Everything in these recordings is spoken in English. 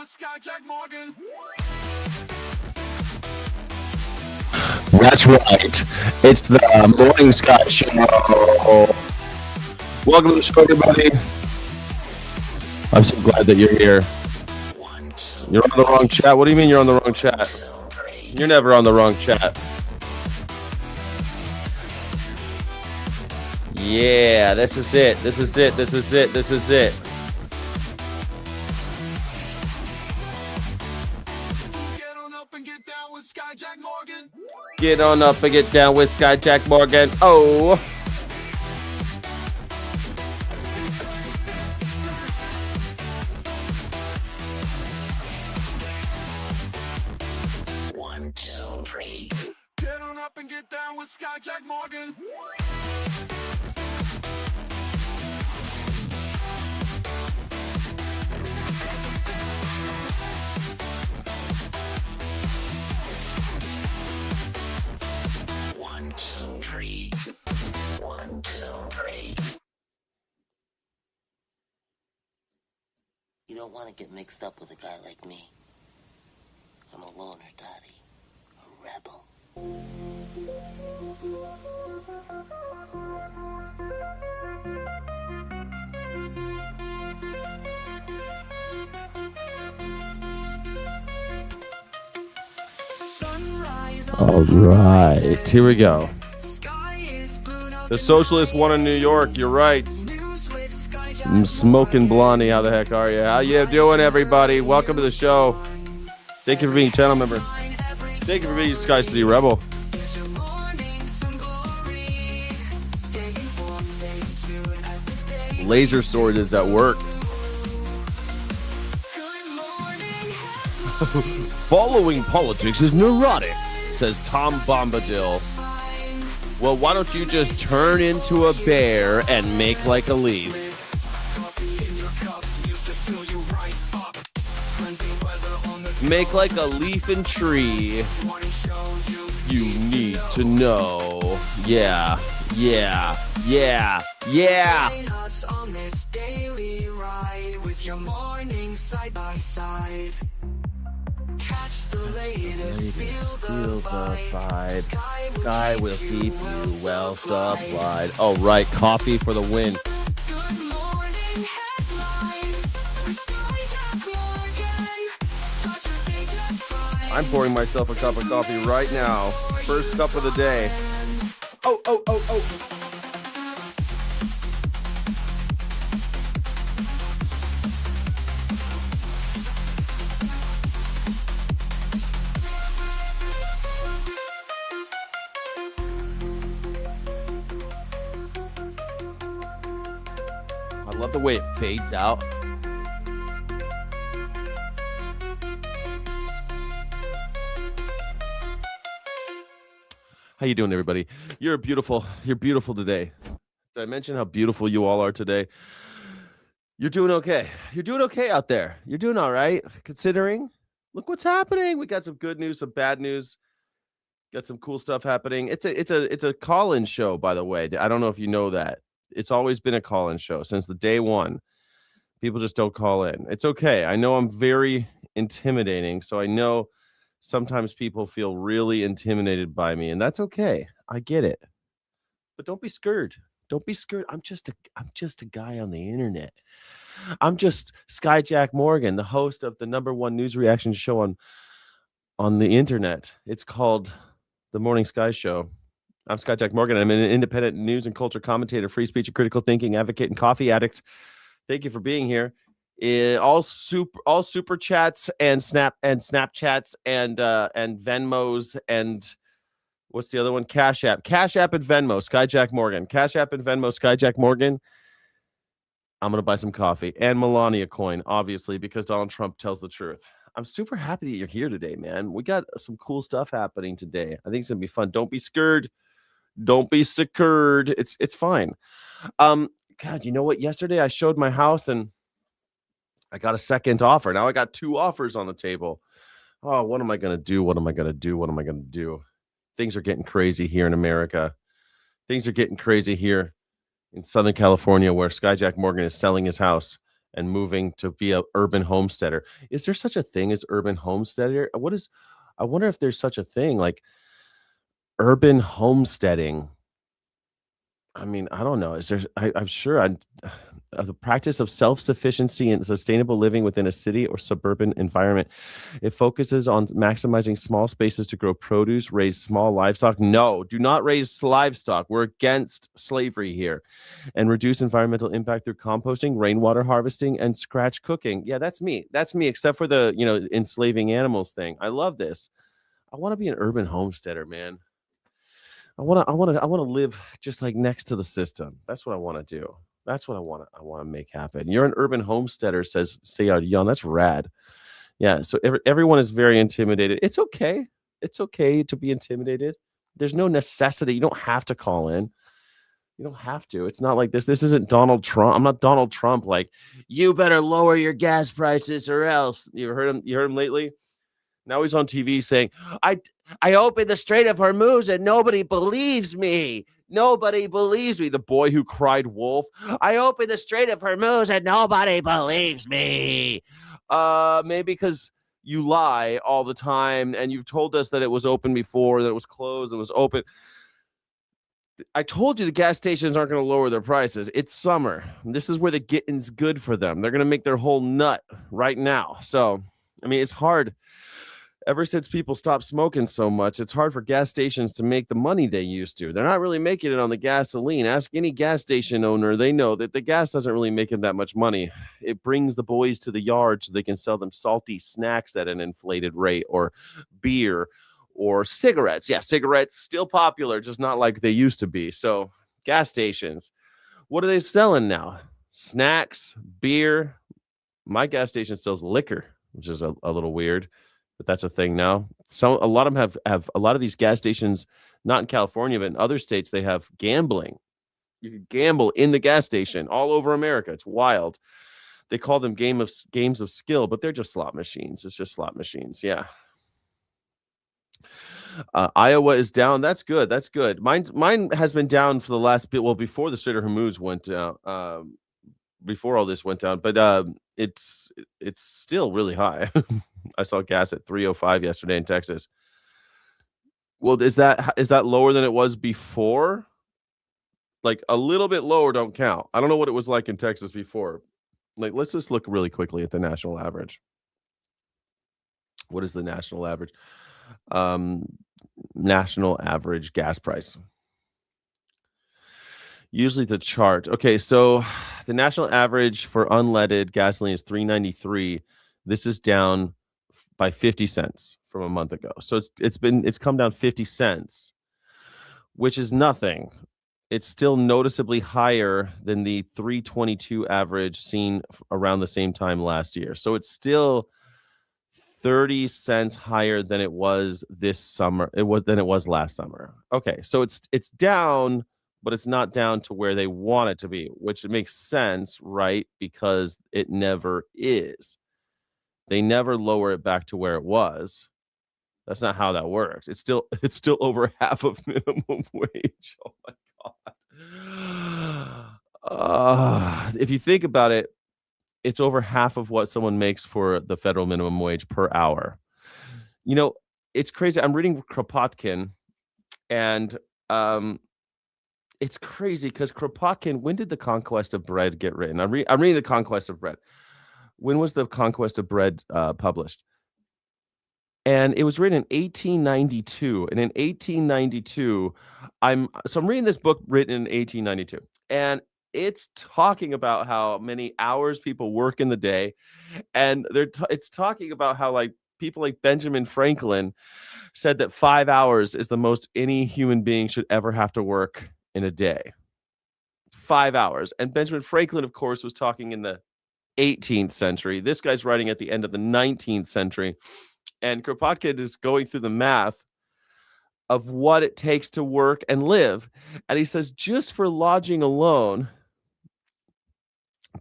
That's right. It's the Morning Sky Show. Welcome to the show, everybody. I'm so glad that you're here. You're on the wrong chat. What do you mean you're on the wrong chat? You're never on the wrong chat. Yeah, this is it. This is it. This is it. This is it. Get on up and get down with Skyjack Morgan. Get on up and get down with Skyjack Morgan. Oh. One, two, three. Get on up and get down with Skyjack Morgan. One, two, three. One, two, three. You don't want to get mixed up with a guy like me. I'm a loner, Daddy. A rebel. All right, here we go. The socialists won in New York. You're right. I'm smoking Blondie. How the heck are you? How you doing, everybody? Welcome to the show. Thank you for being a channel member. Thank you for being a Sky City Rebel. Laser Sword is at work. Following politics is neurotic, says Tom Bombadil. Well, why don't you just turn into a bear and make like a leaf? Make like a leaf and tree. You need to know. Yeah, yeah, yeah, yeah. Us on this daily ride with your morning side by side. Catch the latest, feel the vibe. Sky will keep you well supplied. Oh, right. Coffee for the win. Good morning headlines with Skyjack Morgan. I'm pouring myself a cup of coffee right now. First cup of the day. Oh, oh, oh, oh. I love the way it fades out. How you doing, everybody? You're beautiful today. Did I mention how beautiful you all are today? You're doing okay. You're doing okay out there. You're doing all right, considering. Look what's happening. We got some good news, some bad news. Got some cool stuff happening. It's a call-in show, by the way. I don't know if you know that. It's always been a call-in show since the day one. People just don't call in. It's okay. I know I'm very intimidating, so I know sometimes people feel really intimidated by me, and that's okay. I get it. But don't be scared. Don't be scared. I'm just a guy on the internet. I'm just Skyjack Morgan, the host of the #1 news reaction show on the internet. It's called The Morning Sky Show. I'm Skyjack Morgan. I'm an independent news and culture commentator, free speech and critical thinking advocate, and coffee addict. Thank you for being here. All super chats and Snapchats and Venmos and what's the other one? Cash App and Venmo. Skyjack Morgan. Cash App and Venmo. Skyjack Morgan. I'm gonna buy some coffee and Melania coin, obviously, because Donald Trump tells the truth. I'm super happy that you're here today, man. We got some cool stuff happening today. I think it's gonna be fun. Don't be scared. Don't be scared. It's fine. God, you know what? Yesterday I showed my house and I got a second offer. Now I got 2 offers on the table. Oh, what am I gonna do? What am I gonna do? What am I gonna do? Things are getting crazy here in America. Things are getting crazy here in Southern California, where Skyjack Morgan is selling his house and moving to be a urban homesteader. Is there such a thing as urban homesteader? I wonder if there's such a thing like urban homesteading. I mean, I don't know. Is there? I'm sure. The practice of self-sufficiency and sustainable living within a city or suburban environment. It focuses on maximizing small spaces to grow produce, raise small livestock. No, do not raise livestock. We're against slavery here, and reduce environmental impact through composting, rainwater harvesting, and scratch cooking. Yeah, that's me. That's me. Except for the enslaving animals thing. I love this. I want to be an urban homesteader, man. I want to live just like next to the system. That's what I want to do. That's what I want to make happen. You're an urban homesteader, says Sayad Young. That's rad. Yeah. So everyone is very intimidated. It's okay. It's okay to be intimidated. There's no necessity. You don't have to call in. You don't have to. It's not like this. This isn't Donald Trump. I'm not Donald Trump. Like, you better lower your gas prices or else. You heard him? You heard him lately? Now he's on TV saying, I opened the Strait of Hormuz and nobody believes me. Nobody believes me. The boy who cried wolf. I opened the Strait of Hormuz and nobody believes me. Maybe because you lie all the time and you've told us that it was open before, that it was closed, it was open. I told you the gas stations aren't going to lower their prices. It's summer. This is where the getting's good for them. They're going to make their whole nut right now. So, I mean, it's hard. Ever since people stopped smoking so much, it's hard for gas stations to make the money they used to. They're not really making it on the gasoline. Ask any gas station owner. They know that the gas doesn't really make them that much money. It brings the boys to the yard so they can sell them salty snacks at an inflated rate, or beer, or cigarettes. Yeah, cigarettes still popular, just not like they used to be. So gas stations, what are they selling now? Snacks, beer. My gas station sells liquor, which is a little weird. But that's a thing now. A lot of them have a lot of these gas stations, not in California, but in other states, they have gambling. You can gamble in the gas station all over America. It's wild. They call them games of skill, but they're just slot machines. It's just slot machines. Yeah. Iowa is down. That's good. That's good. Mine has been down for the last bit. Well, before the Strait of Hormuz went down. Before all this went down, but it's still really high. I saw gas at 305 yesterday in Texas. Well, is that lower than it was before? Like a little bit lower don't count. I don't know what it was like in Texas before. Like, let's just look really quickly at the national average. What is the national average? National average gas price. Usually the chart. Okay, so the national average for unleaded gasoline is $3.93. This is down by 50 cents from a month ago. So it's come down 50 cents, which is nothing. It's still noticeably higher than the 322 average seen around the same time last year. So it's still 30 cents higher than it was this summer. Than it was last summer. Okay, so it's down, but it's not down to where they want it to be, which makes sense, right? Because it never is. They never lower it back to where it was. That's not how that works. It's still over half of minimum wage. Oh my God. If you think about it, it's over half of what someone makes for the federal minimum wage per hour. You know, it's crazy. I'm reading Kropotkin, and it's crazy because Kropotkin, when did The Conquest of Bread get written? I'm reading The Conquest of Bread. When was The Conquest of Bread published? And it was written in 1892. And in 1892, I'm reading this book written in 1892. And it's talking about how many hours people work in the day. And it's talking about how, like, people like Benjamin Franklin said that 5 hours is the most any human being should ever have to work in a day. 5 hours. And Benjamin Franklin, of course, was talking in the 18th century. This guy's writing at the end of the 19th century. And Kropotkin is going through the math of what it takes to work and live. And he says, just for lodging alone,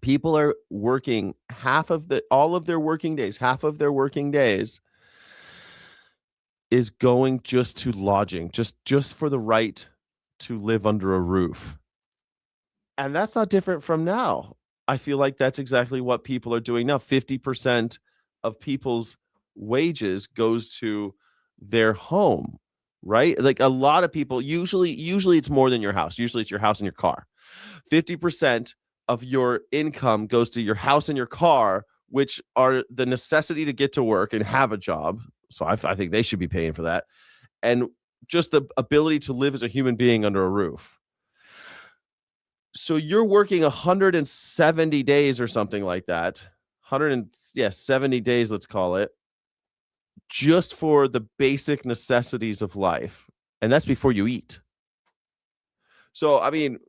people are working half of their working days is going just to lodging, just for the right to live under a roof. And that's not different from now. I feel like that's exactly what people are doing now. 50% of people's wages goes to their home, right? Like a lot of people, usually it's more than your house. Usually it's your house and your car. 50% of your income goes to your house and your car, which are the necessity to get to work and have a job. So I think they should be paying for that. And just the ability to live as a human being under a roof. So you're working 170 days or something like that. 70 days, let's call it, just for the basic necessities of life. And that's before you eat. So, I mean,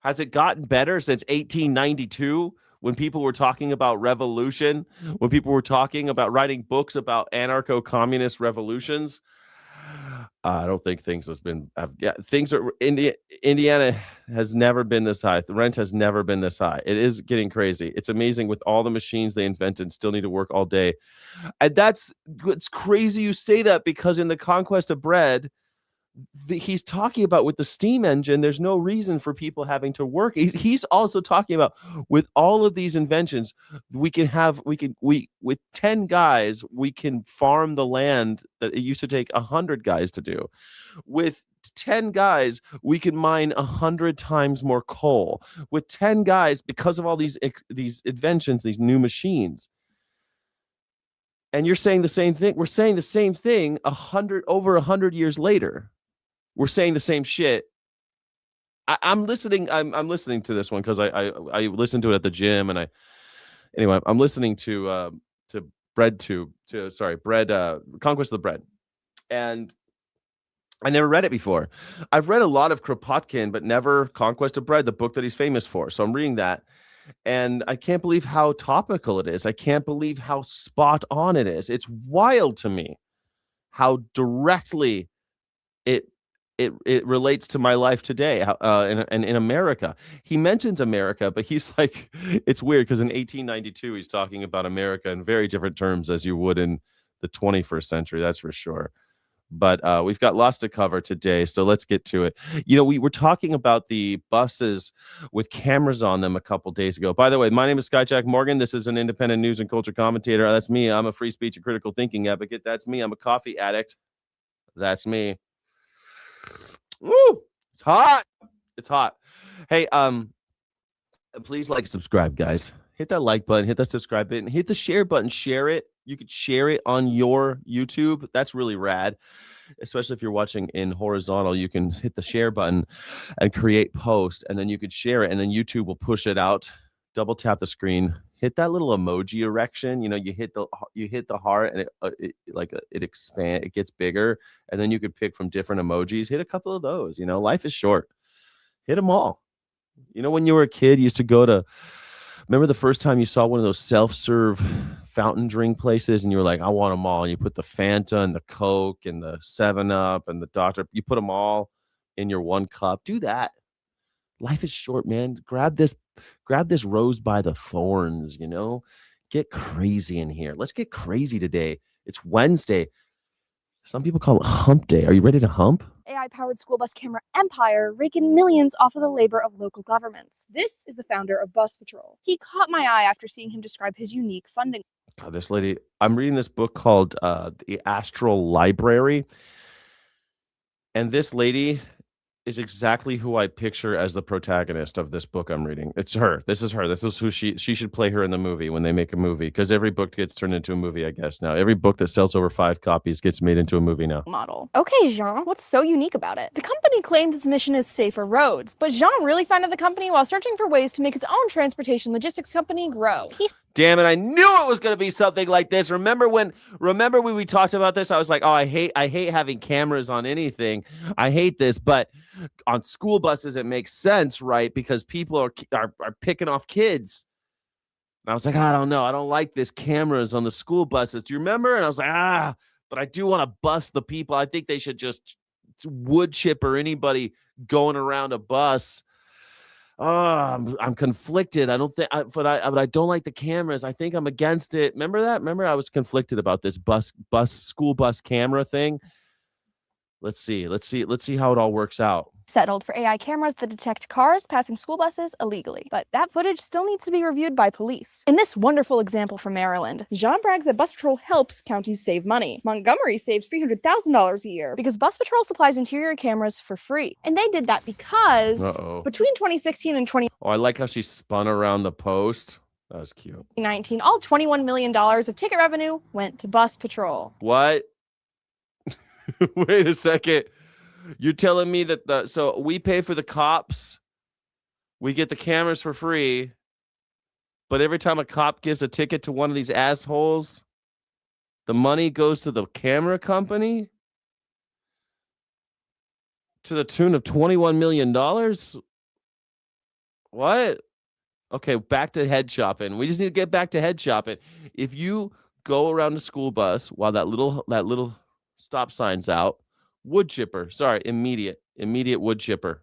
has it gotten better since 1892 when people were talking about revolution, when people were talking about writing books about anarcho-communist revolutions? I don't think things things are Indiana has never been this high. The rent has never been this high. It is getting crazy. It's amazing with all the machines they invented still need to work all day. And it's crazy you say that, because in the Conquest of Bread, he's talking about with the steam engine, there's no reason for people having to work. He's also talking about with all of these inventions, with 10 guys, we can farm the land that it used to take 100 guys to do. With 10 guys, we can mine 100 times more coal. With 10 guys, because of all these inventions, these new machines. And you're saying the same thing. We're saying the same thing over 100 years later. We're saying the same shit. I'm listening. I'm listening to this one because I listened to it at the gym, and I'm listening to Conquest of the Bread, and I never read it before. I've read a lot of Kropotkin, but never Conquest of Bread, the book that he's famous for. So I'm reading that, and I can't believe how topical it is. I can't believe how spot on it is. It's wild to me how directly it relates to my life today in America. He mentions America, but he's like, it's weird because in 1892 he's talking about America in very different terms as you would in the 21st century. That's for sure. But we've got lots to cover today, so let's get to it. We were talking about the buses with cameras on them a couple days ago. By the way, my name is Skyjack Morgan. This is an independent news and culture commentator. That's me. I'm a free speech and critical thinking advocate. That's me. I'm a coffee addict. That's me. Woo! It's hot. It's hot. Hey, please like, subscribe, guys. Hit that like button, hit that subscribe button, hit the share button, share it. You could share it on your YouTube. That's really rad. Especially if you're watching in horizontal, you can hit the share button and create post, and then you could share it, and then YouTube will push it out. Double tap the screen, hit that little emoji erection. You hit the heart, and it expands, it gets bigger, and then you could pick from different emojis. Hit a couple of those. Life is short. Hit them all. When you were a kid, you used to remember the first time you saw one of those self-serve fountain drink places, and you were like, I want them all. And you put the Fanta and the Coke and the 7-Up and the Dr. You put them all in your one cup. Do that. Life is short, man. Grab this rose by the thorns, Get crazy in here. Let's get crazy today. It's Wednesday. Some people call it hump day. Are you ready to hump? AI-powered school bus camera empire raking millions off of the labor of local governments. This is the founder of Bus Patrol. He caught my eye after seeing him describe his unique funding. God, this lady, I'm reading this book called The Astral Library. And this lady is exactly who I picture as the protagonist of this book I'm reading. It's her. This is her. This is who she should play her in the movie when they make a movie, because every book gets turned into a movie, I guess, now. Every book that sells over 5 copies gets made into a movie now. Model. Okay, Jean, what's so unique about it? The company claims its mission is safer roads, but Jean really founded the company while searching for ways to make his own transportation logistics company grow. Damn it, I knew it was going to be something like this. Remember when we talked about this? I was like, oh, I hate having cameras on anything. I hate this, but on school buses it makes sense, right? Because people are picking off kids. And I was like, I don't know. I don't like this cameras on the school buses. Do you remember? And I was like, but I do want to bust the people. I think they should just wood chip or anybody going around a bus. I'm conflicted. I don't think, but I don't like the cameras. I think I'm against it. Remember that? Remember I was conflicted about this school bus camera thing. Let's see how it all works out. Settled for AI cameras that detect cars passing school buses illegally. But that footage still needs to be reviewed by police. In this wonderful example from Maryland, Jean brags that bus patrol helps counties save money. Montgomery saves $300,000 a year because bus patrol supplies interior cameras for free. And they did that because between 2016 and 2019, Oh, I like how she spun around the post. That was cute. all $21 million of ticket revenue went to bus patrol. What? Wait a second. You're telling me that so we pay for the cops, we get the cameras for free, but every time a cop gives a ticket to one of these assholes, the money goes to the camera company to the tune of $21 million? What? Okay, back to head shopping. We just need to get back to head shopping. If you go around the school bus while that little stop sign's out, wood chipper. Sorry, immediate wood chipper.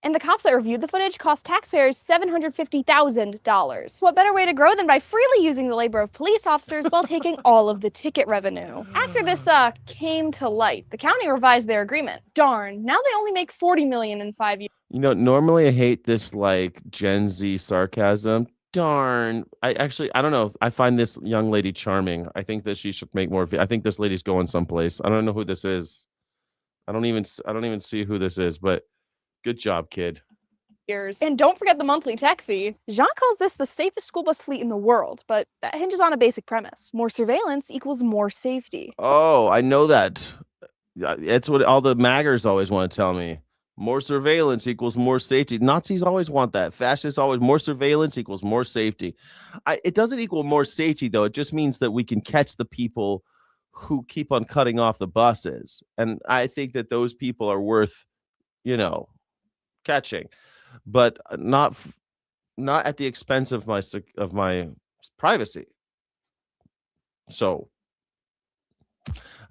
And the cops that reviewed the footage cost taxpayers $750,000. What better way to grow than by freely using the labor of police officers while taking all of the ticket revenue? After this came to light, the county revised their agreement. Darn, now they only make $40 million in 5 years. You know, normally I hate this like Gen Z sarcasm. Darn. I don't know. I find this young lady charming. I think that she should make more. I think this lady's going someplace. I don't know who this is. I don't even see who this is, but good job, kid. And don't forget the monthly tech fee. Jean calls this the safest school bus fleet in the world, but that hinges on a basic premise. More surveillance equals more safety. Oh, I know that. That's what all the MAGAs always want to tell me. More surveillance equals more safety. Nazis always want that. Fascists always more surveillance equals more safety. It doesn't equal more safety, though. It just means that we can catch the people who keep on cutting off the buses. And I think that those people are worth, catching, but not at the expense of my privacy. So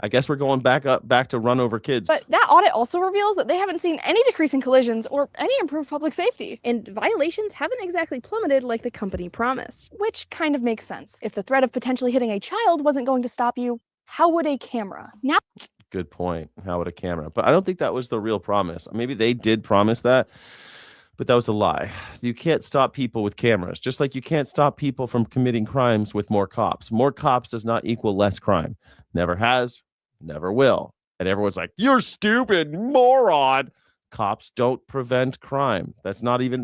I guess we're going back to run over kids. But that audit also reveals that they haven't seen any decrease in collisions or any improved public safety. And violations haven't exactly plummeted like the company promised. Which kind of makes sense. If the threat of potentially hitting a child wasn't going to stop you, how would a camera? Now, good point. How would a camera? But I don't think that was the real promise. Maybe they did promise that, but that was a lie. You can't stop people with cameras, just like you can't stop people from committing crimes with more cops. More cops does not equal less crime. Never has, never will. And everyone's like, you're stupid, moron. Cops don't prevent crime. That's not even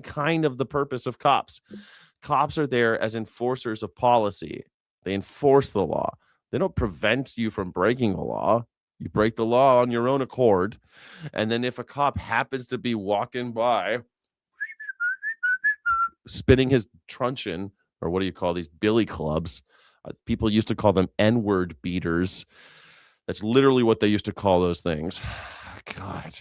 kind of the purpose of cops. Cops are there as enforcers of policy. They enforce the law. They don't prevent you from breaking the law. You break the law on your own accord. And then if a cop happens to be walking by, spinning his truncheon, or what do you call these billy clubs? People used to call them N-word beaters. That's literally what they used to call those things. God.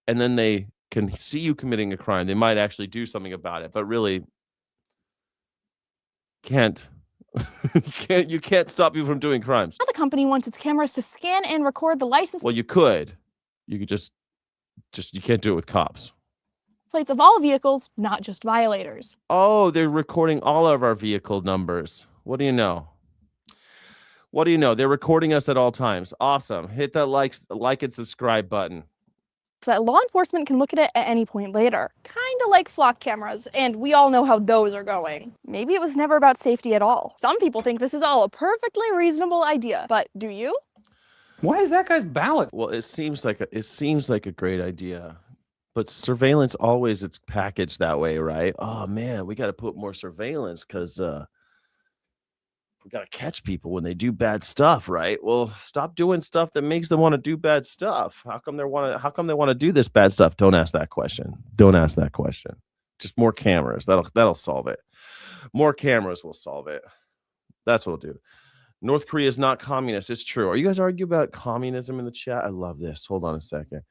And then they can see you committing a crime. They might actually do something about it, but really you can't stop you from doing crimes. the company wants its cameras to scan and record the license Well, you could just you can't do it with cops. plates of all vehicles, not just violators. Oh, they're recording all of our vehicle numbers. What do you know? They're recording us at all times. Awesome. Hit that like and subscribe button. So that law enforcement can look at it at any point later. Kinda like flock cameras, and we all know how those are going. Maybe it was never about safety at all. Some people think this is all a perfectly reasonable idea, but do you? Why is that guy's ballot? Well, it seems like a great idea. But surveillance always it's packaged that way, right? Oh man, we got to put more surveillance because we got to catch people when they do bad stuff, right? Well, stop doing stuff that makes them want to do bad stuff. How come they want to do this bad stuff? Don't ask that question. Just more cameras. That'll solve it. More cameras will solve it. That's what it'll do. North Korea is not communist. It's true. Are you guys arguing about communism in the chat? I love this. Hold on a second.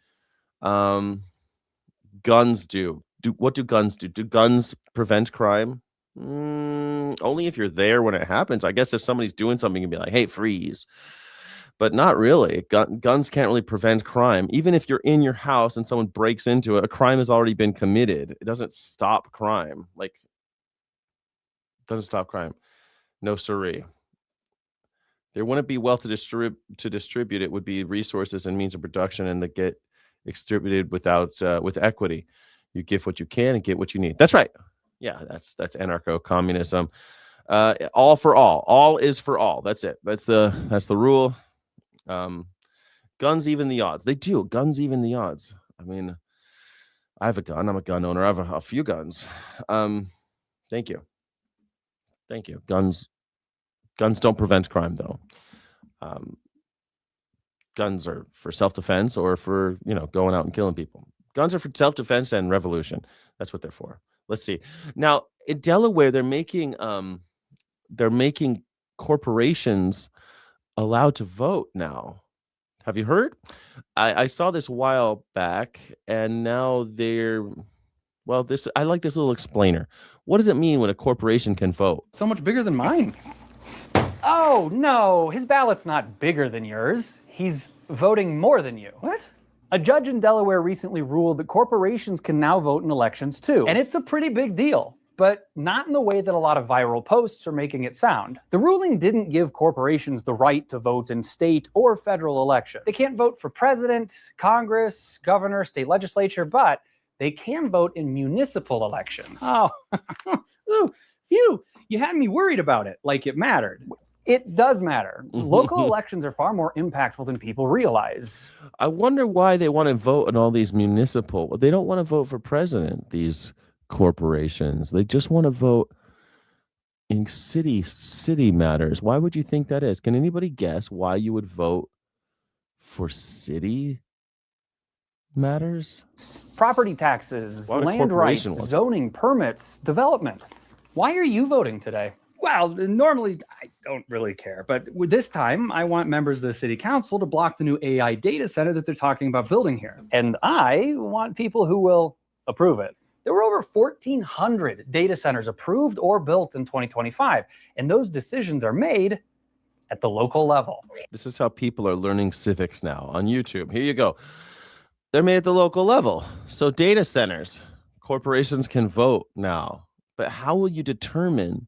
Guns do. What do guns do? Do guns prevent crime? Only if you're there when it happens. I guess if somebody's doing something, you can be like, hey, freeze. But not really. Guns can't really prevent crime. Even if you're in your house and someone breaks into it, a crime has already been committed. It doesn't stop crime. No siree. There wouldn't be wealth to distribute. It would be resources and means of production, and that get distributed without with equity. You give what you can and get what you need. That's right. Yeah, that's anarcho-communism. All for all. All is for all. That's it. That's the rule. Guns even the odds. They do. Guns even the odds. I mean, I have a gun. I'm a gun owner. I have a few guns. Thank you. Guns don't prevent crime, though. Guns are for self-defense or for, going out and killing people. Guns are for self-defense and revolution. That's what they're for. Let's see. Now, in Delaware, they're making corporations allowed to vote now. Have you heard? I saw this a while back, and now I like this little explainer. What does it mean when a corporation can vote? So much bigger than mine. Oh, no, his ballot's not bigger than yours. He's voting more than you. What? A judge in Delaware recently ruled that corporations can now vote in elections too. And it's a pretty big deal, but not in the way that a lot of viral posts are making it sound. The ruling didn't give corporations the right to vote in state or federal elections. They can't vote for president, Congress, governor, state legislature, but they can vote in municipal elections. Oh, ooh, phew, you had me worried about it, like it mattered. It does matter. Local elections are far more impactful than people realize. I wonder why they want to vote in all these municipal. They don't want to vote for president, these corporations. They just want to vote in city matters. Why would you think that is? Can anybody guess why you would vote for city matters? Property taxes, land rights, zoning, permits, development. Why are you voting today? Well, normally I don't really care, but with this time I want members of the city council to block the new AI data center that they're talking about building here. And I want people who will approve it. There were over 1,400 data centers approved or built in 2025, and those decisions are made at the local level. This is how people are learning civics now on YouTube. Here you go. They're made at the local level. So data centers, corporations can vote now. But how will you determine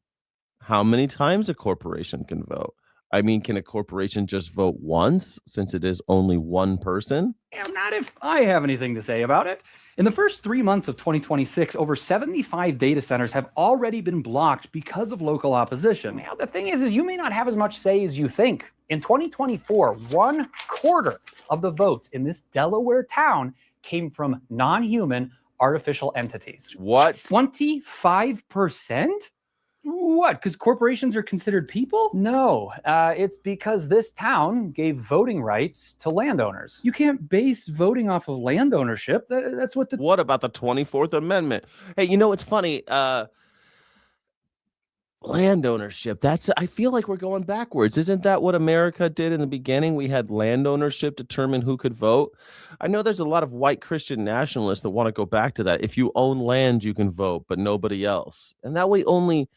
how many times a corporation can vote? I mean, can a corporation just vote once since it is only one person? Not if I have anything to say about it. In the first 3 months of 2026, over 75 data centers have already been blocked because of local opposition. Now, the thing is you may not have as much say as you think. In 2024, 1/4 of the votes in this Delaware town came from non-human artificial entities. What? 25%? What? Because corporations are considered people? No, it's because this town gave voting rights to landowners. You can't base voting off of land ownership. That's what the... What about the 24th Amendment? Hey, it's funny. Land ownership. I feel like we're going backwards. Isn't that what America did in the beginning? We had land ownership determine who could vote. I know there's a lot of white Christian nationalists that want to go back to that. If you own land, you can vote, but nobody else. And that way only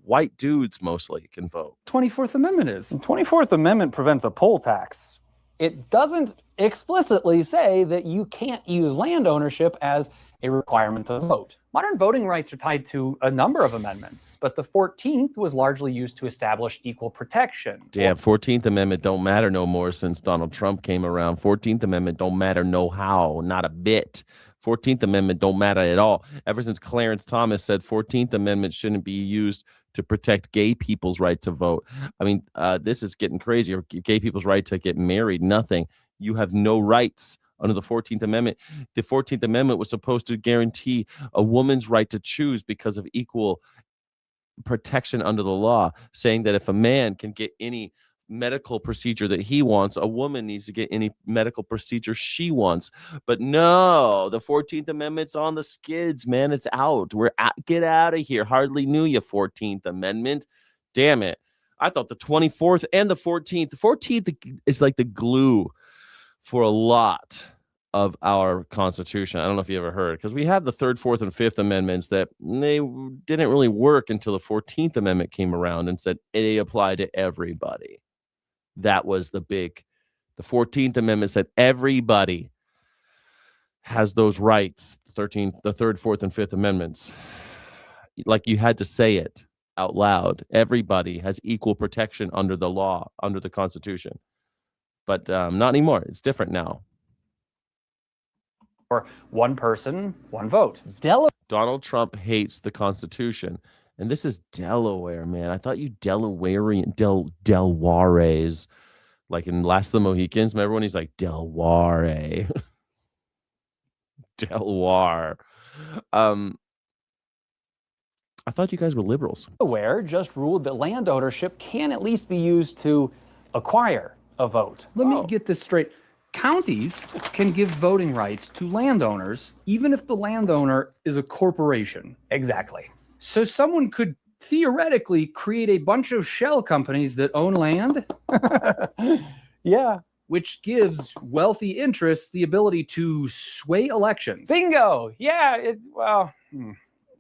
white dudes mostly can vote. 24th Amendment is. The 24th Amendment prevents a poll tax. It doesn't explicitly say that you can't use land ownership as a requirement to vote. Modern voting rights are tied to a number of amendments, but the 14th was largely used to establish equal protection. Damn, 14th Amendment don't matter no more since Donald Trump came around. 14th Amendment don't matter no how, not a bit. 14th Amendment don't matter at all. Ever since Clarence Thomas said 14th Amendment shouldn't be used to protect gay people's right to vote. I mean, this is getting crazy. Or gay people's right to get married, nothing. You have no rights under the 14th Amendment. The 14th Amendment was supposed to guarantee a woman's right to choose because of equal protection under the law, saying that if a man can get any medical procedure that he wants, a woman needs to get any medical procedure she wants. But no, the 14th Amendment's on the skids, man. It's out. Get out of here. Hardly knew you, 14th Amendment. Damn it. I thought the 24th and the 14th is like the glue for a lot of our Constitution. I don't know if you ever heard, because we have the 3rd, 4th, and 5th Amendments that they didn't really work until the 14th Amendment came around and said they apply to everybody. That was the 14th Amendment said everybody has those rights. The 3rd, 4th, and 5th Amendments. Like you had to say it out loud. Everybody has equal protection under the law, under the Constitution. But not anymore. It's different now. Or one person, one vote. Donald Trump hates the Constitution. And this is Delaware, man. I thought you Delawarean, Delwares, like in Last of the Mohicans. Remember when he's like, Delware? Delwar. I thought you guys were liberals. Delaware just ruled that land ownership can at least be used to acquire a vote. Let me get this straight. Counties can give voting rights to landowners, even if the landowner is a corporation. Exactly. So someone could theoretically create a bunch of shell companies that own land. Yeah. Which gives wealthy interests the ability to sway elections. Bingo! Yeah,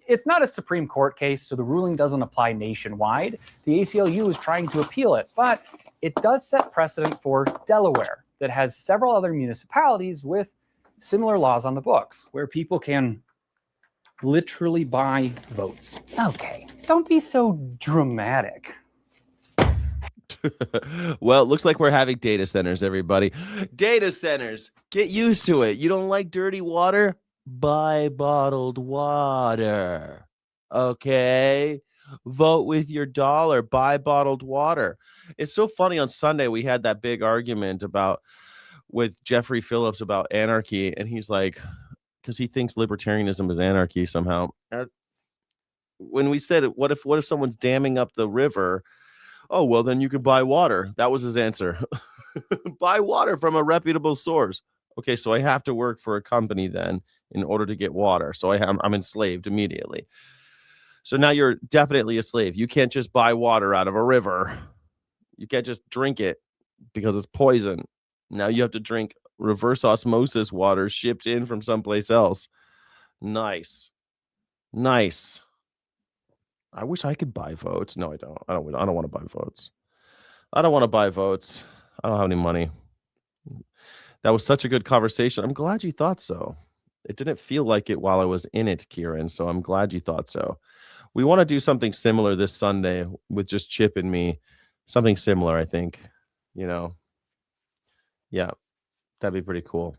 it's not a Supreme Court case, so the ruling doesn't apply nationwide. The ACLU is trying to appeal it, but it does set precedent for Delaware that has several other municipalities with similar laws on the books, where people can literally buy votes. Okay, don't be so dramatic. Well, it looks like we're having data centers, everybody. Data centers, get used to it. You don't like dirty water? Buy bottled water. Okay? Vote with your dollar. Buy bottled water. It's so funny. On Sunday, we had that big argument with Jeffrey Phillips about anarchy, and he's like, because he thinks libertarianism is anarchy somehow. When we said, what if someone's damming up the river? Oh, well, then you could buy water. That was his answer. Buy water from a reputable source. Okay, so I have to work for a company then in order to get water. So I'm enslaved immediately. So now you're definitely a slave. You can't just buy water out of a river. You can't just drink it because it's poison. Now you have to drink reverse osmosis water shipped in from someplace else. Nice. I wish I could buy votes. No, I don't. I don't want to buy votes. I don't want to buy votes. I don't have any money. That was such a good conversation. I'm glad you thought so. It didn't feel like it while I was in it, Kieran. So I'm glad you thought so. We want to do something similar this Sunday with just Chip and me. Something similar, I think. Yeah, that'd be pretty cool.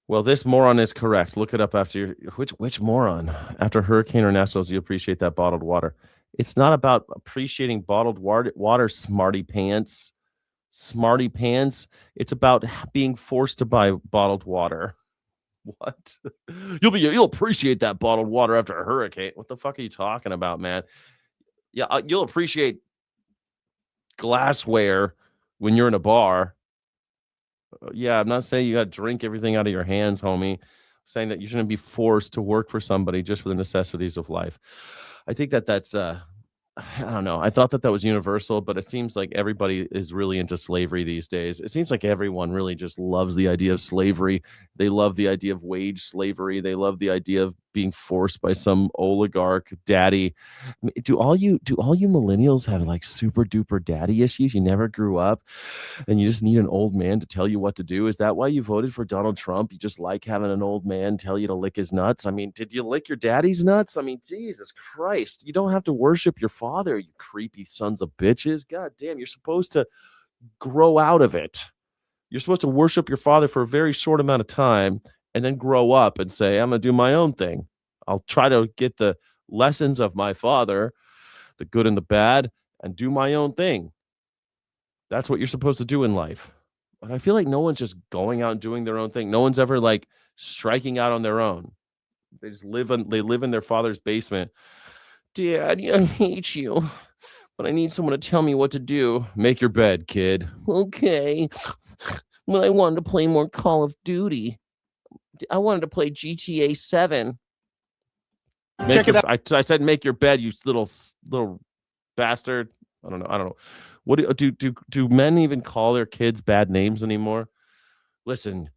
Well, this moron is correct. Look it up after which moron? After Hurricane or Nationals, you appreciate that bottled water. It's not about appreciating bottled water, smarty pants. It's about being forced to buy bottled water. What? You'll appreciate that bottled water after a hurricane. What the fuck are you talking about, man? Yeah, you'll appreciate glassware when you're in a bar. Yeah, I'm not saying you got to drink everything out of your hands, homie. I'm saying that you shouldn't be forced to work for somebody just for the necessities of life. I think that's I don't know. I thought that was universal, but it seems like everybody is really into slavery these days. It seems like everyone really just loves the idea of slavery. They love the idea of wage slavery. They love the idea of being forced by some oligarch daddy. Do all you millennials have like super duper daddy issues? You never grew up and you just need an old man to tell you what to do. Is that why you voted for Donald Trump? You just like having an old man tell you to lick his nuts? I mean, did you lick your daddy's nuts? I mean, Jesus Christ. You don't have to worship your father, you creepy sons of bitches. God damn, you're supposed to grow out of it. You're supposed to worship your father for a very short amount of time and then grow up and say, I'm going to do my own thing. I'll try to get the lessons of my father, the good and the bad, and do my own thing. That's what you're supposed to do in life. But I feel like no one's just going out and doing their own thing. No one's ever like striking out on their own. They just live in their father's basement. Dad, I hate you, but I need someone to tell me what to do. Make your bed, kid. Okay. Well, I wanted to play more Call of Duty. I wanted to play GTA 7. Check it out. I said, make your bed, you little bastard. I don't know. What do men even call their kids bad names anymore? Listen,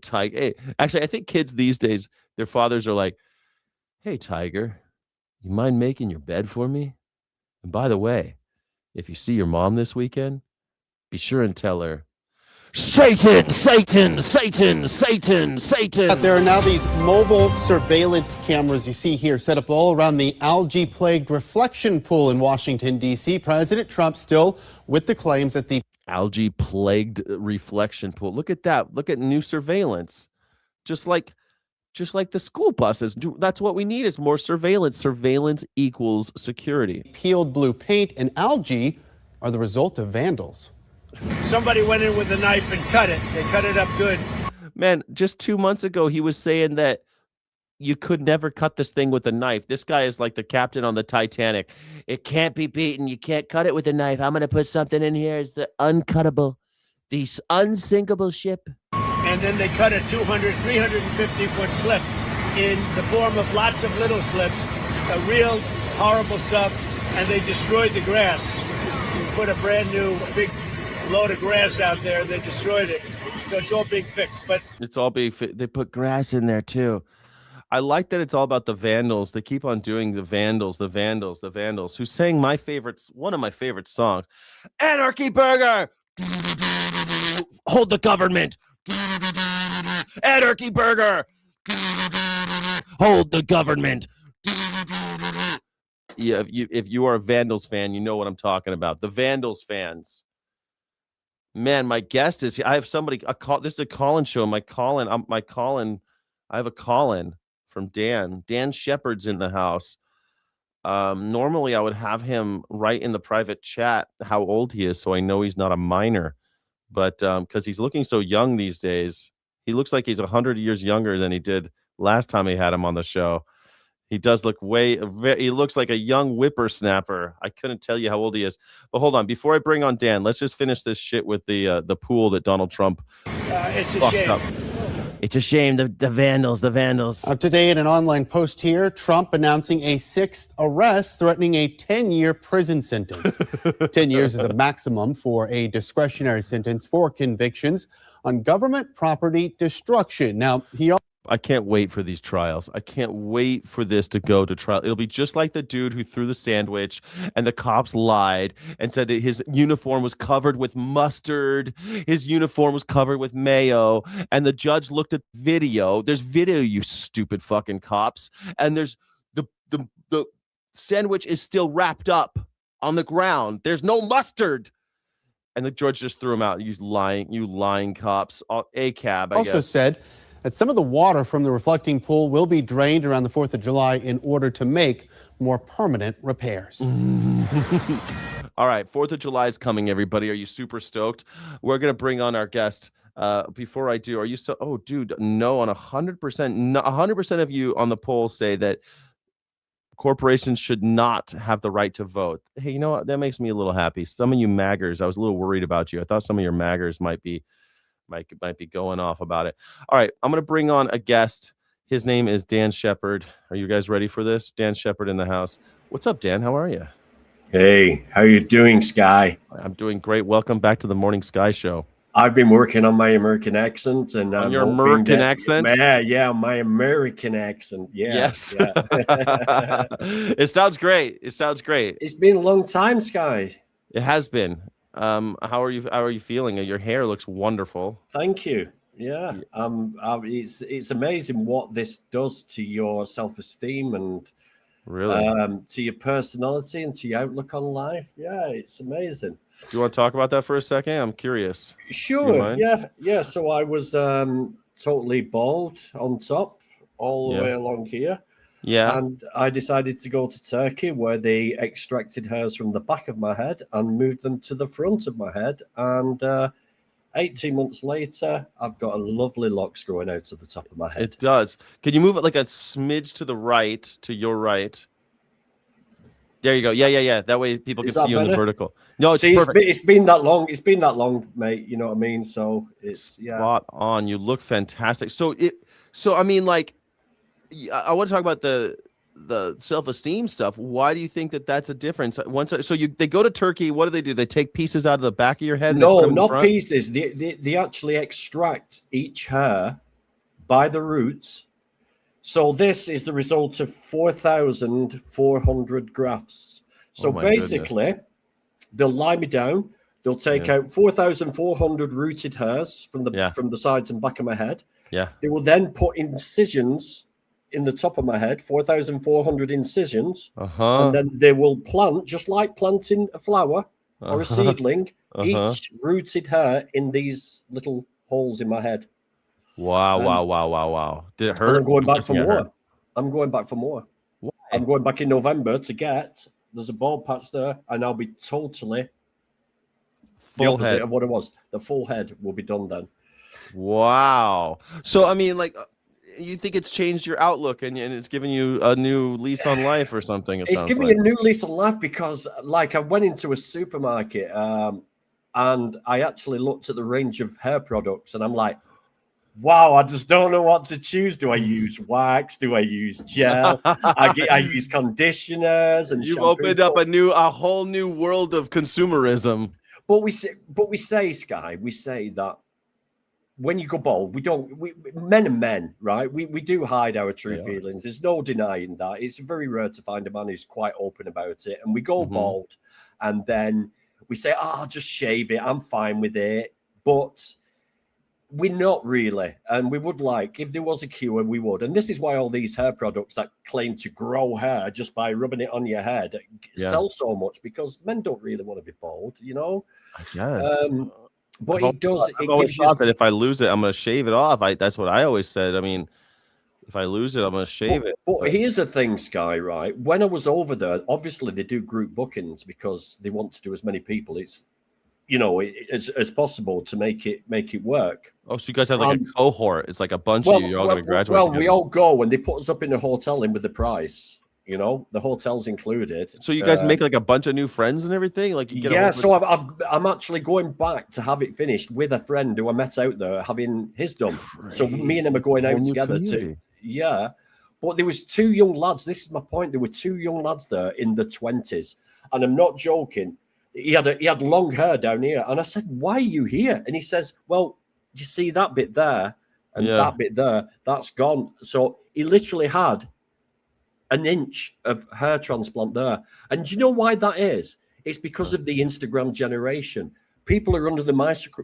Tiger. Hey, actually, I think kids these days, their fathers are like, hey, Tiger, you mind making your bed for me? And by the way, if you see your mom this weekend, be sure and tell her, Satan, Satan, Satan, Satan, Satan. There are now these mobile surveillance cameras you see here set up all around the algae-plagued reflection pool in Washington, D.C. President Trump still with the claims that the Algae-plagued reflection pool. Look at that. Look at new surveillance. Just like the school buses. That's what we need is more surveillance. Surveillance equals security. peeled blue paint and algae are the result of vandals. Somebody went in with a knife and cut it. They cut it up good. Man, just 2 months ago, he was saying that you could never cut this thing with a knife. This guy is like the captain on the Titanic. It can't be beaten. You can't cut it with a knife. I'm going to put something in here. It's the uncuttable, the unsinkable ship. And then they cut a 200, 350-foot slip in the form of lots of little slips, real horrible stuff, and they destroyed the grass. You put a brand new big load of grass out there, they destroyed it. So it's all being fixed. But it's all being they put grass in there too. I like that it's all about the vandals. They keep on doing the vandals, the vandals, the vandals. Who sang one of my favorite songs, Anarchy Burger. Hold the government. Anarchy Burger. Hold the government. Yeah, if you are a Vandals fan, you know what I'm talking about. The Vandals fans. Man, my guest is I have somebody this is a call-in show. I have a call-in from Dan. Dan Shepard's in the house. Normally I would have him write in the private chat how old he is so I know he's not a minor. But because he's looking so young these days, he looks like he's 100 years younger than he did last time he had him on the show. He does look he looks like a young whippersnapper. I couldn't tell you how old he is. But hold on, before I bring on Dan, let's just finish this shit with the pool that Donald Trump it's a fucked shame. up. It's a shame, the vandals. Today in an online post here, Trump announcing a 6th arrest, threatening a 10-year prison sentence. 10 years is a maximum for a discretionary sentence for convictions on government property destruction. Now, I can't wait for these trials. I can't wait for this to go to trial. It'll be just like the dude who threw the sandwich and the cops lied and said that his uniform was covered with mustard. His uniform was covered with mayo. And the judge looked at video. There's video, you stupid fucking cops. And there's the sandwich is still wrapped up on the ground. There's no mustard. And the judge just threw him out. You lying cops. A cab, I also guess. said that some of the water from the reflecting pool will be drained around the 4th of July in order to make more permanent repairs. All right, 4th of July is coming, everybody. Are you super stoked? We're going to bring on our guest. Before I do, are you so? Oh, dude, no, on 100%. 100% of you on the poll say that corporations should not have the right to vote. Hey, you know what? That makes me a little happy. Some of you maggers, I was a little worried about you. I thought some of your maggers might be going off about it. All right, I'm going to bring on a guest. His name is Dan Shepard. Are you guys ready for this? Dan Shepard in the house. What's up, Dan? How are you? Hey, how you doing, Sky? I'm doing great. Welcome back to the Morning Sky Show. I've been working on my American accent, and on your American accent. Yeah, my American accent. Yeah, yes. Yeah. It sounds great. It's been a long time, Sky. It has been. How are you feeling? Your hair looks wonderful. Thank you. Yeah. It's amazing what this does to your self-esteem and really to your personality and to your outlook on life. Yeah, it's amazing. Do you want to talk about that for a second? I'm curious. Sure. Yeah. So I was totally bald on top all the way along here. Yeah. And I decided to go to Turkey, where they extracted hairs from the back of my head and moved them to the front of my head. And 18 months later, I've got a lovely locks growing out of the top of my head. It does. Can you move it like a smidge to the right, to your right? There you go. Yeah. That way people can see you in the vertical. No, it's perfect. It's been that long. It's been that long, mate. You know what I mean? So it's spot on. You look fantastic. So I mean, like, I want to talk about the self-esteem stuff. Why do you think that that's a difference? They go to Turkey. What do? They take pieces out of the back of your head? No, not pieces. They actually extract each hair by the roots. So this is the result of 4,400 grafts. So basically, they'll lie me down. They'll take out 4,400 rooted hairs from the sides and back of my head. Yeah. They will then put incisions in the top of my head, 4,400 incisions, and then they will plant, just like planting a flower or a seedling, each rooted hair in these little holes in my head. Wow. Did it hurt? And I'm going back for more. I'm going back for more. Why? I'm going back in November to get, there's a bald patch there, and I'll be totally the opposite head of what it was. The full head will be done then. Wow. So, I mean, like, you think it's changed your outlook and it's given you a new lease on life or something? It's given me a new lease on life because, like, I went into a supermarket and I actually looked at the range of hair products and I'm like, wow, I just don't know what to choose. Do I use wax? Do I use gel? I use conditioners and you've shampoos. opened up a whole new world of consumerism. But we say, Sky, we say that when you go bald, men and men, right? We do hide our true feelings. There's no denying that. It's very rare to find a man who's quite open about it. And we go bald and then we say, I'll just shave it. I'm fine with it. But we're not really. And we would like, if there was a cure, we would. And this is why all these hair products that claim to grow hair just by rubbing it on your head sell so much, because men don't really want to be bald, you know? I guess. But I've always thought that if I lose it, I'm going to shave it off. That's what I always said. I mean, if I lose it, I'm going to shave it. But here's the thing, Sky, right? When I was over there, obviously they do group bookings because they want to do as many people as possible to make it work. Oh, so you guys have like a cohort. It's like a bunch of you. You're all going to graduate together. We all go and they put us up in a hotel with the price. You know, the hotel's included. So you guys make like a bunch of new friends and everything? Like, you get so I'm actually going back to have it finished with a friend who I met out there having his done. Crazy. So me and him are going out together too. Yeah. But there was two young lads. This is my point. There were two young lads there in the 20s. And I'm not joking. He had long hair down here. And I said, why are you here? And he says, well, do you see that bit there? And that bit there, that's gone. So he literally had an inch of hair transplant there. And do you know why that is? It's because of the Instagram generation. People are under the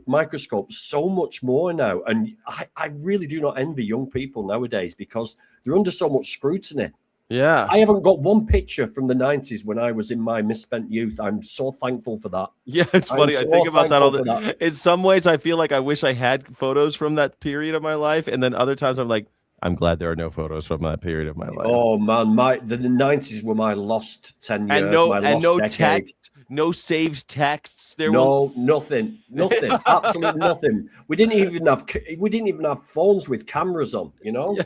microscope so much more now. And I really do not envy young people nowadays because they're under so much scrutiny. Yeah. I haven't got one picture from the 90s when I was in my misspent youth. I'm so thankful for that. Yeah, it's funny. I think about that all the time. In some ways, I feel like I wish I had photos from that period of my life. And then other times I'm like, I'm glad there are no photos from that period of my life. Oh man, the 90s were my lost 10 years. And no text, no saved texts. Nothing, absolutely nothing. We didn't even have phones with cameras on. You know.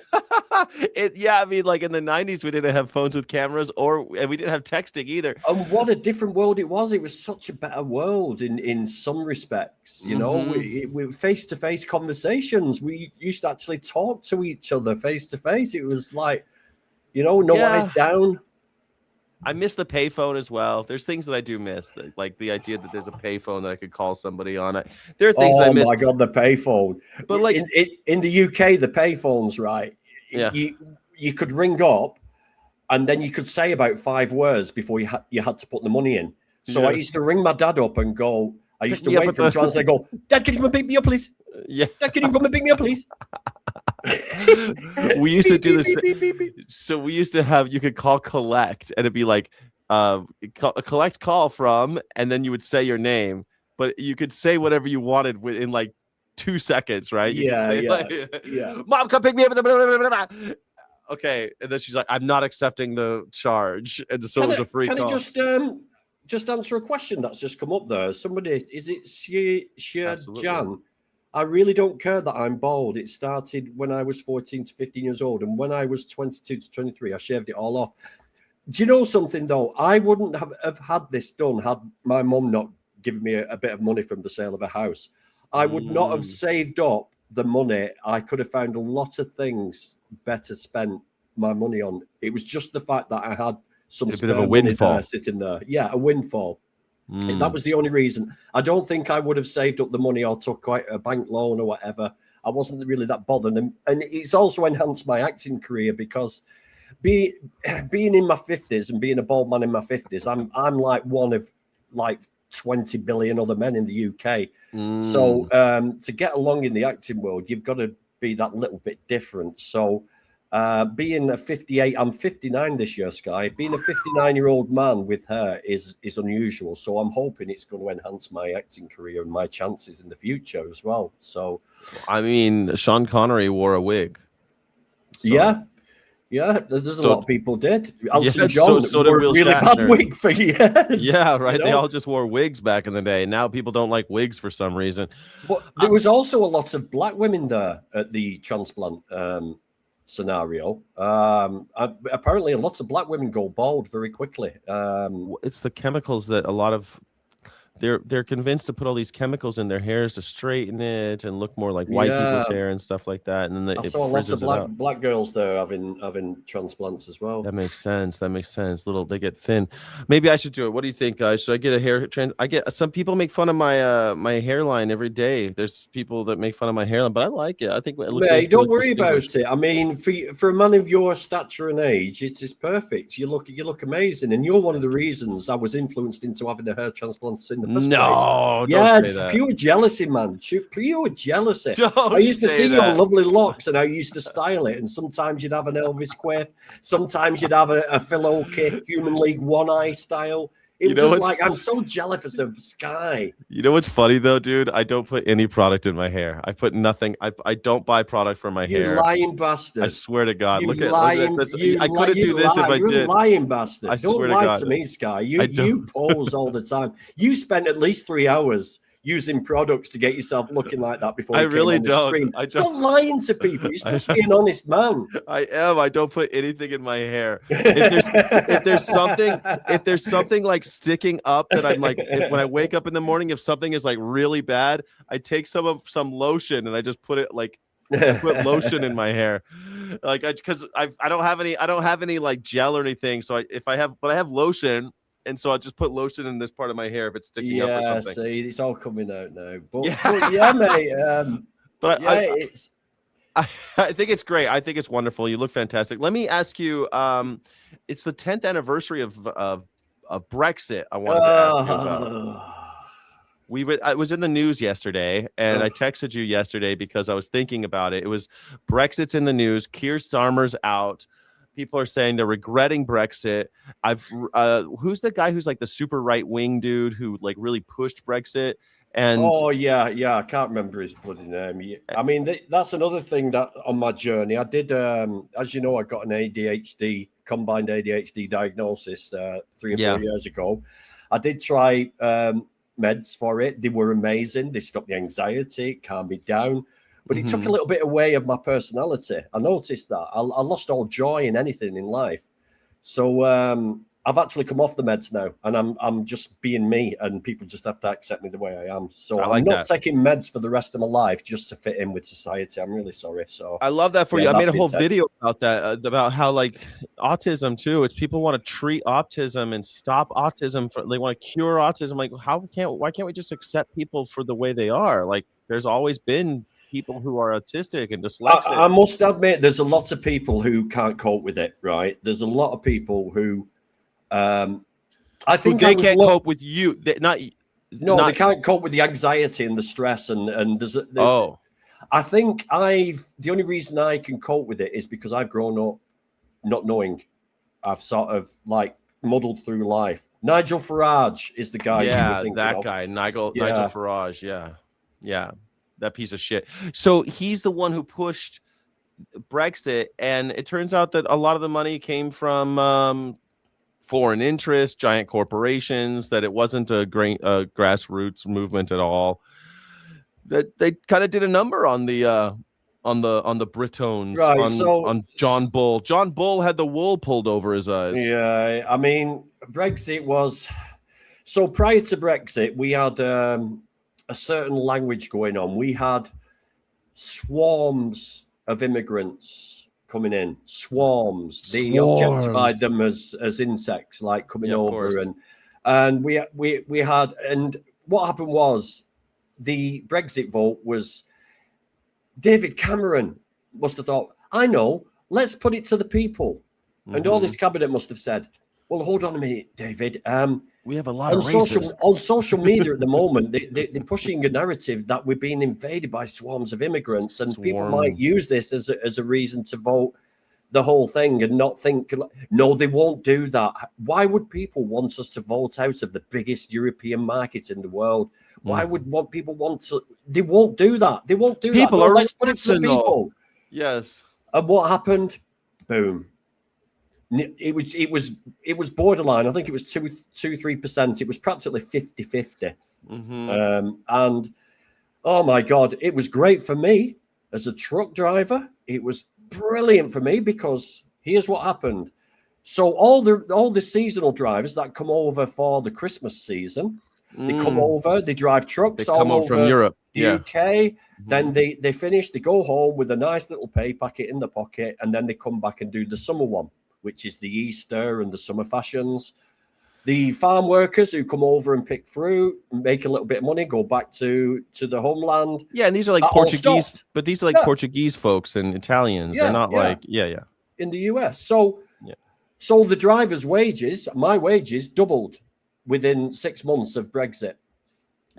I mean, like in the 90s, we didn't have phones with cameras, and we didn't have texting either. And what a different world it was. It was such a better world in some respects. You know, we face-to-face conversations. We used to actually talk to each other face-to-face. It was like, no eyes down. I miss the payphone as well. There's things that I do miss, like the idea that there's a payphone that I could call somebody on. There are things I miss. Oh my God, the payphone! But like in the UK, the payphones, right? Yeah. You could ring up, and then you could say about 5 words before you had to put the money in. So I used to ring my dad up and go. I used to wait for him to answer and go, Dad, can you come and pick me up, please? Yeah. Dad, can you come and pick me up, please? We used to do this. So we used to have, you could call collect, and it'd be like a collect call from, and then you would say your name, but you could say whatever you wanted within like 2 seconds, right? You could say, Mom, come pick me up. Okay, and then she's like, I'm not accepting the charge, and so it was a free call. Can I just answer a question that's just come up there? Somebody, is it Jan? I really don't care that I'm bald. It started when I was 14 to 15 years old, and when I was 22 to 23, I shaved it all off. Do you know something though? I wouldn't have had this done had my mum not given me a bit of money from the sale of a house. I would not have saved up the money. I could have found a lot of things better spent my money on. It was just the fact that I had some bit of a windfall sitting there. Yeah, a windfall. That was the only reason. I don't think I would have saved up the money or took quite a bank loan or whatever. I wasn't really that bothered. And it's also enhanced my acting career because being in my 50s and being a bald man in my 50s, I'm like one of like 20 billion other men in the UK. So to get along in the acting world, you've got to be that little bit different. So being a 58, I'm 59 this year, Sky. Being a 59-year-old man with hair is unusual. So I'm hoping it's going to enhance my acting career and my chances in the future as well. So, I mean, Sean Connery wore a wig. So. Yeah, there's a lot of people did. Elton Yeah, John so did wore a Will really Shatner. bad wig for years. Yeah, right. you know? They all just wore wigs back in the day. Now people don't like wigs for some reason. But there was also a lot of black women there at the transplant scenario. Apparently, a lot of black women go bald very quickly. It's the chemicals that a lot of they're convinced to put all these chemicals in their hairs to straighten it and look more like white people's hair and stuff like that. And then I saw lots of black girls there having transplants as well. That makes sense. They get thin. Maybe I should do it. What do you think, guys? Should I get a hair I get some people make fun of my my hairline every day. There's people that make fun of my hairline, but I like it. I think it looks Mate, don't worry about it. I mean, for a man of your stature and age, it is perfect. You look amazing, and you're one of the reasons I was influenced into having a hair transplant in the first place. No, don't say that. Pure jealousy, man. Pure jealousy. Don't I used to say see that. your lovely locks, and I used to style it. And sometimes you'd have an Elvis quiff, sometimes you'd have a Phil Oakey Human League One Eye style. It was just like, I'm so jealous of Sky. You know what's funny though, dude? I don't put any product in my hair. I put nothing. I don't buy product for my hair. You lying bastard. I swear to God. Look at this. You I couldn't do this if I You're did. a lying bastard. I Don't swear to lie God. to me, Sky. You pose all the time. You spent at least 3 hours using products to get yourself looking like that before you really came on the don't. stream. I don't. Stop lying to people. You're supposed to be an honest man. I am. I don't put anything in my hair. If there's something like sticking up that I'm like, when I wake up in the morning, if something is like really bad, I take some lotion and I just put it like put lotion in my hair, like because I don't have any like gel or anything. So I have lotion. And so I just put lotion in this part of my hair if it's sticking up or something. Yeah, see, it's all coming out now. But yeah, mate. I think it's great. I think it's wonderful. You look fantastic. Let me ask you. It's the 10th anniversary of Brexit. I wanted to ask you about. I was in the news yesterday, and I texted you yesterday because I was thinking about it. It was Brexit's in the news. Keir Starmer's out. People are saying they're regretting Brexit. Who's the guy who's like the super right wing dude who like really pushed Brexit? And I can't remember his bloody name. I mean, that's another thing that on my journey I did. As you know, I got an combined ADHD diagnosis 3 or 4 years ago. I did try meds for it. They were amazing. They stopped the anxiety, calmed me down. But it took a little bit away of my personality. I noticed that. I lost all joy in anything in life. So I've actually come off the meds now, and I'm just being me, and people just have to accept me the way I am. So I'm not taking meds for the rest of my life just to fit in with society. I'm really sorry. So I love that for you. I made a whole video about that, about how like autism too. It's people want to treat autism and stop autism. They want to cure autism. Like why can't we just accept people for the way they are? Like there's always been people who are autistic and dyslexic. I must admit, there's a lot of people who can't cope with it, right? There's a lot of people who, I think they can't cope with you. They can't cope with the anxiety and the stress, and there's. I think the only reason I can cope with it is because I've grown up not knowing. I've sort of like muddled through life. Nigel Farage is the guy. Yeah, that guy, Nigel Farage. Yeah. That piece of shit. So he's the one who pushed Brexit, and it turns out that a lot of the money came from foreign interests, giant corporations. That it wasn't a grassroots movement at all. That they kind of did a number on the Britons, right? On John Bull. John Bull had the wool pulled over his eyes. Yeah, I mean, Brexit was so. Prior to Brexit, we had a certain language going on. We had swarms of immigrants coming in. Swarms. They objectified them as insects, like coming over, and we had. And what happened was the Brexit vote was David Cameron must have thought, I know, let's put it to the people, and all this cabinet must have said, well, hold on a minute, David. We have a lot on of social racists. on social media at the moment. They're pushing a narrative that we're being invaded by swarms of immigrants, and people might use this as a reason to vote the whole thing and not think. No, they won't do that. Why would people want us to vote out of the biggest European market in the world? Why would people want to? They won't do that. They won't do that. People No, are let's put it to the rational. people. Yes. And what happened? Boom. It was borderline. I think it was 2-3%. It was practically 50-50. And oh my God, it was great for me as a truck driver. It was brilliant for me because here's what happened. So all the seasonal drivers that come over for the Christmas season, they come over, they drive trucks. They come over from Europe, UK. Then they finish, they go home with a nice little pay packet in the pocket, and then they come back and do the summer one, which is the Easter and the summer fashions. The farm workers who come over and pick fruit, make a little bit of money, go back to the homeland. Yeah, and these are like Portuguese, but these are like Portuguese folks and Italians. They're not like in the US. So the drivers' wages, my wages, doubled within 6 months of Brexit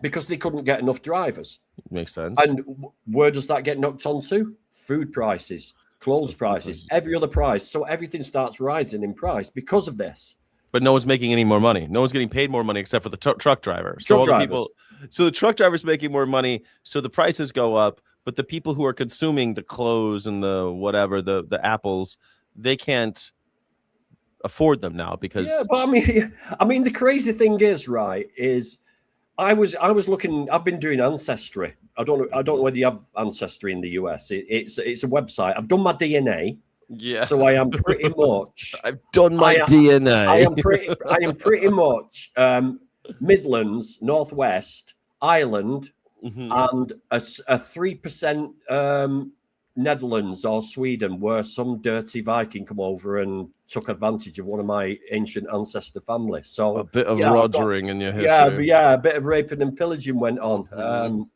because they couldn't get enough drivers. Makes sense. And where does that get knocked onto? Food prices, clothes prices, every other price. So everything starts rising in price because of this. But no one's making any more money. No one's getting paid more money except for the truck driver. So the truck driver's making more money, so the prices go up. But the people who are consuming the clothes and the whatever, the apples, they can't afford them now because but I mean the crazy thing is I was looking. I've been doing Ancestry. I don't know whether you have Ancestry in the US. It's a website. I've done my DNA. Yeah. So I am pretty much. I've done my DNA. I am pretty much Midlands, Northwest, Ireland, and a 3% Netherlands or Sweden, where some dirty Viking come over and took advantage of one of my ancient ancestor family. So a bit of rogering in your history. Yeah, a bit of raping and pillaging went on.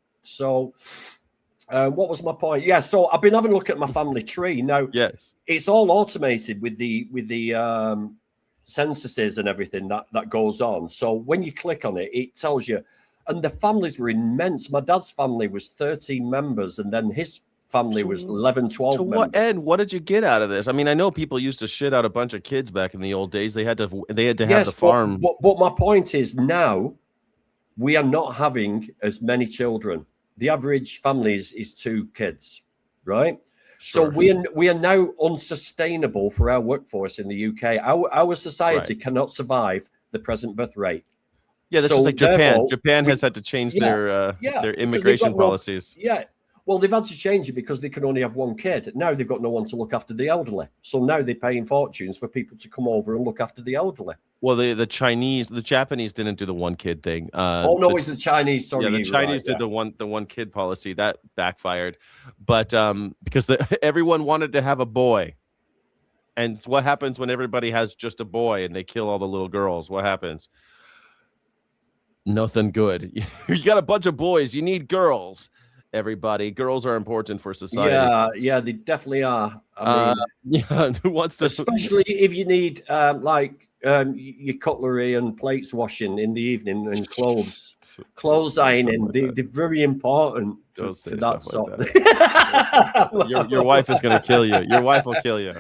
What was my point? Yeah, so I've been having a look at my family tree now. Yes, it's all automated with the censuses and everything that goes on. So when you click on it, it tells you. And the families were immense. My dad's family was 13 members, and then his family was 11, 12 to members. what end? What did you get out of this? I mean, I know people used to shit out a bunch of kids back in the old days. They had to have the farm. But my point is now we are not having as many children. The average family is 2 kids, right? Sure. So we are now unsustainable for our workforce in the UK. Our society cannot survive the present birth rate. Yeah, that's just like Japan. Japan has had to change their immigration policies. Well, they've had to change it because they can only have 1 kid. Now they've got no one to look after the elderly. So now they're paying fortunes for people to come over and look after the elderly. Well, the Japanese didn't do the 1 kid thing. It's the Chinese. Sorry, the Chinese did the one kid policy that backfired, but because everyone wanted to have a boy, and what happens when everybody has just a boy and they kill all the little girls? What happens? Nothing good. You got a bunch of boys. You need girls. Everybody, girls are important for society. Yeah, they definitely are. Who wants to? Especially if you need your cutlery and plates washing in the evening and clothes ironing. They're very important to that sort of thing. Your wife is going to kill you. Your wife will kill you.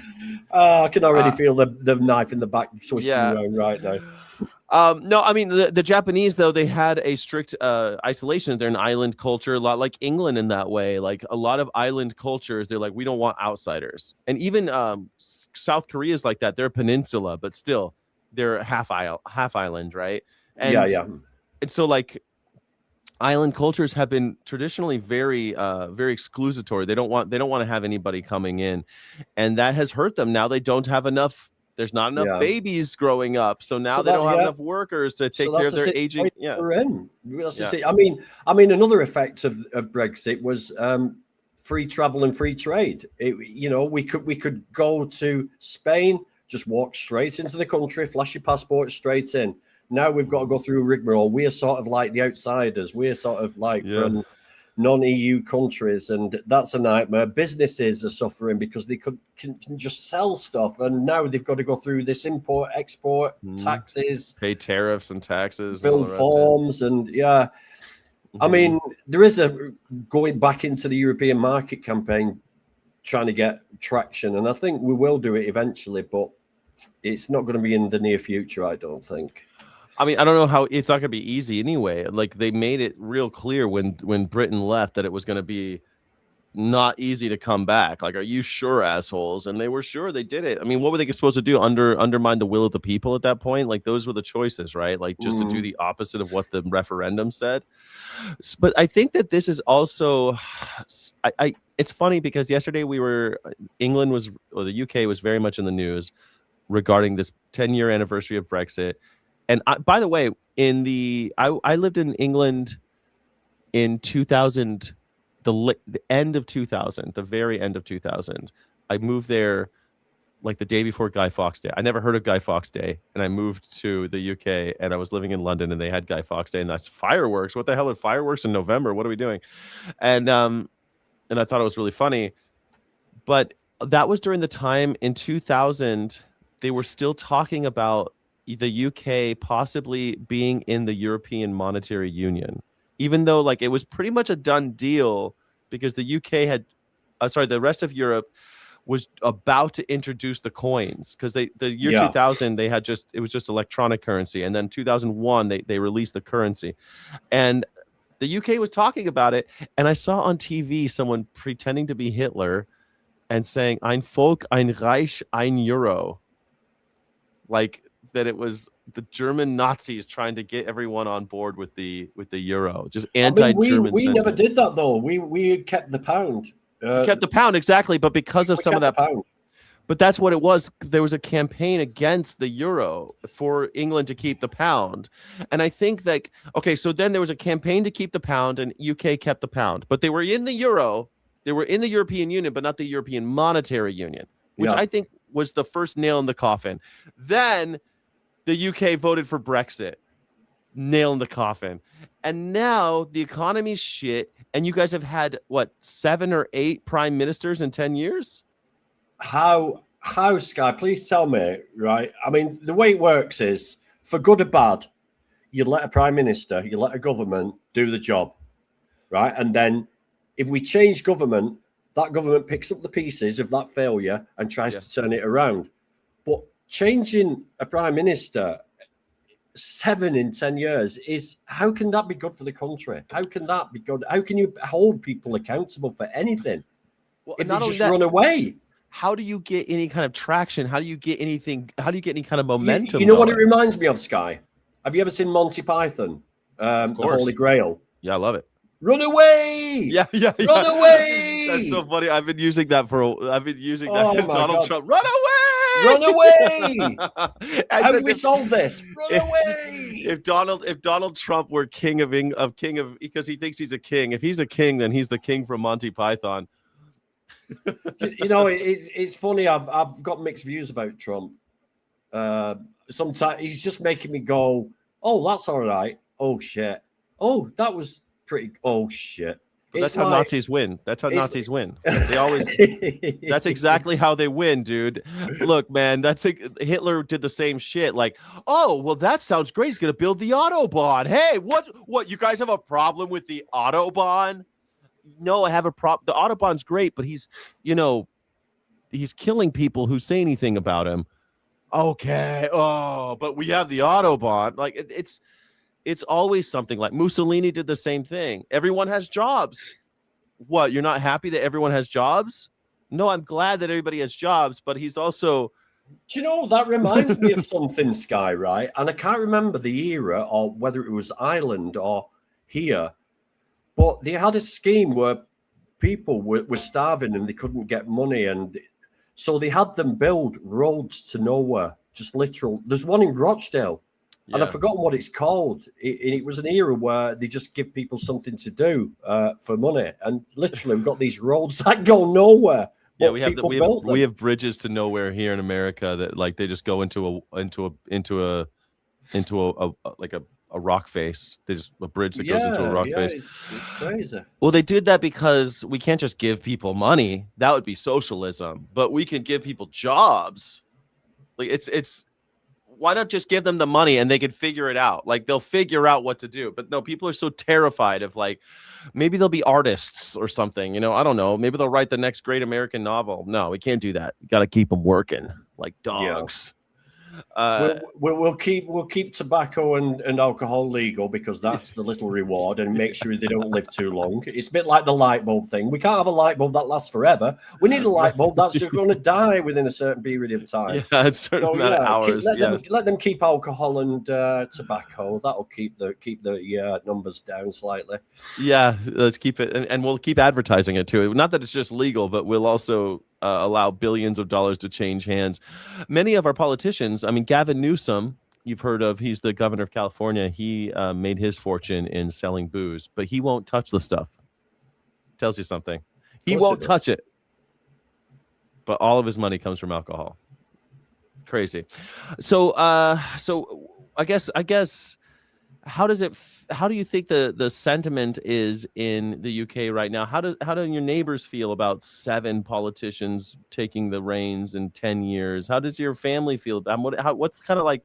I can already feel the knife in the back twisting around right now. No, I mean the Japanese, though, they had a strict isolation. They're an island culture, a lot like England in that way. Like a lot of island cultures, they're like, we don't want outsiders. And even South Korea is like that. They're a peninsula, but still they're half island, right? And, and so like island cultures have been traditionally very exclusatory. They don't want to have anybody coming in, and that has hurt them. Now they don't have enough. There's not enough babies growing up, so now they don't have enough workers to take care of their aging. We're in. I mean, another effect of Brexit was free travel and free trade. We could go to Spain, just walk straight into the country, flash your passport straight in. Now we've got to go through rigmarole. We're sort of like the outsiders. We're sort of like from non-EU countries, and that's a nightmare. Businesses are suffering because they can just sell stuff, and now they've got to go through this import, export, taxes, pay tariffs and taxes, fill forms, and I mean, there is a going back into the European market campaign, trying to get traction, and I think we will do it eventually, but it's not going to be in the near future, I don't think. I mean, I don't know how it's not going to be easy anyway. Like they made it real clear when Britain left that it was going to be not easy to come back. Like, are you sure, assholes? And they were sure. They did it. I mean, what were they supposed to do? Undermine the will of the people at that point? Like those were the choices, right? Like just to do the opposite of what the referendum said. But I think that this is also, it's funny because yesterday England was, or the UK was very much in the news regarding this 10-year anniversary of Brexit. And by the way, I lived in England in 2000, the end of 2000, the very end of 2000. I moved there like the day before Guy Fawkes Day. I never heard of Guy Fawkes Day, and I moved to the UK, and I was living in London, and they had Guy Fawkes Day, and that's fireworks. What the hell are fireworks in November? What are we doing? And I thought it was really funny, but that was during the time in 2000 they were still talking about the UK possibly being in the European Monetary Union, even though like it was pretty much a done deal because the UK had, the rest of Europe was about to introduce the coins because the year 2000 it was just electronic currency, and then 2001 they released the currency, and the UK was talking about it, and I saw on TV someone pretending to be Hitler and saying "Ein Volk, ein Reich, ein Euro," like that it was the German Nazis trying to get everyone on board with the euro, just anti-German. We never did that though. We kept the pound. Kept the pound, exactly, but because of some of that pound. But that's what it was. There was a campaign against the euro for England to keep the pound. And I think that, okay, so then there was a campaign to keep the pound and UK kept the pound, but they were in the euro. They were in the European Union, but not the European Monetary Union, which I think was the first nail in the coffin. Then the UK voted for Brexit, nail in the coffin. And now the economy's shit. And you guys have had, what, 7 or 8 prime ministers in 10 years? How, Sky, please tell me, right? I mean, the way it works is, for good or bad, you let a prime minister, you let a government do the job, right? And then if we change government, that government picks up the pieces of that failure and tries to turn it around. But changing a prime minister 7 in 10 years is, how can that be good for the country? How can that be good? How can you hold people accountable for anything if they just run away? How do you get any kind of traction? How do you get anything? How do you get any kind of momentum? You know what it reminds me of, Sky? Have you ever seen Monty Python? The Holy Grail. Yeah, I love it. Run away! Yeah. Run away! That's so funny. I've been using that because Donald Trump. Run away! Run away! How do we solve this? Run away! If Donald Trump were king of because he thinks he's a king. If he's a king, then he's the king from Monty Python. You know, it's funny. I've got mixed views about Trump. Sometimes he's just making me go, "Oh, that's all right. Oh shit. Oh, that was pretty. Oh shit." That's how Nazis win. That's how Nazis win. They always. That's exactly how they win, dude. Look, man, Hitler did the same shit. Like, oh, well, that sounds great. He's gonna build the Autobahn. Hey, what? You guys have a problem with the Autobahn? No, I have a problem. The Autobahn's great, but he's killing people who say anything about him. Okay. Oh, but we have the Autobahn. Like it's always something. Like Mussolini did the same thing. Everyone has jobs. What? You're not happy that everyone has jobs? No, I'm glad that everybody has jobs, but he's also. Do you know, that reminds me of something, Sky, right? And I can't remember the era or whether it was Ireland or here, but they had a scheme where people were starving and they couldn't get money. And so they had them build roads to nowhere, just literal. There's one in Rochdale. And I've forgotten what it's called. It was an era where they just give people something to do for money. And literally, we've got these roads that go nowhere. Yeah, we have bridges to nowhere here in America that like they just go into a rock face. They just a bridge that goes into a rock face. It's crazy. Well, they did that because we can't just give people money. That would be socialism. But we can give people jobs. Like it's why not just give them the money and they can figure it out? Like they'll figure out what to do. But no, people are so terrified of like maybe they'll be artists or something. You know, I don't know. Maybe they'll write the next great American novel. No, we can't do that. We got to keep them working like dogs. We'll keep tobacco and alcohol legal because that's the little reward, and make sure they don't live too long. It's a bit like the light bulb thing. We can't have a light bulb that lasts forever. We need a light bulb that's just going to die within a certain period of time. Yeah, a certain amount of hours. Let them keep alcohol and tobacco. That'll keep the numbers down slightly. Yeah, let's keep it, and we'll keep advertising it too. Not that it's just legal, but we'll also allow billions of dollars to change hands. Many of our politicians, I mean, Gavin Newsom, you've heard of, he's the governor of California. He made his fortune in selling booze, but he won't touch the stuff. Tells you something. He won't touch it. But all of his money comes from alcohol. Crazy. So I guess how do you think the sentiment is in the UK right now? How do your neighbors feel about 7 politicians taking the reins in 10 years? How does your family feel? What's kind of like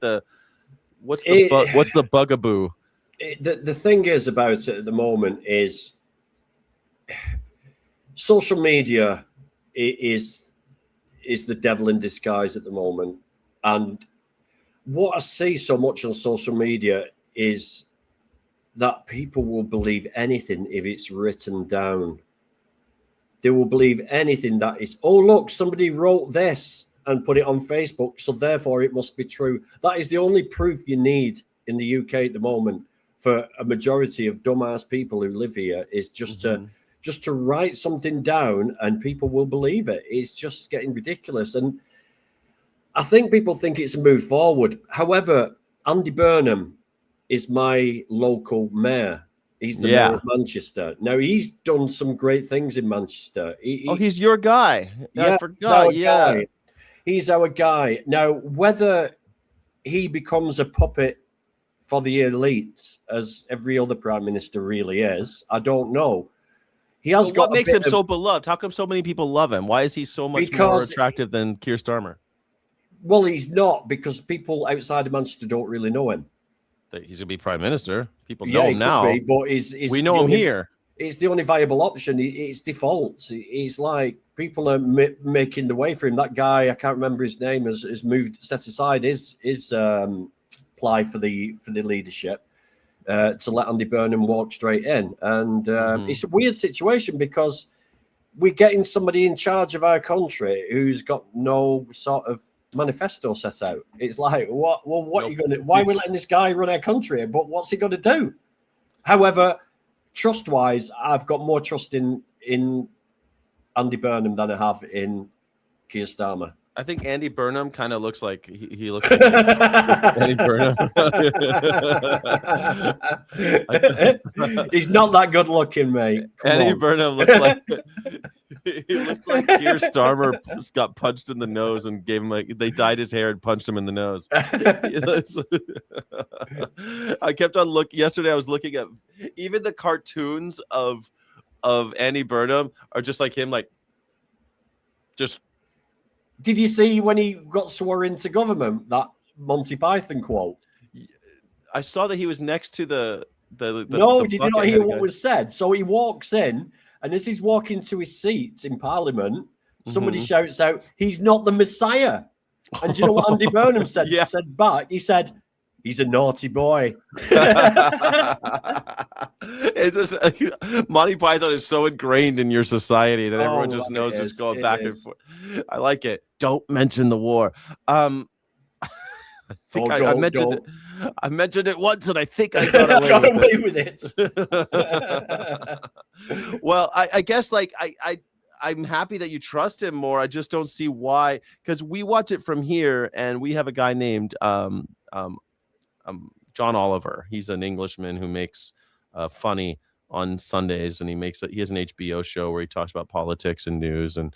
what's the bugaboo? The thing is about it at the moment is social media is the devil in disguise at the moment. And what I see so much on social media is that people will believe anything if it's written down. They will believe anything that is, oh, look, somebody wrote this and put it on Facebook, so therefore it must be true. That is the only proof you need in the UK at the moment for a majority of dumbass people who live here, is just to write something down and people will believe it. It's just getting ridiculous. And I think people think it's a move forward. However, Andy Burnham is my local mayor. He's the mayor of Manchester. Now, he's done some great things in Manchester. He's your guy. I forgot. He's our guy. Now, whether he becomes a puppet for the elites, as every other prime minister really is, I don't know. He has got. What makes him so beloved? How come so many people love him? Why is he so much more attractive than Keir Starmer? Well, he's not, because people outside of Manchester don't really know him. He's gonna be prime minister. People know him now. But we know him here. It's the only viable option. It's default. It's like people are making the way for him. That guy, I can't remember his name, has moved, set aside his apply for the leadership to let Andy Burnham walk straight in. And it's a weird situation because we're getting somebody in charge of our country who's got no sort of manifesto set out. It's like, what are you going to, why are we letting this guy run our country? But what's he going to do? However, trust wise, I've got more trust in Andy Burnham than I have in Keir Starmer. I think Andy Burnham kind of looks like he looks like Andy Burnham. He's not that good looking, mate. Andy Burnham looks like he looked like Keir Starmer got punched in the nose and gave him they dyed his hair and punched him in the nose. I kept on yesterday I was looking at even the cartoons of Andy Burnham are just like him, like just. Did you see when he got sworn into government, that Monty Python quote? I saw that he was next to the No, did you not hear what was said? So he walks in, and as he's walking to his seat in Parliament, somebody shouts out, "He's not the Messiah." And do you know what Andy Burnham said? Yeah. Said back, he said, "He's a naughty boy." Monty Python is so ingrained in your society that everyone just knows just going back and forth. I like it. Don't mention the war. I think I mentioned it once, and I think I got away with it. Well, I guess I'm happy that you trust him more. I just don't see why, because we watch it from here, and we have a guy named John Oliver. He's an Englishman who makes funny on Sundays, and he has an HBO show where he talks about politics and news, and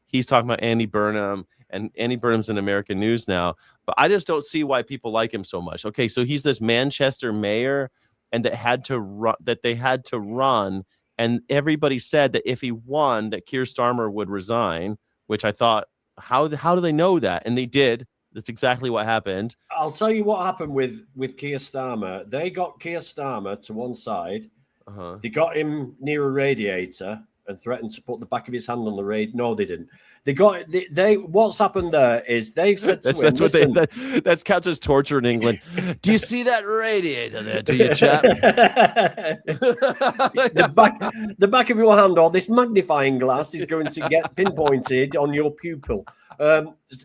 he's talking about Andy Burnham, and Andy Burnham's in American news now. But I just don't see why people like him so much. Okay, so he's this Manchester mayor, and they had to run, and everybody said that if he won, that Keir Starmer would resign. Which I thought, how do they know that? And they did. That's exactly what happened. I'll tell you what happened with Keir Starmer. They got Keir Starmer to one side. They got him near a radiator and threatened to put the back of his hand on the radiator. No, they didn't. What's happened there is they've said to him, that counts as torture in England. Do you see that radiator there, do you, chap? the back of your hand or this magnifying glass is going to get pinpointed on your pupil.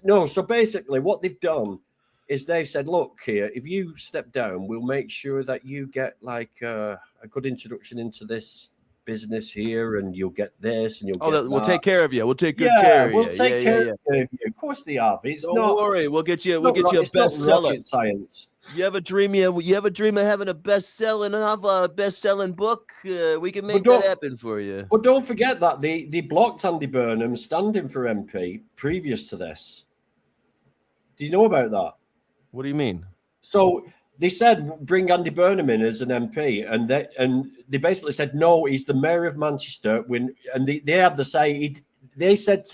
No, so basically what they've done is they've said, look, here, if you step down, we'll make sure that you get like a good introduction into this business here, and you'll get this, and you'll get that. We'll take care of you. We'll take good care of you. We'll take care of you. Of course they have. Don't worry. We'll get you a bestseller. Science. You have a dream of having a best-selling book? We can make that happen for you. But don't forget that they blocked Andy Burnham standing for MP previous to this. Do you know about that? What do you mean? So they said bring Andy Burnham in as an MP, and they basically said no, he's the mayor of Manchester. And they had the say. They said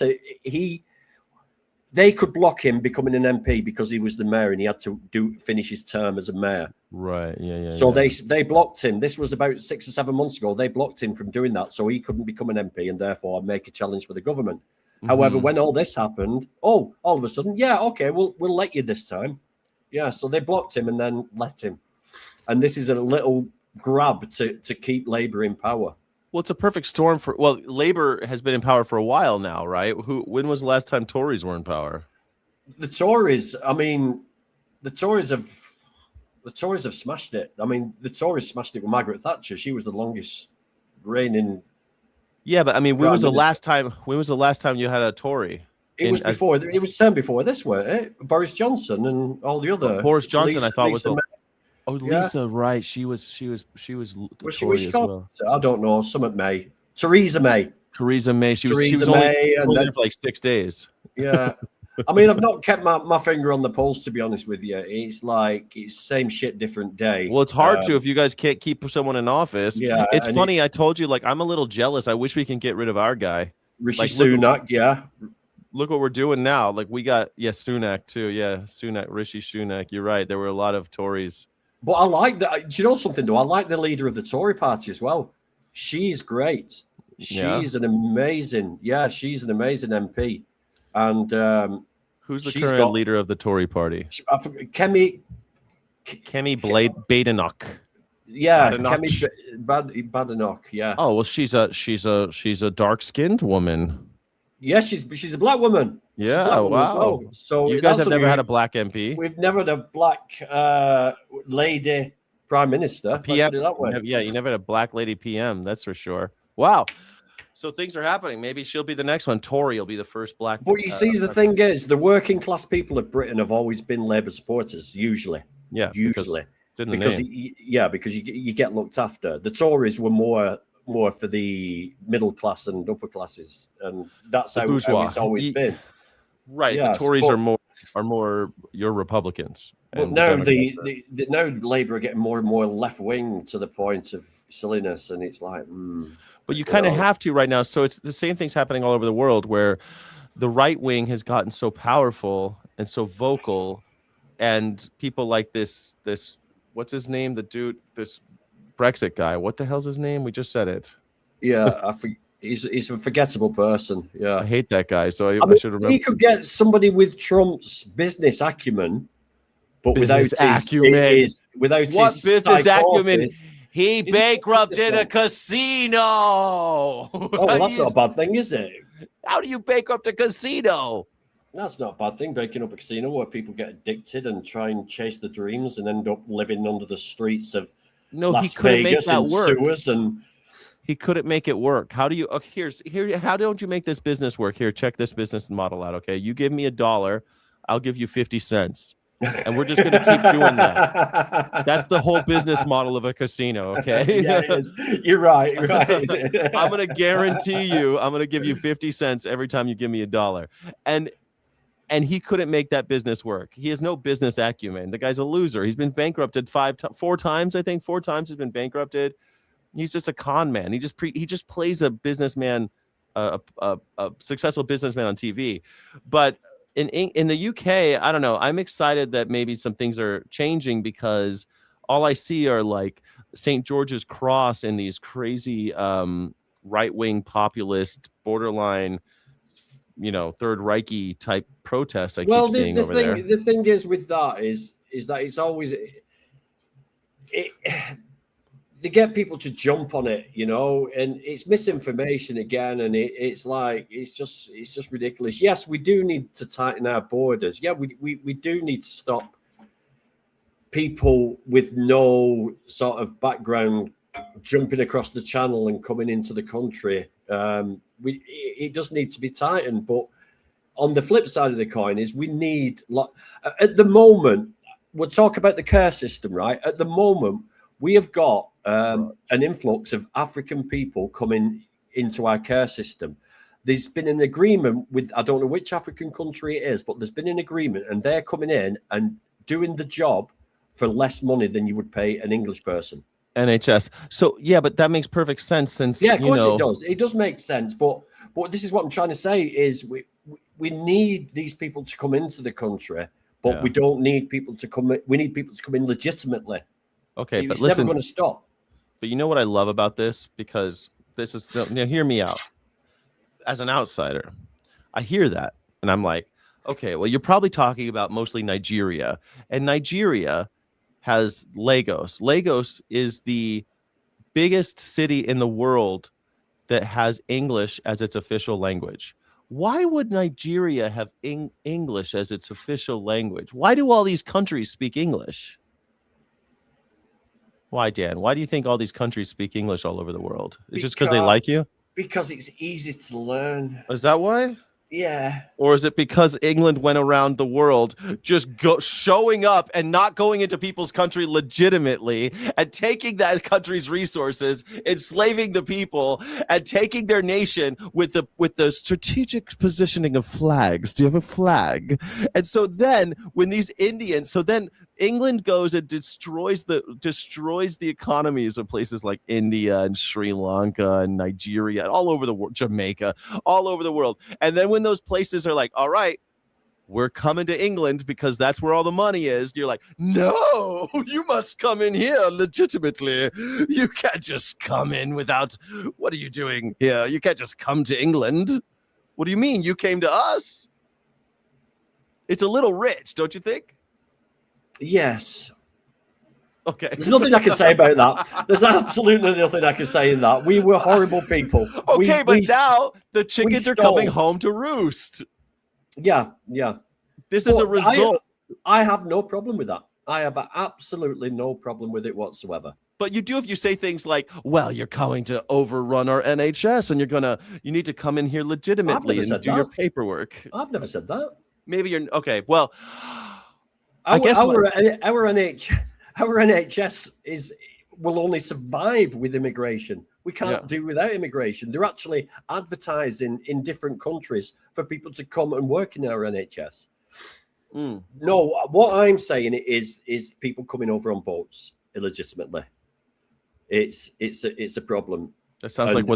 they could block him becoming an MP because he was the mayor and he had to finish his term as a mayor. Right. Yeah. So they blocked him. This was about 6 or 7 months ago. They blocked him from doing that, so he couldn't become an MP and therefore make a challenge for the government. However, when all this happened, all of a sudden, yeah, okay, we'll let you this time. Yeah, so they blocked him and then let him. And this is a little grab to keep Labour in power. Well, it's a perfect storm for... Well, Labour has been in power for a while now, right? When was the last time Tories were in power? The Tories, I mean, the Tories have smashed it. I mean, the Tories smashed it with Margaret Thatcher. She was the longest reigning... Yeah, but I mean, when was the last time you had a Tory? It was before. It was term before this, weren't it? Boris Johnson and all the other. Boris Johnson, I thought Lisa was. Lisa, yeah. Right? She was Was she Tory as well. I don't know. Something May. Theresa May. Theresa May. She was May, only there for like 6 days. Yeah. I mean, I've not kept my finger on the pulse, to be honest with you. It's like it's same shit, different day. Well, it's hard to if you guys can't keep someone in office. Yeah, it's funny. I told you, like, I'm a little jealous. I wish we can get rid of our guy, Rishi Sunak. Yeah. Look what we're doing now. Like we got Sunak too. Yeah, Rishi Sunak. You're right. There were a lot of Tories. But I like that. Do you know something though? I like the leader of the Tory party as well. She's great. She's an amazing. Yeah, she's an amazing MP. And who's the current leader of the Tory party? Kemi Badenoch. Yeah, Kemi Badenoch. Yeah. Oh well, she's a dark-skinned woman. Yeah, she's a black woman. Yeah, wow. Well. So you guys have never had a black MP. We've never had a black lady prime minister. PM, that way. Yeah, you never had a black lady PM. That's for sure. Wow. So things are happening. Maybe she'll be the next one. Tory will be the first black. But you see, the thing is, the working class people of Britain have always been Labour supporters. Usually. Yeah. Usually. Because you get looked after. The Tories were more for the middle class and upper classes, and that's how it's always been. Right, yeah, the Tories are more your Republicans. But now now Labour are getting more and more left wing to the point of silliness, and it's like. But you kind of have to right now. So it's the same thing's happening all over the world, where the right wing has gotten so powerful and so vocal, and people like this what's his name? The dude, this Brexit guy. What the hell's his name? We just said it. Yeah, he's a forgettable person. Yeah, I hate that guy. So I should remember. He could get somebody with Trump's business acumen, but without his business acumen. He bankrupted a casino. Oh, well, that's not a bad thing, is it? How do you bankrupt a casino? That's not a bad thing, breaking up a casino where people get addicted and try and chase the dreams and end up living under the streets of Las Vegas and sewers. And he couldn't make it work. How do you? How don't you make this business work? Here, check this business model out. Okay, you give me $1, I'll give you 50 cents. and we're just going to keep doing that. That's the whole business model of a casino, okay? Yeah, it is. You're right. I'm going to guarantee you, I'm going to give you 50 cents every time you give me $1. And he couldn't make that business work. He has no business acumen. The guy's a loser. He's been bankrupted 4 times, I think. 4 times he's been bankrupted. He's just a con man. He just plays a businessman, a successful businessman on TV. But in the UK, I don't know. I'm excited that maybe some things are changing, because all I see are like St. George's Cross and these crazy right-wing populist, borderline, Third Reich-y type protests I keep seeing over there. The thing is with that is that it's always they get people to jump on it, and it's misinformation again, and it's just ridiculous. Yes, we do need to tighten our borders. Yeah, we do need to stop people with no sort of background jumping across the channel and coming into the country. It does need to be tightened, but on the flip side of the coin is we need at the moment, we'll talk about the care system, right? At the moment, we have got an influx of African people coming into our care system. There's been an agreement with, I don't know which African country it is, but there's been an agreement, and they're coming in and doing the job for less money than you would pay an English person. NHS. So yeah, but that makes perfect sense, since of course it does. It does make sense, but this is what I'm trying to say is we need these people to come into the country, but we don't need people to come. We need people to come in legitimately. Okay, it's but listen, never going to stop. But you know what I love about this? Because this is, hear me out. As an outsider, I hear that and I'm like, okay, well, you're probably talking about mostly Nigeria, and Nigeria has Lagos. Lagos is the biggest city in the world that has English as its official language. Why would Nigeria have English as its official language? Why do all these countries speak English? Why, Dan? Why do you think all these countries speak English all over the world? It's just because they like you? Because it's easy to learn. Is that why? Yeah. Or is it because England went around the world just showing up and not going into people's country legitimately and taking that country's resources, enslaving the people, and taking their nation with the strategic positioning of flags? Do you have a flag? And so then when these Indians, England goes and destroys the economies of places like India and Sri Lanka and Nigeria, all over the world, Jamaica, all over the world. And then when those places are like, all right, we're coming to England because that's where all the money is, you're like, no, you must come in here legitimately. You can't just come in without, what are you doing here? You can't just come to England. What do you mean? You came to us? It's a little rich, don't you think? Yes. Okay. There's nothing I can say about that. There's absolutely nothing I can say in that. We were horrible people. Okay, but now the chickens are coming home to roost. Yeah. This is a result. I have no problem with that. I have absolutely no problem with it whatsoever. But you do if you say things like, well, you're coming to overrun our NHS and you need to come in here legitimately and do your paperwork. I've never said that. Maybe you're okay. Well, our NHS will only survive with immigration. We can't do without immigration. They're actually advertising in different countries for people to come and work in our NHS. No, what I'm saying is people coming over on boats illegitimately. It's a problem. That sounds like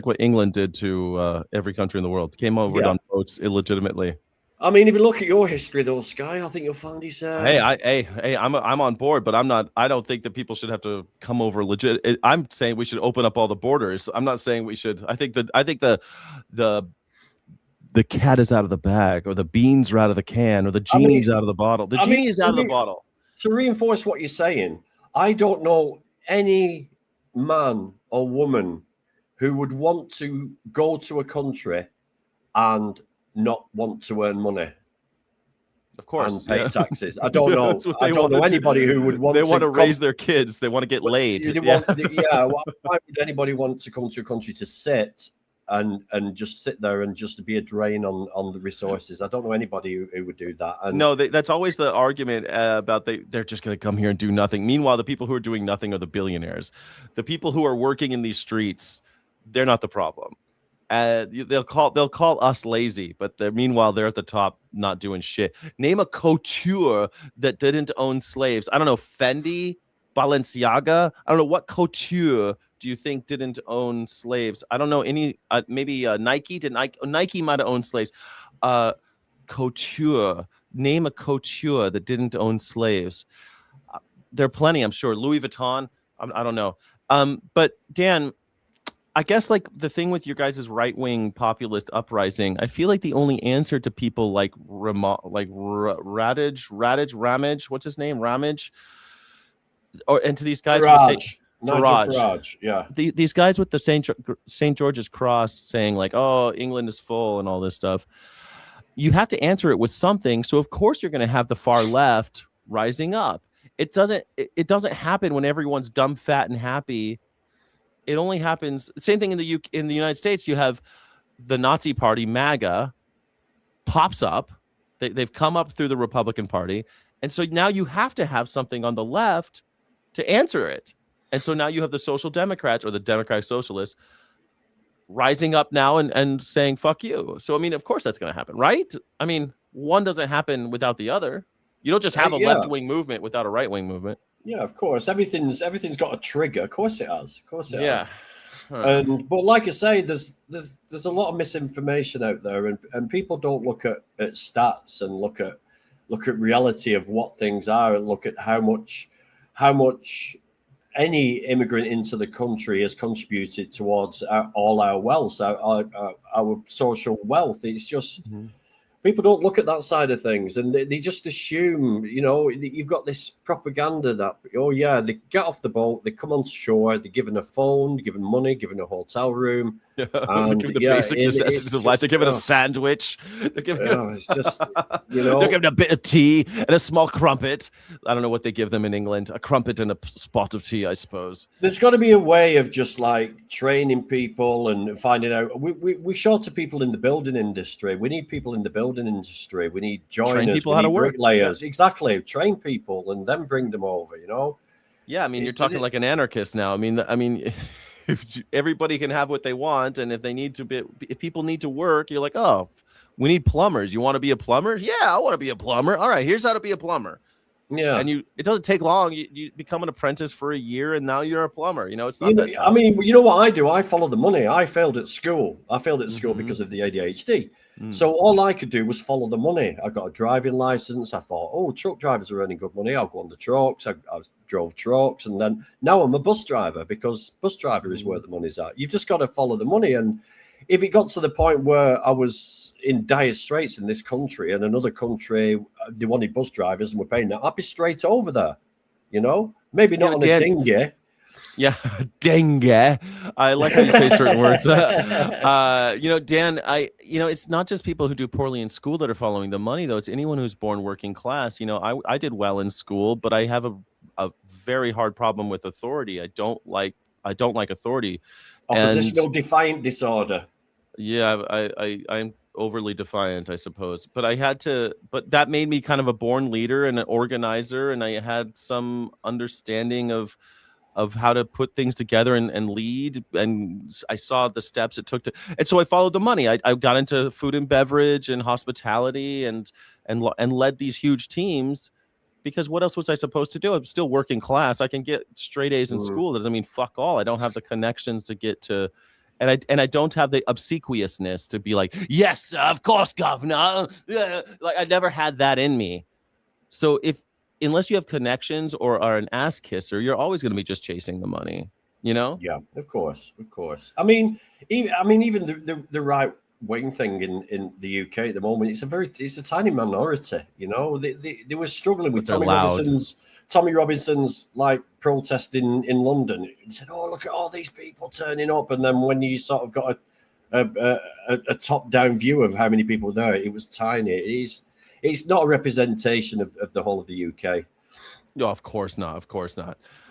what England did to every country in the world. Came over on boats illegitimately. I mean, if you look at your history, though, Sky, I think you'll find it's. Hey, I'm on board, but I'm not. I don't think that people should have to come over legit. I'm saying we should open up all the borders. I'm not saying we should. I think the cat is out of the bag, or the beans are out of the can, or the genie's out of the bottle. The genie is out of the bottle. To reinforce what you're saying, I don't know any man or woman who would want to go to a country and not want to earn money. Of course, and pay taxes. I don't know. I don't know anybody who would want. They want to raise their kids. They want to get laid. Why would anybody want to come to a country to sit and just sit there and just be a drain on the resources. I don't know anybody who would do that. And No, that's always the argument about they're just going to come here and do nothing. Meanwhile, the people who are doing nothing are the billionaires. The people who are working in these streets, they're not the problem. They'll call us lazy, but meanwhile they're at the top not doing shit. Name a couture that didn't own slaves. I don't know, Fendi, Balenciaga. I don't know, what couture do you think didn't own slaves? I don't know any. Maybe Nike. Nike might have owned slaves. Couture. Name a couture that didn't own slaves. There are plenty, I'm sure. Louis Vuitton. I don't know. But Dan, I guess like the thing with your guys' right-wing populist uprising, I feel like the only answer to people like Ramage, what's his name, Ramage, and to these guys, Farage, yeah. These guys with the St. George's Cross saying like, "Oh, England is full" and all this stuff. You have to answer it with something. So of course you're going to have the far left rising up. It doesn't happen when everyone's dumb, fat, and happy. It only happens. Same thing in the United States. You have the Nazi Party, MAGA, pops up. They've come up through the Republican Party, and so now you have to have something on the left to answer it. And so now you have the Social Democrats or the Democratic Socialists rising up now and saying "fuck you." So I mean, of course that's going to happen, right? I mean, one doesn't happen without the other. You don't just have a left-wing movement without a right-wing movement. Yeah, of course. Everything's got a trigger. Of course it has. Of course it has. But like I say, there's a lot of misinformation out there, and people don't look at stats and look at reality of what things are, and look at how much any immigrant into the country has contributed towards all our wealth, our social wealth. It's just people don't look at that side of things, and they just assume, you've got this propaganda that, oh yeah, they get off the boat, they come on shore, they're given a phone, they're given money, given a hotel room. And, the basic necessities of life. They're given a sandwich. They're given, it's just, they're given a bit of tea and a small crumpet. I don't know what they give them in England. A crumpet and a spot of tea, I suppose. There's got to be a way of just like training people and finding out. We're short of people in the building industry. We need people in the building industry. We need joiners. Train people how to work. Bricklayers. Yeah. Exactly. Train people and then bring them over, Yeah, I mean, you're talking like an anarchist now. I mean, if everybody can have what they want, and if people need to work, you're like, oh, we need plumbers. You want to be a plumber? Yeah, I want to be a plumber. All right, here's how to be a plumber. Yeah, and it doesn't take long. You become an apprentice for a year, and now you're a plumber. It's not that tough. I mean, you know what I do? I follow the money. I failed at school. Because of the ADHD. So all I could do was follow the money. I got a driving license. I thought, oh, truck drivers are earning good money. I'll go on the trucks. I drove trucks, and then now I'm a bus driver, because bus driver is where the money's at. You've just got to follow the money. And if it got to the point where I was in dire straits in this country and another country, they wanted bus drivers and we're paying that, I'd be straight over there. Maybe not on a dinghy. Yeah, dengue. I like how you say certain words. Dan, it's not just people who do poorly in school that are following the money, though. It's anyone who's born working class. I did well in school, but I have a very hard problem with authority. I don't like authority. Oppositional defiant disorder. Yeah, I'm overly defiant, I suppose. But but that made me kind of a born leader and an organizer, and I had some understanding of how to put things together and lead, and I saw the steps it took and so I followed the money. I got into food and beverage and hospitality and led these huge teams, because what else was I supposed to do? I'm still working class. I can get straight A's in school. That doesn't mean fuck all. I don't have the connections to get to, and I don't have the obsequiousness to be like, yes, of course, governor. Like I never had that in me. So unless you have connections or are an ass kisser, you're always going to be just chasing the money, Yeah, of course. I mean, even the right wing thing in the UK at the moment, it's a tiny minority. They were struggling with Tommy Robinson's like protesting in London. He said, "Oh, look at all these people turning up," and then when you sort of got a top down view of how many people there, it was tiny. It's not a representation of the whole of the UK. No, of course not.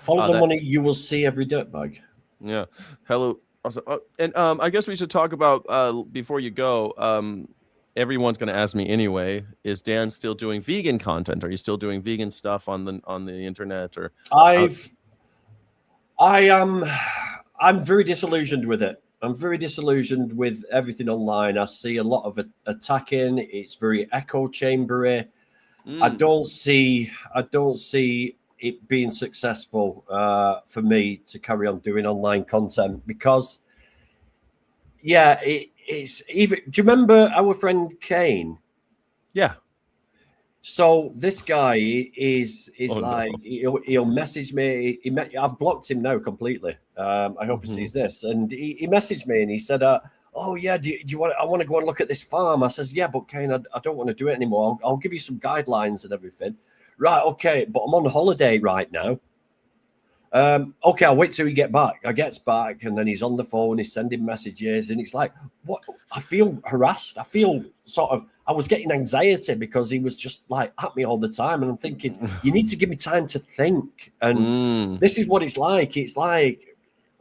Follow the money, you will see every dirtbag. Yeah. Hello, Awesome. And I guess we should talk about before you go. Everyone's going to ask me anyway. Is Dan still doing vegan content? Are you still doing vegan stuff on the internet? Or I'm very disillusioned with it. I'm very disillusioned with everything online. I see a lot of attacking. It's very echo chambery. I don't see it being successful for me to carry on doing online content because, it's even. Do you remember our friend Kane? Yeah. So this guy is no. he'll message me. I've blocked him now completely. I hope he sees this. And he messaged me and he said, "Oh yeah, do you want? I want to go and look at this farm." I says, "Yeah, but Kane, I don't want to do it anymore. I'll give you some guidelines and everything." Right, okay, but I'm on holiday right now. Okay, I'll wait till he gets back. I gets back and then he's on the phone, he's sending messages, and it's like, what? I feel harassed. I feel I was getting anxiety because he was just like at me all the time. And I'm thinking, you need to give me time to think. And this is what it's like. It's like,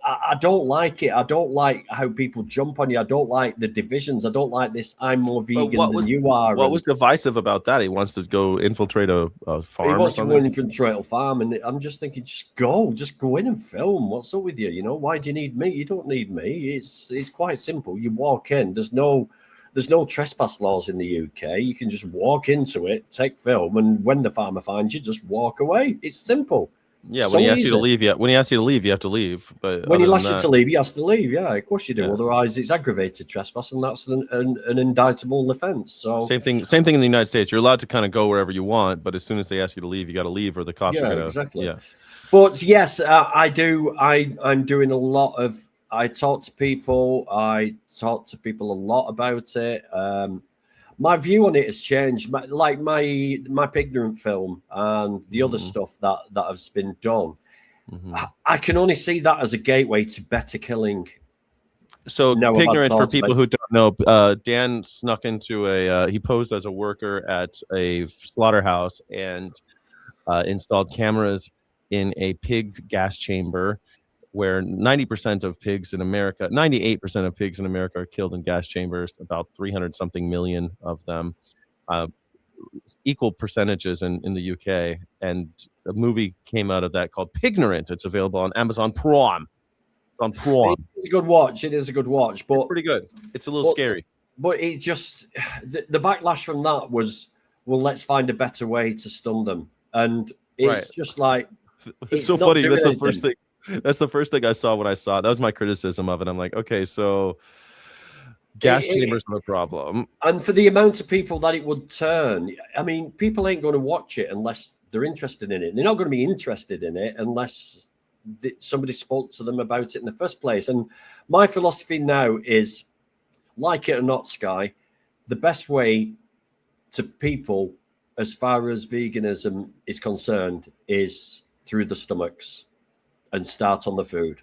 I don't like it. I don't like how people jump on you. I don't like the divisions. I don't like this. I'm more vegan than you are. What was divisive about that? He wants to go infiltrate a farm. He wants to go infiltrate a farm, and I'm just thinking, just go in and film. What's up with you? You know, why do you need me? You don't need me. It's quite simple. You walk in. There's no trespass laws in the UK. You can just walk into it, take film, and when the farmer finds you, just walk away. It's simple. Yeah, when he asks you to leave, you have to leave. But when he asks you to leave, he has to leave. Yeah, of course you do. Yeah. Otherwise, it's aggravated trespass, and that's an indictable offence. So same thing in the United States. You're allowed to kind of go wherever you want, but as soon as they ask you to leave, you got to leave, or the cops are going to. Exactly. Yeah. But yes, I do. I'm doing a lot of. I talk to people. I talk to people a lot about it. My view on it has changed. My Pignorant film and the other stuff that has been done. I can only see that as a gateway to better killing. So Pignorant, for people who don't know, Dan snuck into he posed as a worker at a slaughterhouse and installed cameras in a pig gas chamber, where 90% of pigs in America, 98% of pigs in America are killed in gas chambers, about 300 something million of them, equal percentages in the UK. And a movie came out of that called Pignorant. It's available on Amazon Prime. It's on Prime. It's a good watch. It is a good watch, but it's pretty good. It's a little scary. But it just, the backlash from that was, well, let's find a better way to stun them. And it's just like, it's so funny. That's the first thing. That's the first thing I saw when I saw it. That was my criticism of it. I'm like, okay, so gas chambers are the problem. And for the amount of people that it would turn, I mean, people ain't going to watch it unless they're interested in it. They're not going to be interested in it unless somebody spoke to them about it in the first place. And my philosophy now is, like it or not, Sky, the best way to people as far as veganism is concerned is through the stomachs. And start on the food.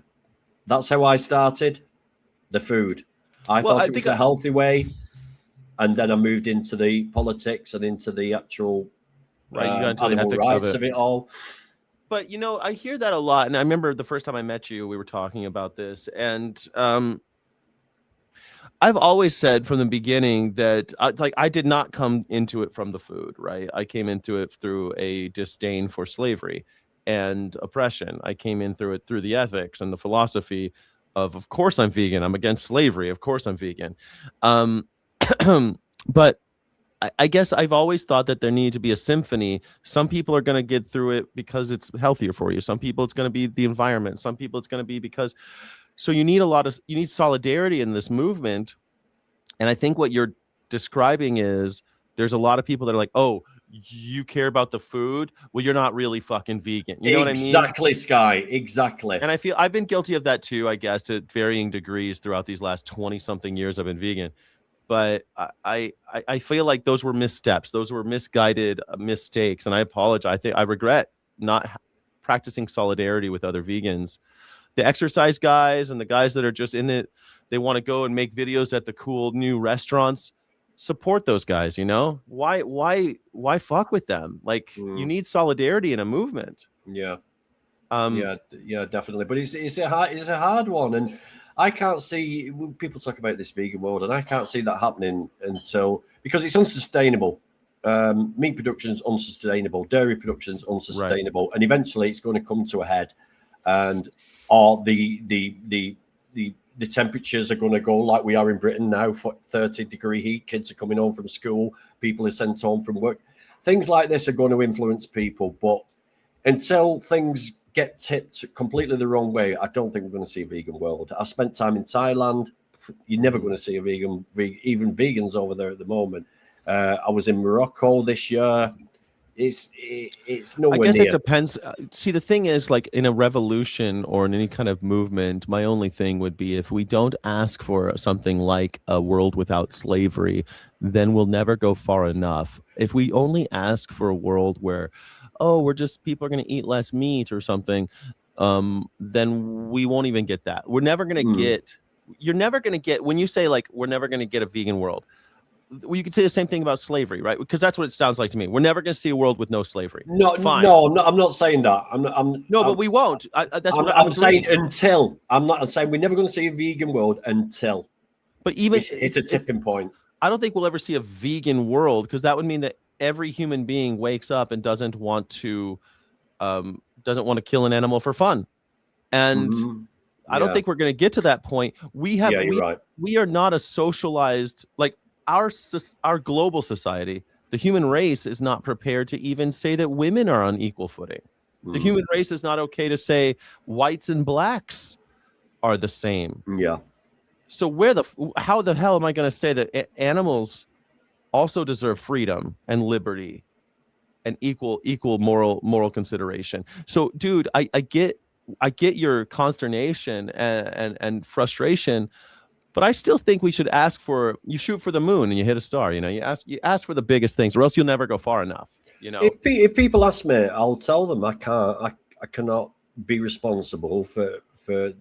That's how I started. The food. I thought it was a healthy way, and then I moved into the politics and into the actual you got into animal the ethics rights of it all. But you know, I hear that a lot, and I remember the first time I met you, we were talking about this, and I've always said from the beginning that I did not come into it from the food, right? I came into it through a disdain for slavery and oppression. I came in through it through the ethics and the philosophy of course I'm vegan. I'm against slavery. Of course I'm vegan. But I guess I've always thought that there needed to be a symphony. Some people are going to get through it because it's healthier for you. Some people it's going to be the environment. Some people it's going to be because. So you need you need solidarity in this movement. And I think what you're describing is there's a lot of people that are like, oh, you care about the food? Well, you're not really fucking vegan. You know what I mean? Exactly, Sky. Exactly. And I feel I've been guilty of that too, I guess, to varying degrees throughout these last 20 something years I've been vegan. But I feel like those were missteps. Those were misguided mistakes. And I apologize. I regret not practicing solidarity with other vegans. The exercise guys and the guys that are just in it, they want to go and make videos at the cool new restaurants. Support those guys, you know? Why fuck with them? Like you need solidarity in a movement. Yeah. Yeah, definitely. But it's a hard one. And I can't see when people talk about this vegan world, and I can't see that happening until because it's unsustainable. Meat production is unsustainable, dairy production is unsustainable, and eventually it's going to come to a head, and or the temperatures are going to go like we are in Britain now, for 30-degree heat. Kids are coming home from school, people are sent home from work. Things like this are going to influence people, but until things get tipped completely the wrong way, I don't think we're going to see a vegan world. I spent time in Thailand. You're never going to see a even vegans over there at the moment. I was in Morocco this year. It's nowhere near. I guess it depends. See, the thing is, like in a revolution or in any kind of movement, my only thing would be if we don't ask for something like a world without slavery, then we'll never go far enough. If we only ask for a world where, oh, people are going to eat less meat or something, then we won't even get that. We're never going to get. You're never going to get when you say like we're never going to get a vegan world. Well, you could say the same thing about slavery, right? Because that's what it sounds like to me. We're never going to see a world with no slavery. No, fine. No, I'm not saying that. But we won't. I'm saying until. I'm not saying we're never going to see a vegan world until. But even it's a tipping point. I don't think we'll ever see a vegan world because that would mean that every human being wakes up and doesn't want to kill an animal for fun, and I don't think we're going to get to that point. We are not a socialized like. Our global society, the human race is not prepared to even say that women are on equal footing. The human race is not okay to say whites and blacks are the same. Yeah. So how the hell am I going to say that animals also deserve freedom and liberty and equal moral consideration? So, dude, I get your consternation and frustration. But I still think we should you shoot for the moon and you hit a star. You know, you ask for the biggest things, or else you'll never go far enough. You know, if people ask me, I'll tell them I cannot be responsible for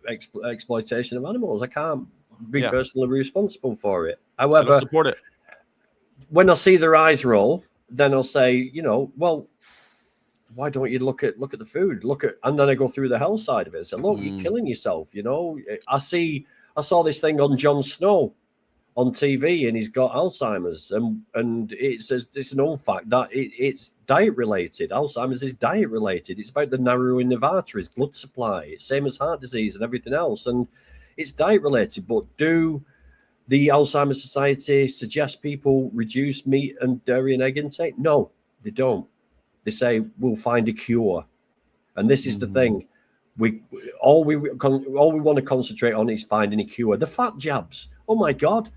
exploitation of animals. I can't be personally responsible for it. However, support it. When I see their eyes roll, then I'll say, you know, well, why don't you look at the food? And then I go through the health side of it. So look, you're killing yourself. You know, I saw this thing on Jon Snow on TV, and he's got Alzheimer's, and it's a known fact that it's diet related. Alzheimer's is diet related. It's about the narrowing of arteries, blood supply, same as heart disease and everything else, and it's diet related. But do the Alzheimer's Society suggest people reduce meat and dairy and egg intake? No, they don't. They say we'll find a cure, and this is the thing. All we want to concentrate on is finding a cure. The fat jabs, oh my God,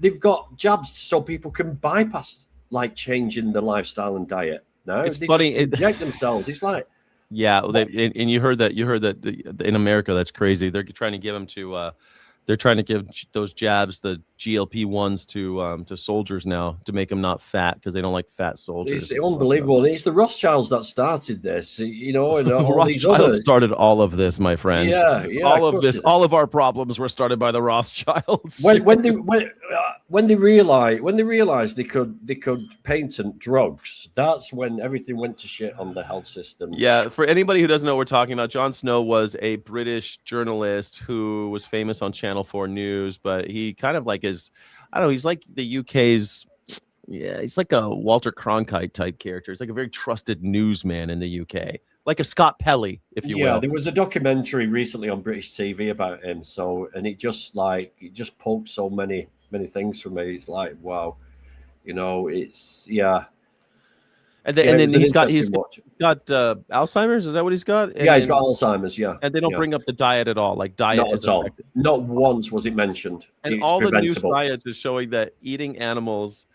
they've got jabs so people can bypass like changing the lifestyle and diet. No, it's they funny. Just inject themselves. It's like and you heard that in America that's crazy. They're trying to give them to they're trying to give those jabs, the GLP-1s to soldiers now to make them not fat because they don't like fat soldiers. It's unbelievable. It's the Rothschilds that started this, you know, and all these others started all of this, my friend. Yeah, all of this, all of our problems were started by the Rothschilds. When they realized they could patent drugs, that's when everything went to shit on the health system. Yeah, for anybody who doesn't know what we're talking about, Jon Snow was a British journalist who was famous on Channel 4 News, but he kind of like is, I don't know, he's like the UK's, he's like a Walter Cronkite type character. He's like a very trusted newsman in the UK, like a Scott Pelley, if you will. Yeah, there was a documentary recently on British TV about him. So, and it just poked so many things for me. It's like, wow, you know, it's And then he's got Alzheimer's. Is that what he's got? And he's got Alzheimer's. Yeah, and they don't bring up the diet at all. Like diet, not at all. Not once was it mentioned. And it's all preventable. the new science is showing that eating animals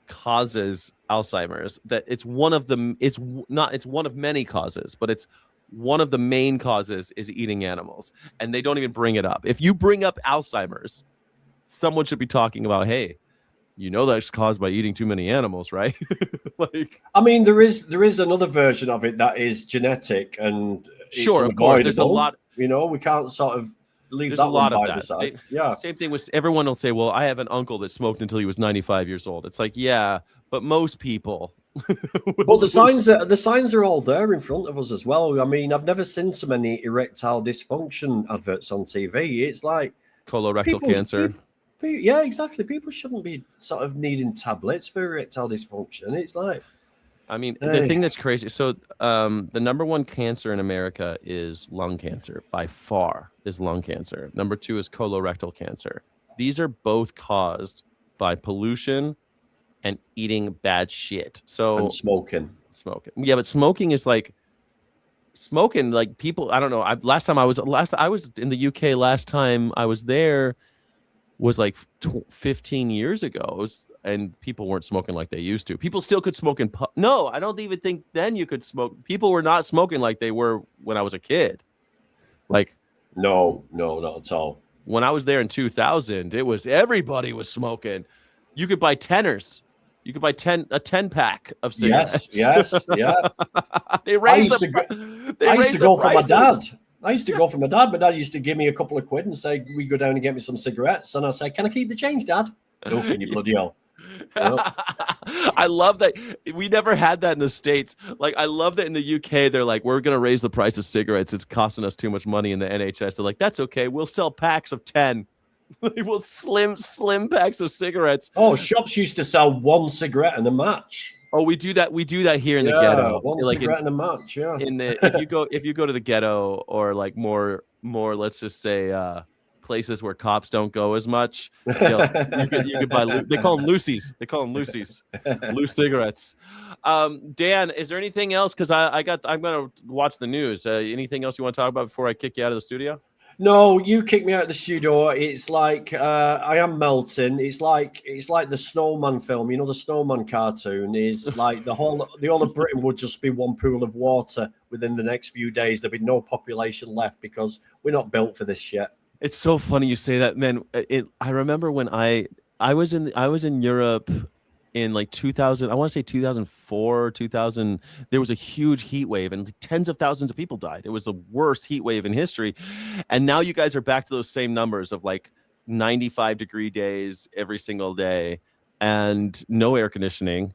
causes Alzheimer's. That it's one of the. It's one of many causes, but it's one of the main causes is eating animals, and they don't even bring it up. If you bring up Alzheimer's, someone should be talking about, hey, you know that's caused by eating too many animals, right? Like, I mean, there is another version of it that is genetic and sure, of course, there's a lot. You know, we can't sort of leave there's that a lot one of by that. the side. Same thing with everyone will say, well, I have an uncle that smoked until he was 95 years old. It's like, yeah, but most people But the signs are all there in front of us as well. I mean, I've never seen so many erectile dysfunction adverts on TV. It's like colorectal cancer. Yeah, exactly. People shouldn't be sort of needing tablets for erectile dysfunction. It's like, I mean, the thing that's crazy. So, the number one cancer in America is lung cancer. By far, is lung cancer. Number 2 is colorectal cancer. These are both caused by pollution and eating bad shit. So and smoking. Yeah, but smoking is like people. I don't know. I was in the UK. Last time I was there was like 15 years ago. And people weren't smoking like they used to. People still could smoke in No, I don't even think then you could smoke. People were not smoking like they were when I was a kid. Like, no, not at all. When I was there in 2000, everybody was smoking. You could buy teners. You could buy a 10-pack of cigarettes. Yes, yeah. I used to go for my dad. I used to go for my dad. My dad used to give me a couple of quid and say, "We go down and get me some cigarettes." And I say, "Can I keep the change, Dad?" "No, can you bloody hell?" Yep. I love that we never had that in the States. Like, I love that in the UK, they're like, we're going to raise the price of cigarettes. It's costing us too much money in the NHS. They're like, that's okay. We'll sell packs of 10. We'll slim packs of cigarettes. Oh, shops used to sell one cigarette and a match. Oh, we do that. We do that here in the ghetto. One cigarette and a match. Yeah. If you go to the ghetto or like more, let's just say, places where cops don't go as much, you could buy. They call them Lucy's. Loose cigarettes. Dan, is there anything else? Because I'm gonna watch the news. Anything else you want to talk about before I kick you out of the studio? No, you kick me out of the studio. It's like I am melting. It's like the Snowman film. You know, the Snowman cartoon is like the whole of Britain would just be one pool of water within the next few days. There'd be no population left because we're not built for this shit. It's so funny you say that, man. I remember when I was in Europe in like 2000. I want to say 2004, 2000. There was a huge heat wave, and tens of thousands of people died. It was the worst heat wave in history. And now you guys are back to those same numbers of like 95-degree days every single day, and no air conditioning.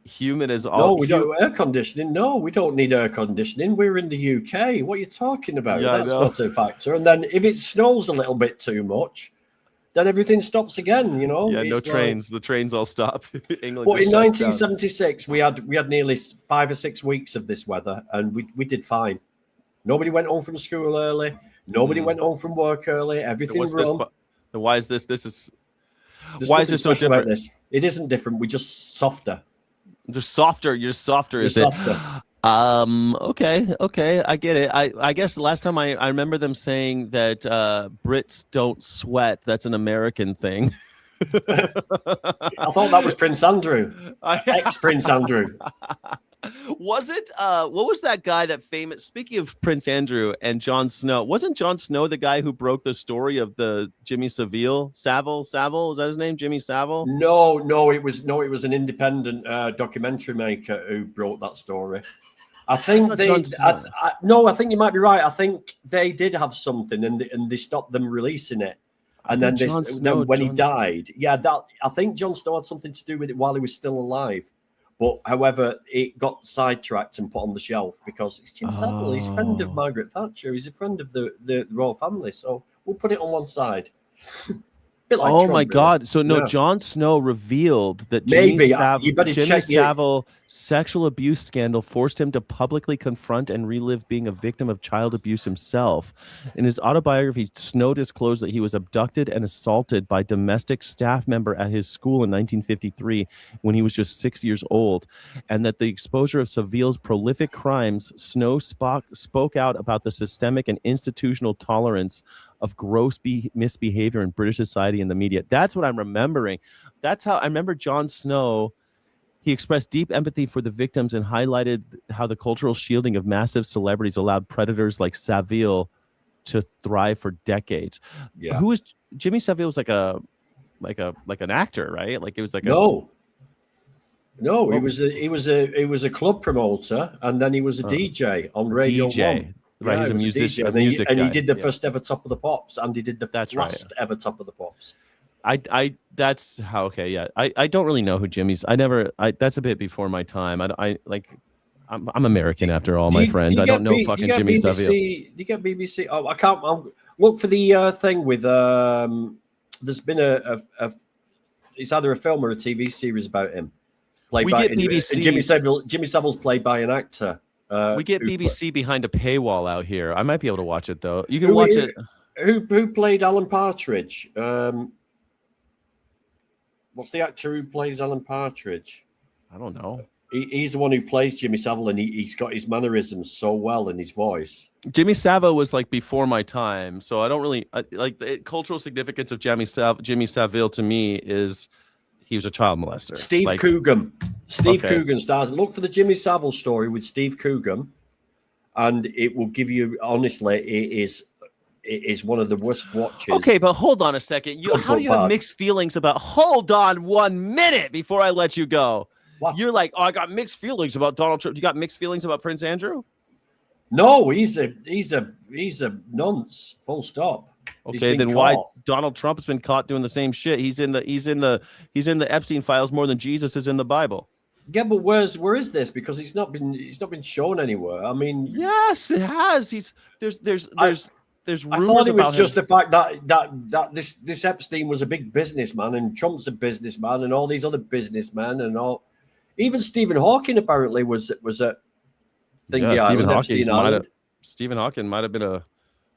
Humid as all. No, we don't air conditioning. No, we don't need air conditioning. We're in the UK. What are you talking about? Yeah, that's not a factor. And then if it snows a little bit too much, then everything stops again. You know. Yeah, no trains. The trains all stop. England. Well, in 1976, we had nearly 5 or 6 weeks of this weather, and we did fine. Nobody went home from school early. Nobody went home from work early. Everything run. Why is this? Why is this so different? It isn't different. We're just softer. Just softer. You're softer. Is softer. It? Okay. I get it. I guess last time I remember them saying that Brits don't sweat. That's an American thing. I thought that was Prince Andrew. Ex-Prince Andrew. Was it? What was that guy that famous? Speaking of Prince Andrew and Jon Snow, wasn't Jon Snow the guy who broke the story of the Jimmy Savile? Is that his name? Jimmy Savile? No. It was an independent documentary maker who broke that story. I think I think you might be right. I think they did have something, and they stopped them releasing it. And then he died, I think Jon Snow had something to do with it while he was still alive. But however, it got sidetracked and put on the shelf because it's Jim Savile. He's a friend of Margaret Thatcher. He's a friend of the royal family. So we'll put it on one side. Bit like Trump, my really. God. So Jon Snow revealed that Jimmy Savile sexual abuse scandal forced him to publicly confront and relive being a victim of child abuse himself. In his autobiography, Snow disclosed that he was abducted and assaulted by domestic staff member at his school in 1953 when he was just 6 years old, and that the exposure of Savile's prolific crimes, Snow spoke out about the systemic and institutional tolerance of gross misbehavior in British society and the media. That's what I'm remembering. That's how I remember Jon Snow. He expressed deep empathy for the victims and highlighted how the cultural shielding of massive celebrities allowed predators like Savile to thrive for decades. Yeah. Who was Jimmy Savile? Was like an actor, right? Like it was like no, he was a club promoter, and then he was a DJ on Radio 1. Right, he's a musician, and he did the first ever Top of the Pops, and he did the last ever Top of the Pops. That's how. Okay, yeah. I don't really know who Jimmy's. That's a bit before my time. I'm American after all, my friend. I don't know fucking Jimmy Savile. Do you get BBC? Oh, I can't. Look for the thing with. There's been it's either a film or a TV series about him. We get BBC. Jimmy Savile's played by an actor. We get BBC behind a paywall out here. I might be able to watch it though. You can watch it. Who played Alan Partridge? What's the actor who plays Alan Partridge? I don't know. He's the one who plays Jimmy Savile, and he's got his mannerisms so well in his voice. Jimmy Savile was like before my time, so I don't really like the cultural significance of Jimmy Savile to me is he was a child molester. Steve Coogan. Coogan stars. Look for the Jimmy Savile story with Steve Coogan, and it will give you, honestly, it is one of the worst watches. Okay, but hold on a second. How do you have mixed feelings about? Hold on 1 minute before I let you go. What? You're like, oh, I got mixed feelings about Donald Trump. You got mixed feelings about Prince Andrew? No, he's a nonce. Full stop. Okay, then why Donald Trump has been caught doing the same shit? He's in the Epstein files more than Jesus is in the Bible. Yeah, but where is this? Because he's not been shown anywhere. I mean, yes, it has. There's rumors I thought it was about just the fact that this Epstein was a big businessman, and Trump's a businessman, and all these other businessmen, and all. Even Stephen Hawking apparently was a thing. Yeah, Stephen Hawking might have been a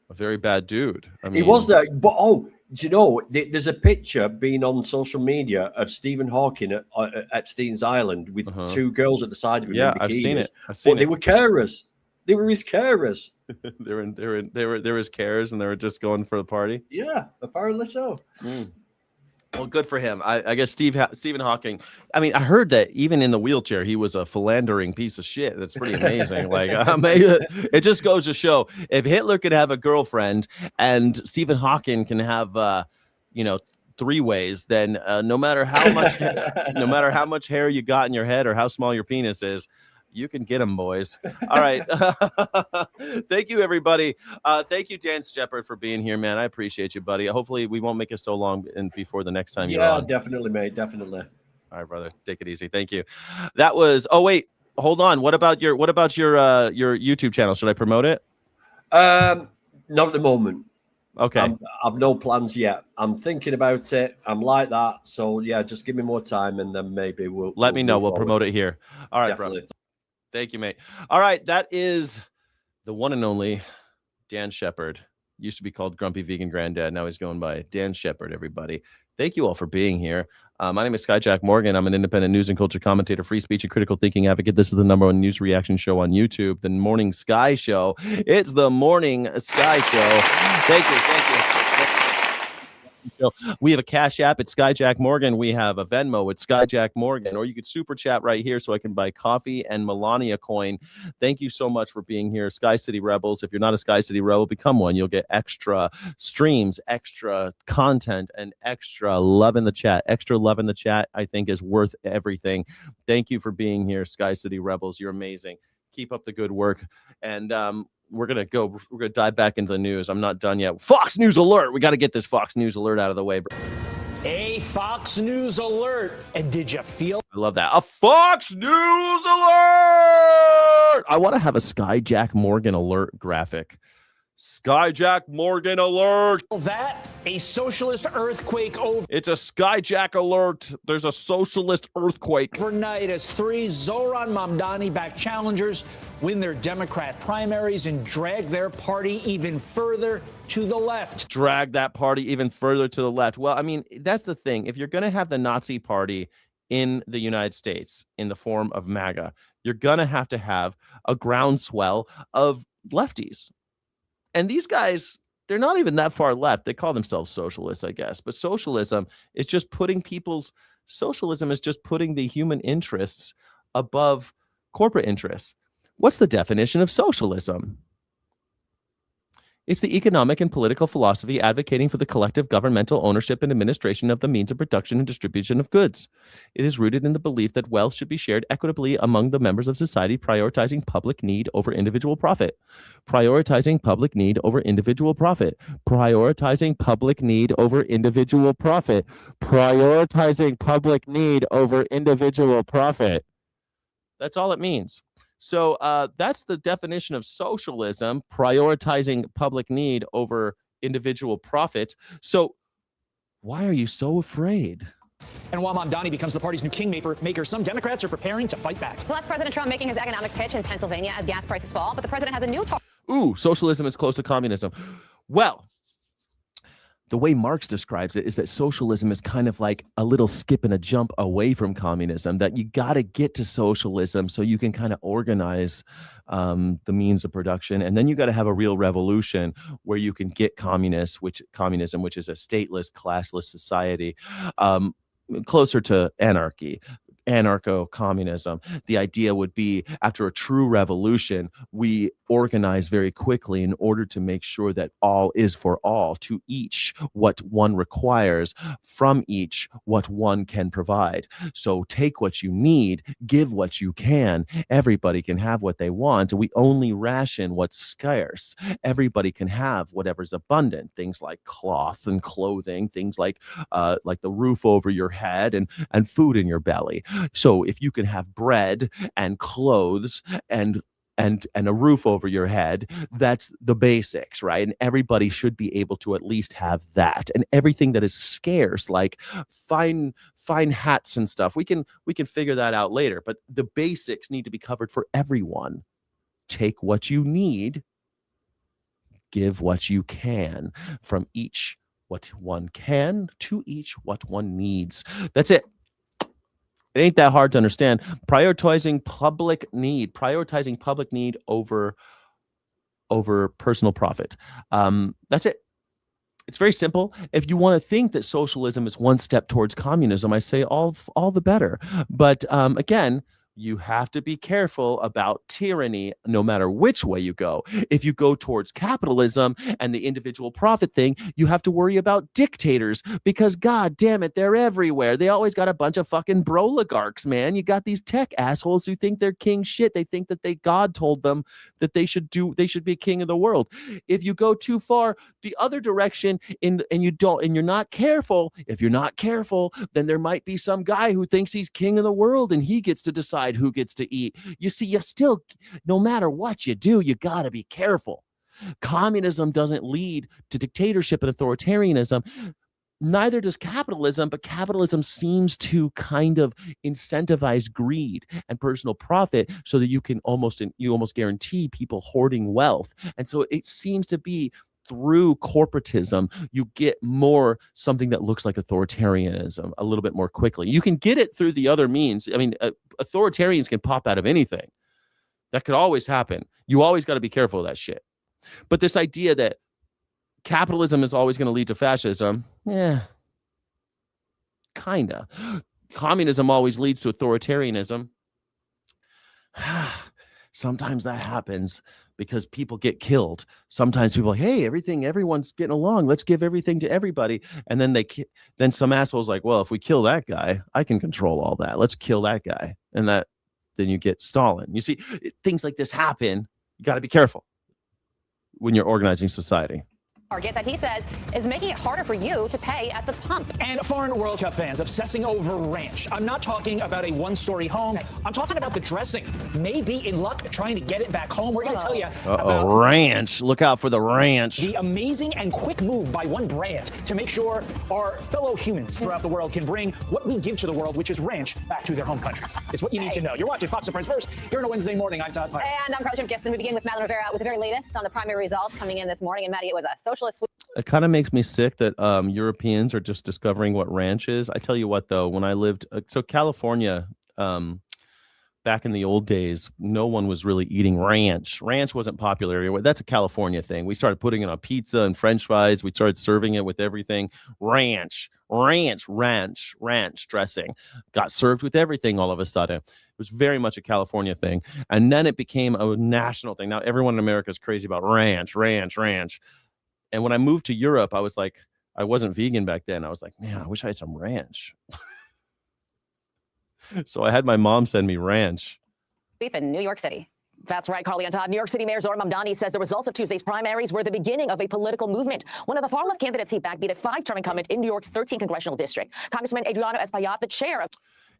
very bad dude. I mean, he was there, but do you know? There's a picture being on social media of Stephen Hawking at Epstein's Island with two girls at the side of him. Yeah, in bikinis. I've seen it. They were carers. They were his carers. they were his carers, and they were just going for the party. Yeah, apparently so. Well, good for him. I guess Stephen Hawking. I mean, I heard that even in the wheelchair, he was a philandering piece of shit. That's pretty amazing. It just goes to show if Hitler could have a girlfriend and Stephen Hawking can have, 3 ways, then no matter how much hair you got in your head or how small your penis is, you can get them, boys. All right. Thank you, everybody. Thank you, Dan Shepard, for being here, man. I appreciate you, buddy. Hopefully, we won't make it so long before the next time you're on. Yeah, definitely, mate. Definitely. All right, brother. Take it easy. Thank you. That was. Oh, wait. Hold on. What about your YouTube channel? Should I promote it? Not at the moment. Okay. I've no plans yet. I'm thinking about it. I'm like that. So yeah, just give me more time, and then maybe we'll let me know. We'll promote it here. All right, definitely. brother. Thank you, mate. All right, that is the one and only Dan Shepard. Used to be called Grumpy Vegan Granddad. Now he's going by Dan Shepard, everybody. Thank you all for being here. My name is Skyjack Morgan. I'm an independent news and culture commentator, free speech and critical thinking advocate. This is the #1 news reaction show on YouTube, the Morning Sky Show. It's the Morning Sky Show. Thank you. We have a Cash App at Skyjack Morgan. We have a Venmo at Skyjack Morgan, or you could super chat right here so I can buy coffee and Melania coin. Thank you so much for being here, Sky City Rebels. If you're not a Sky City Rebel, become one. You'll get extra streams, extra content, and extra love in the chat. Extra love in the chat, I think, is worth everything. Thank you for being here, Sky City Rebels. You're amazing. Keep up the good work. And we're gonna dive back into the news. I'm not done yet. Fox News alert. We got to get this Fox News alert out of the way, bro. A Fox News alert. And did you feel? I love that. A Fox News alert. I want to have a Skyjack Morgan alert graphic. Skyjack Morgan alert. That a socialist earthquake over. It's a Skyjack alert. There's a socialist earthquake. Overnight as 3 Zohran Mamdani-backed challengers win their Democrat primaries and drag their party even further to the left. Drag that party even further to the left. Well, I mean, that's the thing. If you're going to have the Nazi party in the United States in the form of MAGA, you're going to have a groundswell of lefties. And these guys, they're not even that far left. They call themselves socialists, I guess. But socialism is just putting the human interests above corporate interests. What's the definition of socialism? It's the economic and political philosophy advocating for the collective governmental ownership and administration of the means of production and distribution of goods. It is rooted in the belief that wealth should be shared equitably among the members of society, prioritizing public need over individual profit. Prioritizing public need over individual profit. Prioritizing public need over individual profit. Prioritizing public need over individual profit. That's all it means. So that's the definition of socialism, prioritizing public need over individual profit. So why are you so afraid? And while Mamdani becomes the party's new kingmaker, some Democrats are preparing to fight back. So that's President Trump making his economic pitch in Pennsylvania as gas prices fall, but the president has a new target. Ooh, socialism is close to communism. Well, the way Marx describes it is that socialism is kind of like a little skip and a jump away from communism, that you got to get to socialism so you can kind of organize the means of production. And then you got to have a real revolution where you can get communism, which is a stateless, classless society, closer to anarchy. Anarcho-communism. The idea would be, after a true revolution, we organize very quickly in order to make sure that all is for all, to each what one requires, from each what one can provide. So take what you need, give what you can. Everybody can have what they want. We only ration what's scarce. Everybody can have whatever's abundant, things like cloth and clothing, things like the roof over your head and food in your belly. So if you can have bread and clothes and a roof over your head, that's the basics, right? And everybody should be able to at least have that. And everything that is scarce, like fine hats and stuff, we can figure that out later. But the basics need to be covered for everyone. Take what you need, give what you can, from each what one can to each what one needs. That's it. It ain't that hard to understand. Prioritizing public need over personal profit. That's it. It's very simple. If you want to think that socialism is one step towards communism, I say all the better. But again, you have to be careful about tyranny no matter which way you go. If you go towards capitalism and the individual profit thing, you have to worry about dictators, because god damn it, they're everywhere. They always got a bunch of fucking broligarchs, man. You got these tech assholes who think they're king shit. They think that God told them that they should be king of the world. If you go too far the other direction and you're not careful, if you're not careful, then there might be some guy who thinks he's king of the world and he gets to decide who gets to eat. You see, you still, no matter what you do, you got to be careful. Communism doesn't lead to dictatorship and authoritarianism. Neither does capitalism, but capitalism seems to kind of incentivize greed and personal profit so that you almost guarantee people hoarding wealth. And so it seems to be through corporatism, you get more something that looks like authoritarianism a little bit more quickly. You can get it through the other means. I mean, authoritarians can pop out of anything. That could always happen. You always got to be careful of that shit. But this idea that capitalism is always going to lead to fascism, kinda. Communism always leads to authoritarianism. Sometimes that happens because people get killed. Sometimes people are like, hey, everyone's getting along. Let's give everything to everybody. And then some asshole's like, well, if we kill that guy, I can control all that. Let's kill that guy. And then you get Stalin. You see, things like this happen. You got to be careful when you're organizing society. Target that he says is making it harder for you to pay at the pump. And foreign World Cup fans obsessing over ranch. I'm not talking about a one-story home. I'm talking about the dressing. Maybe in luck trying to get it back home. We're going to tell you about ranch. Look out for the ranch. The amazing and quick move by one brand to make sure our fellow humans throughout the world can bring what we give to the world, which is ranch, back to their home countries. It's what you need to know. You're watching Fox and Friends First here on a Wednesday morning. I'm Todd Pine. And I'm Carla Jim. We begin with Madeline Rivera with the very latest on the primary results coming in this morning. And Maddie, it was a socialist sweep. It kind of makes me sick that Europeans are just discovering what ranch is. I tell you what, though, when I lived, California, back in the old days, no one was really eating ranch. Ranch wasn't popular. That's a California thing. We started putting it on pizza and French fries. We started serving it with everything. Ranch dressing got served with everything all of a sudden. was very much a California thing. And then it became a national thing. Now everyone in America is crazy about ranch. And when I moved to Europe, I was like, I wasn't vegan back then. I was like, man, I wish I had some ranch. So I had my mom send me ranch. In New York City. That's right, Carly on Todd. New York City Mayor Zohar Mamdani says the results of Tuesday's primaries were the beginning of a political movement. One of the far-left candidates he backed beat a 5-term incumbent in New York's 13th congressional district. Congressman Adriano Espaillat, the chair of...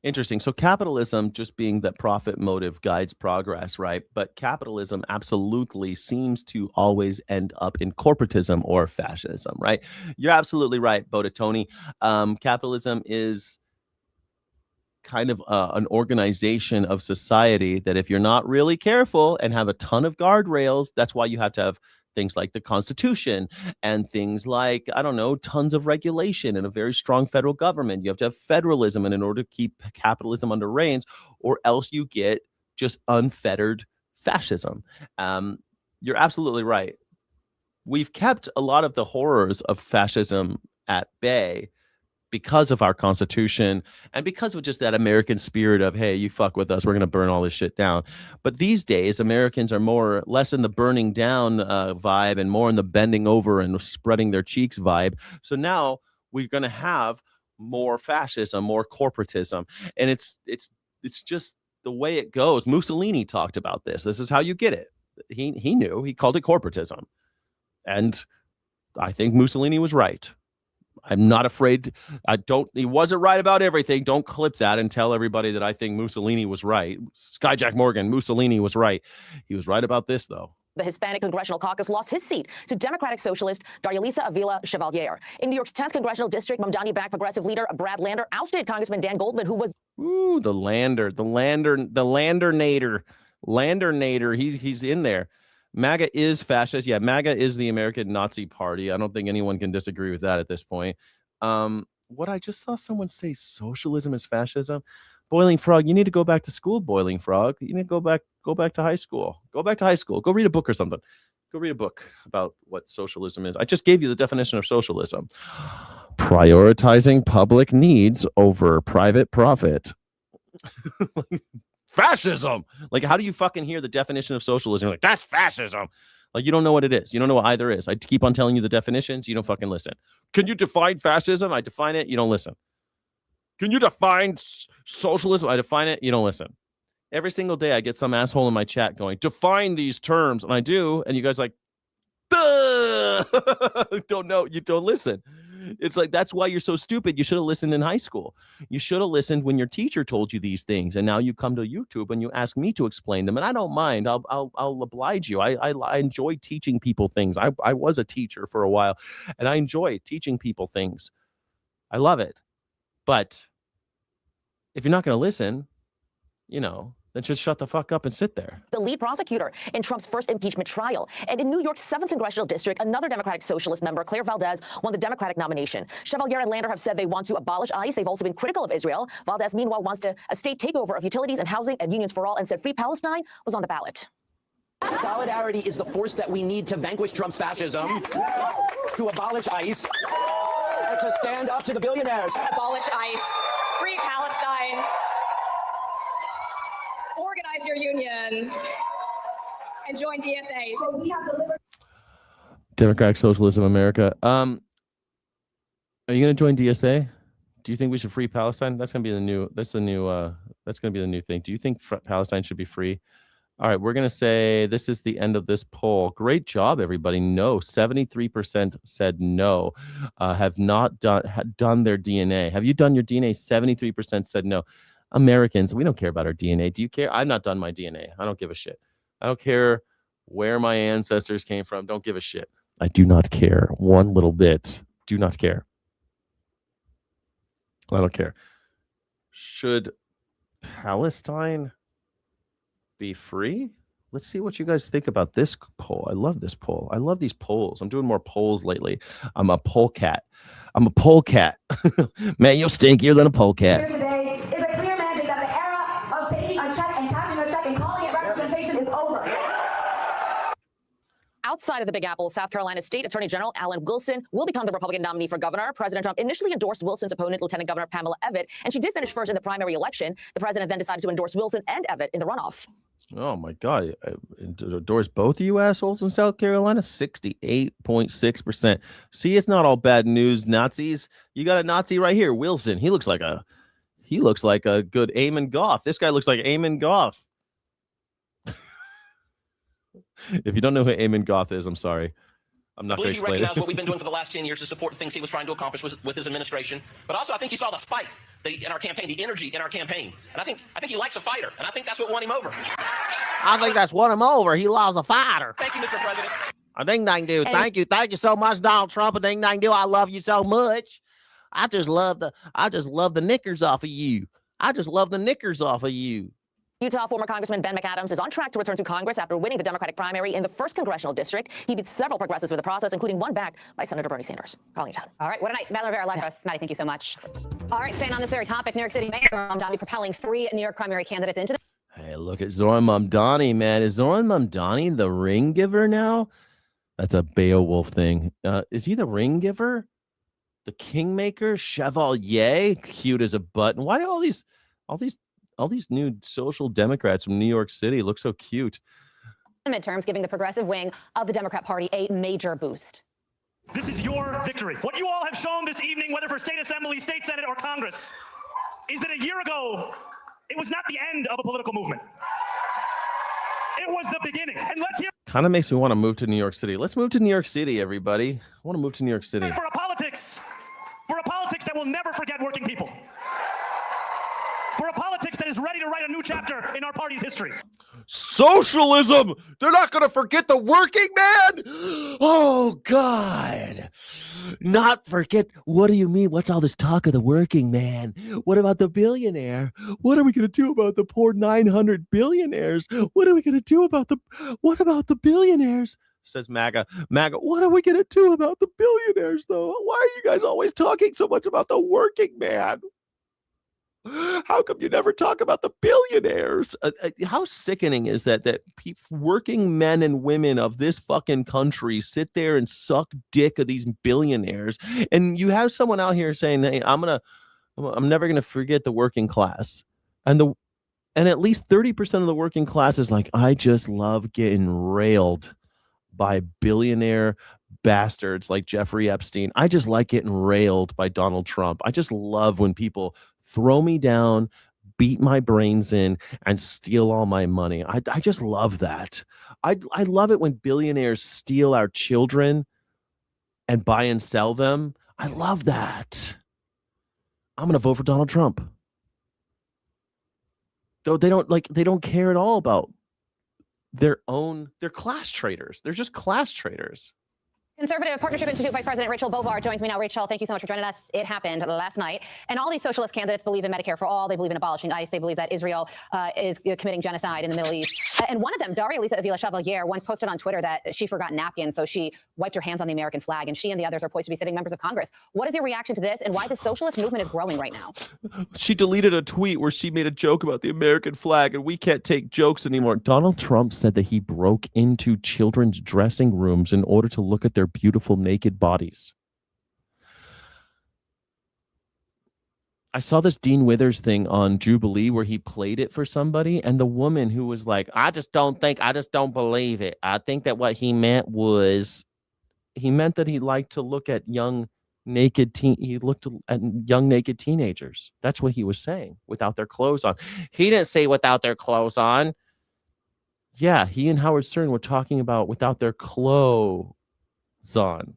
Interesting. So capitalism, just being that profit motive guides progress, right? But capitalism absolutely seems to always end up in corporatism or fascism, right? You're absolutely right, Boda Tony. Capitalism is kind of an organization of society that if you're not really careful and have a ton of guardrails, that's why you have to have things like the Constitution and things like, I don't know, tons of regulation and a very strong federal government. You have to have federalism, and in order to keep capitalism under reins, or else you get just unfettered fascism. You're absolutely right. We've kept a lot of the horrors of fascism at bay because of our Constitution and because of just that American spirit of, hey, you fuck with us, we're going to burn all this shit down. But these days, Americans are less in the burning down vibe and more in the bending over and spreading their cheeks vibe. So now we're going to have more fascism, more corporatism. And it's just the way it goes. Mussolini talked about this. This is how you get it. He knew. He called it corporatism. And I think Mussolini was right. I'm not afraid. He wasn't right about everything. Don't clip that and tell everybody that I think Mussolini was right. Skyjack Morgan, Mussolini was right. He was right about this, though. The Hispanic Congressional Caucus lost his seat to Democratic Socialist Daryalisa Avila Chevalier. In New York's 10th Congressional District, Mamdani-backed progressive leader Brad Lander ousted Congressman Dan Goldman, who was... Ooh, the Lander-nator. He's in there. MAGA is fascist. Yeah, MAGA is the American Nazi Party. I don't think anyone can disagree with that at this point. What I just saw someone say socialism is fascism. Boiling Frog, you need to go back to school, Boiling Frog. You need to go back to high school. Go back to high school. Go read a book or something. Go read a book about what socialism is. I just gave you the definition of socialism. Prioritizing public needs over private profit. Fascism. Like, how do you fucking hear the definition of socialism? You're like, that's fascism. Like, you don't know what it is. You don't know what either is. I keep on telling you the definitions. You don't fucking listen. Can you define fascism? I define it. You don't listen. Can you define socialism? I define it. You don't listen. Every single day I get some asshole in my chat going, define these terms. And I do. And you guys are like, don't know. You don't listen. It's like, that's why you're so stupid. You should have listened in high school. You should have listened when your teacher told you these things. And now you come to YouTube and you ask me to explain them. And I don't mind. I'll oblige you. I enjoy teaching people things. I was a teacher for a while, and I enjoy teaching people things. I love it. But if you're not going to listen, then just shut the fuck up and sit there. The lead prosecutor in Trump's first impeachment trial. And in New York's 7th Congressional District, another Democratic Socialist member, Claire Valdez, won the Democratic nomination. Chevalier and Lander have said they want to abolish ICE. They've also been critical of Israel. Valdez, meanwhile, wants a state takeover of utilities and housing and unions for all, and said Free Palestine was on the ballot. Solidarity is the force that we need to vanquish Trump's fascism, to abolish ICE, and to stand up to the billionaires. Abolish ICE. Free Palestine. Organize your union and join DSA. Democratic Socialism America. Are you going to join DSA? Do you think we should free Palestine? That's going to be the new. That's going to be the new thing. Do you think Palestine should be free? All right, we're going to say this is the end of this poll. Great job, everybody. No, 73% said no. Have not done their DNA. Have you done your DNA? 73% said no. Americans, we don't care about our DNA. Do you care? I've not done my DNA. I don't give a shit. I don't care where my ancestors came from. Don't give a shit. I do not care one little bit. Do not care. I don't care. Should Palestine be free? Let's see what you guys think about this poll. I love this poll. I love these polls. I'm doing more polls lately. I'm a poll cat. Man, you're stinkier than a poll cat. Today is a clear mandate that the era of taking a check and cashing a check and calling it representation is over. Outside of the Big Apple, South Carolina State Attorney General Alan Wilson will become the Republican nominee for governor. President Trump initially endorsed Wilson's opponent, Lieutenant Governor Pamela Evette, and she did finish first in the primary election. The president then decided to endorse Wilson and Evette in the runoff. Oh my God! Endorse both of you assholes in South Carolina. 68.6%. See, it's not all bad news, Nazis. You got a Nazi right here, Wilson. He looks like a good Eamon Goth. This guy looks like Eamon Goth. If you don't know who Eamon Goth is, I'm sorry. I'm not going to explain he recognized it. what we've been doing for the last 10 years to support the things he was trying to accomplish with his administration. But also, I think he saw the fight in our campaign, the energy in our campaign. And I think he likes a fighter. And I think that's what won him over. I think that's won him over. He loves a fighter. Thank you, Mr. President. I think they can do. Thank you so much, Donald Trump. I think they can do. I love you so much. I just love the knickers off of you. I just love the knickers off of you. Utah former Congressman Ben McAdams is on track to return to Congress after winning the Democratic primary in the 1st congressional district. He beat several progressives in the process, including one backed by Senator Bernie Sanders. Arlington. All right, what a night. Matt Rivera live for us. Maddie, thank you so much. All right, staying on this very topic, New York City Mayor Zoran Mamdani propelling 3 New York primary candidates into the... Hey, look at Zoran Mamdani, man. Is Zoran Mamdani the ring giver now? That's a Beowulf thing. Is he the ring giver? The kingmaker? Chevalier? Cute as a button. Why do all these new social democrats from New York City look so cute? midterms, giving the progressive wing of the Democrat Party a major boost. This is your victory. What you all have shown this evening, whether for state assembly, state senate, or Congress, is that a year ago, it was not the end of a political movement. It was the beginning. And let's hear. Kind of makes me want to move to New York City. Let's move to New York City, everybody. I want to move to New York City. For a politics that will never forget working people. For a politics that is ready to write a new chapter in our party's history. Socialism! They're not going to forget the working man? Oh, God. Not forget. What do you mean? What's all this talk of the working man? What about the billionaire? What are we going to do about the poor 900 billionaires? What are we going to do about what about the billionaires? Says MAGA. MAGA, what are we going to do about the billionaires, though? Why are you guys always talking so much about the working man? How come you never talk about the billionaires? How sickening is that working men and women of this fucking country sit there and suck dick of these billionaires, and you have someone out here saying, "Hey, I'm never gonna forget the working class," and at least 30% of the working class is like, I just love getting railed by billionaire bastards like Jeffrey Epstein. I just like getting railed by Donald Trump. I just love when people throw me down, beat my brains in, and steal all my money. I just love that. I love it when billionaires steal our children and buy and sell them. I love that. I'm going to vote for Donald Trump. Though they don't care at all about they're class traders. They're just class traders. Conservative Partnership Institute Vice President Rachel Bovar joins me now. Rachel, thank you so much for joining us. It happened last night. And all these socialist candidates believe in Medicare for all. They believe in abolishing ICE. They believe that Israel is committing genocide in the Middle East. And one of them, Daria Lisa Avila Chevalier, once posted on Twitter that she forgot napkins, so she wiped her hands on the American flag. And she and the others are poised to be sitting members of Congress. What is your reaction to this and why the socialist movement is growing right now? She deleted a tweet where she made a joke about the American flag, and we can't take jokes anymore. Donald Trump said that he broke into children's dressing rooms in order to look at their beautiful naked bodies. I saw this Dean Withers thing on Jubilee where he played it for somebody, and the woman who was like, I just don't believe it. I think that what he meant was that he liked to look at young naked teenagers. That's what he was saying, without their clothes on. He didn't say without their clothes on. Yeah, he and Howard Stern were talking about without their clothes on.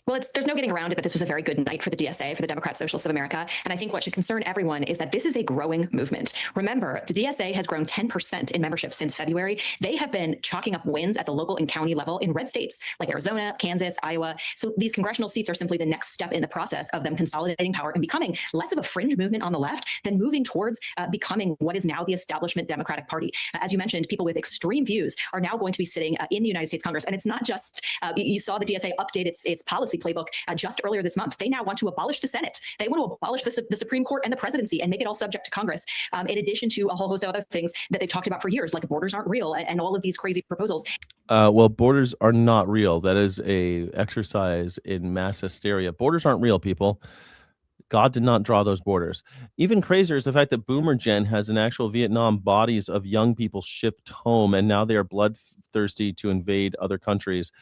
Well, there's no getting around it that this was a very good night for the DSA, for the Democrat Socialists of America. And I think what should concern everyone is that this is a growing movement. Remember, the DSA has grown 10% in membership since February. They have been chalking up wins at the local and county level in red states like Arizona, Kansas, Iowa. So these congressional seats are simply the next step in the process of them consolidating power and becoming less of a fringe movement on the left than moving towards becoming what is now the establishment Democratic Party. As you mentioned, people with extreme views are now going to be sitting in the United States Congress. And it's not just, you saw the DSA update its policy playbook just earlier this month. They now want to abolish the Senate. They want to abolish the Supreme Court and the presidency and make it all subject to Congress, in addition to a whole host of other things that they've talked about for years, like borders aren't real and all of these crazy proposals. Well, borders are not real. That is a exercise in mass hysteria. Borders aren't real, people. God did not draw those borders. Even crazier is the fact that Boomer Gen has an actual Vietnam bodies of young people shipped home, and now they are bloodthirsty to invade other countries.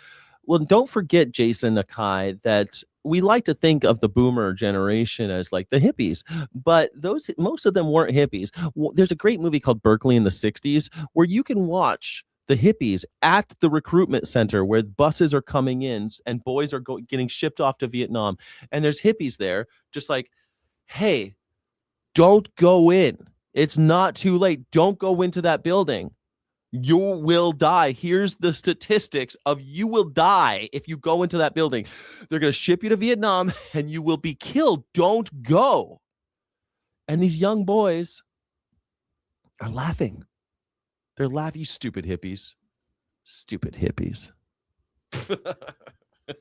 Well, don't forget, Jason Akai, that we like to think of the Boomer generation as like the hippies, but most of them weren't hippies. There's a great movie called Berkeley in the 60s where you can watch the hippies at the recruitment center where buses are coming in and boys are getting shipped off to Vietnam. And there's hippies there just like, hey, don't go in. It's not too late. Don't go into that building. You will die. Here's the statistics of you will die if you go into that building. They're going to ship you to Vietnam and you will be killed. Don't go. And these young boys are laughing. They're laughing, you stupid hippies. Stupid hippies.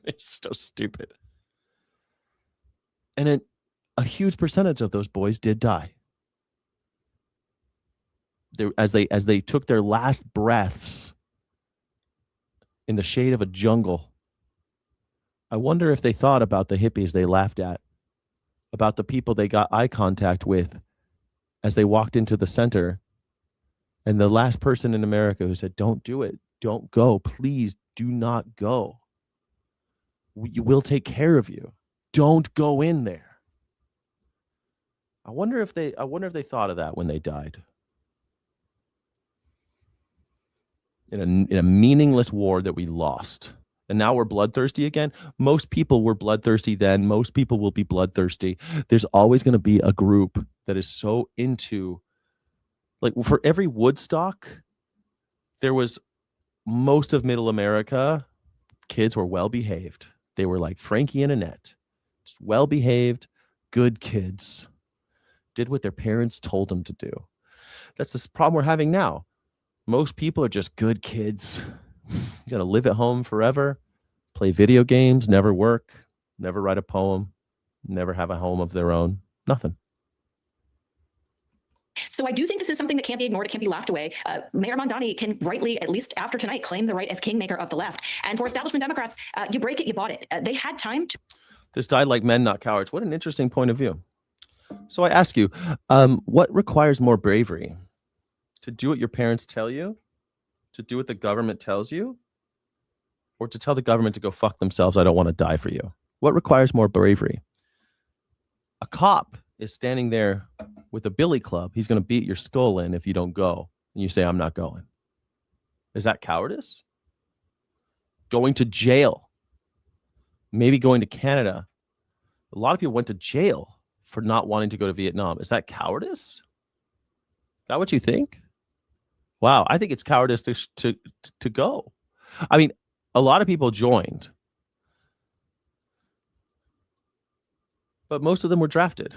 It's so stupid. And a huge percentage of those boys did die. As they took their last breaths in the shade of a jungle. I wonder if they thought about the hippies they laughed at, about the people they got eye contact with as they walked into the center. And the last person in America who said, don't do it. Don't go. Please do not go. We will take care of you. Don't go in there. I wonder if they thought of that when they died. In a meaningless war that we lost. And now we're bloodthirsty again. Most people were bloodthirsty then. Most people will be bloodthirsty. There's always going to be a group that is so into, like, for every Woodstock, there was most of middle America, kids were well behaved. They were like Frankie and Annette, just well behaved, good kids, did what their parents told them to do. That's this problem we're having now. Most people are just good kids. You got to live at home forever, play video games, never work, never write a poem, never have a home of their own, nothing. So I do think this is something that can't be ignored. It can't be laughed away. Mayor Mondani can rightly, at least after tonight, claim the right as kingmaker of the left. And for establishment Democrats, you break it, you bought it. They had time to. This died like men, not cowards. What an interesting point of view. So I ask you, what requires more bravery? To do what your parents tell you? To do what the government tells you? Or to tell the government to go fuck themselves, I don't want to die for you? What requires more bravery? A cop is standing there with a billy club. He's going to beat your skull in if you don't go. And you say, I'm not going. Is that cowardice? Going to jail. Maybe going to Canada. A lot of people went to jail for not wanting to go to Vietnam. Is that cowardice? Is that what you think? Wow, I think it's cowardice to go. I mean, a lot of people joined, but most of them were drafted.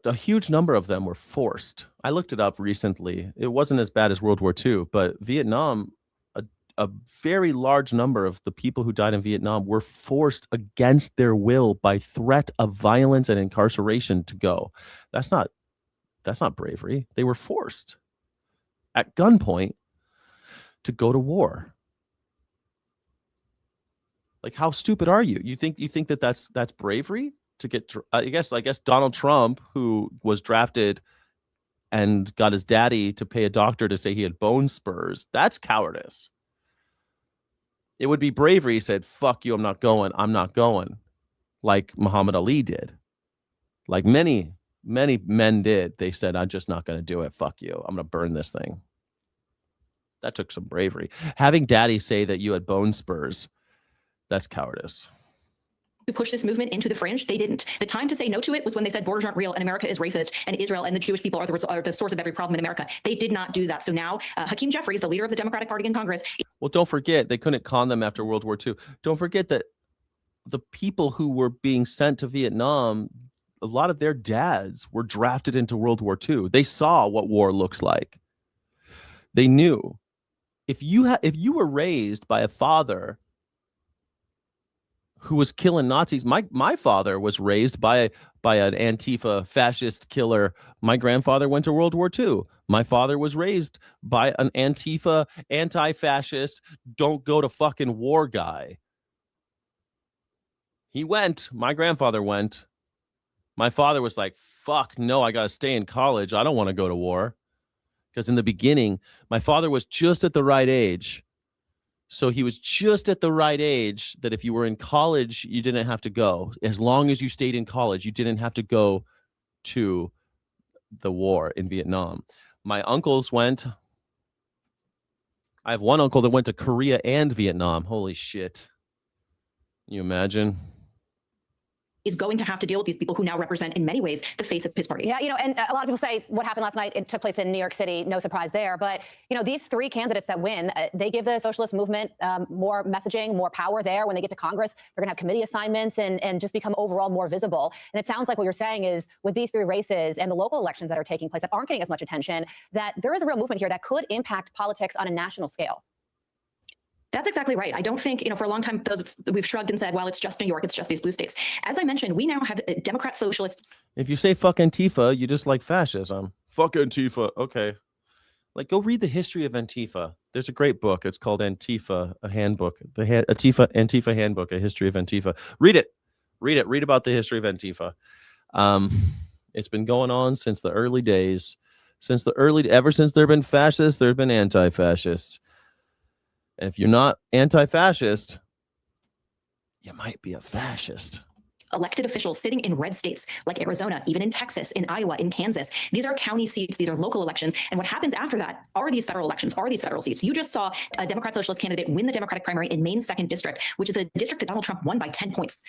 A huge number of them were forced. I looked it up recently. It wasn't as bad as World War II, but Vietnam, a very large number of the people who died in Vietnam were forced against their will by threat of violence and incarceration to go. That's not bravery. They were forced at gunpoint to go to war. Like, how stupid are you? You think that that's bravery to get? I guess Donald Trump, who was drafted and got his daddy to pay a doctor to say he had bone spurs, that's cowardice. It would be bravery. He said, "Fuck you, I'm not going. I'm not going," like Muhammad Ali did, like many men did. They said, I'm just not going to do it. Fuck you. I'm going to burn this thing. That took some bravery. Having daddy say that you had bone spurs, that's cowardice. To push this movement into the fringe, they didn't. The time to say no to it was when they said borders aren't real and America is racist and Israel and the Jewish people are the source of every problem in America. They did not do that. So now Hakeem Jeffries, the leader of the Democratic Party in Congress. Well, don't forget, they couldn't con them after World War II. Don't forget that the people who were being sent to Vietnam, a lot of their dads were drafted into World War II. They saw what war looks like. They knew if you were raised by a father who was killing Nazis. My father was raised by an Antifa fascist killer. My grandfather went to World War II. My father was raised by an Antifa anti-fascist, don't go to fucking war guy. He went. My grandfather went. My father was like, fuck no, I got to stay in college. I don't want to go to war. Because in the beginning, my father was just at the right age. So he was just at the right age that if you were in college, you didn't have to go. As long as you stayed in college, you didn't have to go to the war in Vietnam. My uncles went. I have one uncle that went to Korea and Vietnam. Holy shit. Can you imagine? Is going to have to deal with these people who now represent, in many ways, the face of his party. Yeah, and a lot of people say what happened last night, it took place in New York City, no surprise there. But, these three candidates that win, they give the socialist movement more messaging, more power there. When they get to Congress, they're going to have committee assignments and just become overall more visible. And it sounds like what you're saying is with these three races and the local elections that are taking place that aren't getting as much attention, that there is a real movement here that could impact politics on a national scale. That's exactly right. I don't think, for a long time, we've shrugged and said, well, it's just New York, it's just these blue states. As I mentioned, we now have Democrat socialists. If you say fuck Antifa, you just like fascism. Fuck Antifa. Okay. Like, go read the history of Antifa. There's a great book. It's called Antifa, a handbook. The Antifa handbook, a history of Antifa. Read it. Read about the history of Antifa. It's been going on since the early days. Ever since there have been fascists, there have been anti-fascists. And if you're not anti-fascist, you might be a fascist. Elected officials sitting in red states like Arizona, even in Texas, in Iowa, in Kansas. These are county seats. These are local elections. And what happens after that are these federal elections, are these federal seats. You just saw a Democrat socialist candidate win the Democratic primary in Maine's 2nd district, which is a district that Donald Trump won by 10 points.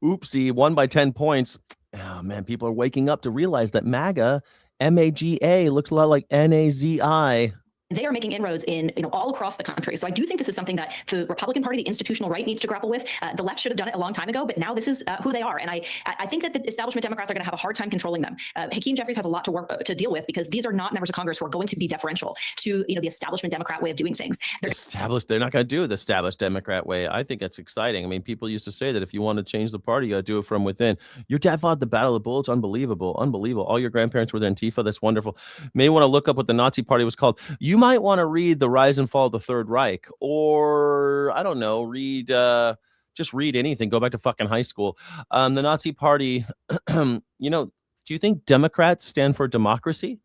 Oopsie, won by 10 points. Oh, man, people are waking up to realize that MAGA, MAGA, looks a lot like NAZI. They are making inroads in all across the country. So I do think this is something that the Republican Party, the institutional right, needs to grapple with. The left should have done it a long time ago, but now this is who they are. And I think that the establishment Democrats are going to have a hard time controlling them. Hakeem Jeffries has a lot to deal with because these are not members of Congress who are going to be deferential to the establishment Democrat way of doing things. They're not going to do the established Democrat way. I think it's exciting. I mean, people used to say that if you want to change the party, you got to do it from within. Your dad fought the Battle of the Bulge. Unbelievable. All your grandparents were the Antifa. That's wonderful. May want to look up what the Nazi Party was called. You might want to read The Rise and Fall of the Third Reich, or I don't know, just read anything. Go back to fucking high school. The Nazi Party, do you think Democrats stand for democracy?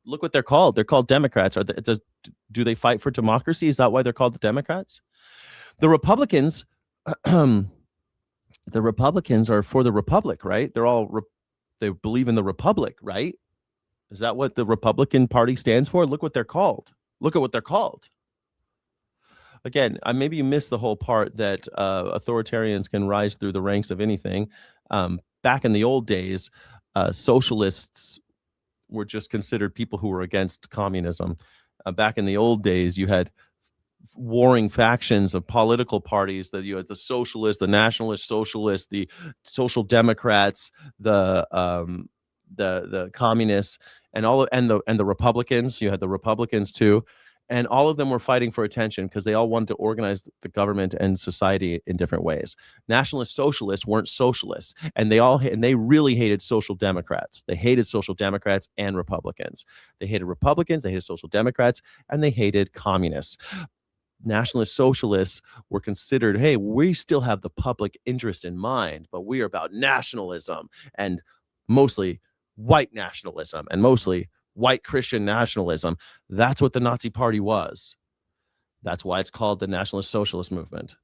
Look what they're called. They're called Democrats. Do they fight for democracy? Is that why they're called the Democrats? The Republicans, are for the Republic, right? They believe in the Republic, right? Is that what the Republican Party stands for? Look what they're called. Look at what they're called. Again, maybe you missed the whole part that authoritarians can rise through the ranks of anything. Back in the old days, socialists were just considered people who were against communism. Back in the old days, you had warring factions of political parties. That you had the socialists, the nationalist socialists, the social democrats, the communists, and the Republicans. You had the Republicans too, and all of them were fighting for attention because they all wanted to organize the government and society in different ways. Nationalist socialists weren't socialists, and they really hated social democrats. They hated social democrats and Republicans. They hated Republicans, they hated social democrats, and they hated communists. Nationalist socialists were considered, hey, we still have the public interest in mind, but we are about nationalism, and mostly white nationalism, and mostly white Christian nationalism. That's what the Nazi Party was. That's why it's called the Nationalist Socialist Movement.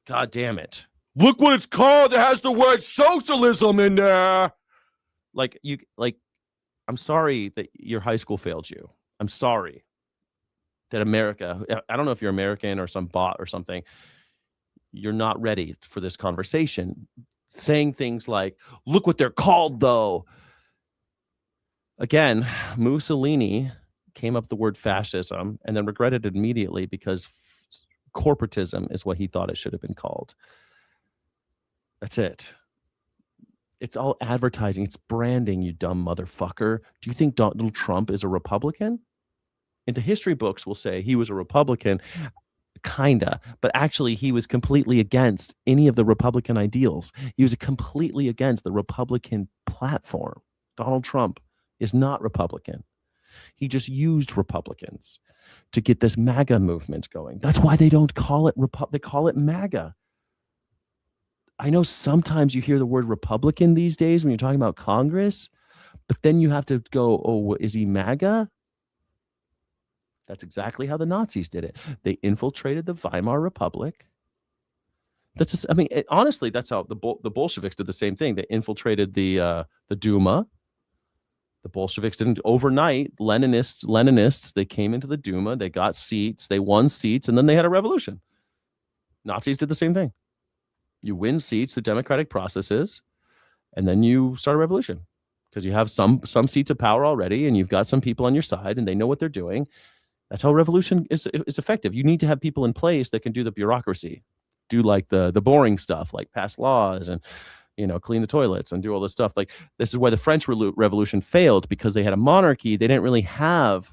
God damn it. Look what it's called. It has the word socialism in there. I'm sorry that your high school failed you. I'm sorry that America, I don't know if you're American or some bot or something, you're not ready for this conversation. Saying things like, look what they're called, though. Again, Mussolini came up with the word fascism and then regretted it immediately because corporatism is what he thought it should have been called. That's it. It's all advertising. It's branding, you dumb motherfucker. Do you think Donald Trump is a Republican? In the history books will say he was a Republican kinda, but actually he was completely against any of the Republican ideals. He was completely against the Republican platform. Donald Trump is not Republican. He just used Republicans to get this MAGA movement going. That's why they don't call it they call it MAGA. I know sometimes you hear the word Republican these days when you're talking about Congress, but then you have to go, oh, is he MAGA? That's exactly how the Nazis did it. They infiltrated the Weimar Republic. That's just, I mean, honestly, that's how the Bolsheviks did the same thing. They infiltrated the Duma. The Bolsheviks didn't overnight. Leninists, they came into the Duma. They got seats. They won seats, and then they had a revolution. Nazis did the same thing. You win seats through democratic processes, and then you start a revolution because you have some seats of power already, and you've got some people on your side, and they know what they're doing. That's how revolution is effective. You need to have people in place that can do the bureaucracy, do like the boring stuff, like pass laws and clean the toilets and do all this stuff. Like, this is why the French Revolution failed, because they had a monarchy. They didn't really have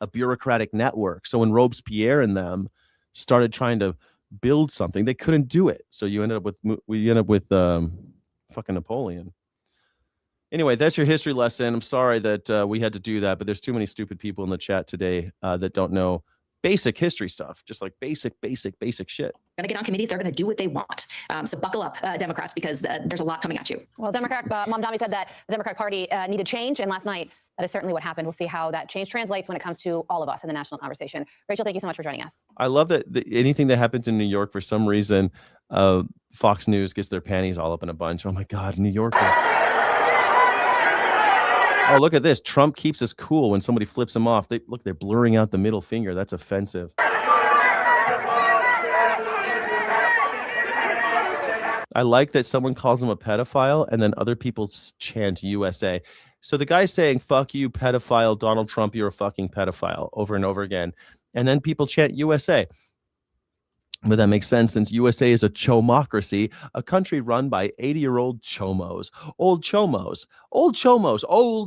a bureaucratic network. So when Robespierre and them started trying to build something, they couldn't do it. So we ended up with fucking Napoleon. Anyway, that's your history lesson. I'm sorry that we had to do that, but there's too many stupid people in the chat today that don't know basic history stuff, just like basic shit. Going to get on committees. They're going to do what they want. So buckle up, Democrats, because there's a lot coming at you. Well, Democrat Mom Dami said that the Democratic Party needed change, and last night that is certainly what happened. We'll see how that change translates when it comes to all of us in the national conversation. Rachel, thank you so much for joining us. I love that anything that happens in New York, for some reason, Fox News gets their panties all up in a bunch. Oh my God, New Yorkers. Oh, look at this. Trump keeps us cool when somebody flips him off. They're blurring out the middle finger. That's offensive. I like that someone calls him a pedophile and then other people chant USA. So the guy's saying, fuck you, pedophile, Donald Trump, you're a fucking pedophile, over and over again. And then people chant USA. But that makes sense, since USA is a chomocracy, a country run by 80-year-old chomos. Old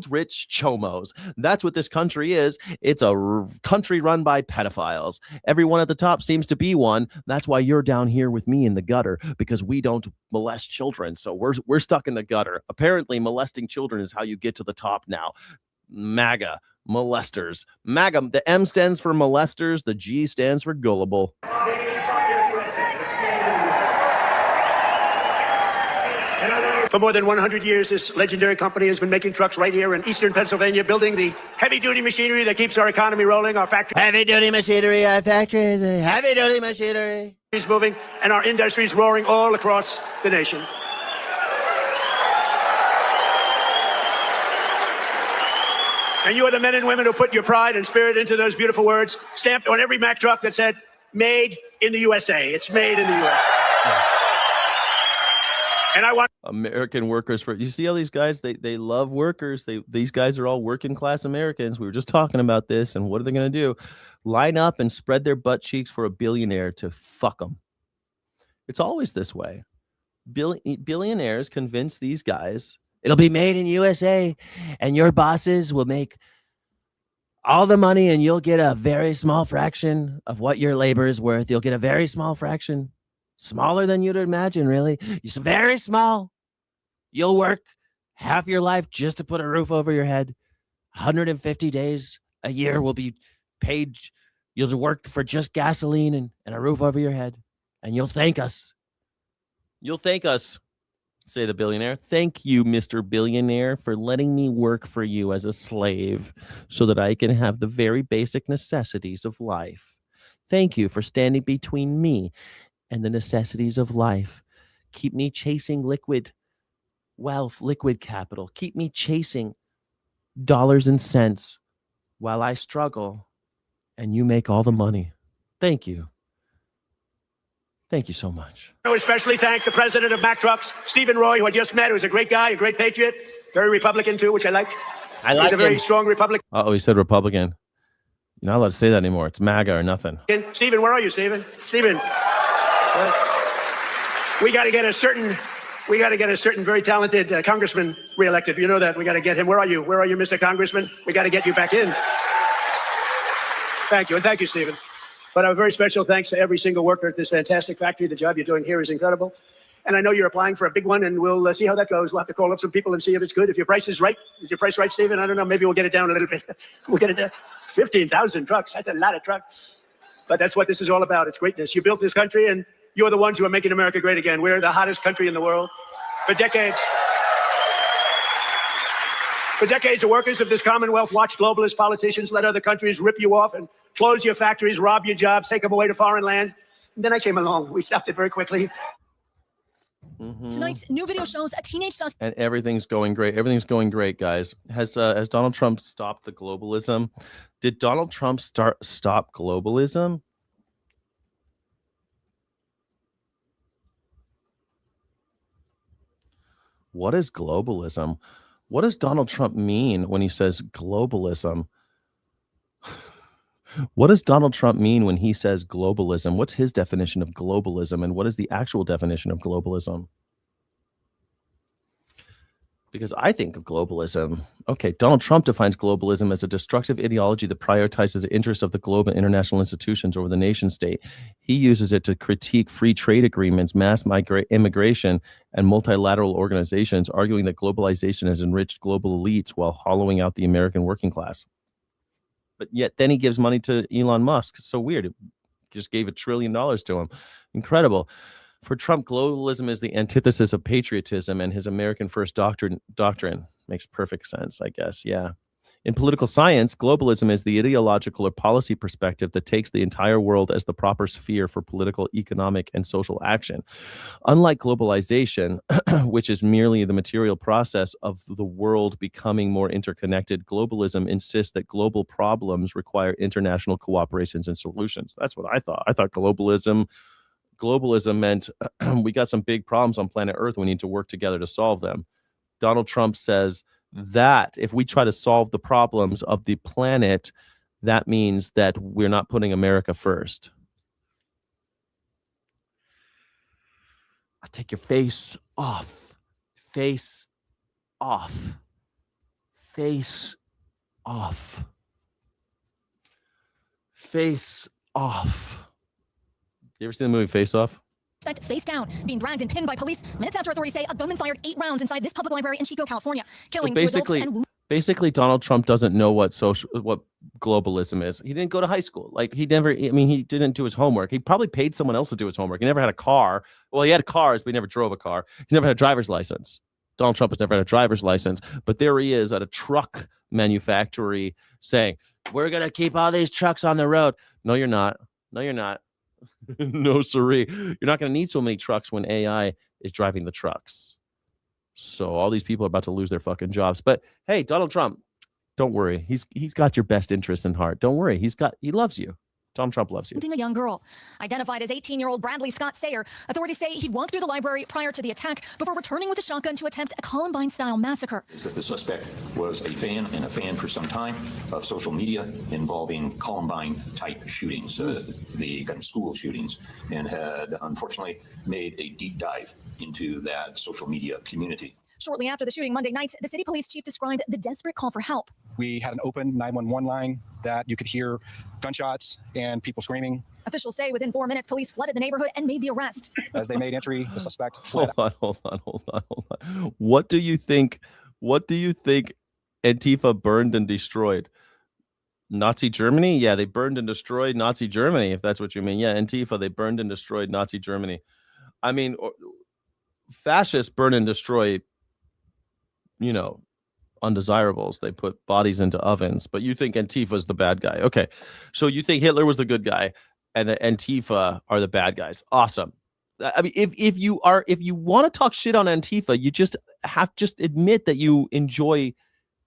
rich chomos. That's what this country is. It's a country run by pedophiles. Everyone at the top seems to be one. That's why you're down here with me in the gutter, because we don't molest children. So we're stuck in the gutter. Apparently, molesting children is how you get to the top now. MAGA, molesters. MAGA, the M stands for molesters, the G stands for gullible. For more than 100 years, this legendary company has been making trucks right here in eastern Pennsylvania, building the heavy-duty machinery that keeps our economy rolling, our factories. Heavy-duty machinery, our factories, heavy-duty machinery. Moving, and our industries roaring all across the nation. And you are the men and women who put your pride and spirit into those beautiful words, stamped on every Mack truck that said, made in the USA. It's made in the USA. And I want American workers you see all these guys, they love workers. These guys are all working class Americans. We were just talking about this, and what are they going to do? Line up and spread their butt cheeks for a billionaire to fuck them. It's always this way. Billionaires convince these guys it'll be made in USA, and your bosses will make all the money, and you'll get a very small fraction of what your labor is worth. You'll get a very small fraction. Smaller than you'd imagine, really. It's very small. You'll work half your life just to put a roof over your head. 150 days a year will be paid. You'll work for just gasoline and a roof over your head. And you'll thank us. You'll thank us, say the billionaire. Thank you, Mr. Billionaire, for letting me work for you as a slave so that I can have the very basic necessities of life. Thank you for standing between me and the necessities of life. Keep me chasing liquid wealth, liquid capital. Keep me chasing dollars and cents while I struggle and you make all the money. Thank you. Thank you so much. I especially thank the president of Mack Trucks, Stephen Roy, who I just met, who's a great guy, a great patriot, very Republican too, which I like. He's a very strong Republican. Uh-oh, he said Republican. You're not allowed to say that anymore. It's MAGA or nothing. Stephen, where are you, Stephen? Stephen. We got to get a certain very talented congressman reelected. You know that. We got to get him. Where are you, Mr. Congressman? We got to get you back in. Thank you, and thank you, Stephen. But a very special thanks to every single worker at this fantastic factory. The job you're doing here is incredible. And I know you're applying for a big one, and we'll see how that goes. We'll have to call up some people and see if it's good. If your price is right, is your price right, Stephen? I don't know. Maybe we'll get it down a little bit. We'll get it down. 15,000 trucks. That's a lot of trucks. But that's what this is all about. It's greatness. You built this country, and you're the ones who are making America great again. We're the hottest country in the world. For decades, the workers of this Commonwealth watched globalist politicians let other countries rip you off and close your factories, rob your jobs, take them away to foreign lands. And then I came along. We stopped it very quickly. Tonight's new video shows a teenage suspect. And everything's going great. Everything's going great, guys. Has Donald Trump stopped the globalism? Did Donald Trump stop globalism? What is globalism? What does Donald Trump mean when he says globalism? What does Donald Trump mean when he says globalism? What's his definition of globalism, and what is the actual definition of globalism? Because I think of globalism. Okay, Donald Trump defines globalism as a destructive ideology that prioritizes the interests of the globe and international institutions over the nation state. He uses it to critique free trade agreements, mass immigration, and multilateral organizations, arguing that globalization has enriched global elites while hollowing out the American working class. But yet then he gives money to Elon Musk. It's so weird. It just gave $1 trillion to him. Incredible. For Trump, globalism is the antithesis of patriotism, and his American first doctrine makes perfect sense, I guess. Yeah. In political science, globalism is the ideological or policy perspective that takes the entire world as the proper sphere for political, economic, and social action. Unlike globalization, which is merely the material process of the world becoming more interconnected, globalism insists that global problems require international cooperations and solutions. That's what I thought. I thought globalism meant we got some big problems on planet Earth. We need to work together to solve them. Donald Trump says that if we try to solve the problems of the planet, that means that we're not putting America first. I'll take your face off. Face off. Face off. Face off. You ever seen the movie Face Off? Face down, being dragged and pinned by police minutes after authorities say a gunman fired 8 rounds inside this public library in Chico, California, killing 2 adults and basically Donald Trump doesn't know what globalism is. He didn't go to high school. Like he didn't do his homework. He probably paid someone else to do his homework. He never had a car. Well, he had cars, but he never drove a car. He's never had a driver's license. Donald Trump has never had a driver's license, but there he is at a truck manufacturer saying, "We're going to keep all these trucks on the road." No, you're not. No, you're not. No, siree. You're not going to need so many trucks when AI is driving the trucks. So all these people are about to lose their fucking jobs. But hey, Donald Trump, don't worry. He's got your best interest in heart. Don't worry. He loves you. Donald Trump loves you. A young girl, identified as 18-year-old Bradley Scott Sayer. Authorities say he'd walked through the library prior to the attack before returning with a shotgun to attempt a Columbine-style massacre. That the suspect was a fan for some time of social media involving Columbine-type shootings, the kind of school shootings, and had unfortunately made a deep dive into that social media community. Shortly after the shooting Monday night, the city police chief described the desperate call for help. We had an open 911 line that you could hear gunshots and people screaming. Officials say within 4 minutes, police flooded the neighborhood and made the arrest. As they made entry, the suspect fled. Hold on. What do you think Antifa burned and destroyed? Nazi Germany? Yeah, they burned and destroyed Nazi Germany, if that's what you mean. Yeah, Antifa, they burned and destroyed Nazi Germany. I mean, fascists burn and destroy, undesirables. They put bodies into ovens, but you think Antifa's the bad guy. Okay. So you think Hitler was the good guy and the Antifa are the bad guys. Awesome. I mean, if you want to talk shit on Antifa, you just admit that you enjoy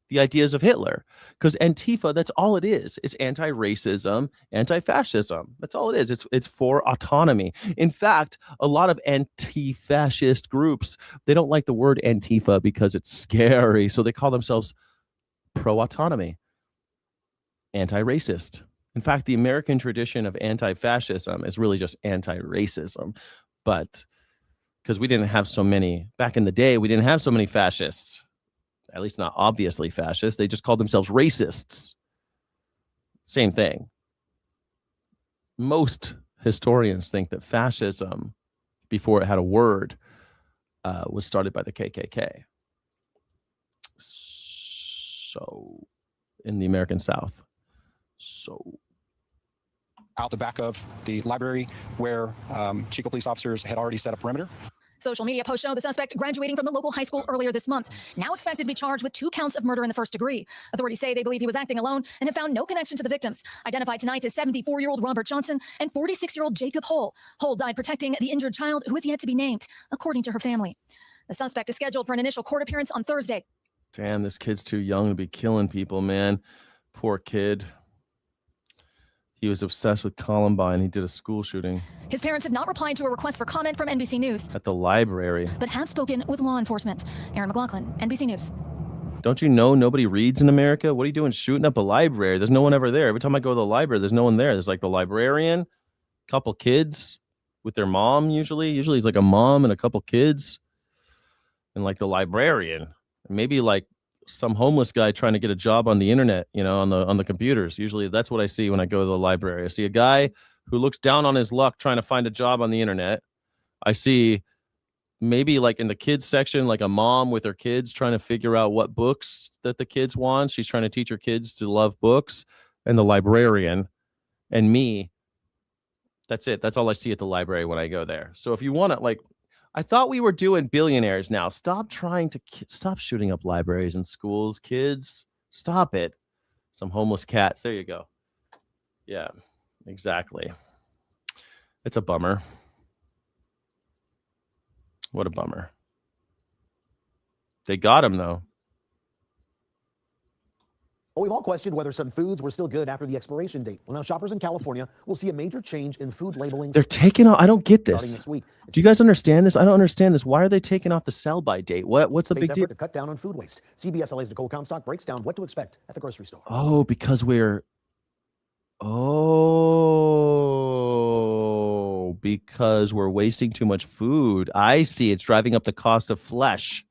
the ideas of Hitler, because Antifa, that's all it is. It's anti-racism, anti-fascism. That's all it is. It's for autonomy. In fact, a lot of anti-fascist groups, they don't like the word Antifa because it's scary. So they call themselves pro-autonomy, anti-racist. In fact, the American tradition of anti-fascism is really just anti-racism. But because we didn't have so many, back in the day, we didn't have so many fascists. At least not obviously fascist. They just called themselves racists. Same thing. most historians think that fascism, before it had a word, was started by the KKK. So, in the American South. So, out the back of the library where Chico police officers had already set a perimeter. Social media posts show the suspect graduating from the local high school earlier this month, now expected to be charged with 2 counts of murder in the first degree. Authorities say they believe he was acting alone and have found no connection to the victims. Identified tonight as 74-year-old Robert Johnson and 46-year-old Jacob Hull. Hull died protecting the injured child, who is yet to be named, according to her family. The suspect is scheduled for an initial court appearance on Thursday. damn, this kid's too young to be killing people, man. Poor kid. He was obsessed with Columbine. He did a school shooting His parents have not replied to a request for comment from NBC News, at the library. but have spoken with law enforcement. Aaron McLaughlin, NBC News. Don't you know nobody reads in America? What are you doing shooting up a library? There's no one ever there. Every time I go to the library, there's no one there. There's like the librarian, a couple kids with their mom usually. Usually it's like a mom and a couple kids. And like the librarian. Maybe like some homeless guy trying to get a job on the internet, you know, on the computers. Usually that's what I see when I go to the library. I see a guy who looks down on his luck trying to find a job on the internet. I see maybe like in the kids section, like a mom with her kids trying to figure out what books that the kids want. She's trying to teach her kids to love books, and the librarian and me. That's it. That's all I see at the library when I go there. So if you want to, like, I thought we were doing billionaires now. Stop trying to stop shooting up libraries and schools, kids. Stop it. Some homeless cats. There you go. Yeah, exactly. It's a bummer. What a bummer. They got him, though. Well, we've all questioned whether some foods were still good after the expiration date. Well, now shoppers in California will see a major change in food labeling. They're taking off. I don't get starting this. next week. Do you guys understand this? I don't understand this. Why are they taking off the sell-by date? What's the State's big deal? effort to cut down on food waste. CBS LA's Nicole Comstock breaks down what to expect at the grocery store. Oh, because because we're wasting too much food. I see. It's driving up the cost of flesh.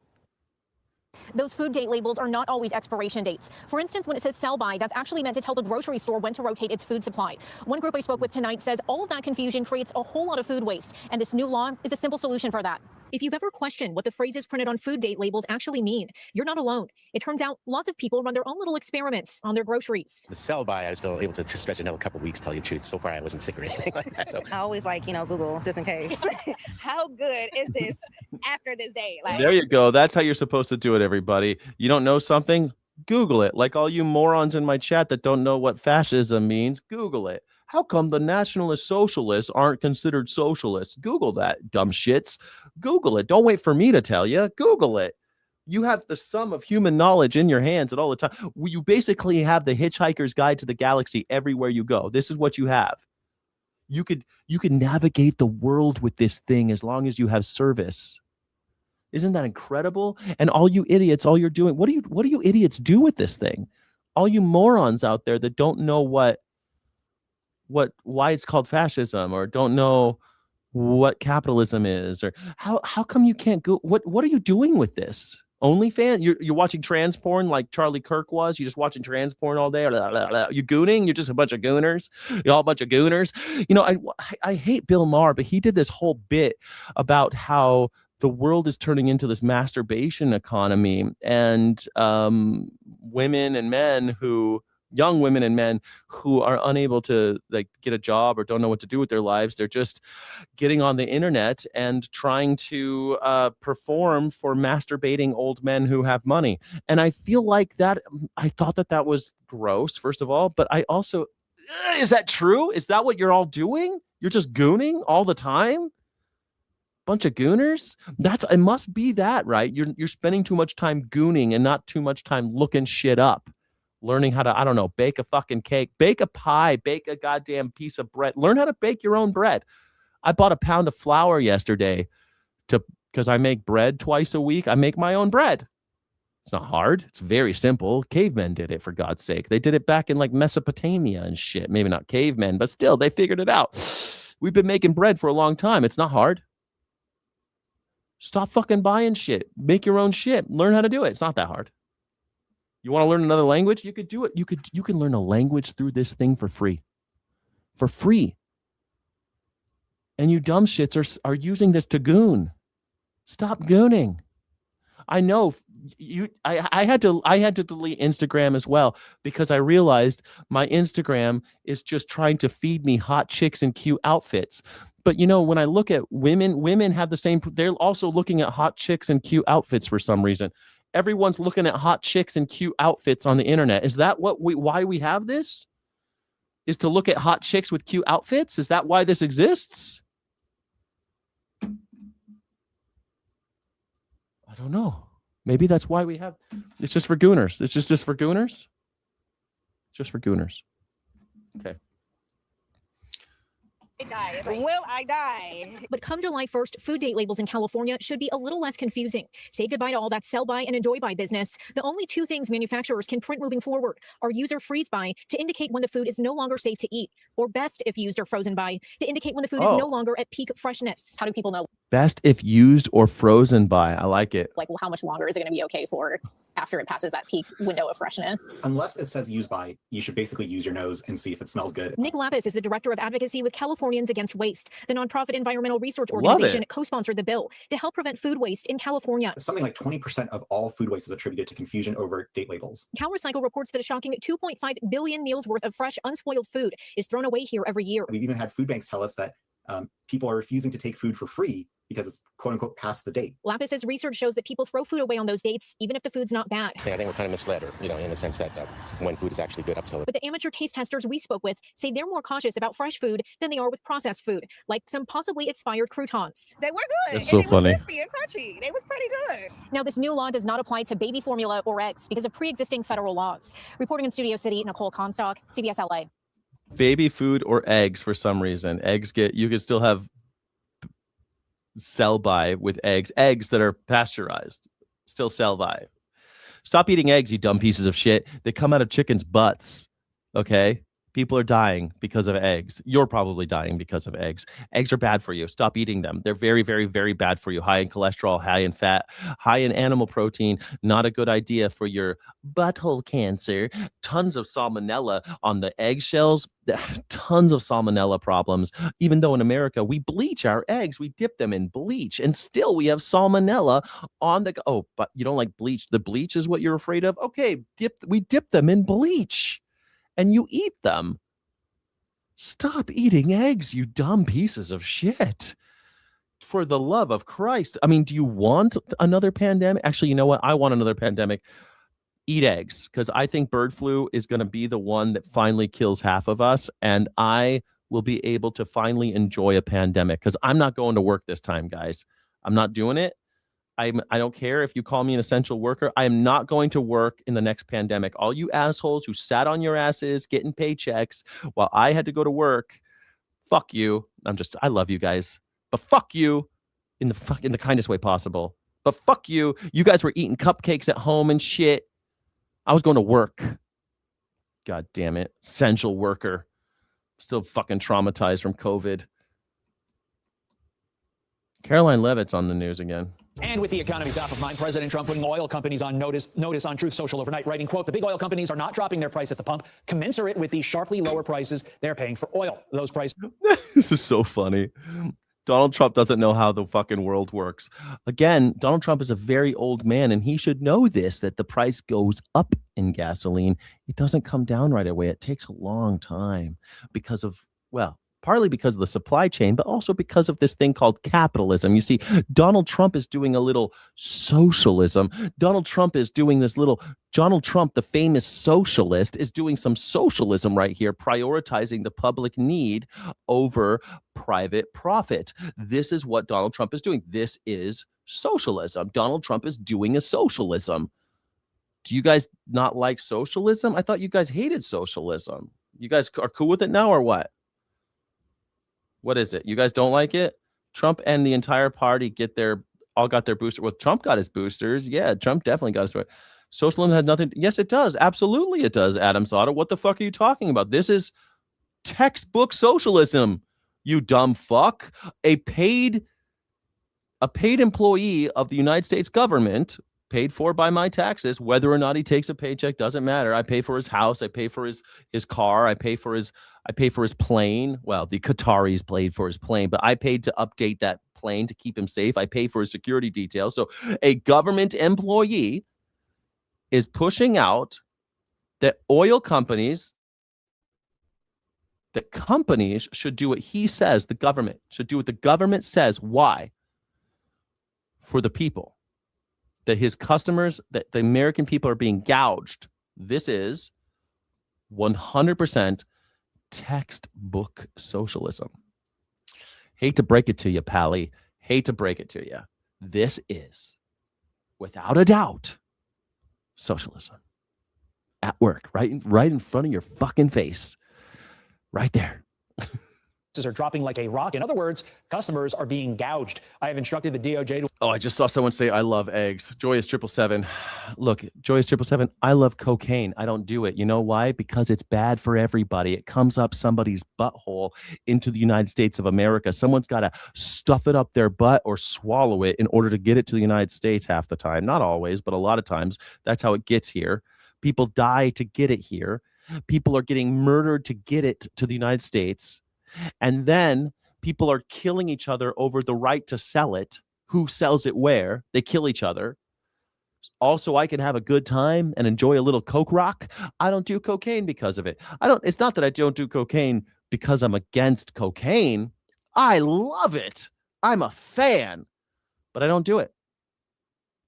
Those food date labels are not always expiration dates. For instance, when it says sell by, that's actually meant to tell the grocery store when to rotate its food supply. One group I spoke with tonight says all of that confusion creates a whole lot of food waste, and this new law is a simple solution for that. If you've ever questioned what the phrases printed on food date labels actually mean, you're not alone. It turns out lots of people run their own little experiments on their groceries. The sell by, I was still able to stretch another couple weeks, tell you the truth. So far, I wasn't sick or anything like that. So I always like, Google just in case. How good is this after this date? Like, There you go. That's how you're supposed to do it, everybody. You don't know something? Google it. Like all you morons in my chat that don't know what fascism means, Google it. How come the nationalist socialists aren't considered socialists? Google that, dumb shits. Google it. Don't wait for me to tell you. Google it. You have the sum of human knowledge in your hands at all the time. You basically have the Hitchhiker's Guide to the Galaxy everywhere you go. This is what you have. You could navigate the world with this thing as long as you have service. Isn't that incredible? And all you idiots, all you're doing, what do you idiots do with this thing? All you morons out there that don't know why it's called fascism, or don't know what capitalism is, or how come you can't go? What are you doing with this? OnlyFans? You're watching trans porn like Charlie Kirk was? You're just watching trans porn all day? You gooning? You're just a bunch of gooners. You're all a bunch of gooners. I hate Bill Maher, but he did this whole bit about how the world is turning into this masturbation economy, and young women and men who are unable to get a job or don't know what to do with their lives. They're just getting on the internet and trying to perform for masturbating old men who have money. And I feel like that, I thought that was gross, first of all, but I also, is that true? Is that what you're all doing? You're just gooning all the time? Bunch of gooners? It must be that, right? You're spending too much time gooning and not too much time looking shit up. Learning how to, I don't know, bake a fucking cake, bake a pie, bake a goddamn piece of bread. Learn how to bake your own bread. I bought a pound of flour yesterday because I make bread twice a week. I make my own bread. It's not hard. It's very simple. Cavemen did it, for God's sake. They did it back in like Mesopotamia and shit. Maybe not cavemen, but still, they figured it out. We've been making bread for a long time. It's not hard. Stop fucking buying shit. Make your own shit. Learn how to do it. It's not that hard. You want to learn another language? You could do it. You can learn a language through this thing for free. For free. And you dumb shits are using this to goon. Stop gooning. I know I had to delete Instagram as well because I realized my Instagram is just trying to feed me hot chicks in cute outfits. But when I look at women have the same, they're also looking at hot chicks in cute outfits for some reason. Everyone's looking at hot chicks in cute outfits on the internet. Is that why we have this? Is to look at hot chicks with cute outfits? Is that why this exists? I don't know. Maybe that's why we have. It's just for gooners. It's just for gooners. Just for gooners. Okay. Will I die? But come July 1st, food date labels in California should be a little less confusing. Say goodbye to all that sell by and enjoy by business. The only two things manufacturers can print moving forward are user freeze by to indicate when the food is no longer safe to eat, or best if used or frozen by to indicate when the food is no longer at peak freshness. How do people know? Best if used or frozen by. I like it. Like, well, how much longer is it going to be okay for after it passes that peak window of freshness? Unless it says use by, you should basically use your nose and see if it smells good. Nick Lapis is the director of advocacy with Californians Against Waste. The nonprofit environmental research organization co-sponsored the bill to help prevent food waste in California. Something like 20% of all food waste is attributed to confusion over date labels. CalRecycle reports that a shocking 2.5 billion meals worth of fresh, unspoiled food is thrown away here every year. We've even had food banks tell us that people are refusing to take food for free because it's quote unquote past the date. Lapis's research shows that people throw food away on those dates, even if the food's not bad. I think we're kind of misled, in the sense that when food is actually good up till it. But the amateur taste testers we spoke with say they're more cautious about fresh food than they are with processed food, like some possibly expired croutons. They were good. That's so funny. They was crispy and crunchy. They was pretty good. Now, this new law does not apply to baby formula or eggs because of pre-existing federal laws. Reporting in Studio City, Nicole Comstock, CBS LA. Baby food or eggs for some reason. You could still have sell by with eggs that are pasteurized, still sell by. Stop eating eggs, you dumb pieces of shit. They come out of chickens' butts. Okay, people are dying because of eggs. You're probably dying because of eggs. Eggs are bad for you. Stop eating them. They're very, very, very bad for you. High in cholesterol, high in fat, high in animal protein. Not a good idea for your butthole cancer. Tons of salmonella on the eggshells. Tons of salmonella problems. Even though in America we bleach our eggs, we dip them in bleach, and still we have salmonella on the. Oh, but you don't like bleach. The bleach is what you're afraid of. Okay, we dip them in bleach, and you eat them. Stop eating eggs, you dumb pieces of shit. For the love of Christ. I mean, do you want another pandemic? Actually, you know what? I want another pandemic. Eat eggs, because I think bird flu is going to be the one that finally kills half of us, and I will be able to finally enjoy a pandemic, because I'm not going to work this time, guys. I'm not doing it. I don't care if you call me an essential worker. I am not going to work in the next pandemic. All you assholes who sat on your asses getting paychecks while I had to go to work, fuck you. I love you guys, but fuck you in the kindest way possible. But fuck you. You guys were eating cupcakes at home and shit. I was going to work. God damn it. Essential worker. Still fucking traumatized from COVID. Caroline Levitt's on the news again. And with the economy top of mind, President Trump putting oil companies on notice on Truth Social overnight, writing, quote, "The big oil companies are not dropping their price at the pump, commensurate with the sharply lower prices they're paying for oil. Those prices." This is so funny. Donald Trump doesn't know how the fucking world works. Again, Donald Trump is a very old man, and he should know this, that the price goes up in gasoline. It doesn't come down right away. It takes a long time because of, partly because of the supply chain, but also because of this thing called capitalism. You see, Donald Trump is doing a little socialism. Donald Trump, the famous socialist, is doing some socialism right here, prioritizing the public need over private profit. This is what Donald Trump is doing. This is socialism. Donald Trump is doing a socialism. Do you guys not like socialism? I thought you guys hated socialism. You guys are cool with it now, or what? What is it? You guys don't like it? Trump and the entire party all got their booster. Well, Trump got his boosters. Yeah, Trump definitely got his. Socialism has nothing. Yes, it does. Absolutely, it does. Adam Soda. What the fuck are you talking about? This is textbook socialism. You dumb fuck. A paid employee of the United States government paid for by my taxes. Whether or not he takes a paycheck doesn't matter. I pay for his house. I pay for his car. I pay for his plane. Well, the Qataris paid for his plane, but I paid to update that plane to keep him safe. I pay for his security details. So a government employee is pushing out that oil companies, that companies should do what he says. The government should do what the government says. Why? For the people. That his customers, that the American people are being gouged. This is 100% textbook socialism. Hate to break it to you, Pally. Hate to break it to you. This is, without a doubt, socialism. At work, right in front of your fucking face. Right there. Are dropping like a rock. In other words, customers are being gouged. I have instructed the DOJ to... Oh, I just saw someone say, I love eggs. Joyous 777. Look, Joyous 777, I love cocaine. I don't do it. You know why? Because it's bad for everybody. It comes up somebody's butthole into the United States of America. Someone's got to stuff it up their butt or swallow it in order to get it to the United States half the time. Not always, but a lot of times. That's how it gets here. People die to get it here. People are getting murdered to get it to the United States. And then people are killing each other over the right to sell it. Who sells it where? They kill each other. Also, I can have a good time and enjoy a little coke rock. I don't do cocaine because of it. It's not that I don't do cocaine because I'm against cocaine. I love it. I'm a fan. But I don't do it